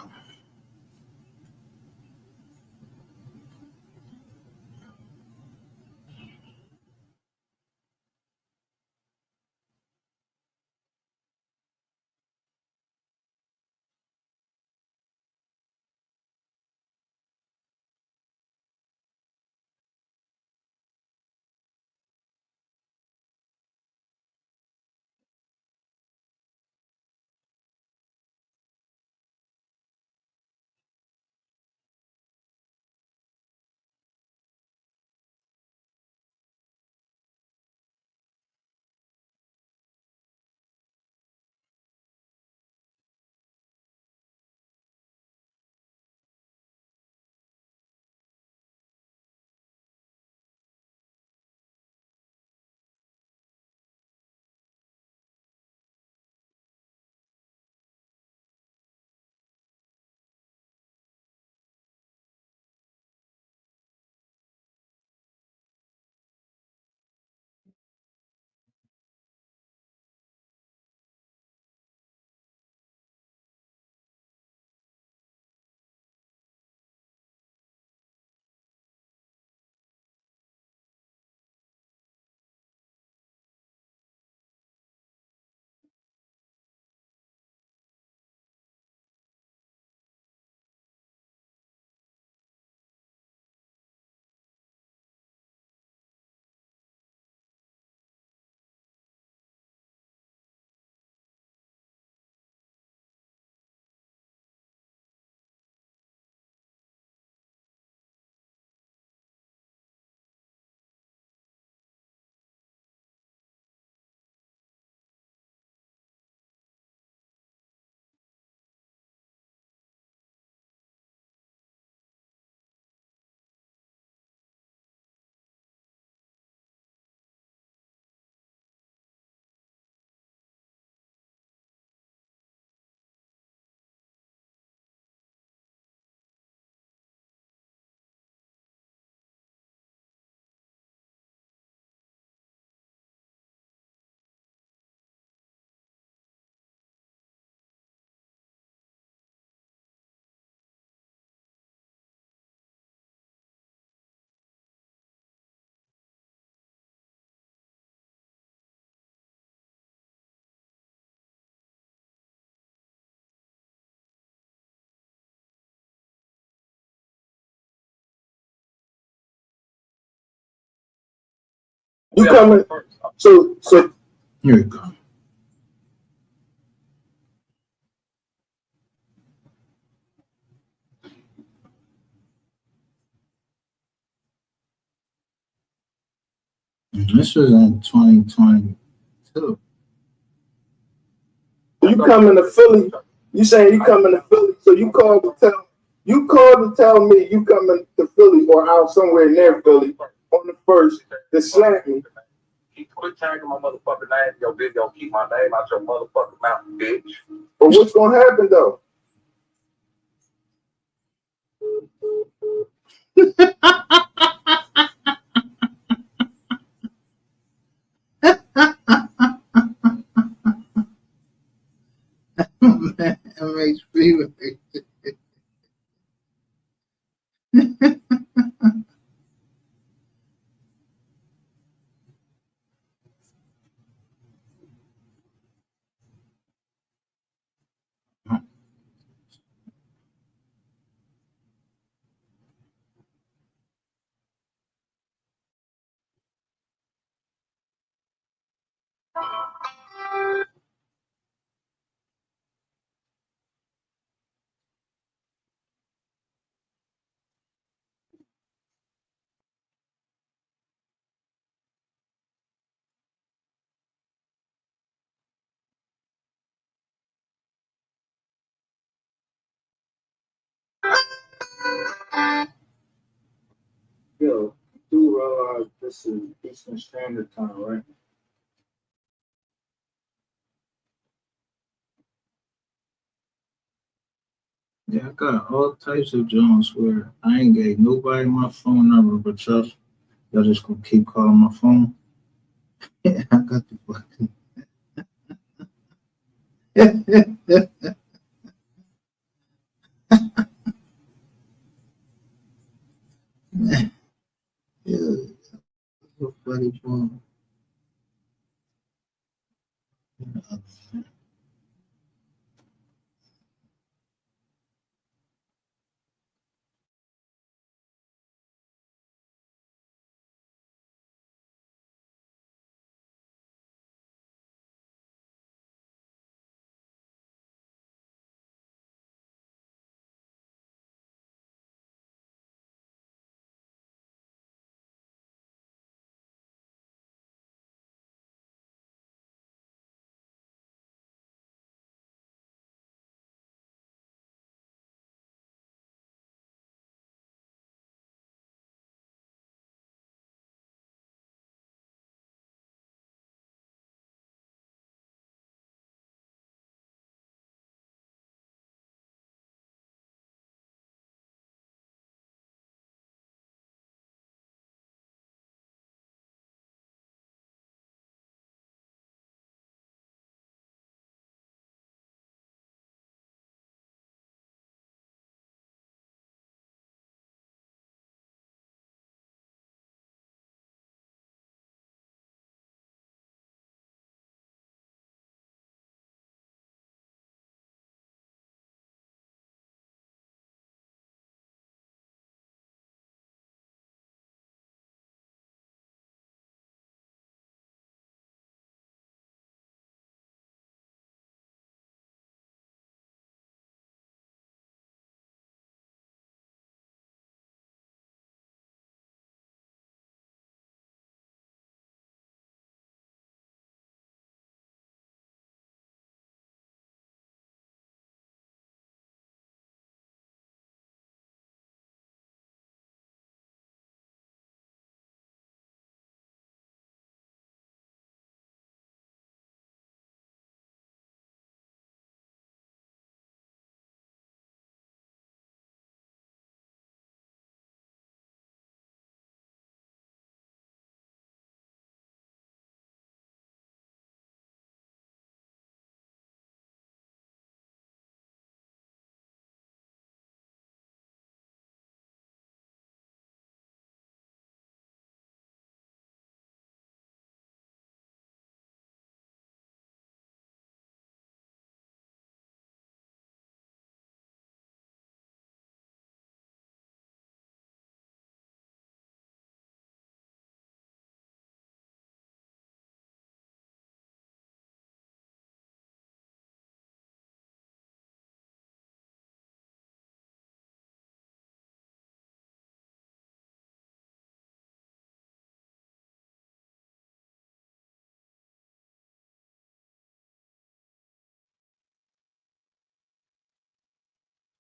You coming? So Here you go. This was in 2022. you coming to Philly? You saying you coming to Philly? So you called to tell me you coming to Philly or out somewhere near Philly on the first to slap me. Quit tagging my motherfucking name in your video. Keep my name out your motherfucking mouth, bitch. But what's gonna happen though? Man, MHP. Yo, you realize this is Eastern Standard Time, right? Yeah, I got all types of Jones where I ain't gave nobody my phone number, but y'all just gonna keep calling my phone. Yeah, I got the fucking. Yeah, so funny phone.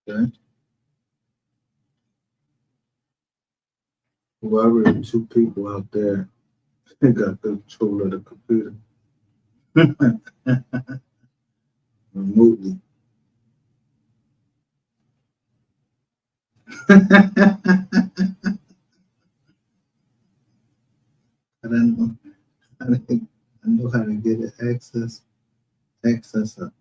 Okay. Whoever the two people out there got control of the computer remotely. I don't know. I know how to get it access up.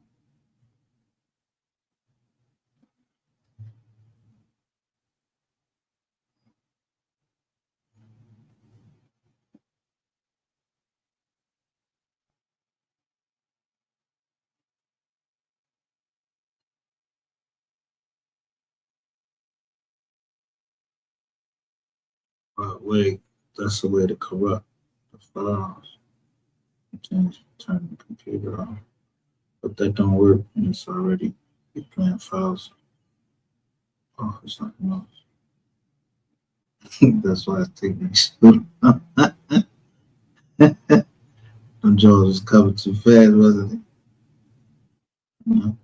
But wait, that's the way to corrupt the files. Turn the computer off. But that don't work and it's already you're playing files off or something else. That's why it's taking so long. Them jaws was covered too fast, wasn't it? You know?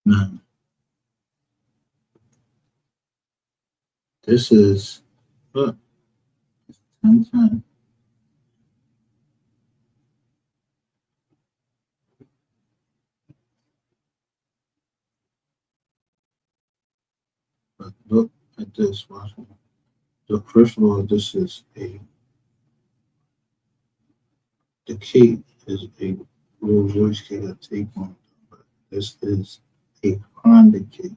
Now, this is look, 10. But look at this. Watch it. So first of all, this is the key is a Rolls Royce key that tape on it. But this is a Honda key.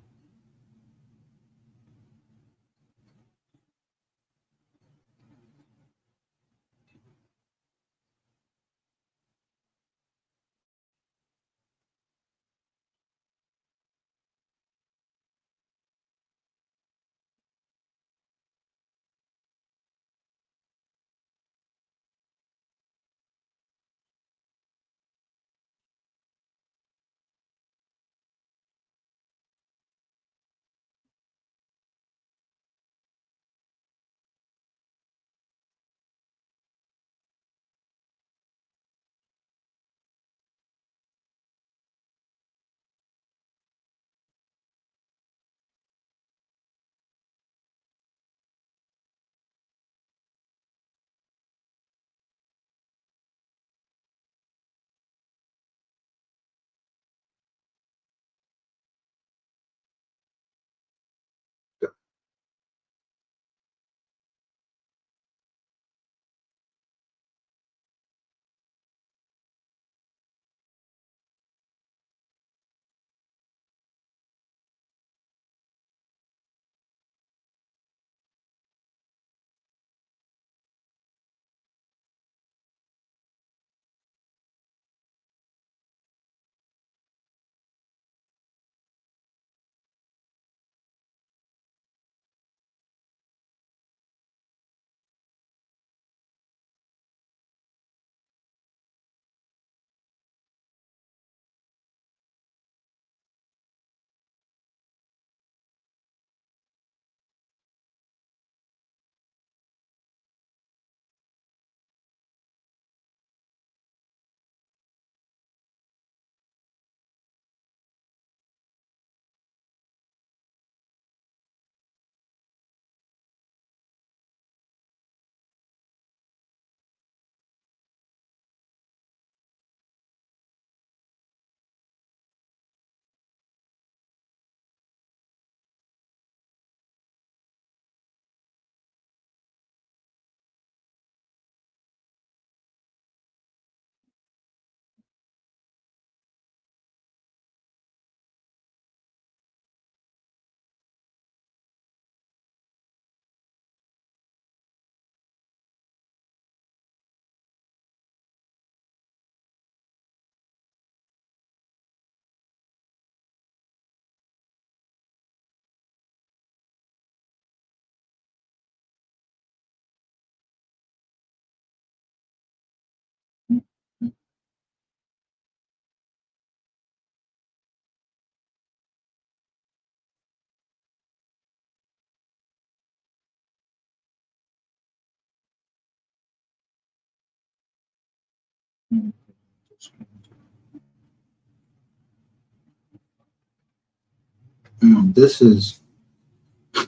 This is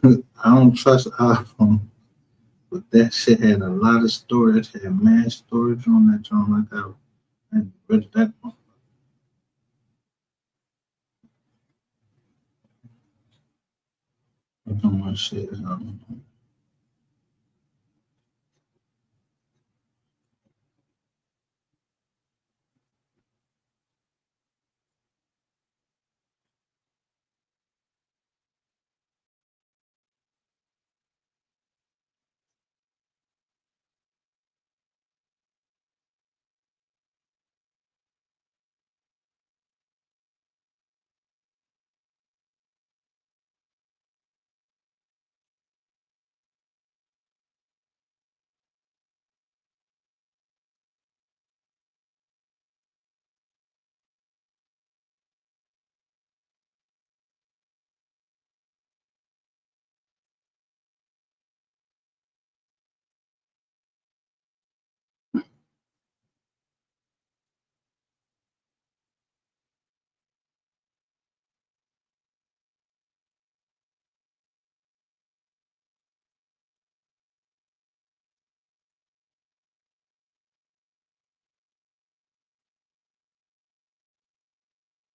I don't trust iPhone, but that shit had a lot of storage. Had mad storage on that joint like that. And read that one. Look at my shit.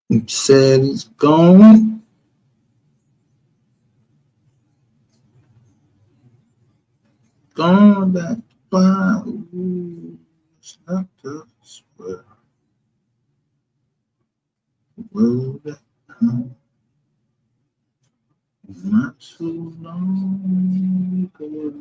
He said he's going. Going back by it's not the swear. Well, that not too long ago.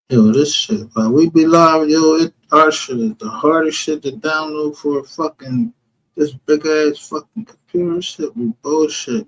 Yo, this shit, but we be live, yo. Our shit is the hardest shit to download for a fucking this big ass fucking computer shit. We bullshit.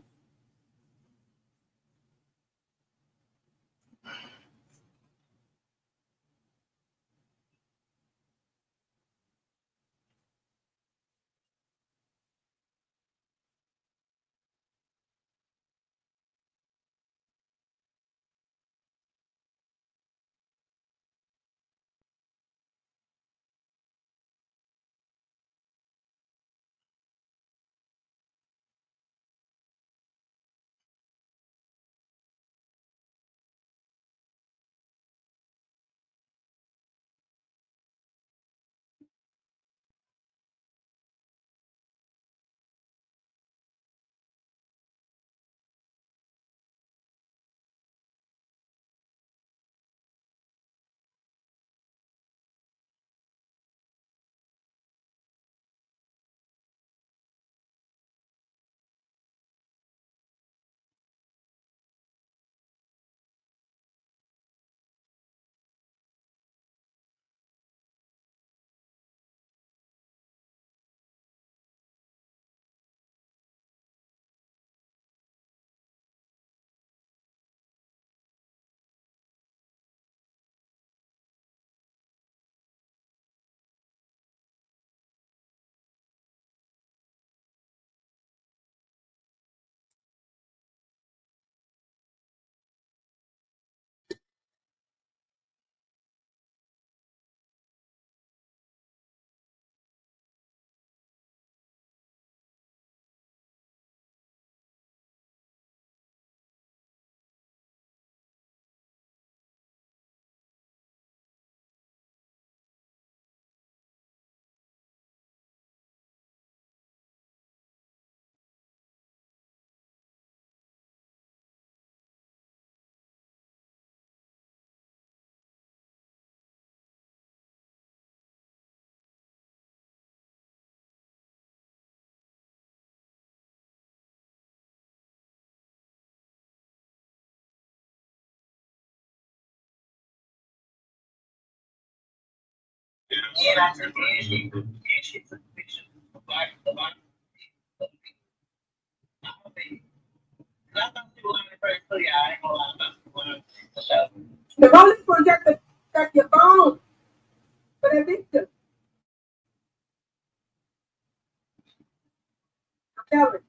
And I took and she took pictures of black. I thought she was on the first too, y'all. I ain't gonna lie about it. The only one got your phone for that picture. I'm telling you.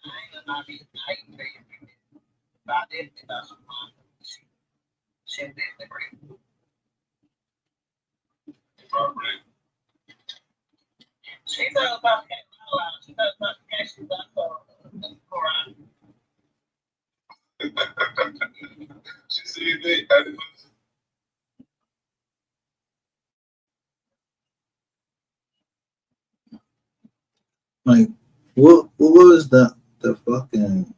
I ain't gonna not be tight. About this, she did the great. She talking about she talking about cash about She said that. Like, what was the fucking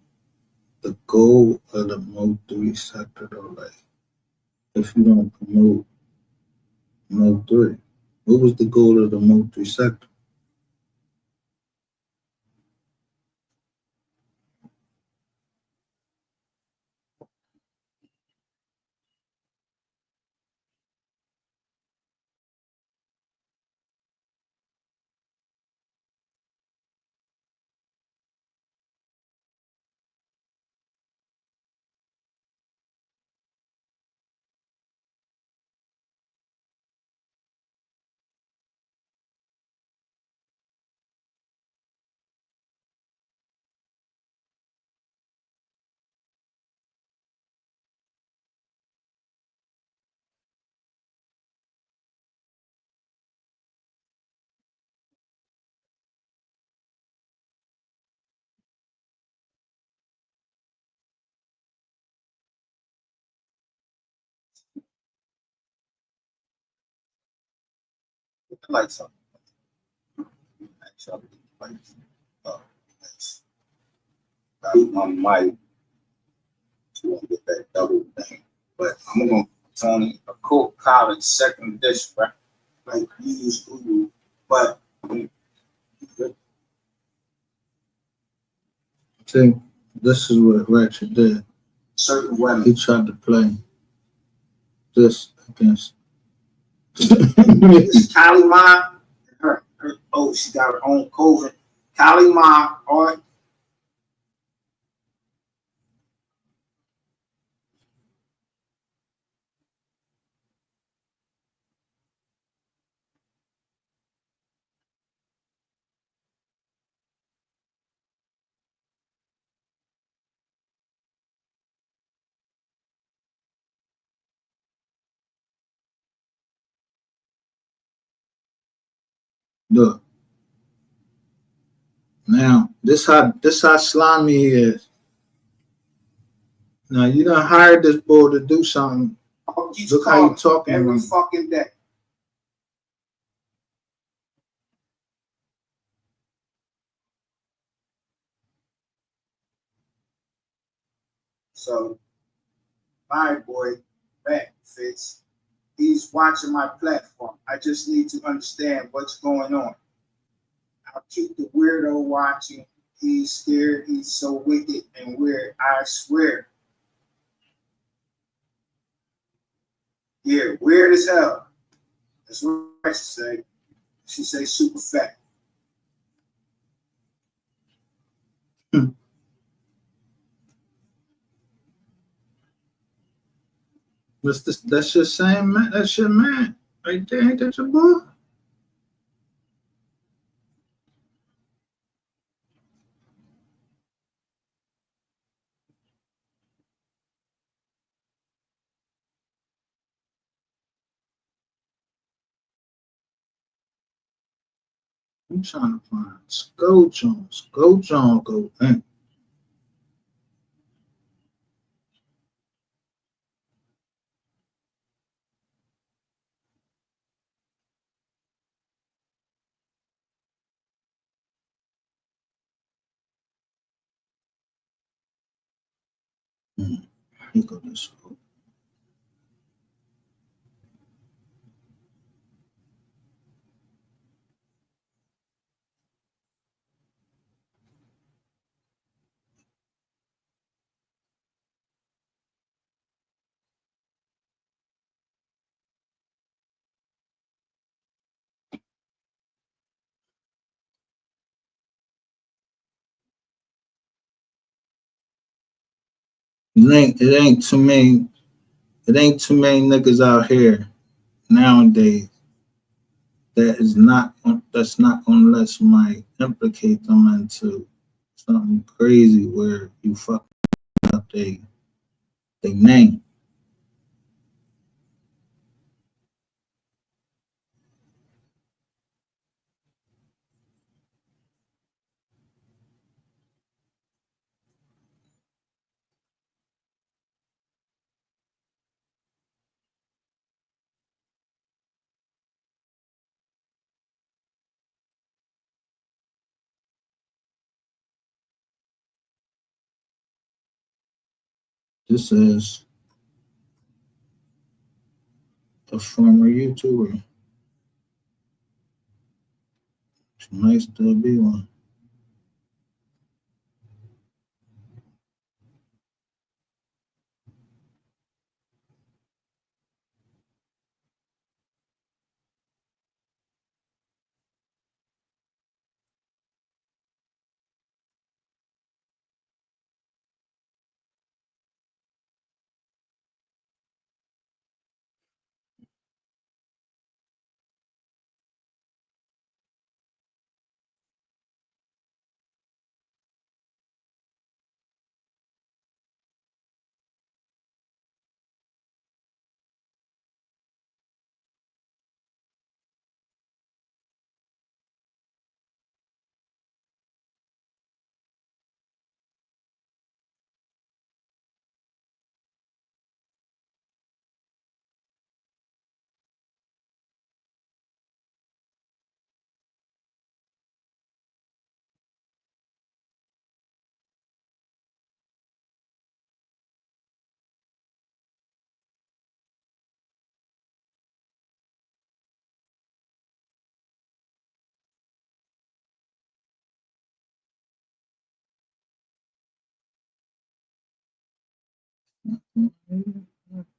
the goal of the Mo 3 sector though? Like, if you don't promote Mo 3, what was the goal of the Mo 3 sector? Like something. Actually, like, that's on my to get that double thing. But I'm gonna Tony a cool college second dish, right? Like you use Google, but See, this is what Ratchet did. certain women. He tried to play this against. This Kylie Ma, her she got her own COVID. Kylie Ma, all right. Look, now this how slimy he is. Now you done hired this boy to do something. Look how you talking every fucking day. So, my boy, back Fitz, he's watching my platform. I just need to understand what's going on. I'll keep the weirdo watching. He's scared. He's so wicked and weird. I swear. Yeah, weird as hell. That's what I say. She say super fat. That's your same man. That's your man. Right there, ain't that your boy? I'm trying to find Scoach on. Go. Man. Here go this. It ain't too many. It ain't too many niggas out here nowadays that's not gonna let somebody implicate them into something crazy where you fuck up they name. This is a former YouTuber. She might still be one.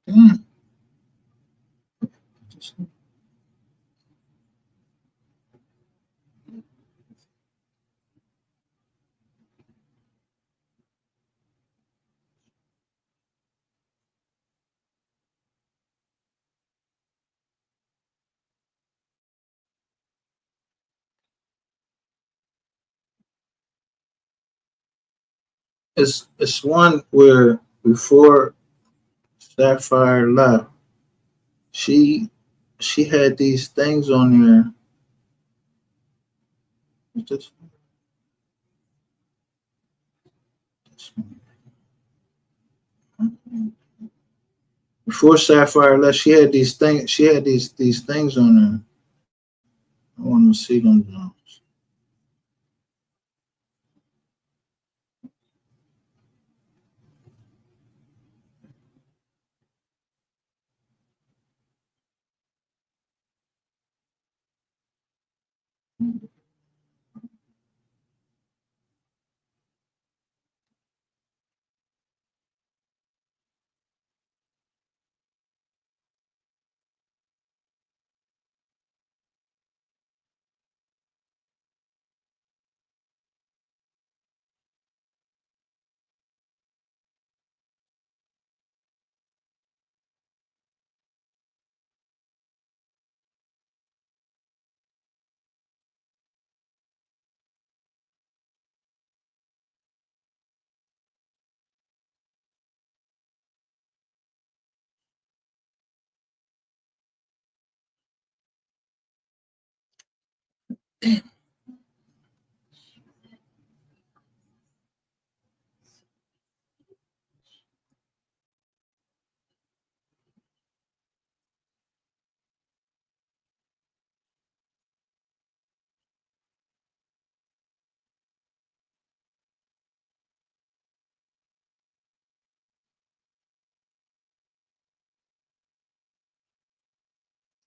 Damn. It's one where before Sapphire left, she she had these things on there. What's this? Before Sapphire left, she had these things. She had these things on her. I want to see them now.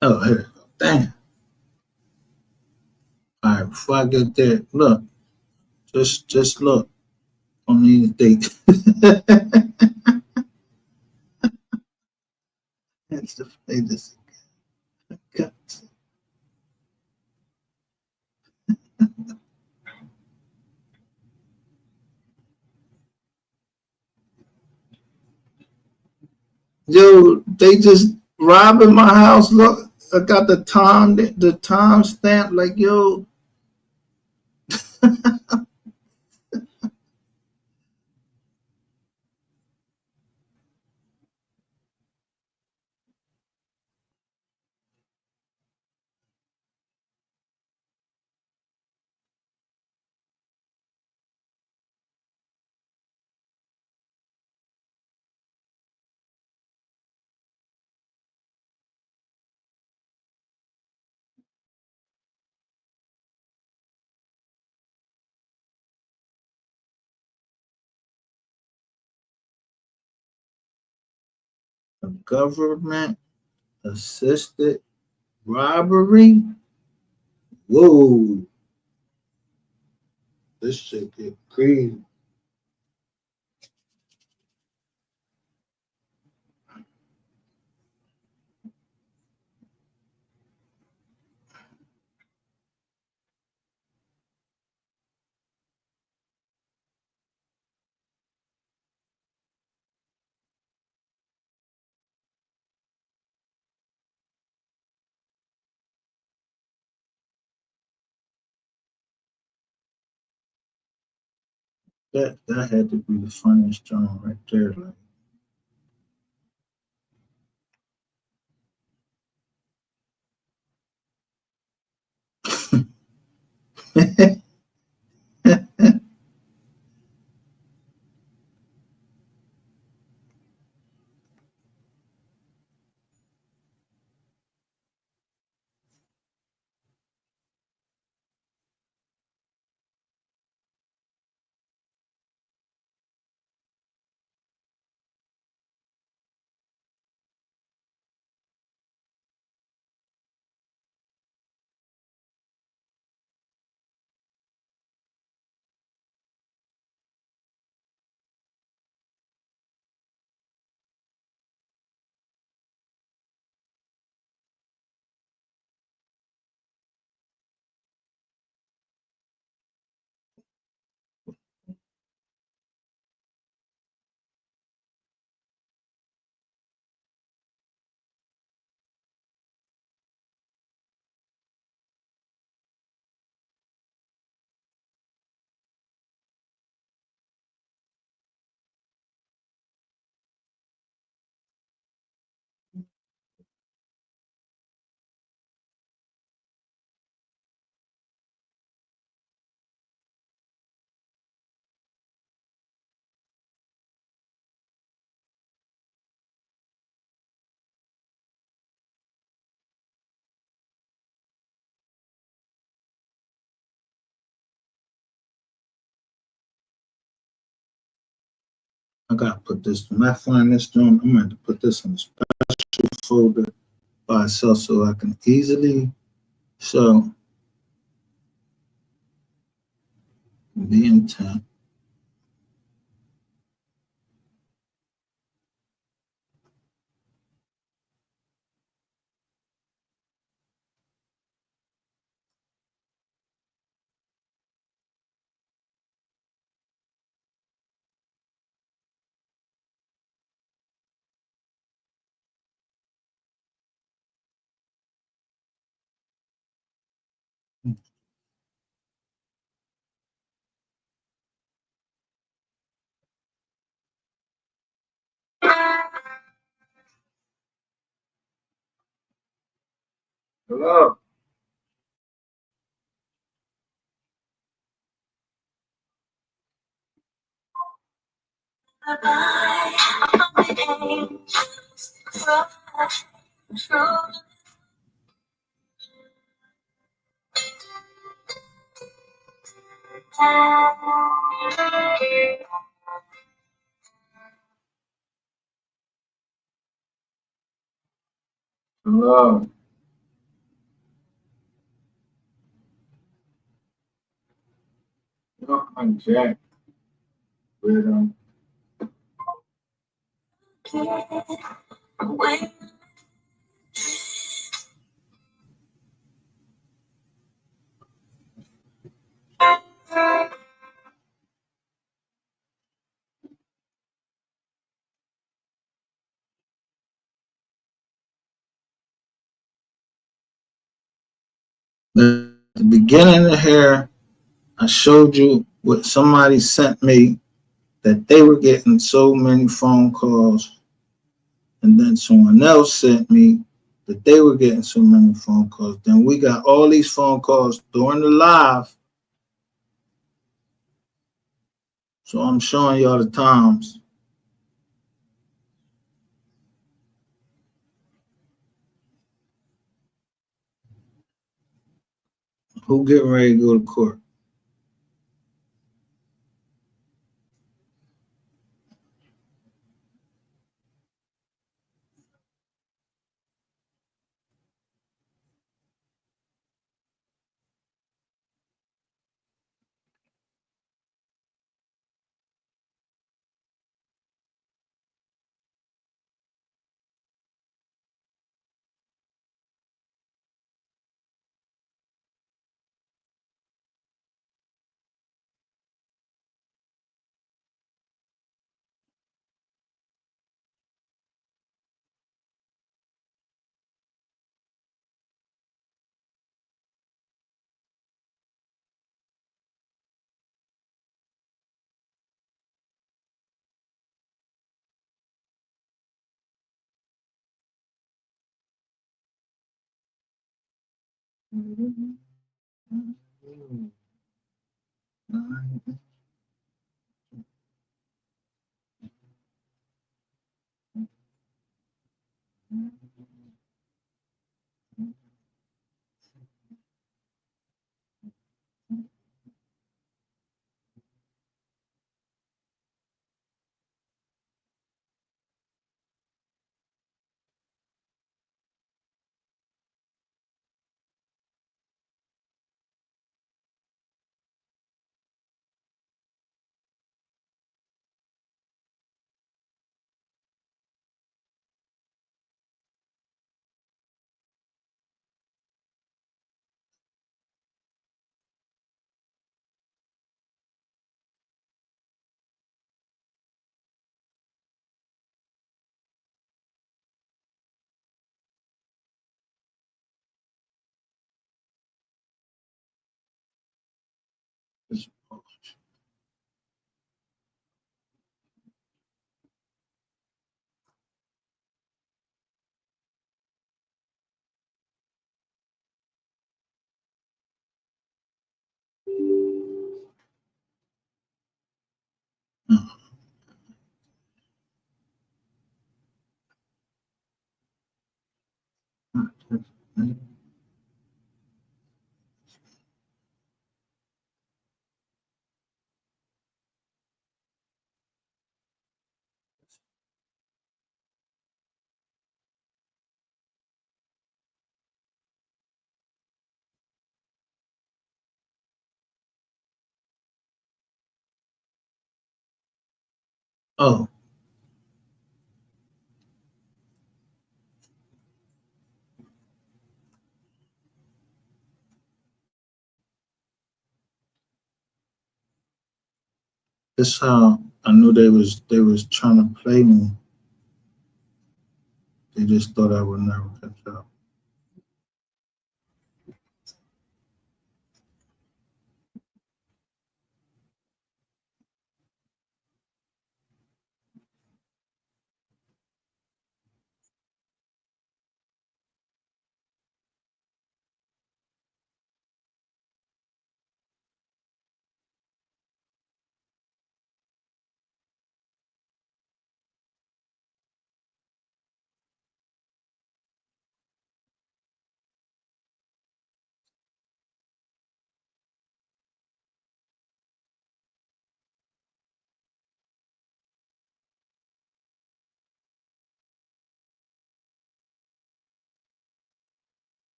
Oh, here we go. Damn. All right, before I get there, look, just look. I need to think. That's to play this. Got Yo, they just robbing my house. Look, I got the time stamp. Like, yo, a government assisted robbery. Whoa, this shit get crazy. That had to be the funniest joint right there. Like, I gotta put this. When I find this joint, I'm going to put this in a special folder by itself so I can easily show the intent. Hello. Hello. Yo, I'm Jack. Weirdo. At the beginning of here, I showed you what somebody sent me that they were getting so many phone calls, and then someone else sent me that they were getting so many phone calls. Then we got all these phone calls during the live. So I'm showing y'all the times. Who getting ready to go to court? Oh, this how I knew they was trying to play me. They just thought I would never catch up.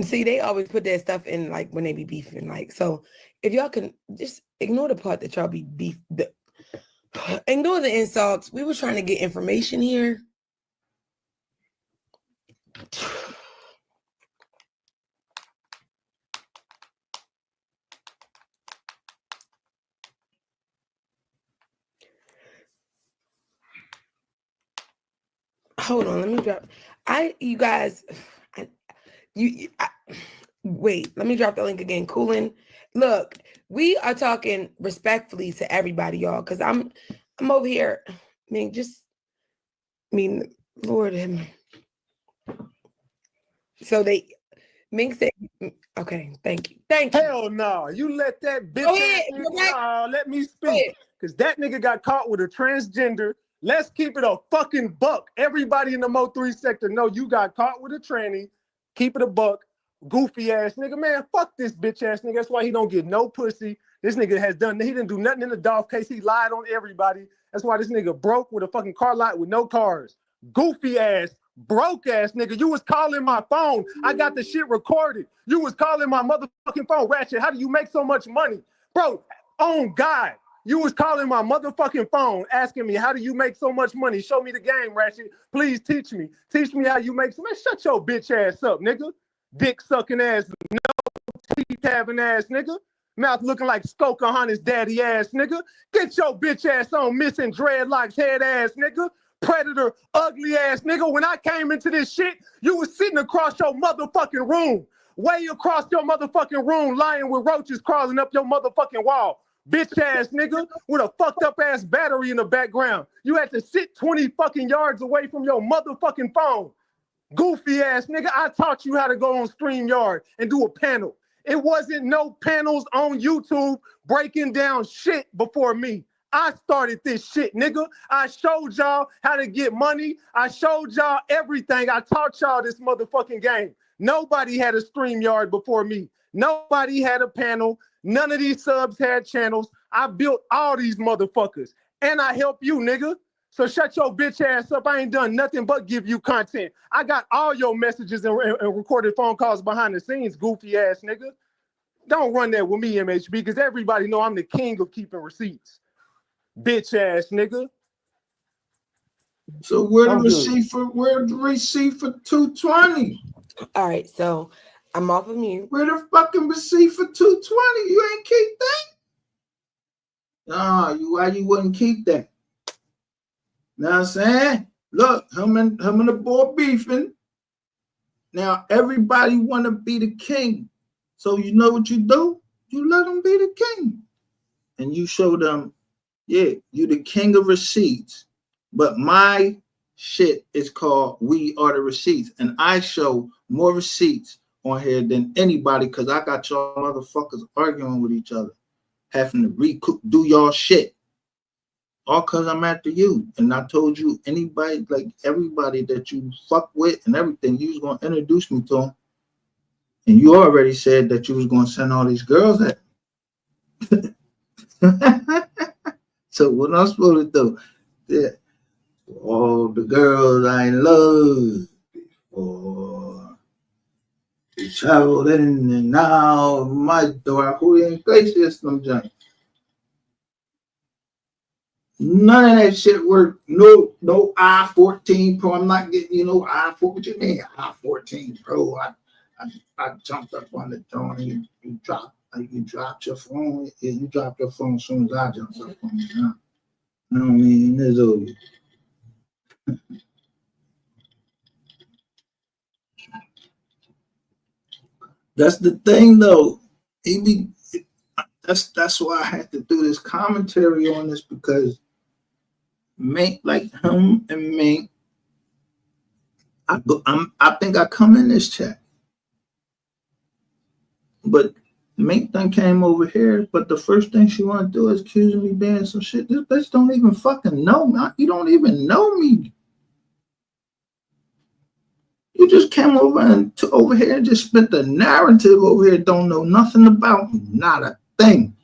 See, they always put that stuff in like when they be beefing. Like, so if y'all can just ignore the part that y'all be beef, ignore the insults. We were trying to get information here. Hold on, let me drop. You guys, wait, let me drop the link again. Coolin'. Look, we are talking respectfully to everybody, y'all, because I'm over here. Lord have me. So Mink said, okay, thank you. Hell no, you let that bitch. Go ahead, Let me speak, because that nigga got caught with a transgender. Let's keep it a fucking buck. Everybody in the Mo3 sector know you got caught with a tranny. Keep it a buck. Goofy ass nigga, man. Fuck this bitch ass nigga. That's why he don't get no pussy. This nigga he didn't do nothing in the Dolph case. He lied on everybody. That's why this nigga broke with a fucking car lot with no cars. Goofy ass, broke ass nigga. You was calling my phone. I got the shit recorded. You was calling my motherfucking phone. Ratchet, how do you make so much money? Bro, on God. You was calling my motherfucking phone asking me, how do you make so much money? Show me the game, Ratchet. Please teach me. Teach me how you make some. Man, shut your bitch ass up, nigga. Dick sucking ass, no teeth having ass, nigga. Mouth looking like Skokahan's daddy ass, nigga. Get your bitch ass on, missing dreadlocks head ass, nigga. Predator, ugly ass nigga. When I came into this shit, you was sitting across your motherfucking room. Way across your motherfucking room, lying with roaches crawling up your motherfucking wall. Bitch ass nigga with a fucked up ass battery in the background. You had to sit 20 fucking yards away from your motherfucking phone. Goofy ass nigga, I taught you how to go on StreamYard and do a panel. It wasn't no panels on YouTube breaking down shit before me. I started this shit, nigga. I showed y'all how to get money. I showed y'all everything. I taught y'all this motherfucking game. Nobody had a StreamYard before me. Nobody had a panel. None of these subs had channels. I built all these motherfuckers. And I help you, nigga. So shut your bitch ass up. I ain't done nothing but give you content. I got all your messages and recorded phone calls behind the scenes, goofy ass nigga. Don't run that with me, MHB, because everybody know I'm the king of keeping receipts. Bitch ass nigga. So where's the receipt for 220? All right, so I'm off of mute. Where the fucking receipt for 220? You ain't keep that? Nah, why you wouldn't keep that? Know what I'm saying? Look, him and the boy beefing. Now everybody want to be the king. So you know what you do? You let them be the king. And you show them, yeah, you the king of receipts. But my shit is called We Are the Receipts. And I show more receipts on here than anybody because I got y'all motherfuckers arguing with each other. Having to do y'all shit. All because I'm after you. And I told you, anybody, like everybody that you fuck with and everything, you was going to introduce me to them. And you already said that you was going to send all these girls at me. So what I'm supposed to do? Yeah. All the girls I love before we traveled in and now my door. Who ain't places them junk? None of that shit worked. No I-14 Pro. I'm not getting I-14. What you mean I-14 Pro? I jumped up on the door and you dropped your phone. Yeah, you dropped your phone as soon as I jumped up on it. Huh? I mean, it's over. That's the thing, though. That's why I had to do this commentary on this because Mink, like him and Mink, I think I come in this chat, but Mink done came over here. But the first thing she want to do is accuse me being some shit. This bitch don't even fucking know me. You don't even know me. You just came over here and just spent the narrative over here. Don't know nothing about me, not a thing.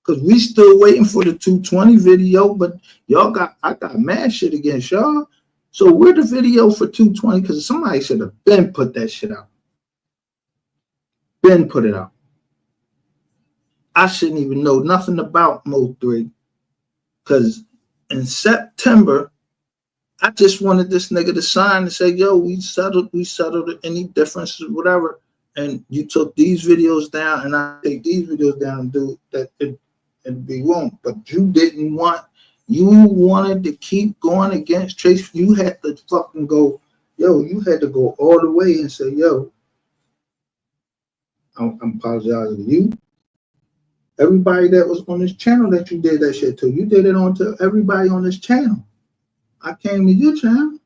Cause we still waiting for the 220 video, but I got mad shit against y'all. So where the video for 220? Cause somebody should have been put that shit out. been put it out. I shouldn't even know nothing about Mo 3 because in September, I just wanted this nigga to sign and say, yo, we settled any differences, whatever. And you took these videos down and I take these videos down and do that it'd be wrong. But you didn't want, you wanted to keep going against Trace. You had to fucking go, yo, you had to go all the way and say, yo, I'm apologizing to you. Everybody that was on this channel that you did that shit to, you did it on to everybody on this channel. I came to your channel.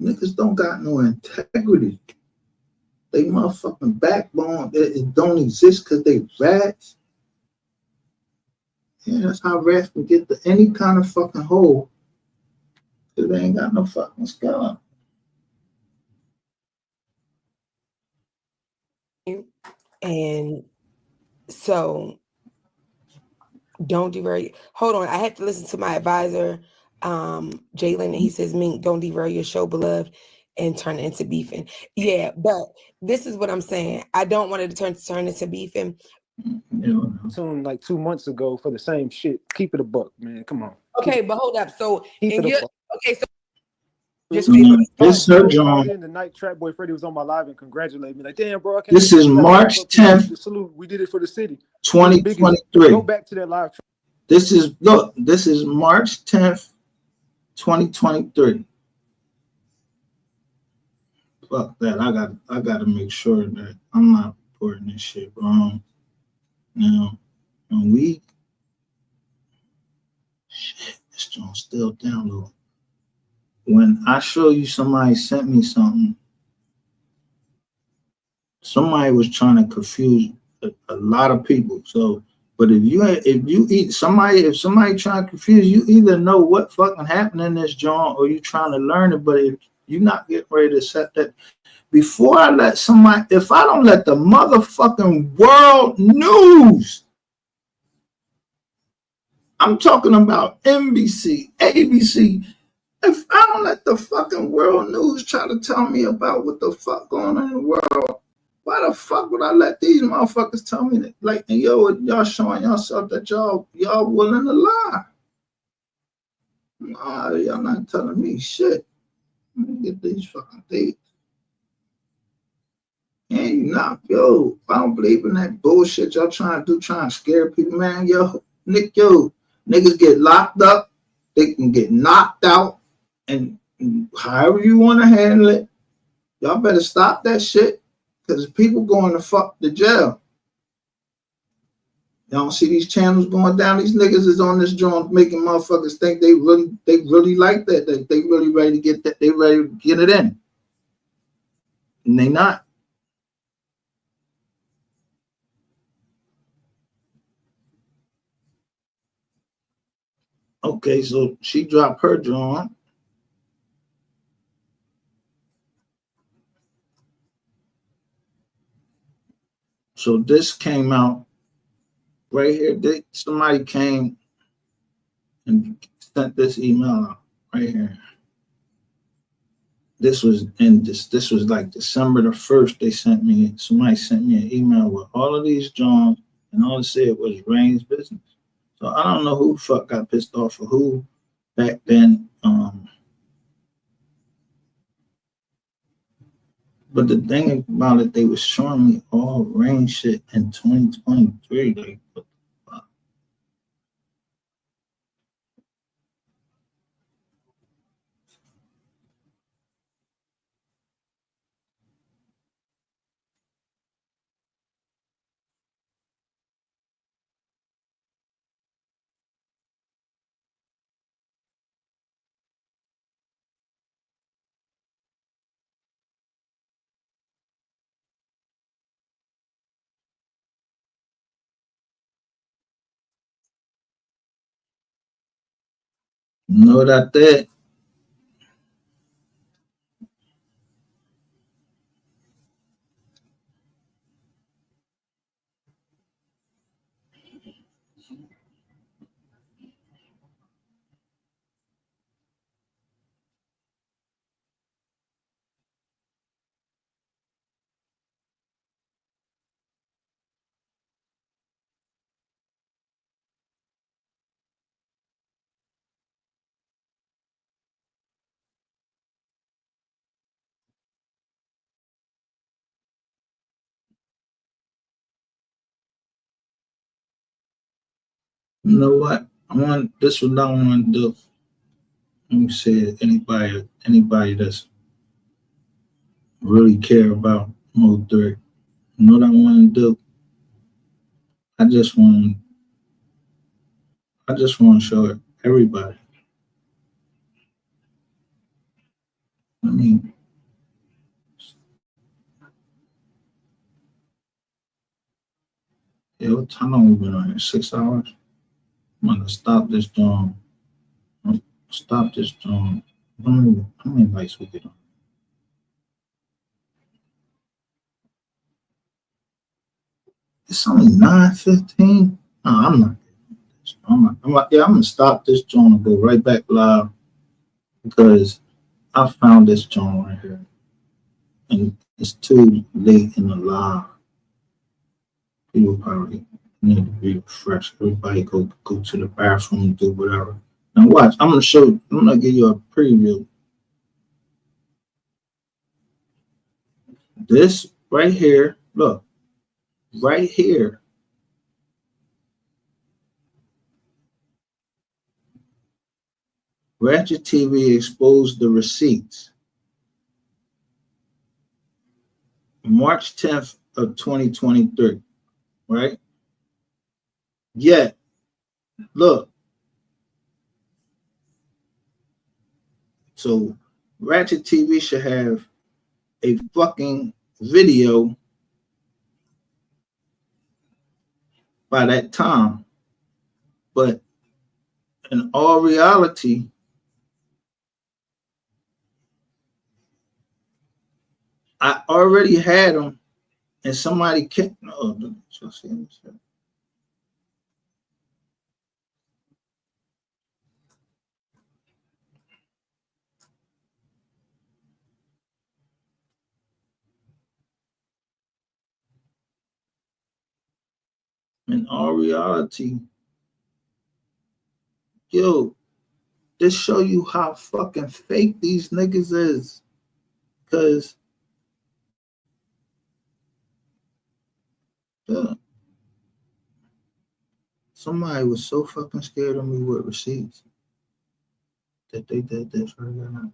Niggas don't got no integrity. They motherfucking backbone, it don't exist because they rats. Yeah, that's how rats can get to any kind of fucking hole. Because they ain't got no fucking skull. And so don't derail. Hold on, I had to listen to my advisor, Jalen, and he says, Mink, don't derail your show, beloved, and turn it into beefing. Yeah, but this is what I'm saying. I don't want it to turn into beefing. Soon, like 2 months ago, for the same shit. Keep it a buck, man. Come on. Okay, but hold up. So okay, so just this her John. In the night, Trap Boy Freddy was on my live and congratulated me. Like, damn, bro. This is March 10th, salute. We did it for the city. 2023. Go back to that live. This is March 10th, 2023. Fuck that. I gotta make sure that I'm not reporting this shit wrong. Now, when we shit, this joint's still downloading. When I show you somebody sent me something, somebody was trying to confuse a lot of people. So, but if somebody trying to confuse you, either know what fucking happened in this joint or you trying to learn it. But if you're not getting ready to accept that, before I let somebody, if I don't let the motherfucking world news, I'm talking about NBC, ABC. If I don't let the fucking world news try to tell me about what the fuck going on in the world, why the fuck would I let these motherfuckers tell me that? Like, yo, y'all showing yourself that y'all willing to lie. Nah, y'all not telling me shit. Let me get these fucking dates. And you not, yo, I don't believe in that bullshit y'all trying to do, trying to scare people, man. Yo, niggas get locked up, they can get knocked out, and however you want to handle it, y'all better stop that shit, because people going to fuck the jail. Y'all don't see these channels going down. These niggas is on this joint making motherfuckers think they really like that. They really ready to get that. They ready to get it in, and they not. Okay, so she dropped her joint. So this came out right here. Somebody came and sent this email out right here. This was like December the 1st. Somebody sent me an email with all of these joints, and all it said was Rain's business. So I don't know who the fuck got pissed off for who back then. But the thing about it, they was showing me all Rain shit in 2023. Like, what the fuck? Know that. You know what? This what I want to do. Let me say it. Anybody that's really care about Mo 3. You know what I want to do? I just want to show it everybody. I mean, yeah, what time have we been on here? 6 hours? I'm gonna stop this joint. Stop this joint. How many lights we get on? It's only 9:15. No, I'm not. I'm gonna stop this joint and go right back live because I found this joint right here, and it's too late in the live. People probably need to be refreshed. Everybody go to the bathroom, do whatever. Now watch. I'm gonna show you. I'm gonna give you a preview. This right here. Look, right here. Ratchet TV exposed the receipts. March 10th of 2023. Right? Yet, look. So Ratchet TV should have a fucking video by that time. But in all reality, I already had them, and somebody kicked. Oh, just see this. In all reality, yo, this show you how fucking fake these niggas is. Cause yeah, somebody was so fucking scared of me with receipts that they did this right now.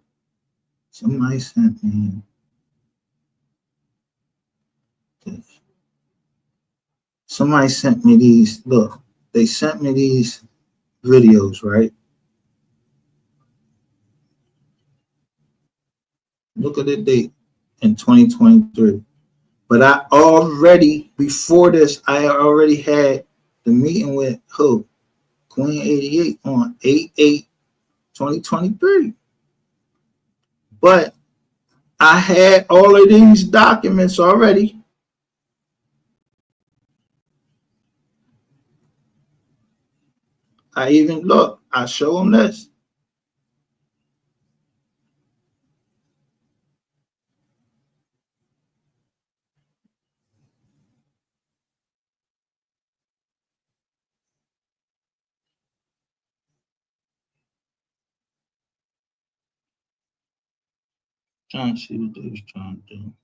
Somebody sent me this. Somebody sent me these. Look, they sent me these videos, right? Look at the date in 2023. But I already, before this, I already had the meeting with who? Queen 88 on 8/8/2023. But I had all of these documents already. I even look, I show them this. Trying to see what they was trying to do.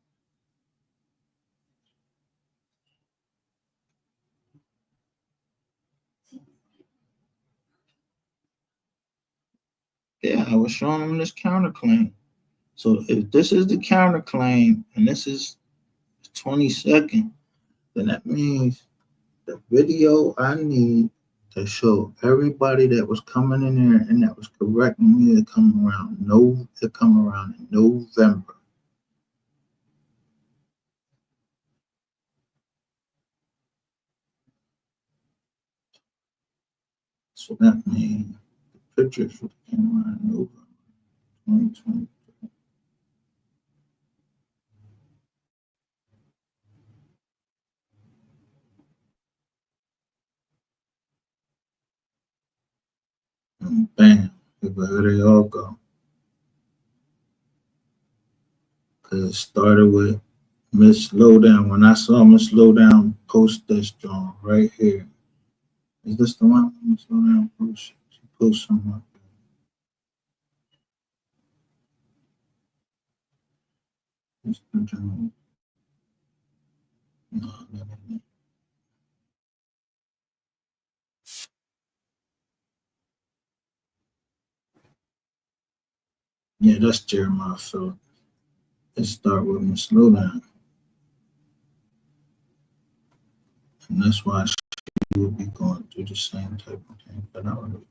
Yeah, I was showing them this counterclaim. So if this is the counterclaim and this is 22nd, then that means the video I need to show everybody that was coming in there and that was correcting me to come around in November. So that means the pictures came around in November 2020. And bam, here they all go. Because it started with Miss Lowdown. When I saw Miss Lowdown post this joint right here. Is this the one? Miss Lowdown post? She posts something. No, Yeah, that's Jeremiah Phillip. Let's start with me slow down. And that's why she would be going through the same type of thing that I would.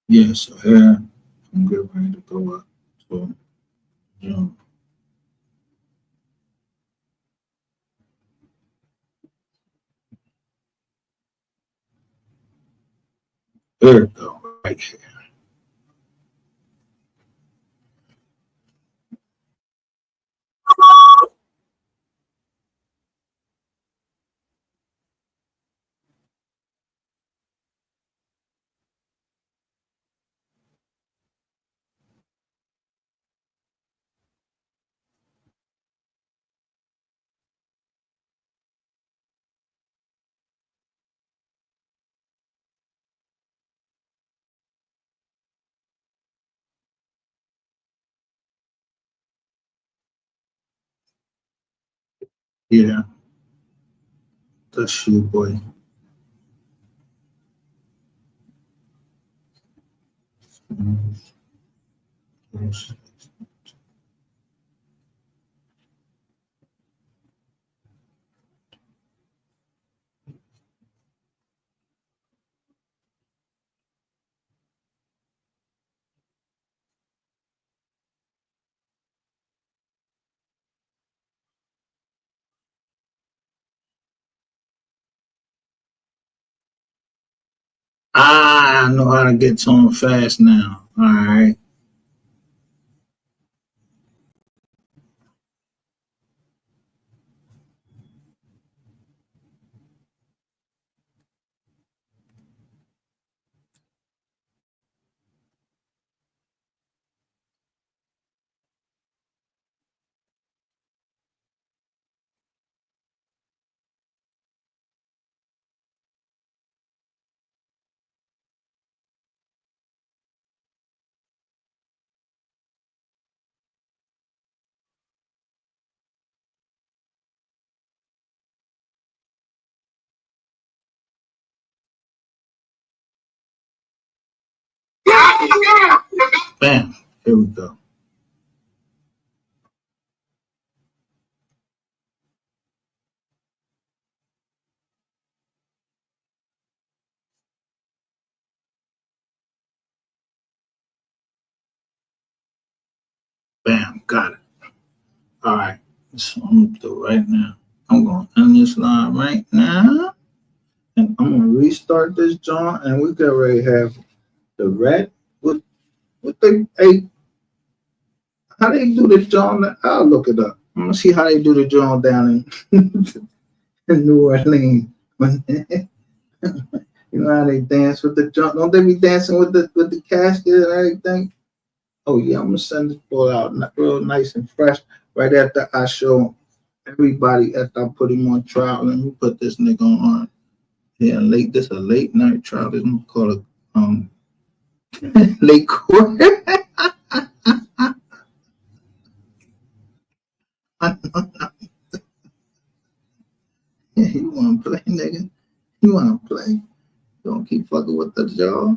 Yeah, so here I'm getting ready to go up to June. There we go, right here. Yeah, that's you, boy. I know how to get to him fast now. All right. Bam. Here we go. Bam. Got it. All right. So I'm gonna do it right now. I'm gonna end this line right now. And I'm gonna restart this joint and we can already have the red with the hey, how they do the joint? I'll look it up. I'm gonna see how they do the joint down in, in New Orleans. When you know how they dance with the joint. Don't they be dancing with the casket and everything? Oh yeah, I'm gonna send this boy out real nice and fresh right after I show everybody after I put him on trial. Let me put this nigga on. Yeah, late. This a late night trial. This is called a late court. You wanna play, nigga? You wanna play? Don't keep fucking with the jaw.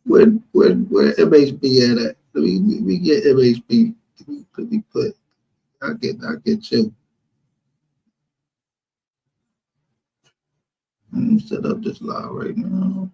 Where MHB at? We get MHB. Could be put. I get you. Let me set up this live right now.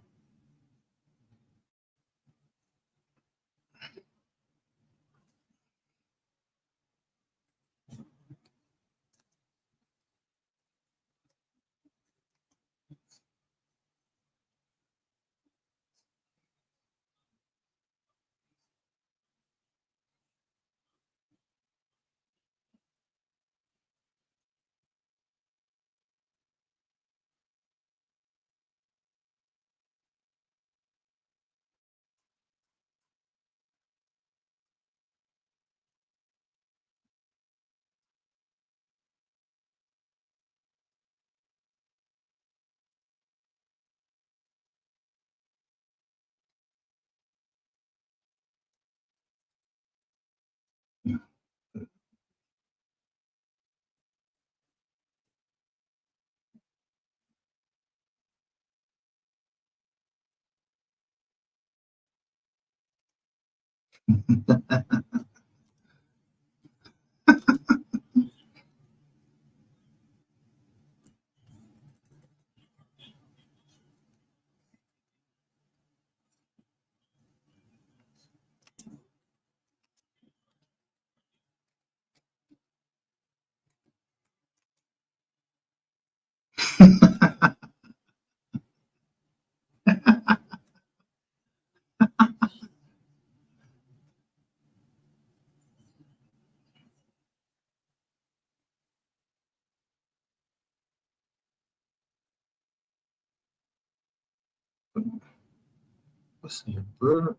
What's the bird?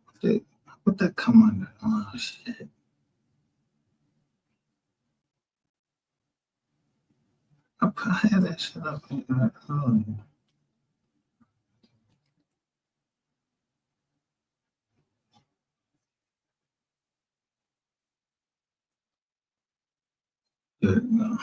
What that come under? Oh shit. I had that shit up. Oh. Good, no.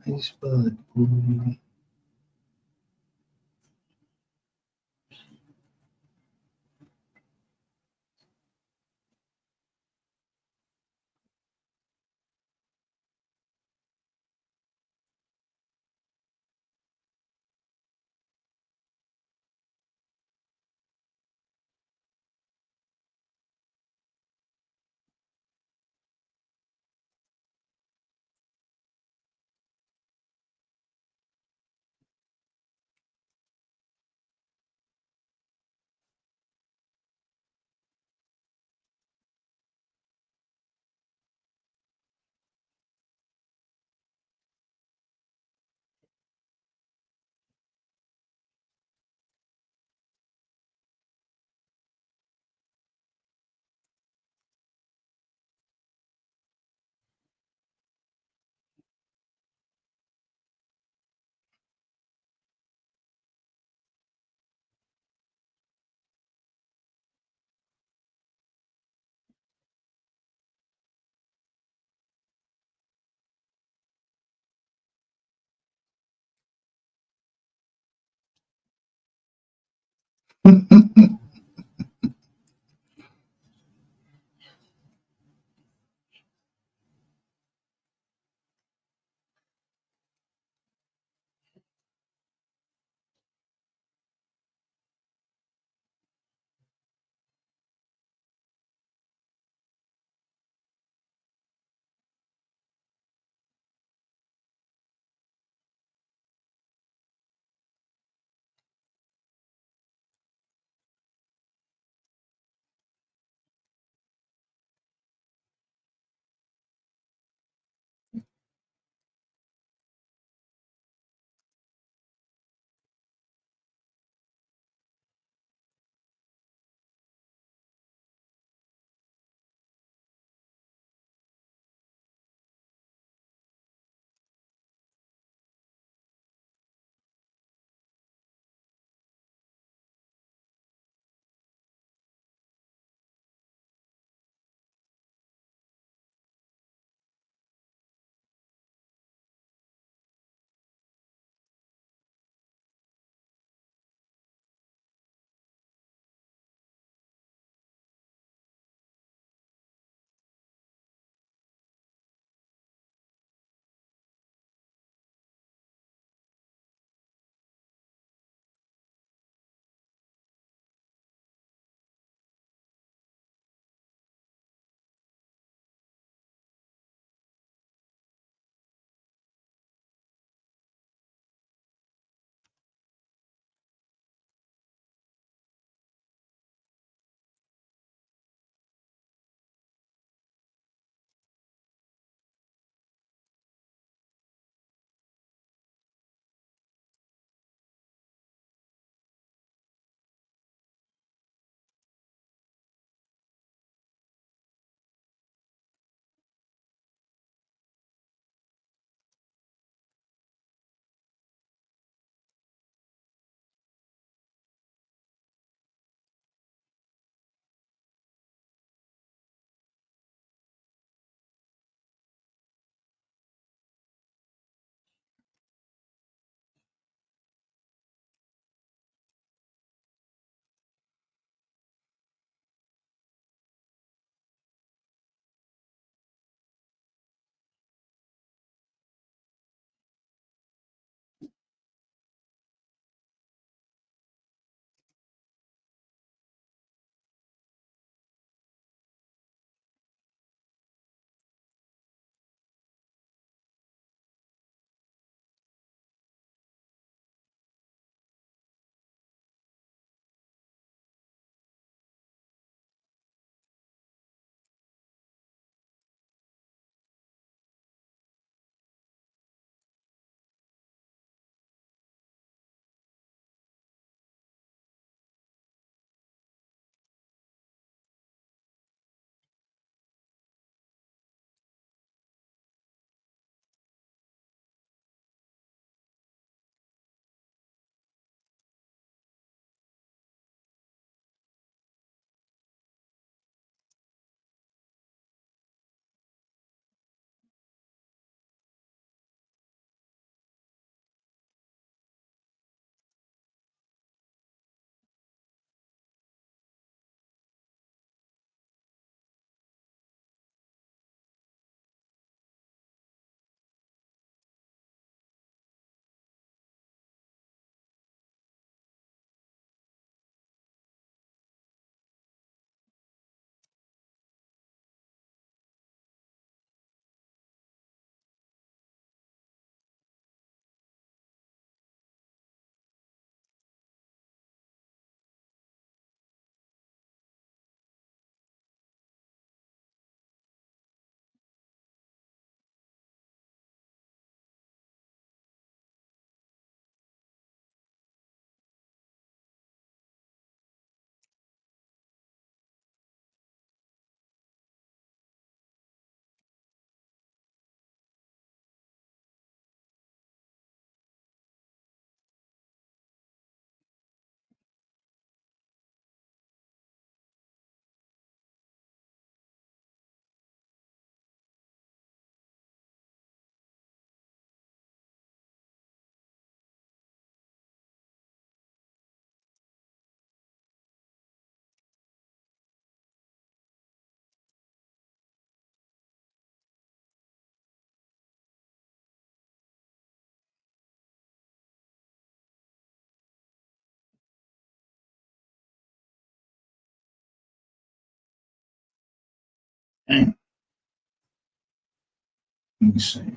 I spell it. Ooh. Damn. Let me see.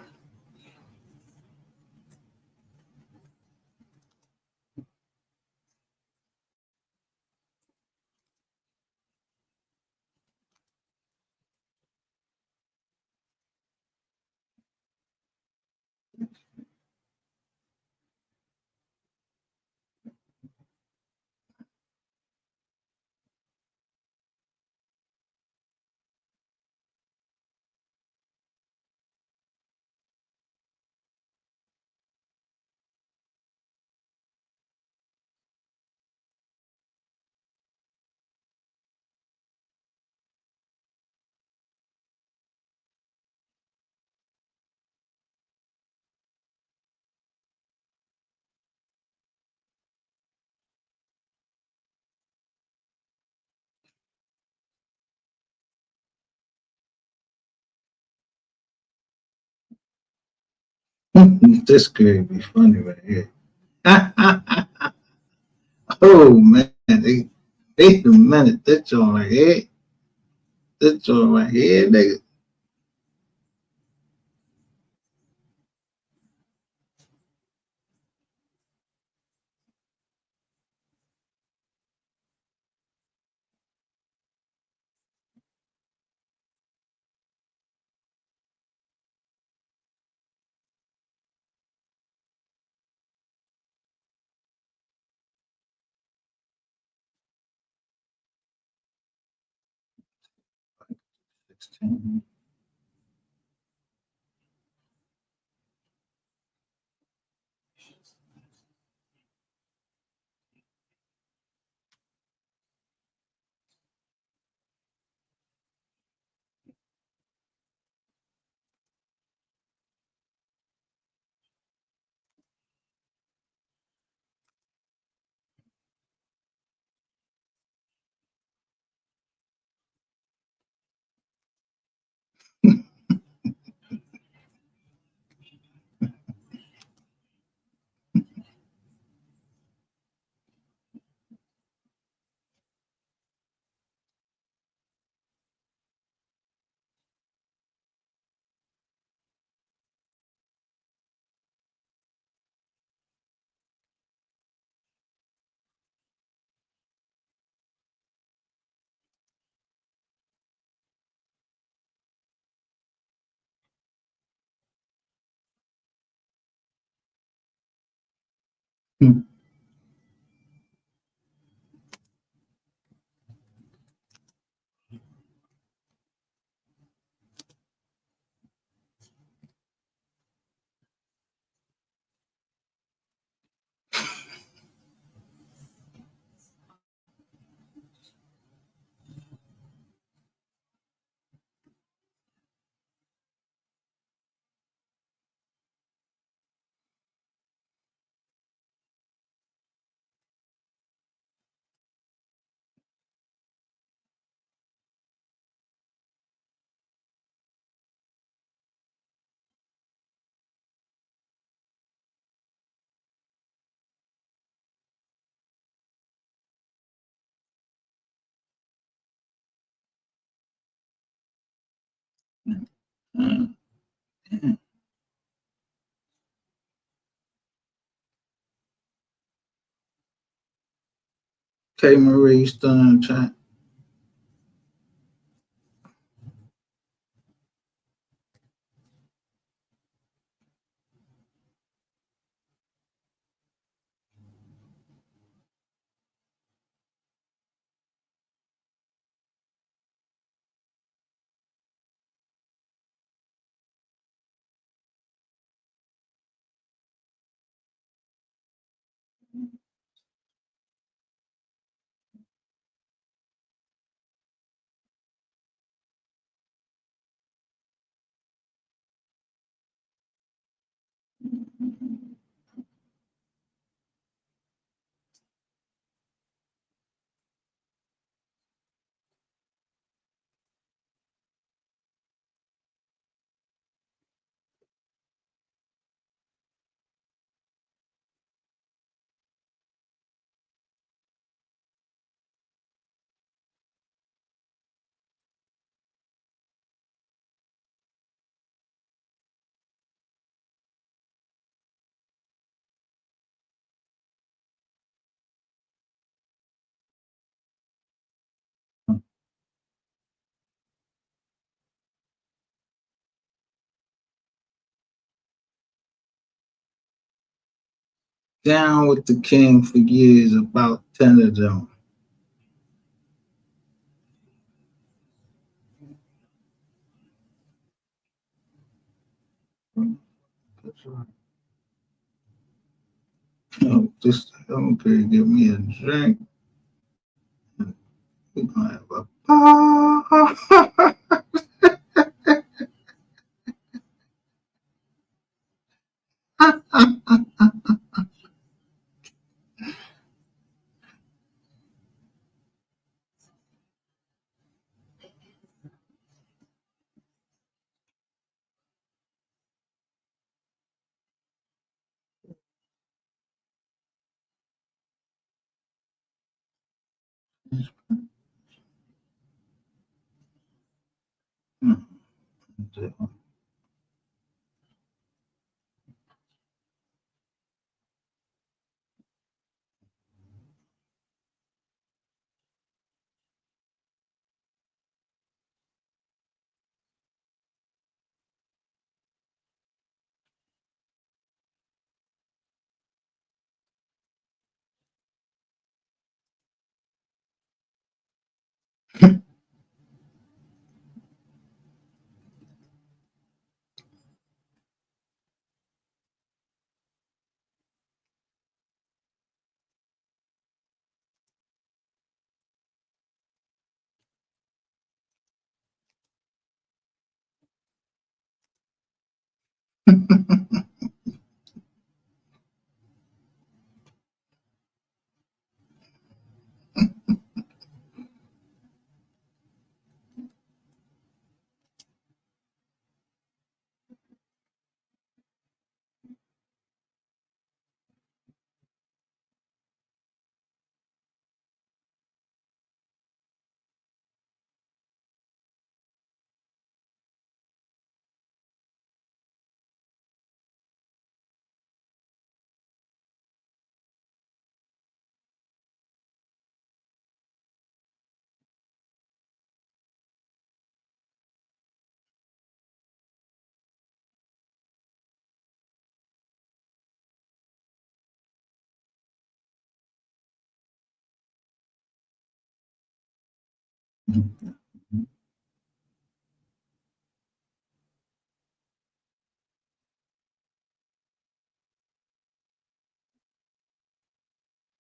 This could be funny right here. Oh man, wait a minute. That's all right here. That's all right here, nigga. K Marie still in the chat. down with the king for years, about 10 of them. Just okay, give me a drink. We're gonna have a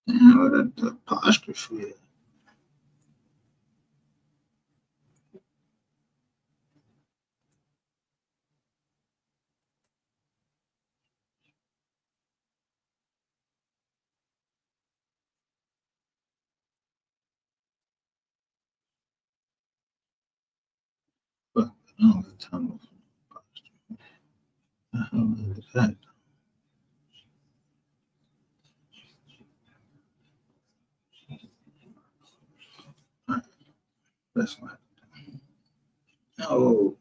Damn, what the apostrophe. Fuck, I don't got time for apostrophe. The hell is that? All right, that's not. No.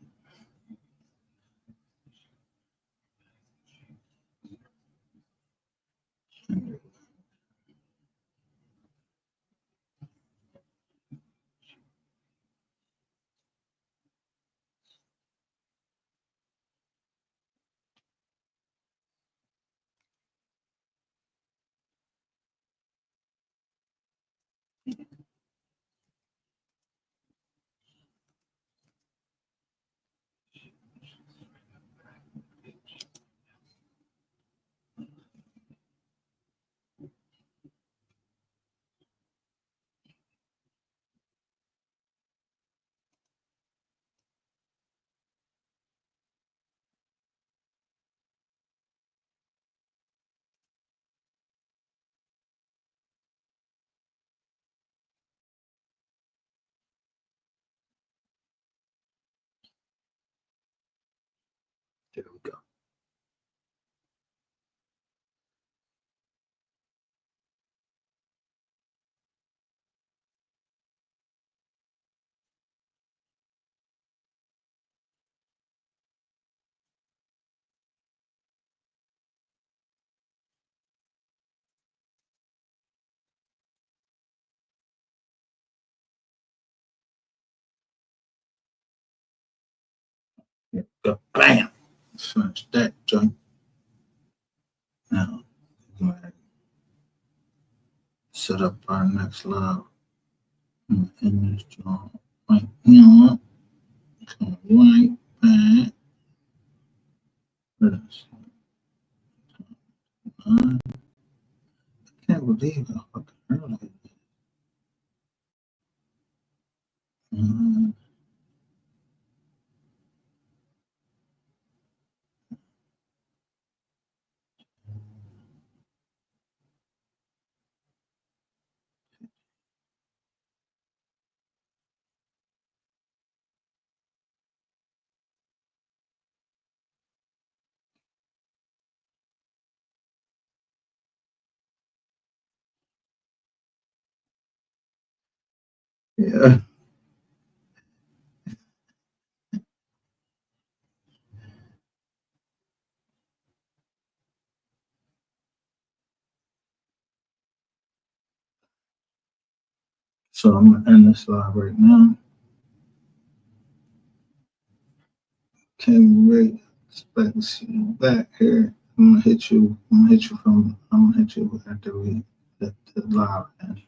There we go. There we go. Bam. Finish that joint. Now, go ahead. set up our next live in this joint right now. So right back. Let's see. I can't believe how fucking early it is. Yeah. So I'm gonna end this live right now. Can't wait. Expect to see you back here. I'm gonna hit you. I'm gonna hit you after we hit the live end.